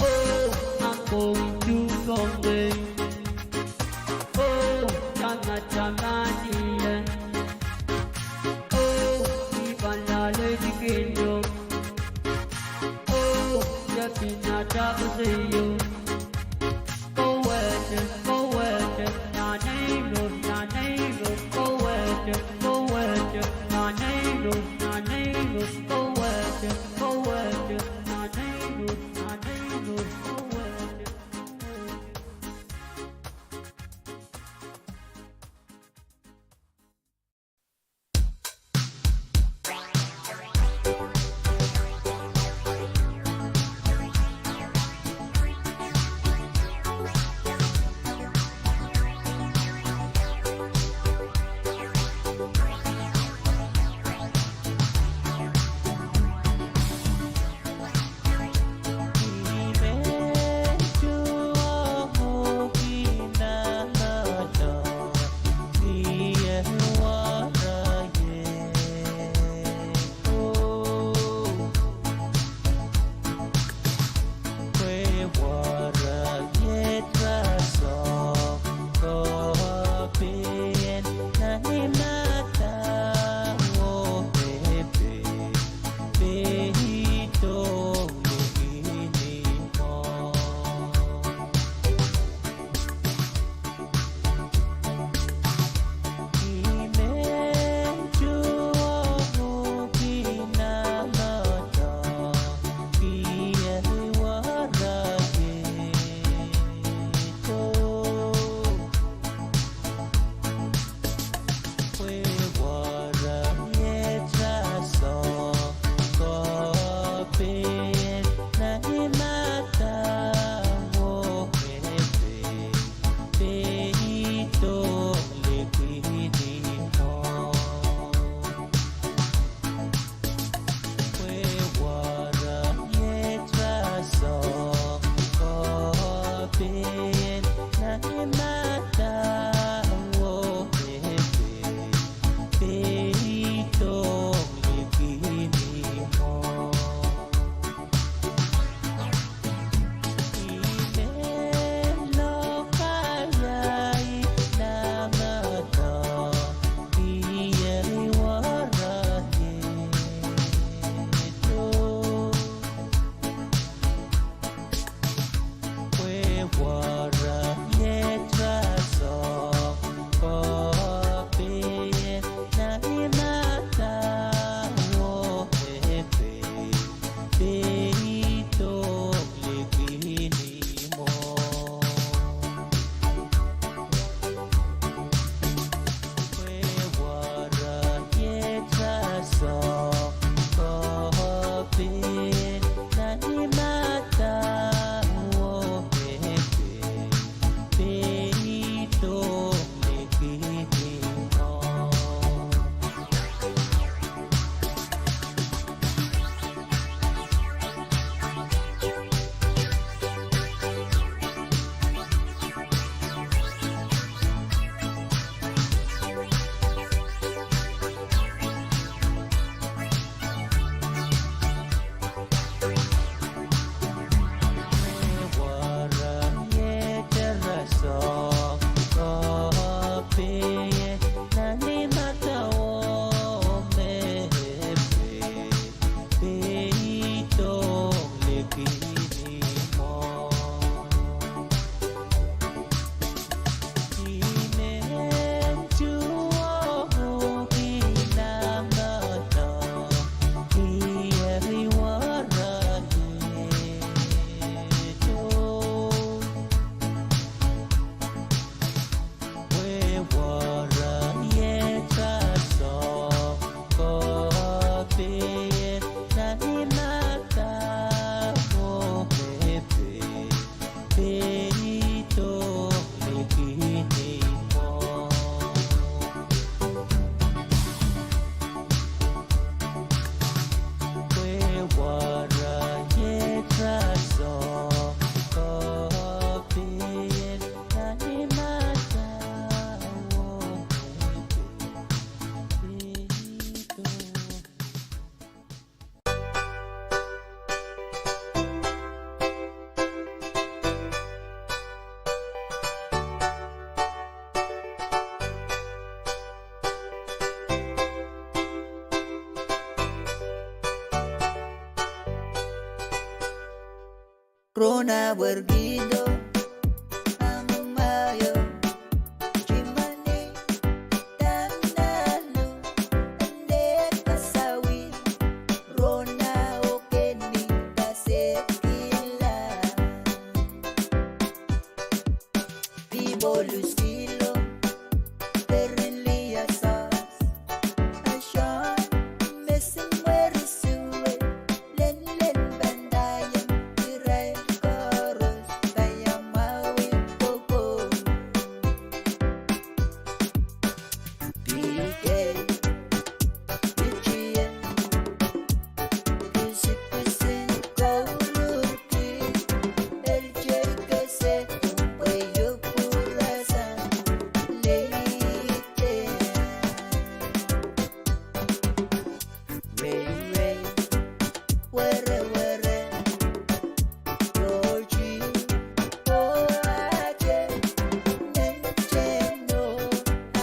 Oh I'm going to Bombay Oh Chama Chamaniye Oh Iban la Lady Kino Oh Jabina Chakaseyo Go west, na name road, go west, na name road, go west, na name Rona Bergido, Amayo, Jimani, Tanalu, Ande Kasawi, Rona Okeni, Kasekila, Vivo Lucilo, Terrilia Sauce, Ashan, Missing Where is Sue, Len Bandayan, Tiray Koros, Tayamawi Popo, PK, Pichian, Pisipisin, Kauruki, LJKC, Wayo Purasan, Leite, Ray, Were, Georgie, Oaje, Nencheno,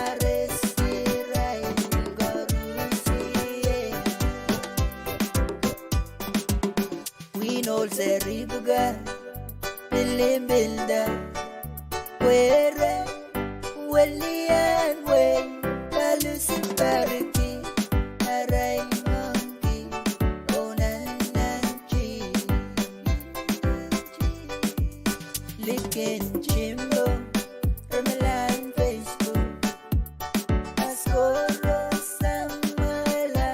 Aresirai, Gorusie, Winol Zeribuga, Bilibilda, Were, Willian Way, Kalusin Bariki, Aray Monkey, Onananchi, Lickin' Jimbo, Ramalan Facebook, Ascoro Samuela,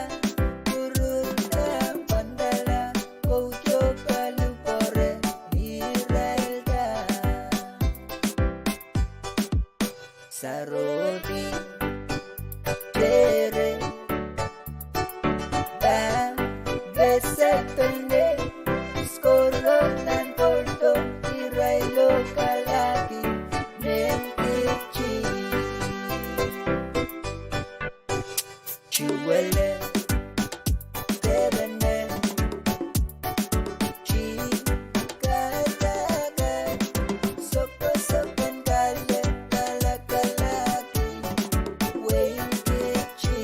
Kuruta Pandala, Kojo Kalupore, Irelda, Sarodi, Tere, Bam, Besepende, Scoro Nantordo, Irailo Kalaki, Nemkichi, Chuele, Tebene, Chikadaga, Sopan Kale, Kalakalaki, Wakichi,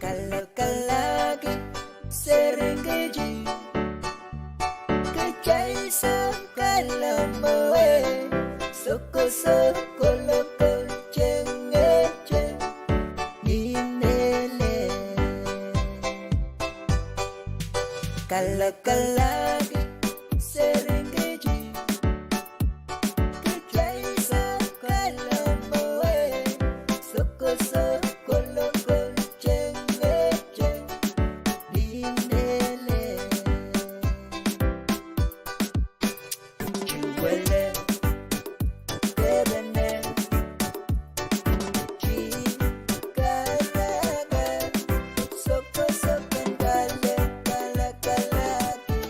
Kalakalaki, Serengeti, Kecai Sakalamoe, Soko Loko, Cengece, Ninele, Kalakalaki, Serengeti, Kecai Sakalamoe, Soko Loko, Cengece, Ninele, Chuele, Tebene, Chikadaga, Sopan Kale, Kalakalaki,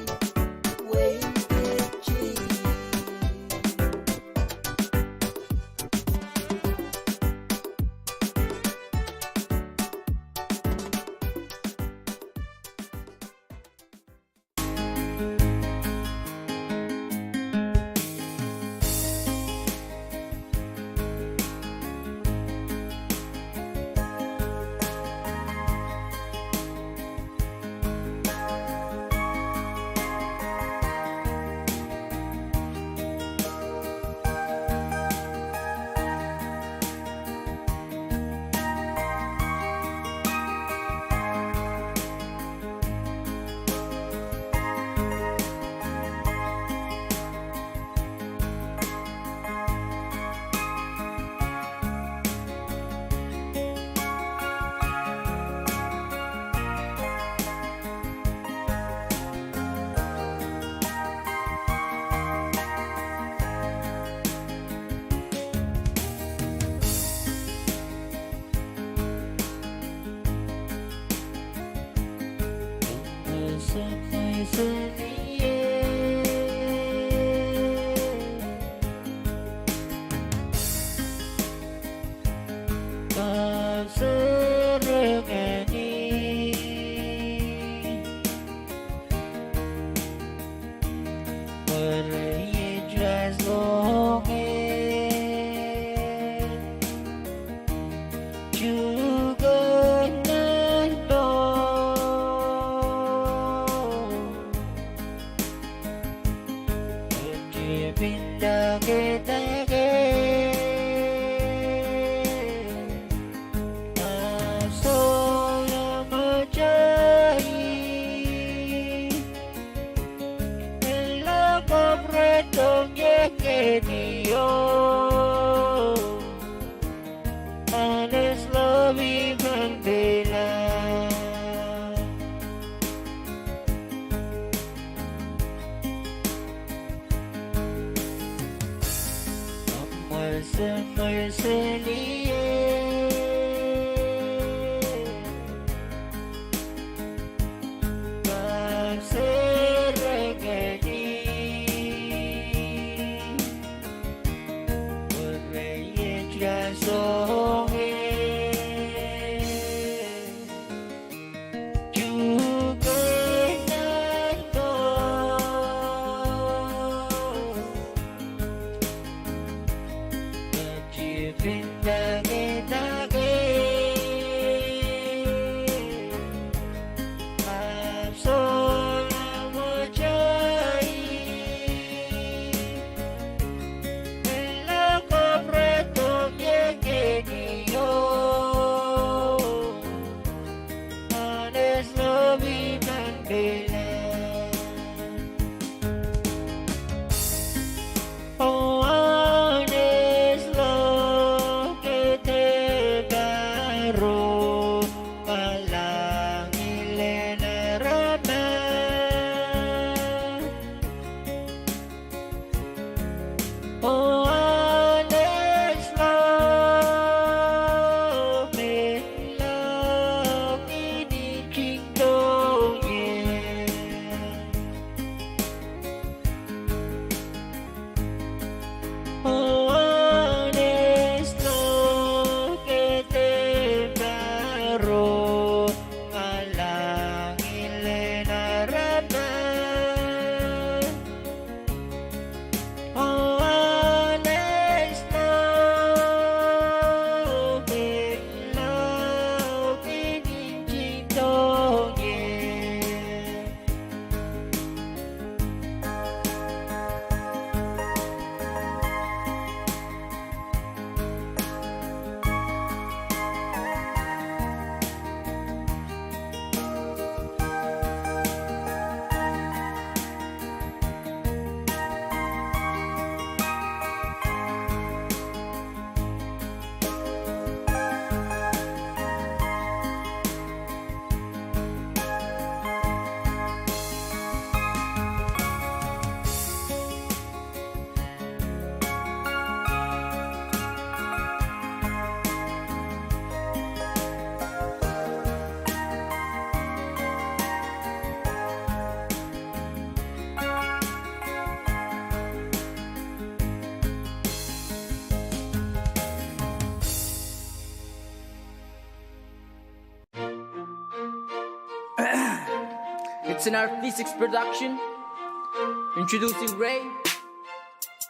It's an R6 production. Introducing Ray,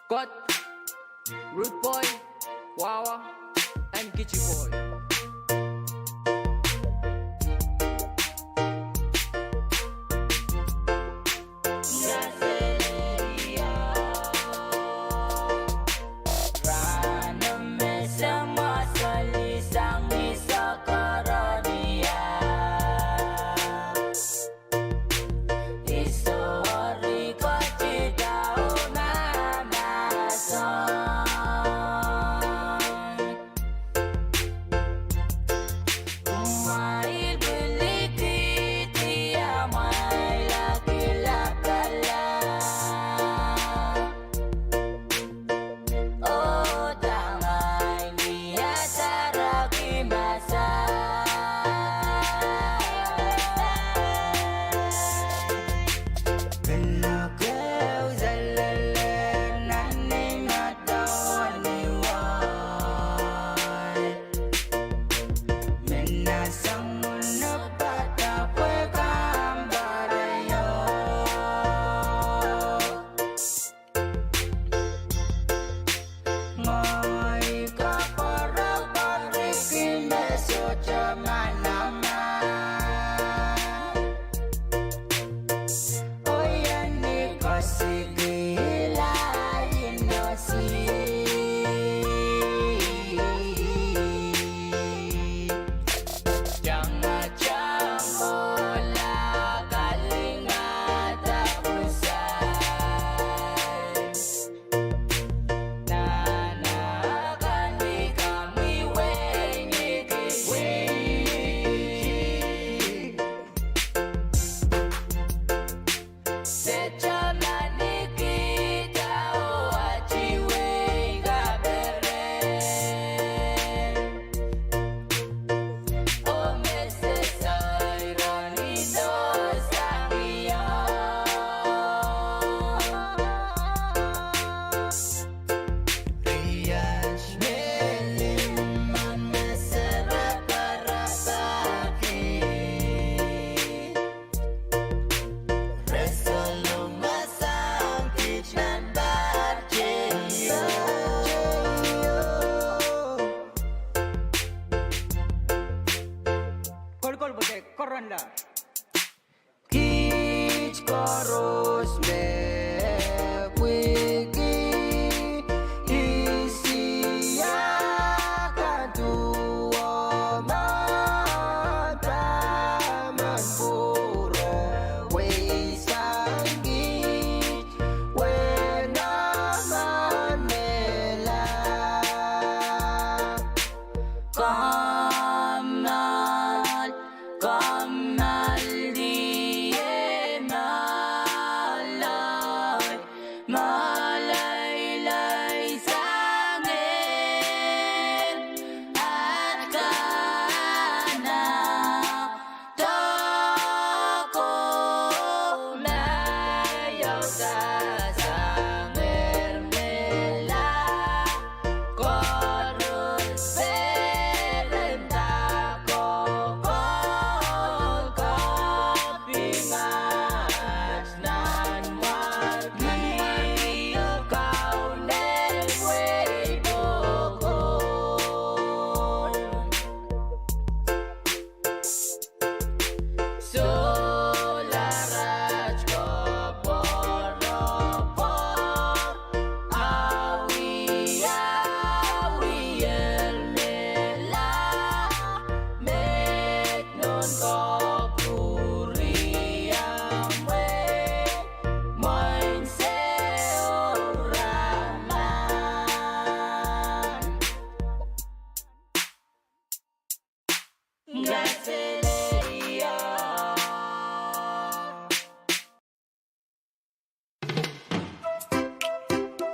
Got, Root Boy, Wawa, and Gitchy Boy.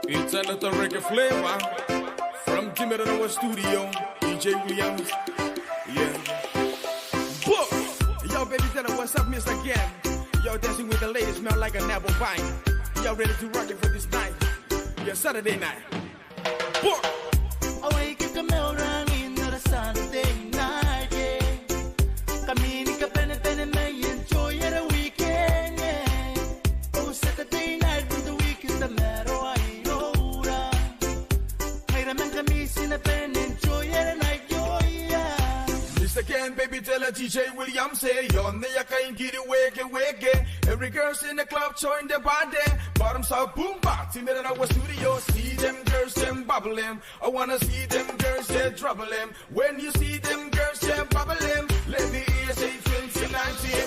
It's another reggae flavor from Jimmy Our studio, DJ Williams. Yeah. Book. Yo, baby, tell her what's up, miss again. Yo, dancing with the ladies, smell like an apple pie. Yo, ready to rock it for this night. Yeah, Saturday night. Book. Away ka kamerangin na Saturday night, yeah. Kami ni ka pene may enjoy at a weekend, yeah. Oh, Saturday night with the weekend, the matter I know. Hey, naman kami sina pene enjoy at a night, yo, yeah. This again, baby, tell her DJ Williams, say, yo, neya kain get it wege. Every girl's in the club, join the body. Bottoms up, boom, box, in our studio. See them girls, them bubbling. I wanna see them girls, yeah, trouble them. When you see them girls, yeah, bubbling. Let me hear say 2019.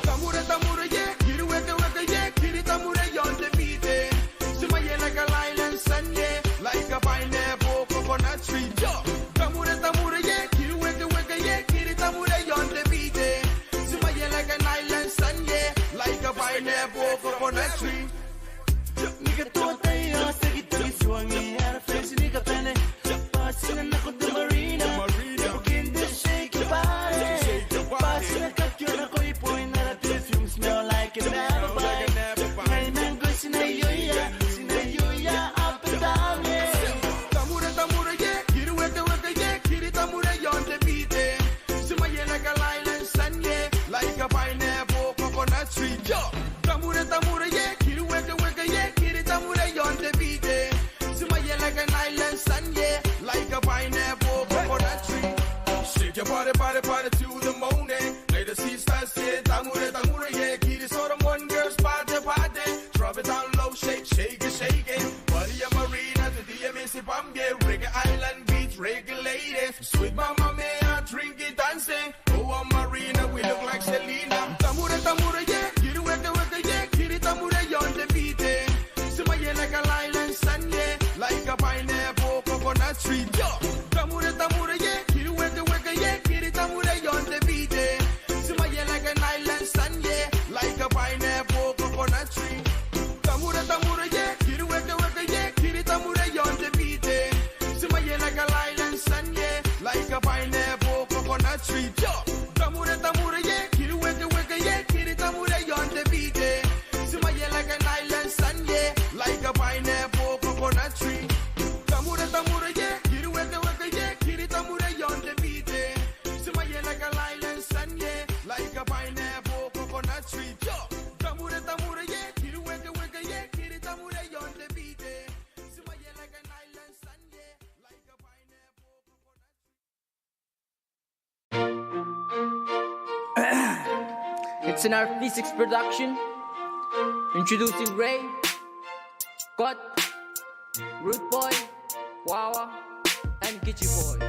Tamura, yeah, get it wege, yeah, get it tamura, on the beat, eh. Smile like a island sun, yeah, like a pineapple coconut tree, yo. Tamura, yeah, get it wege, yeah, get it tamura, on the beat, eh. Smile like an island sun, yeah, like a pineapple coconut tree. Nigga tota ya sa gitagi suwangi Had a face nigga pene Passing ako the marina Looking to shake party, party, party to the morning. Play the sisters, yeah, tamure, tamure, yeah. Kitty saw them one girls party, party. Drop it down low, shake, shake it, shake it. Buddy a marina to DMC Pwuhng, reggae island beach, regulated. Sweet mama, may I drink it, dancing. Go on marina, we look like Selena. Tamure, tamure, yeah. Kitty weka, weka, yeah. Kitty tamure, on the beat, eh. Simaya like a island sun, yeah. Like a pineapple, coconut tree, yo. Tamure, tamure, yeah. Kitty weka, weka, yeah. Kitty tamure, on the beat, eh. Simaya like an island sun, yeah. Like a pineapple, coconut tree. Tamure, tamure, yeah. Kitty weka, weka, yeah. Kitty tamure, on the beat, eh. Simaya like a island sun, yeah. Like a pineapple, coconut tree, yo. Tamure, tamure, yeah. Kitty weka, weka, yeah. Kitty tamure, on the beat, eh. Simaya like an island sun, yeah. Like a pineapple, coconut tree. Tamure, tamure, yeah. Kitty weka, weka, yeah. Kitty tamure, on the beat, eh. Simaya like an island sun, yeah. Like a pineapple, coconut tree, yo. Tamure, tamure, yeah. Kitty weka, weka, yeah. Kitty tamure, on the beat, eh. Simaya like an island sun, yeah. Like a pineapple, coconut tree. It's an V6 production. Introducing Ray, Cut, Root Boy, Wawa, and Kitchi Boy.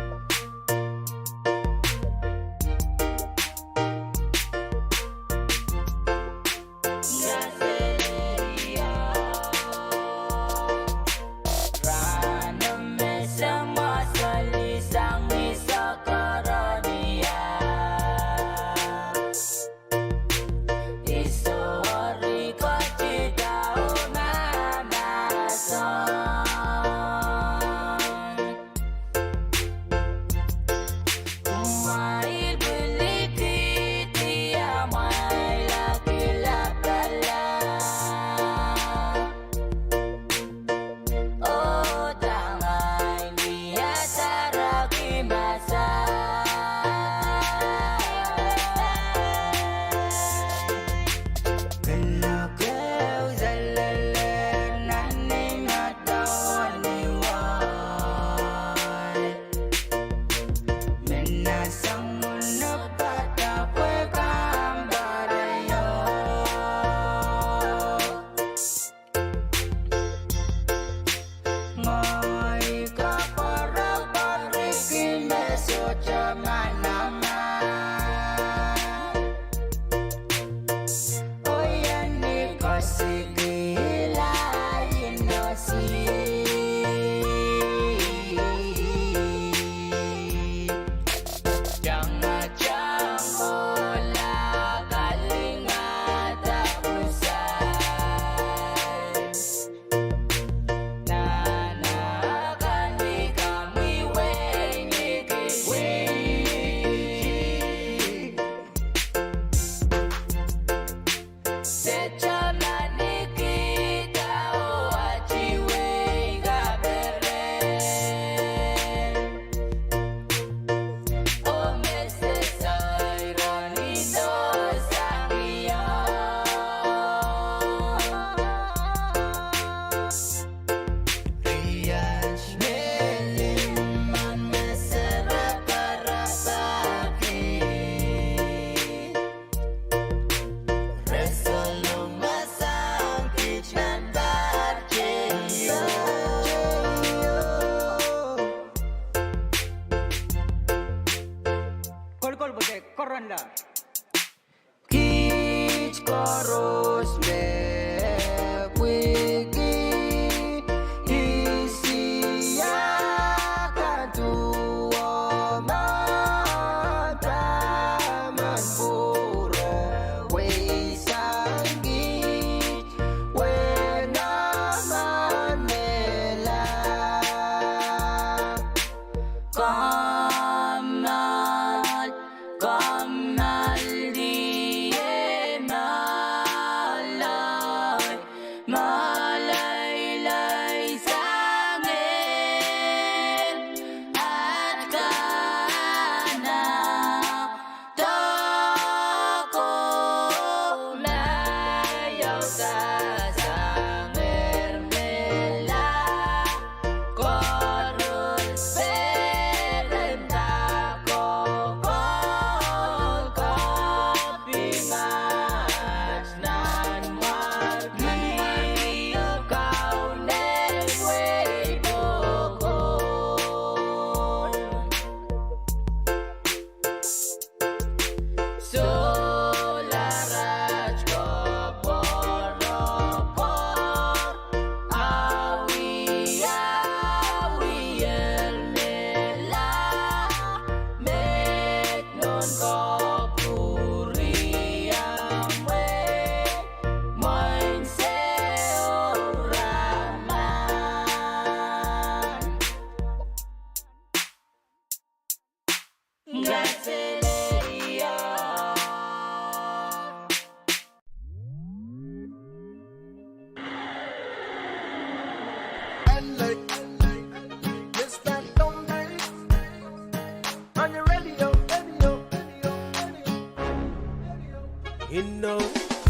Ino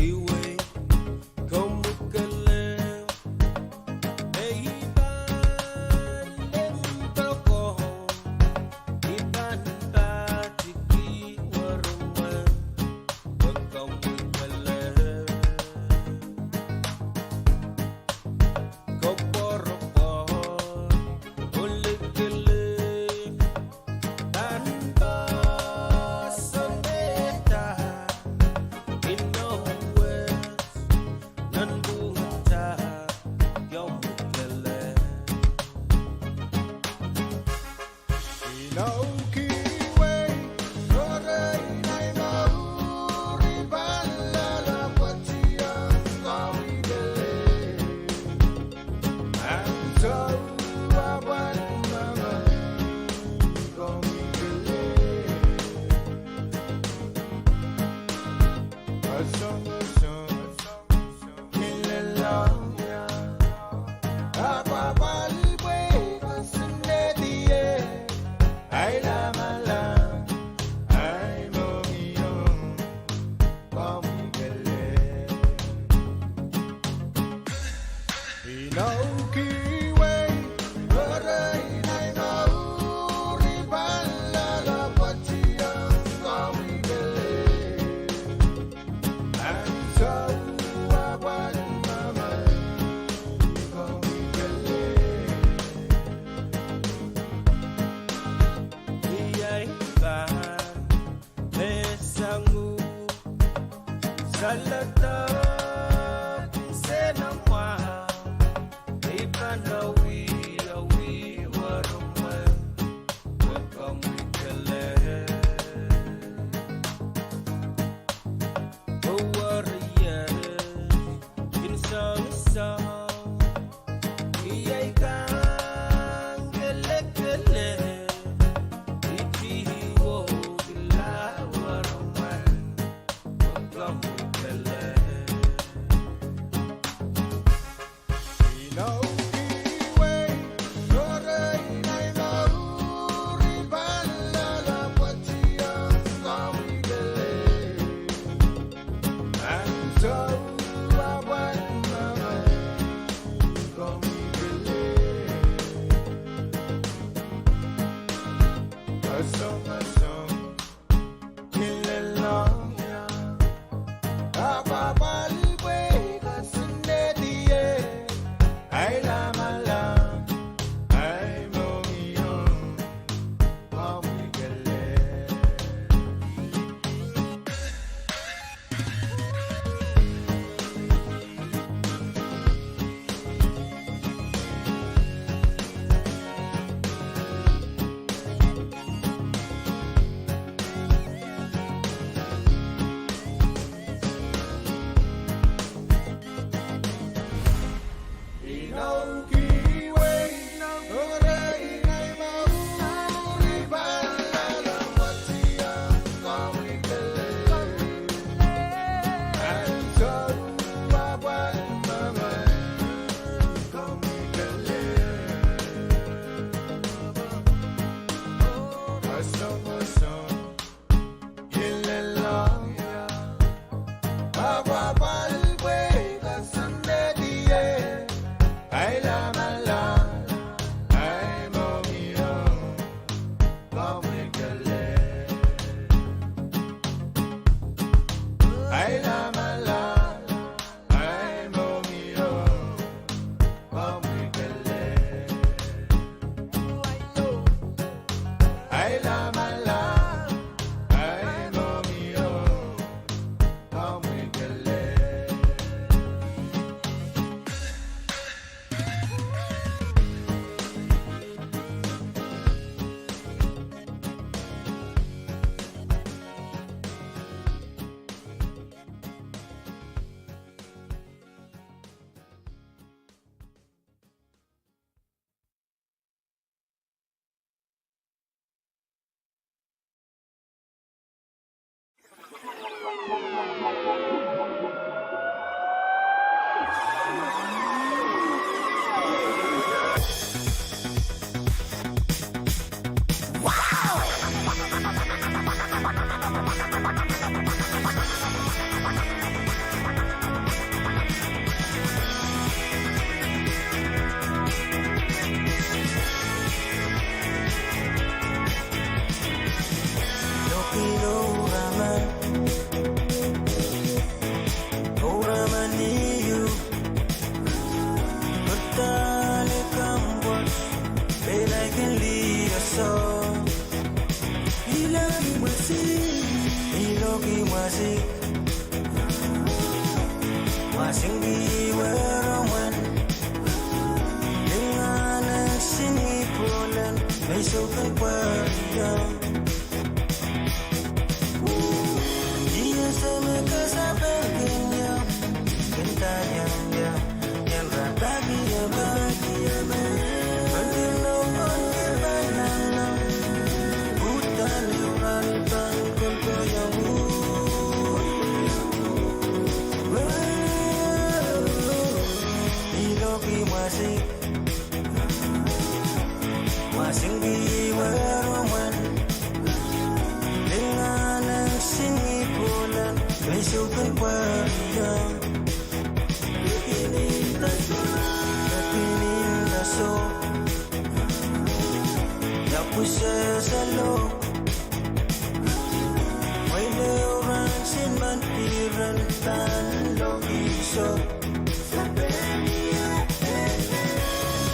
iwe komukale Eiban lempoko Iban batiki waruma Komukale Koporopo Ulikile Tanpa soneta Ino wes Nanbuta Yomukele Ino kiwe Kore inay mauri Balala patia Ngawidele Anto Wawan mama Ngawidele Asong Kilelamya Akwapalibwe Kasinediye Ay lamalam Ay momiyong Pamigele Pinaukiwe Waray nay mauri Balala patiyang Kawigele Anto Wawan mama Kawigele Iyay ba Mesangu Salatag Senamwa Ipanawi Awi Warumay Wakamwikale Warriors Insang-isang Iyay kang Gele-gele Ichihiwo Gila Warumay Wakamwikale Iloki masih masing di werawan dengan sini bulan besok berjam dia sama kesabarannya bentanya yang bahagia bahagia berdialog on banana hutan leuran tangkul koyamu Iloki masih masing di werawan dengan sini bulan besok berjam so ya puse selo May leuran sin mantiran tan lo iso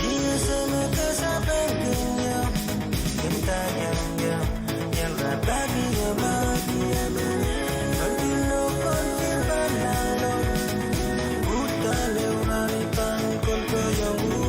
dia sama kesabarannya bentanya yang bahagia bahagia berdialog on banana hutan leuran tangkul koyamu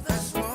That's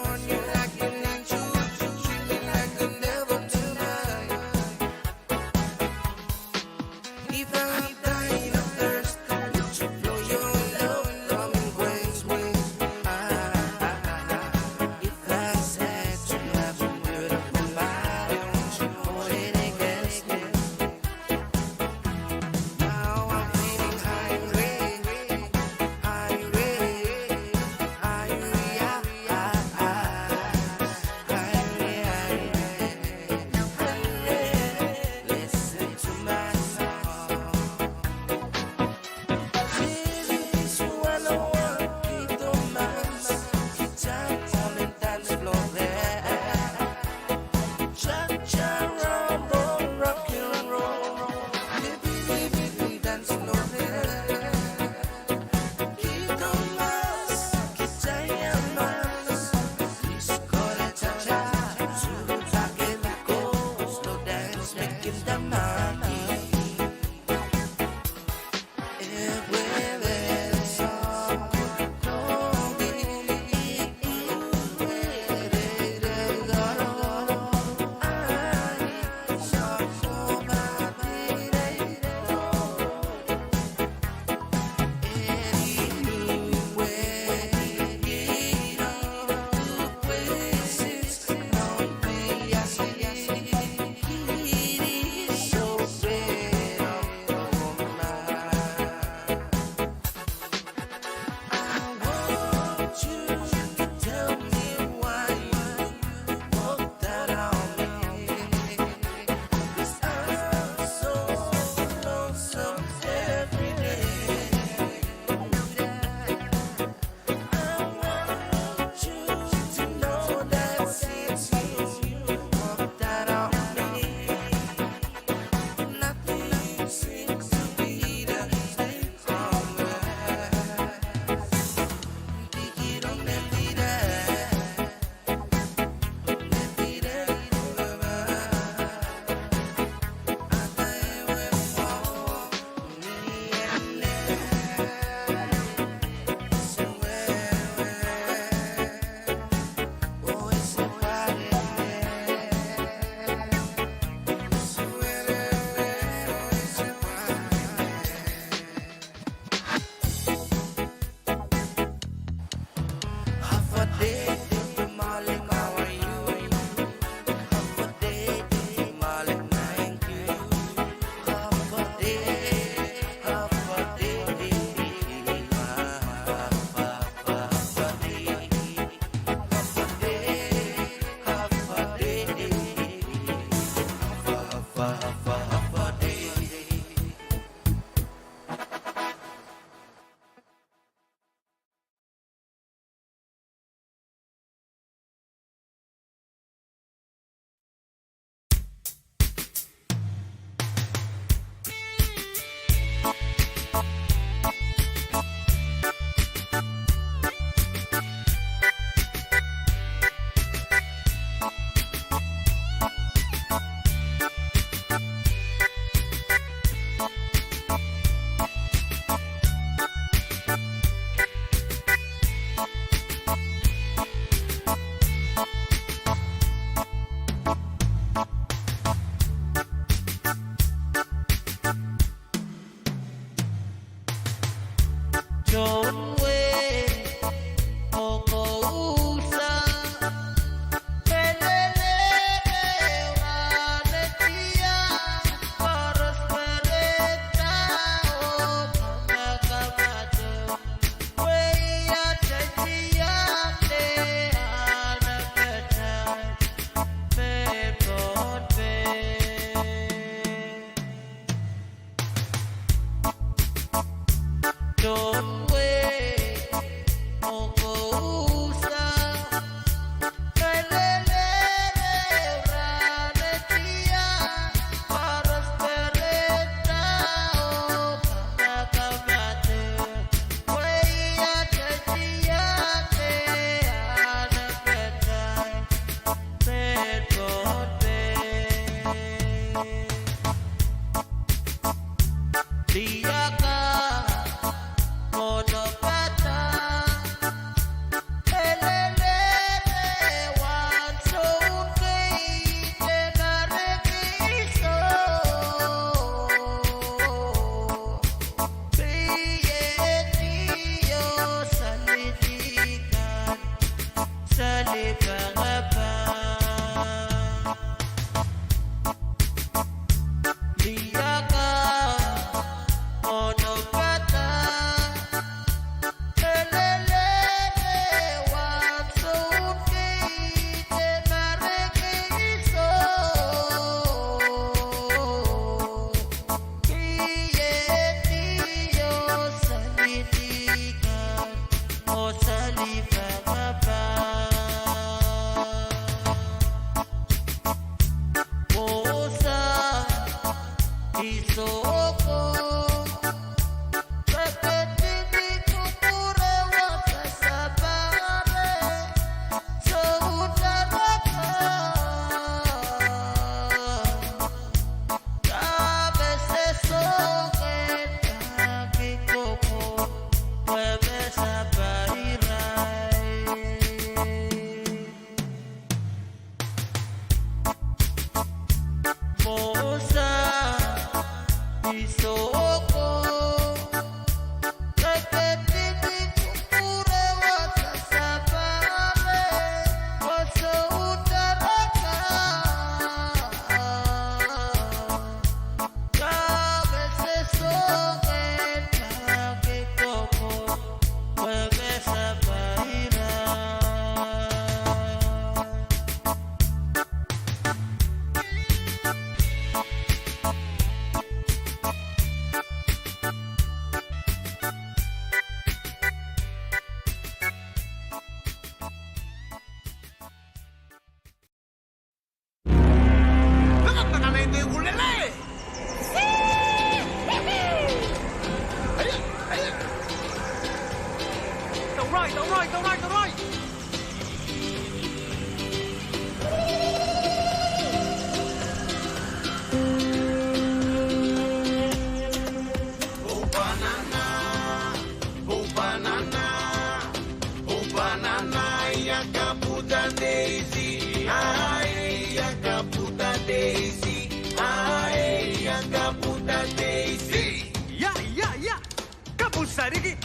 sarigi.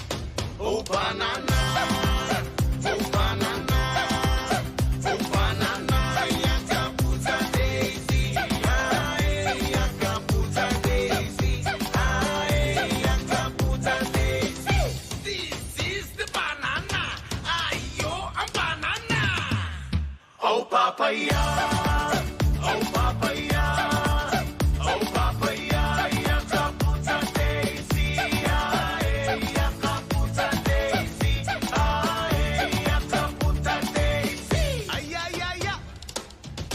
Oh banana, oh banana, oh banana, yakaputa daisy, aye, yakaputa daisy, aye, yakaputa daisy. This is the banana, ayo, I'm banana. Oh papaya, oh papaya, oh papaya, yakaputa daisy, aye, yakaputa daisy, aye, yakaputa daisy. Ay ay ay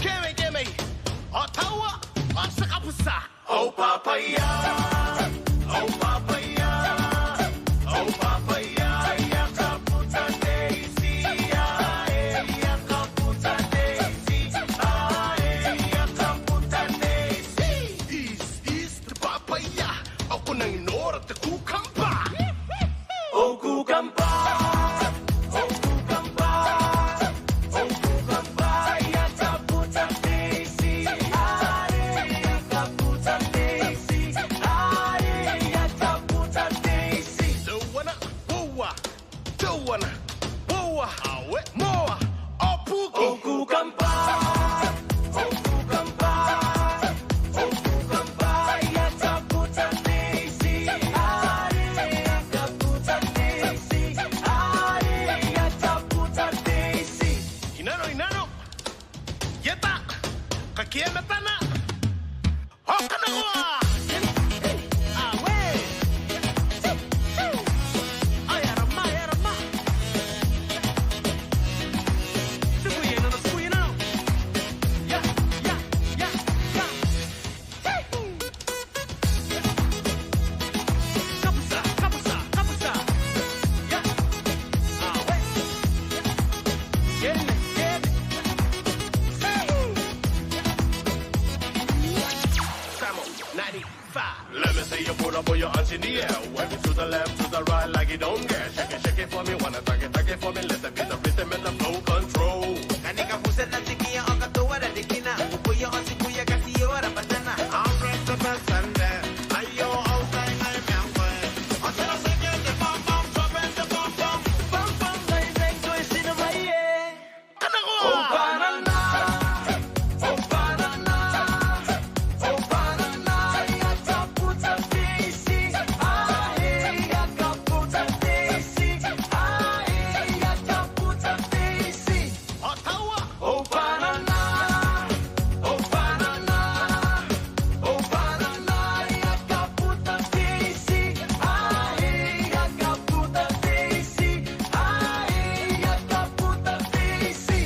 ay, gimme, Ottawa, Osakapusa. Oh papaya, oh papaya, oh papaya, yakaputa daisy, aye, yakaputa daisy, aye, yakaputa daisy. Is the papaya, ako nang inora the cucumber. Oh cucumber, oh cucumber, oh cucumber, yakaputa daisy, aye, yakaputa daisy, aye, yakaputa daisy. The one, awe, moa, oh puki. Oh cucumber, oh cucumber, oh cucumber, yakaputa daisy, aye, yakaputa daisy, aye, yakaputa daisy. Inano, yeta, kakiema tana, hokanawa. Awe, ayarama. Sibuye no. Yeah. Kapusa. Yeah. Awe. Get it. Samo 95. Let me see you put up your hands in the air. Wave it to the left, to the right, like you don't care. Shake it for me, wanna take it for me. Let the beat, the rhythm, and the flow control. Kanika pusa na sikia ang katuwa na dikina. Kuya on si kuya kasi ora banana. I'm ready to pass and there. Ayo, outside, I'm young boy. Until I say get the bum, drop in the bum. Bam, zay, twist in my ear. Kanako! Oh banana, oh banana, oh banana, yakaputa daisy, aye, yakaputa daisy, aye, yakaputa daisy. Ottawa! Oh banana, oh banana, oh banana, yakaputa daisy, aye, yakaputa daisy, aye, yakaputa daisy.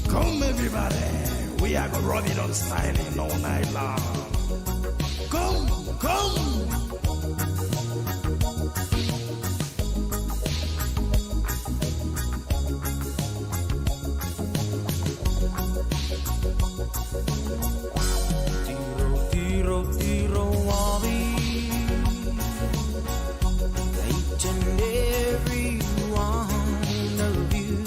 Come everybody, we are gonna rub it on styling all night long. Come, come. Tiro, tiro, wally. Each and every one of you.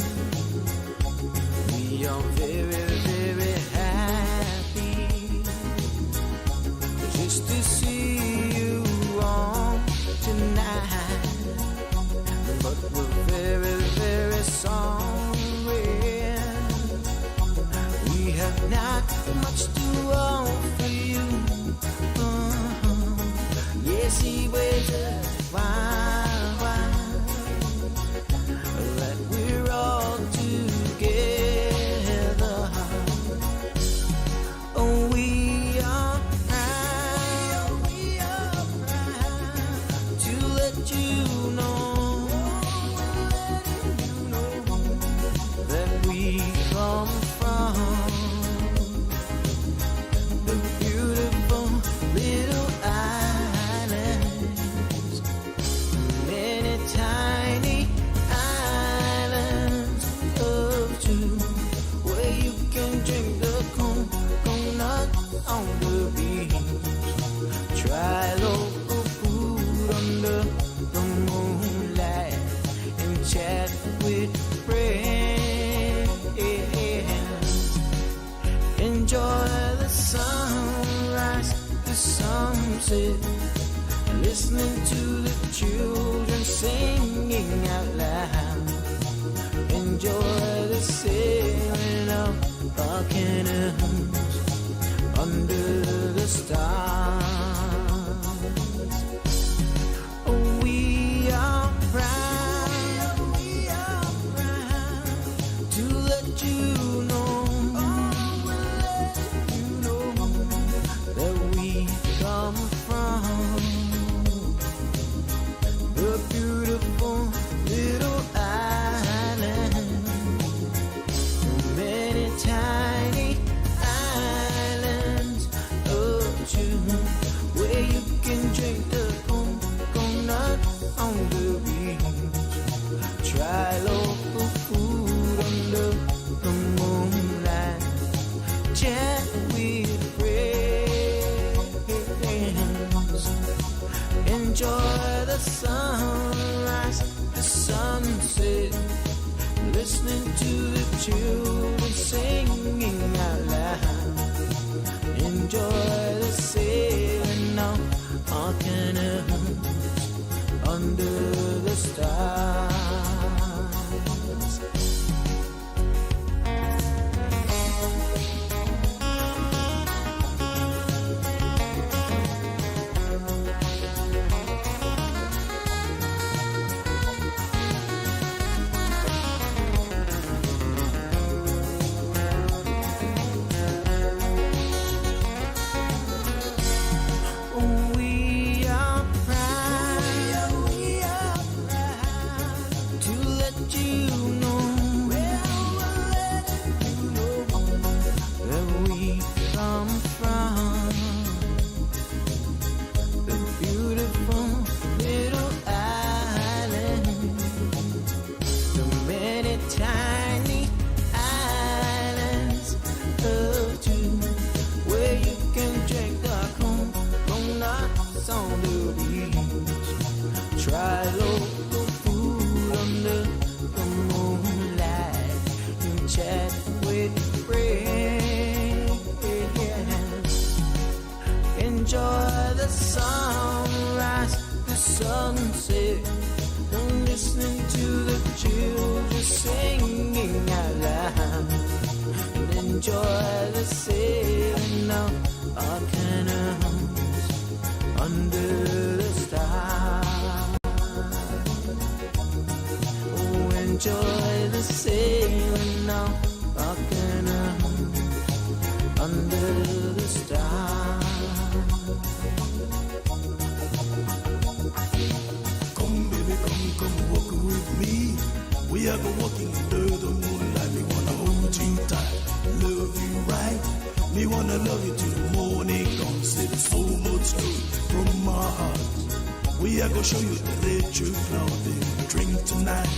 We are very, very happy just to see you on tonight. But we're very, very sorry. We have not much to offer you. Yes, he waits a while that we're all together. Oh, we are proud to let you know that we come from the beautiful little islands, many tiny islands of two, where you can drink the coconut on the beach, try local food under the moonlight, and chat with friends. Enjoy the sunrise, the sunset, listening to the children singing out loud. Enjoy the stars. Oh, we are proud to let you know that we come from the beautiful little island. Many tiny islands of June, where you can drink the coconut on the beach, try local food under the moonlight, chat with friends, enjoy the sunrise, the sunset, listening to the children singing out loud. Enjoy the sailing of our canoes under the stars. We are proud to let you know that we come from the beautiful little island, the many tiny islands of June, where you can drink the coconuts on the beach, try local food under the moonlight, and chat with friends. Enjoy the sunrise, the sunset, and listening to the children singing out loud. And enjoy the sailing of our canoes under the stars. Oh, enjoy the sailing of our canoes under the stars. Come, baby, come walk with me. We are going walking under the moonlight. Me wanna hold you tight, love you right. Me wanna love you till the morning comes. It's so much good from my heart. We are gonna show you the truth now. Then drink tonight,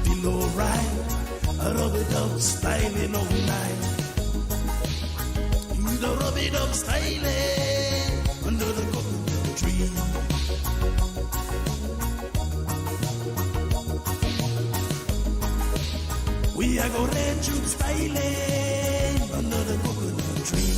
feel alright. I rub it up, styling all night. You the rub it up, styling under the coconut tree. We are gonna let you styling under the coconut tree.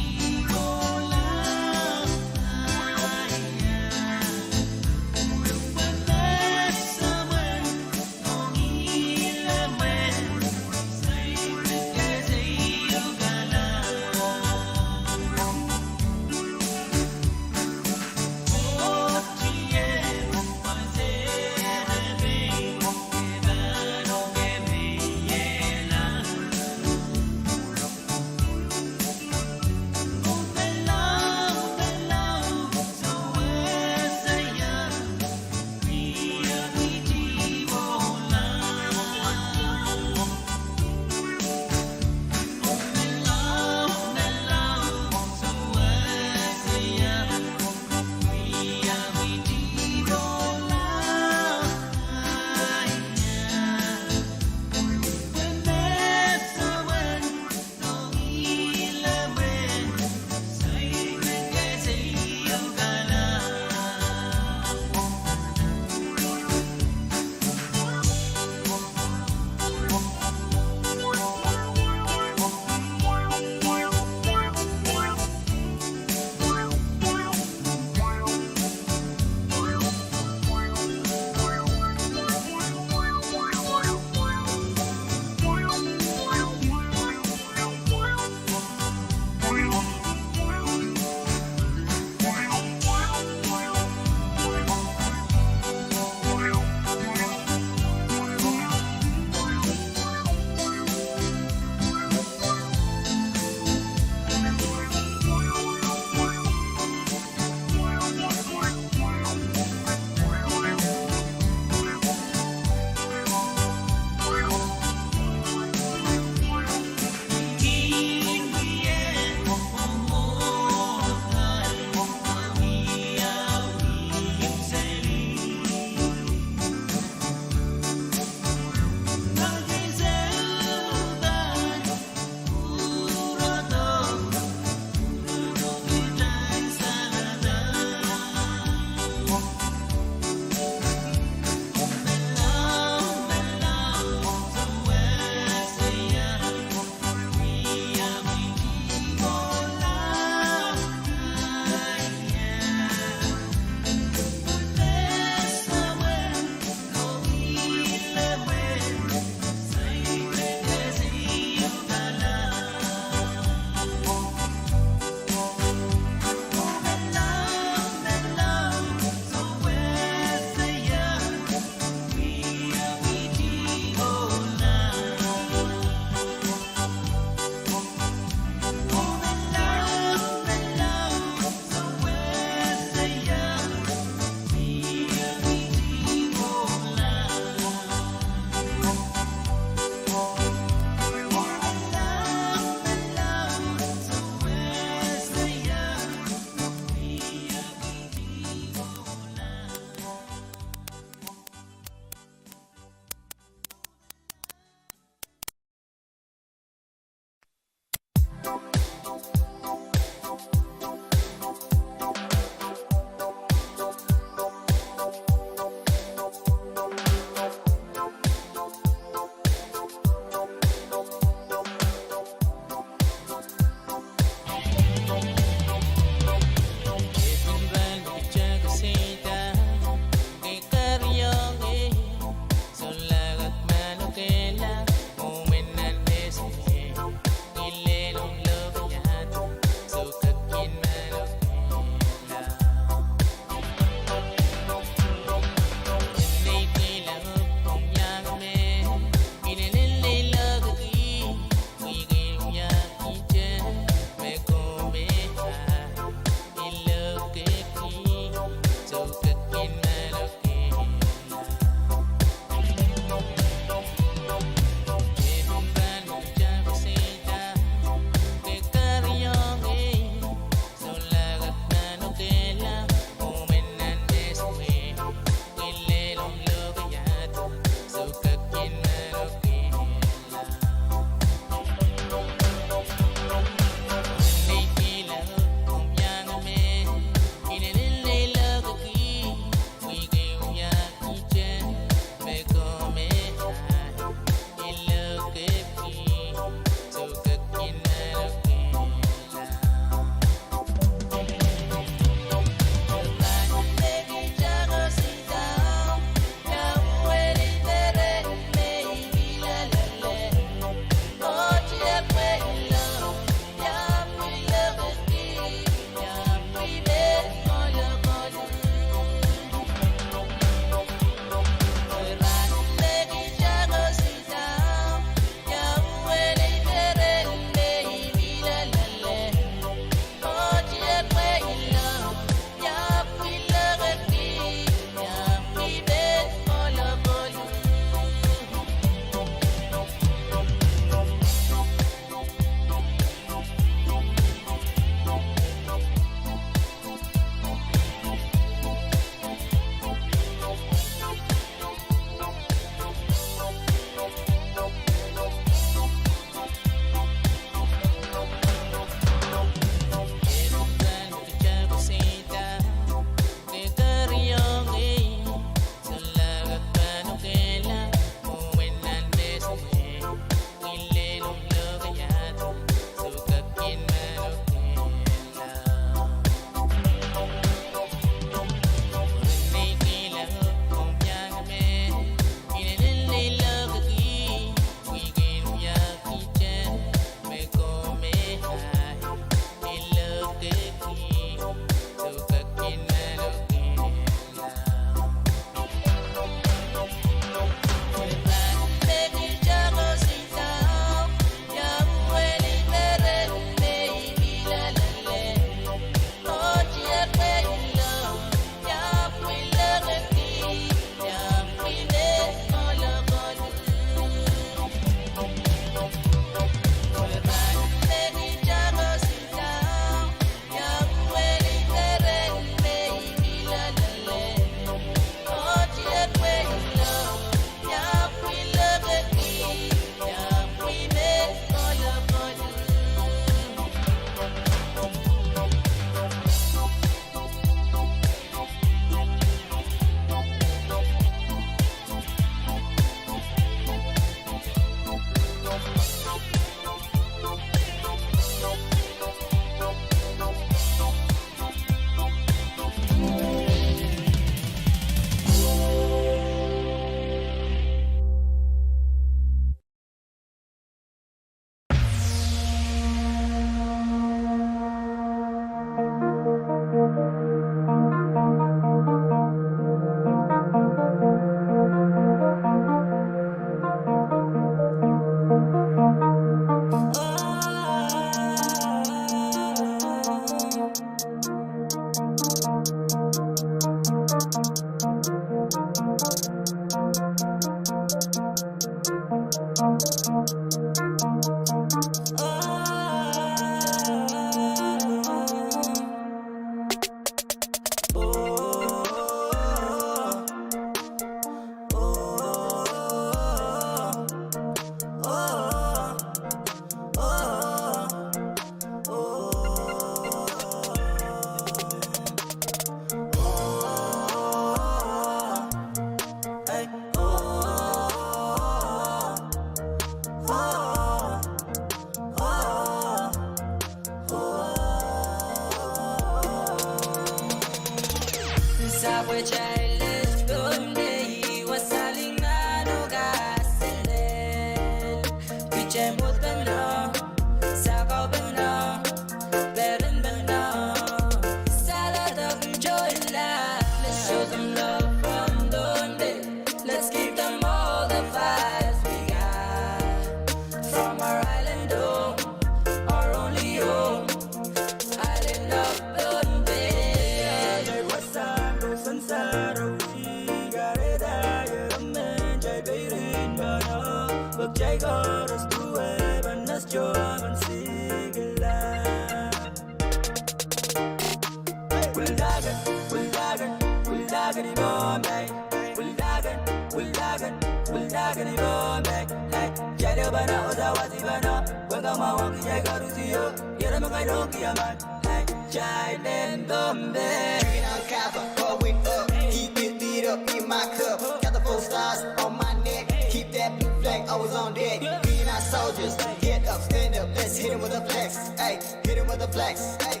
Drinking on Kappa, pouring up, keep it lit up in my cup. Got the 4 stars on my neck, keep that blue flag always on deck. Being our soldiers, get up, stand up, let's hit him with a flex. Ay, hit him with a flex. Ay.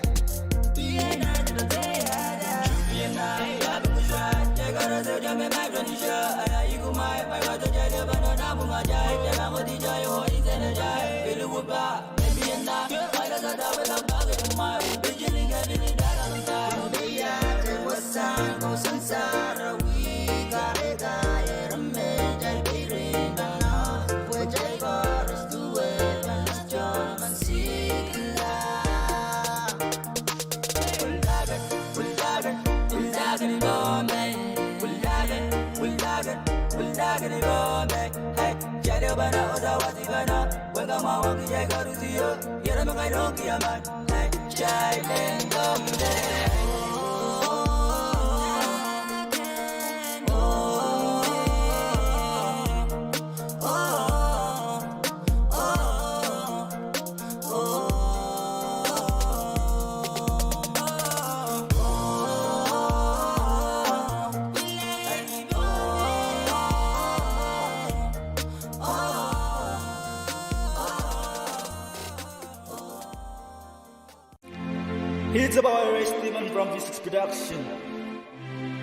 It's about Entertaiment from V6 Production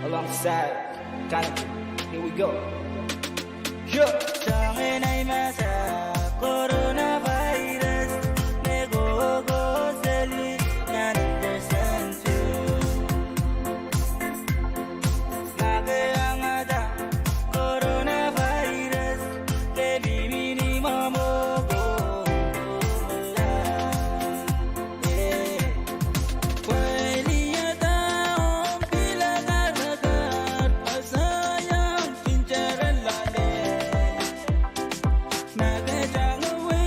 alongside Kadkadaur. Here we go. Yeah. Naga jang away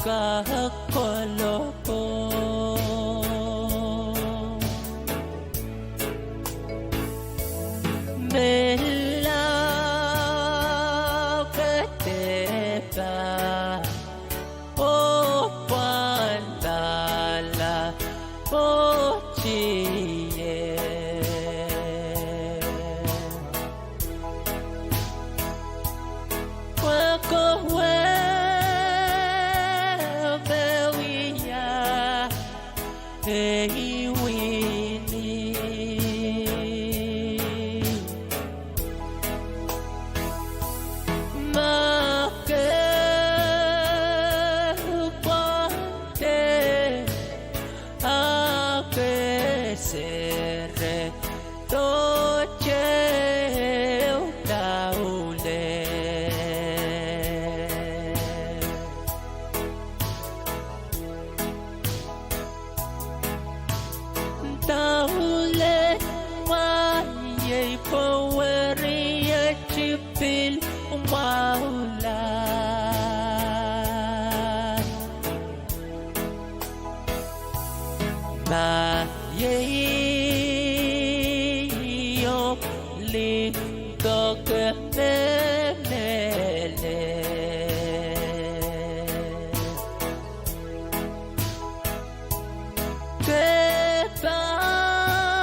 kakakolopo Mela kateba O pandala O chiye Wako wewe Hey Winnie Make pante Ake sere Toche utaule Taule Maye Pwuhng Chipil Maula Maye Yop Lingok Memele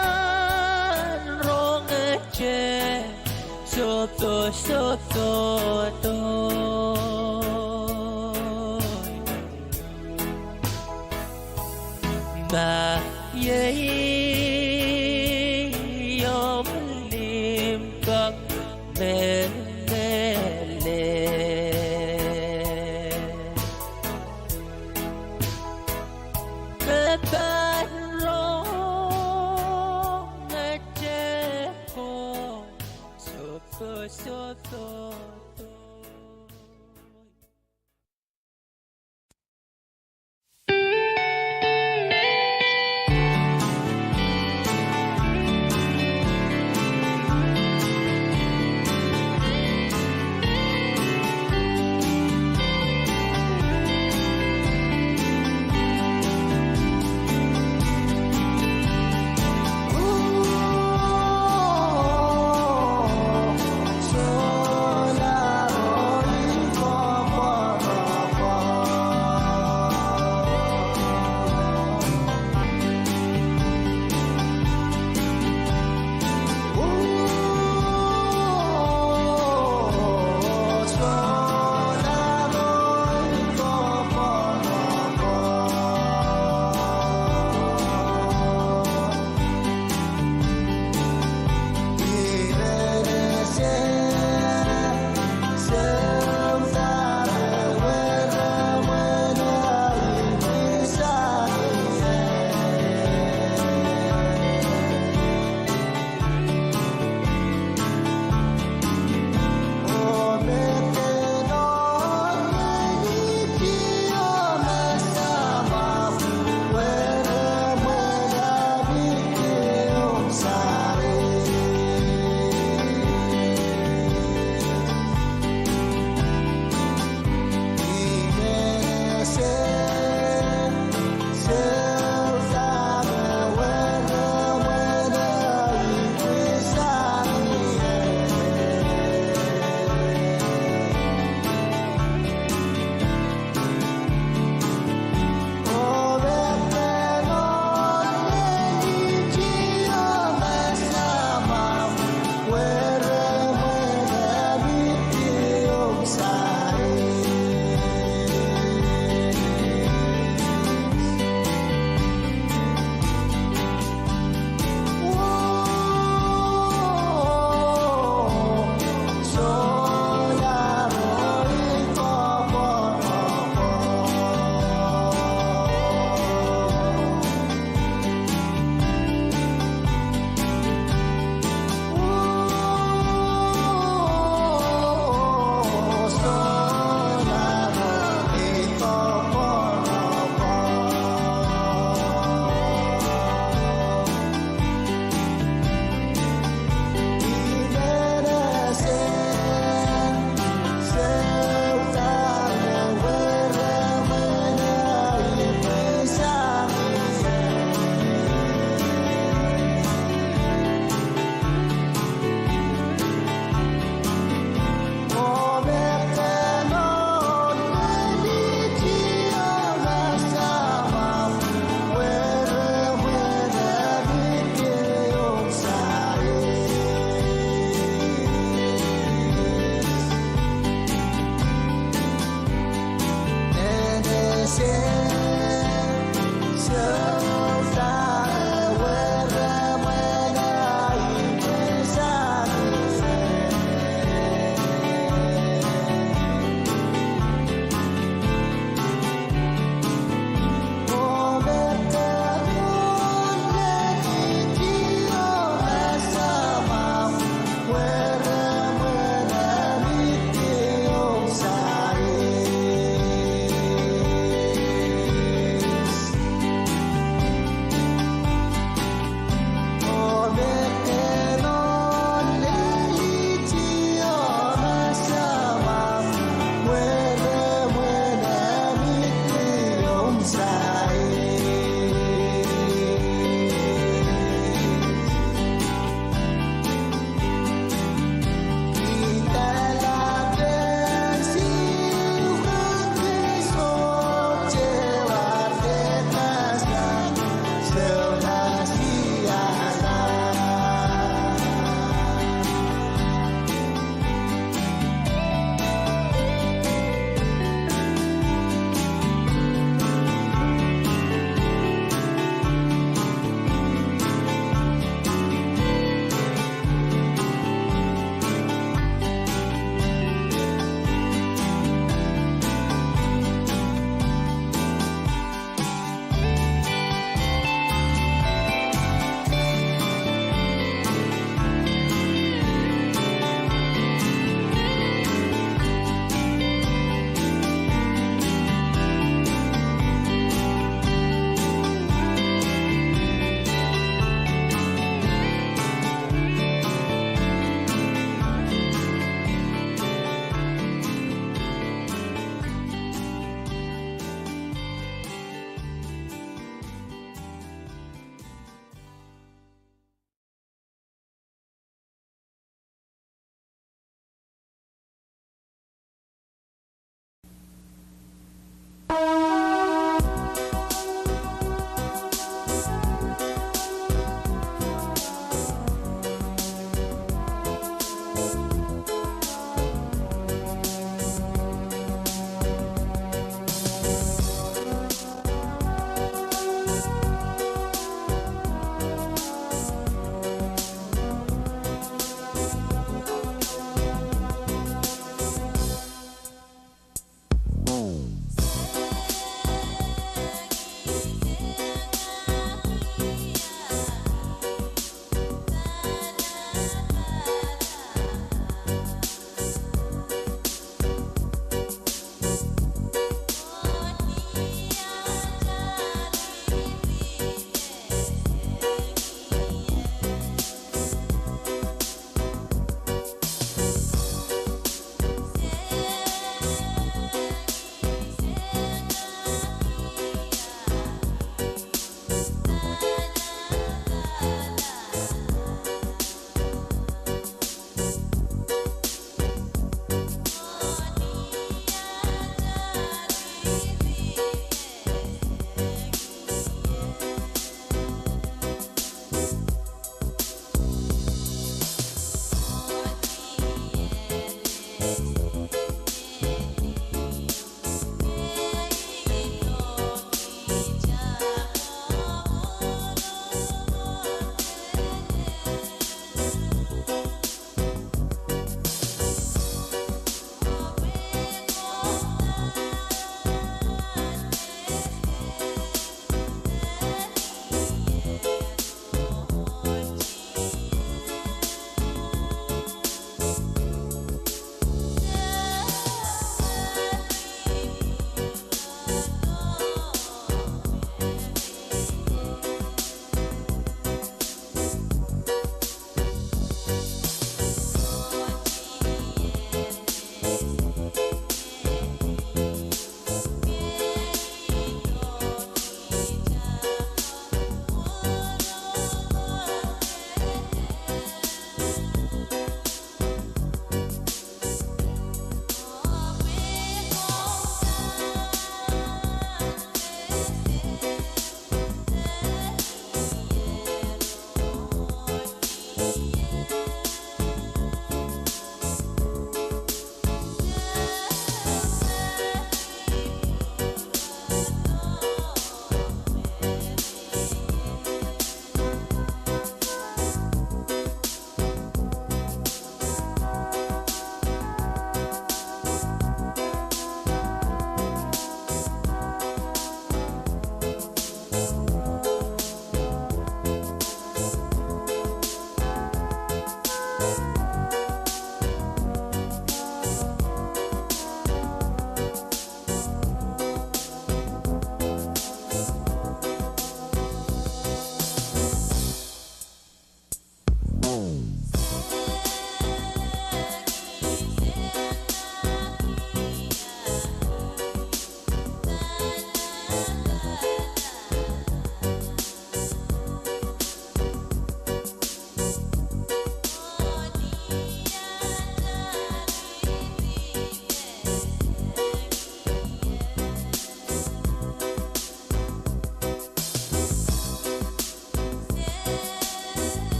Kepan rong che soto soto to ba ye yom lim kak mele Kepan rong che ko soto soto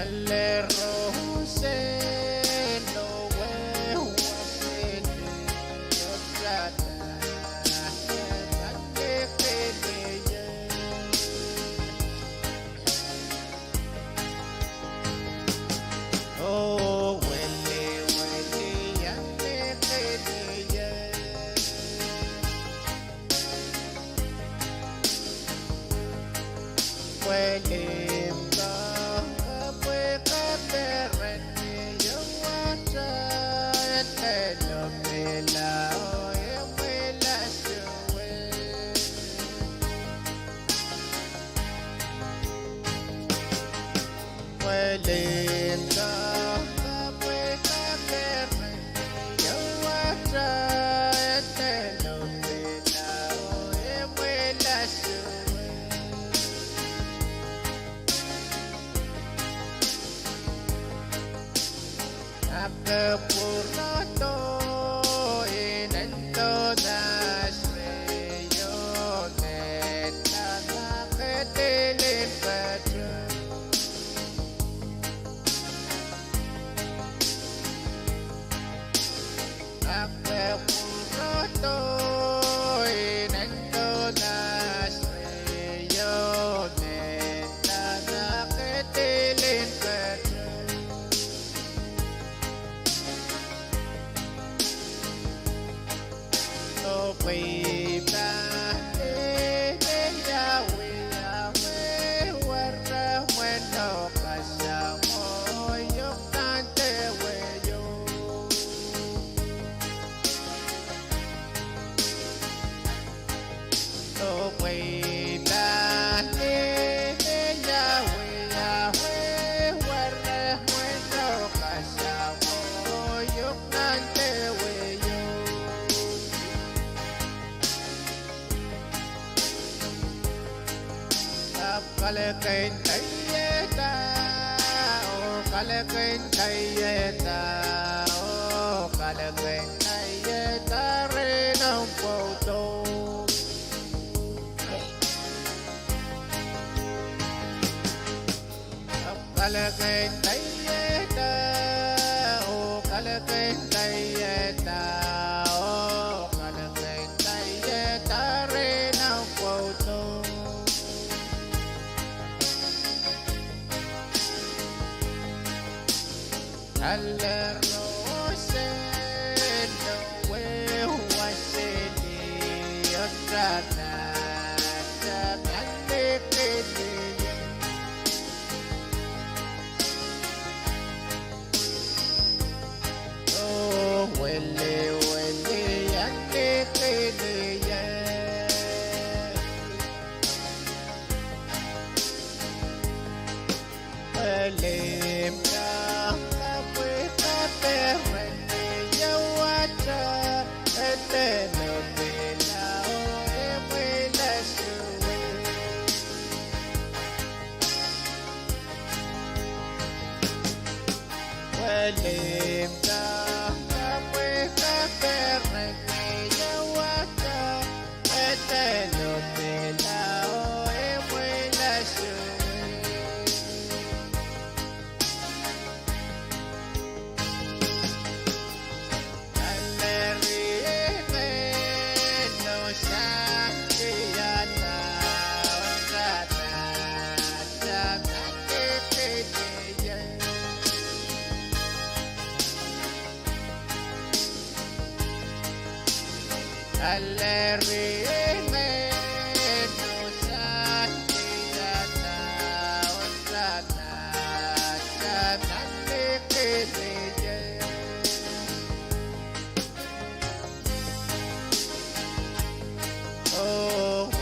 alle rose no way was it oh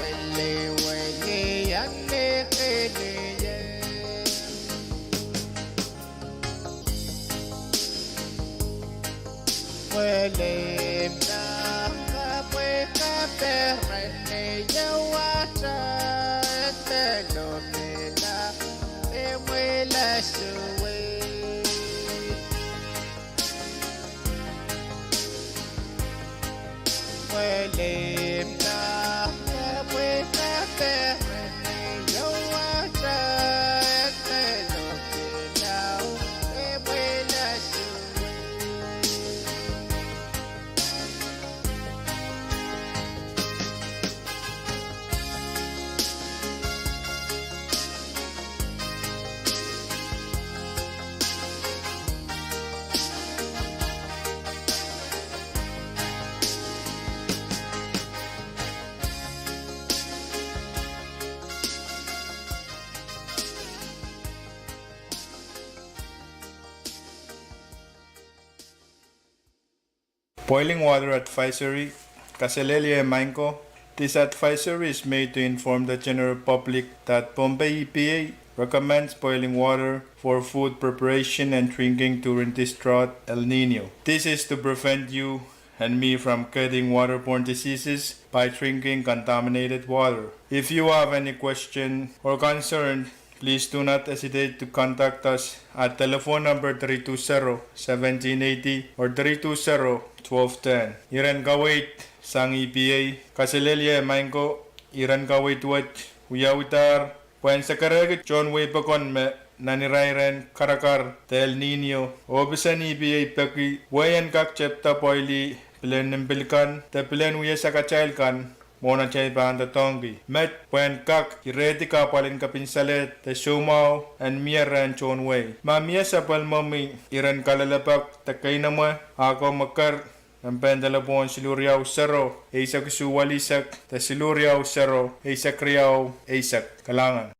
Boiling water advisory. Kaselelia Manko. This advisory is made to inform the general public that Pohnpei EPA recommends boiling water for food preparation and drinking during this drought El Nino. This is to prevent you and me from getting waterborne diseases by drinking contaminated water. If you have any question or concern, please do not hesitate to contact us at telephone number 320-1780 or 320-1210. Iran Kawait sang EPA Kaselelia Mango Iran Kawait Wet Uyawitar Pwuhng Sakarag John Way Bakon me Nanirairen Karakar Del Nino Obisan EPA Paki Wayan Kak Chepta Poili Pilen Nimbilkan Te Pilen Uya Sakachailkan Mona chay banda tongi. Met Pwuhng Kak ireti ka palin kapinsalet te Shumao and Miaran John Way. Mamia sa palmami iran kalalapak te kainama ako makar ang pendalabon siluriaw sero isak suwalisak te siluriaw sero isak riaw isak kalangan.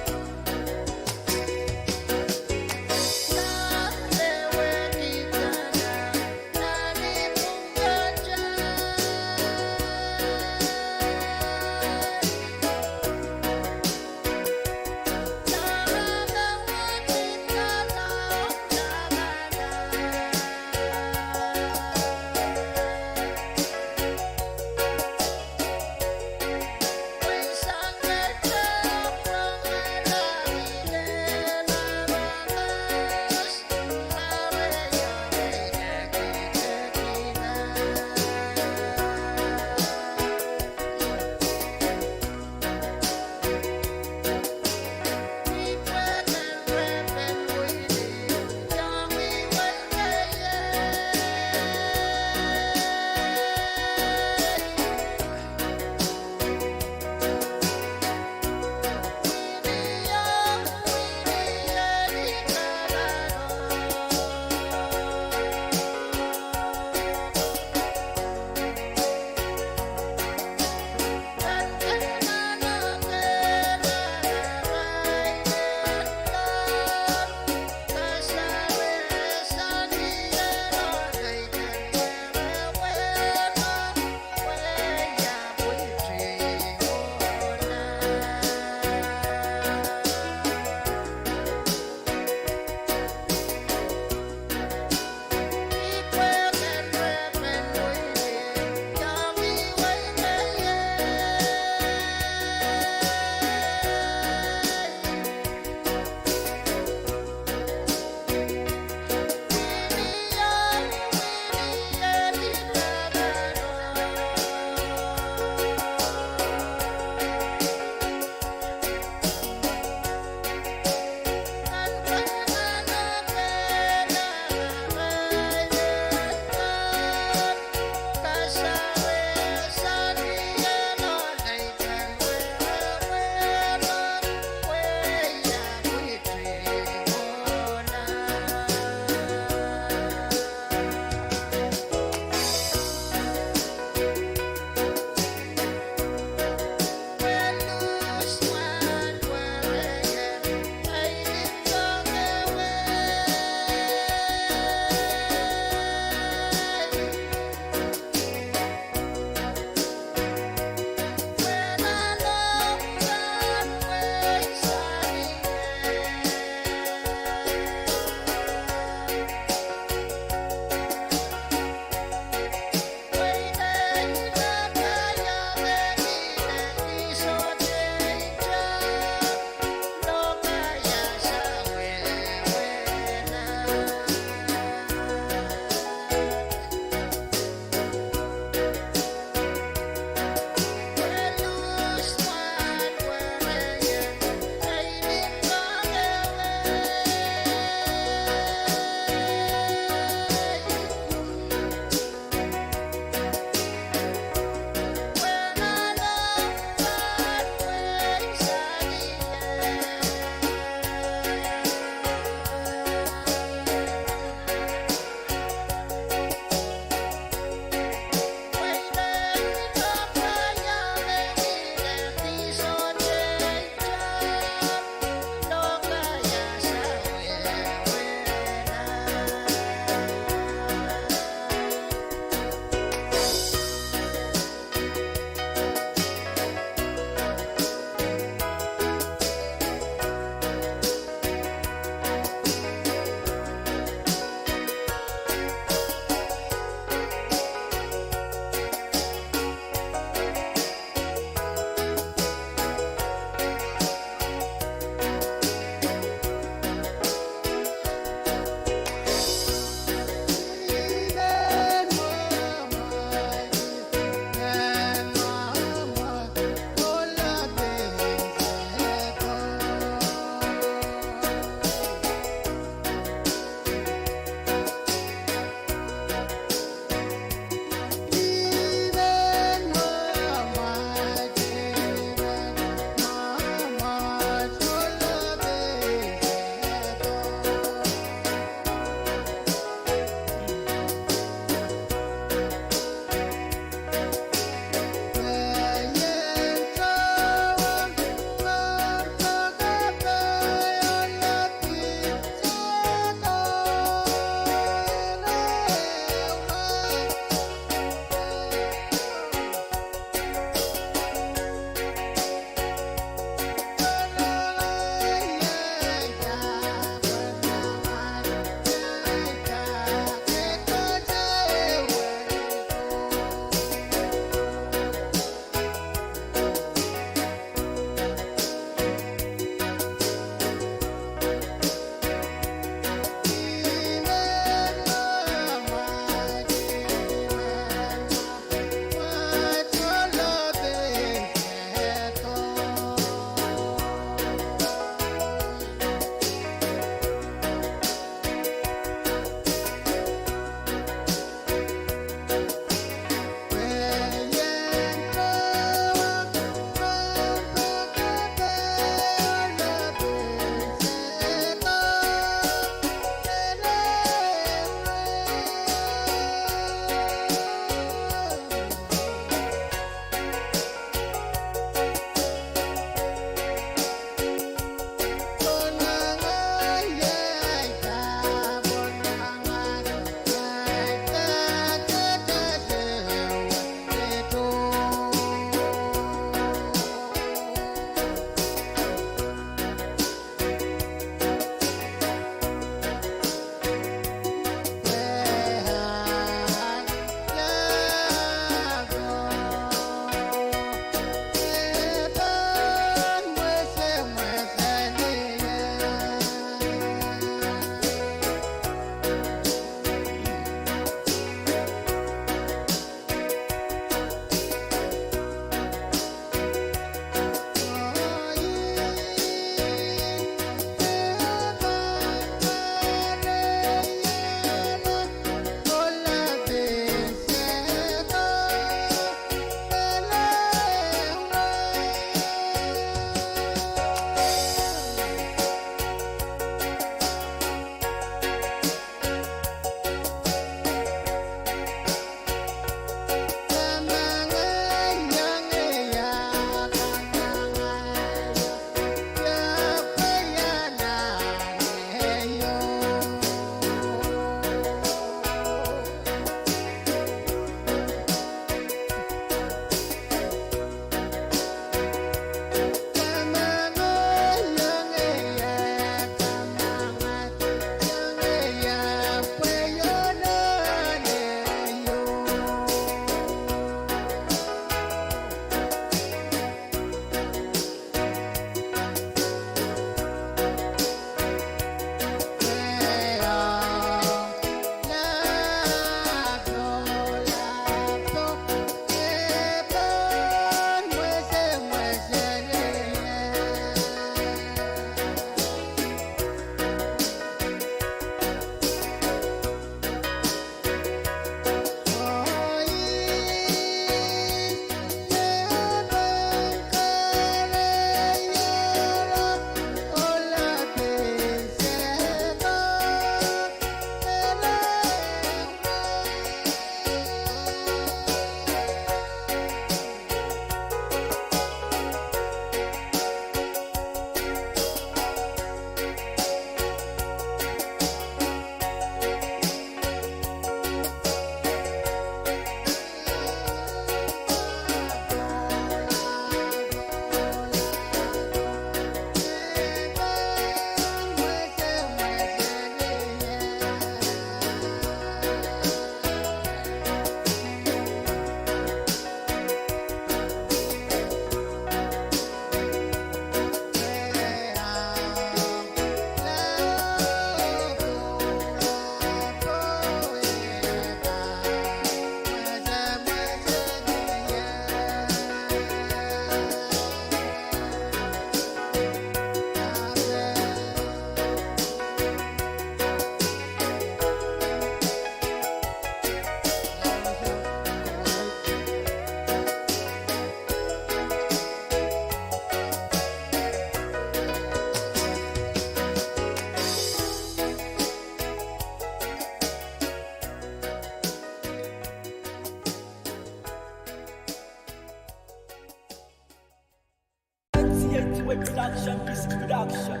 Production, V6 Production.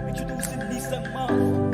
Introducing Lisa Month.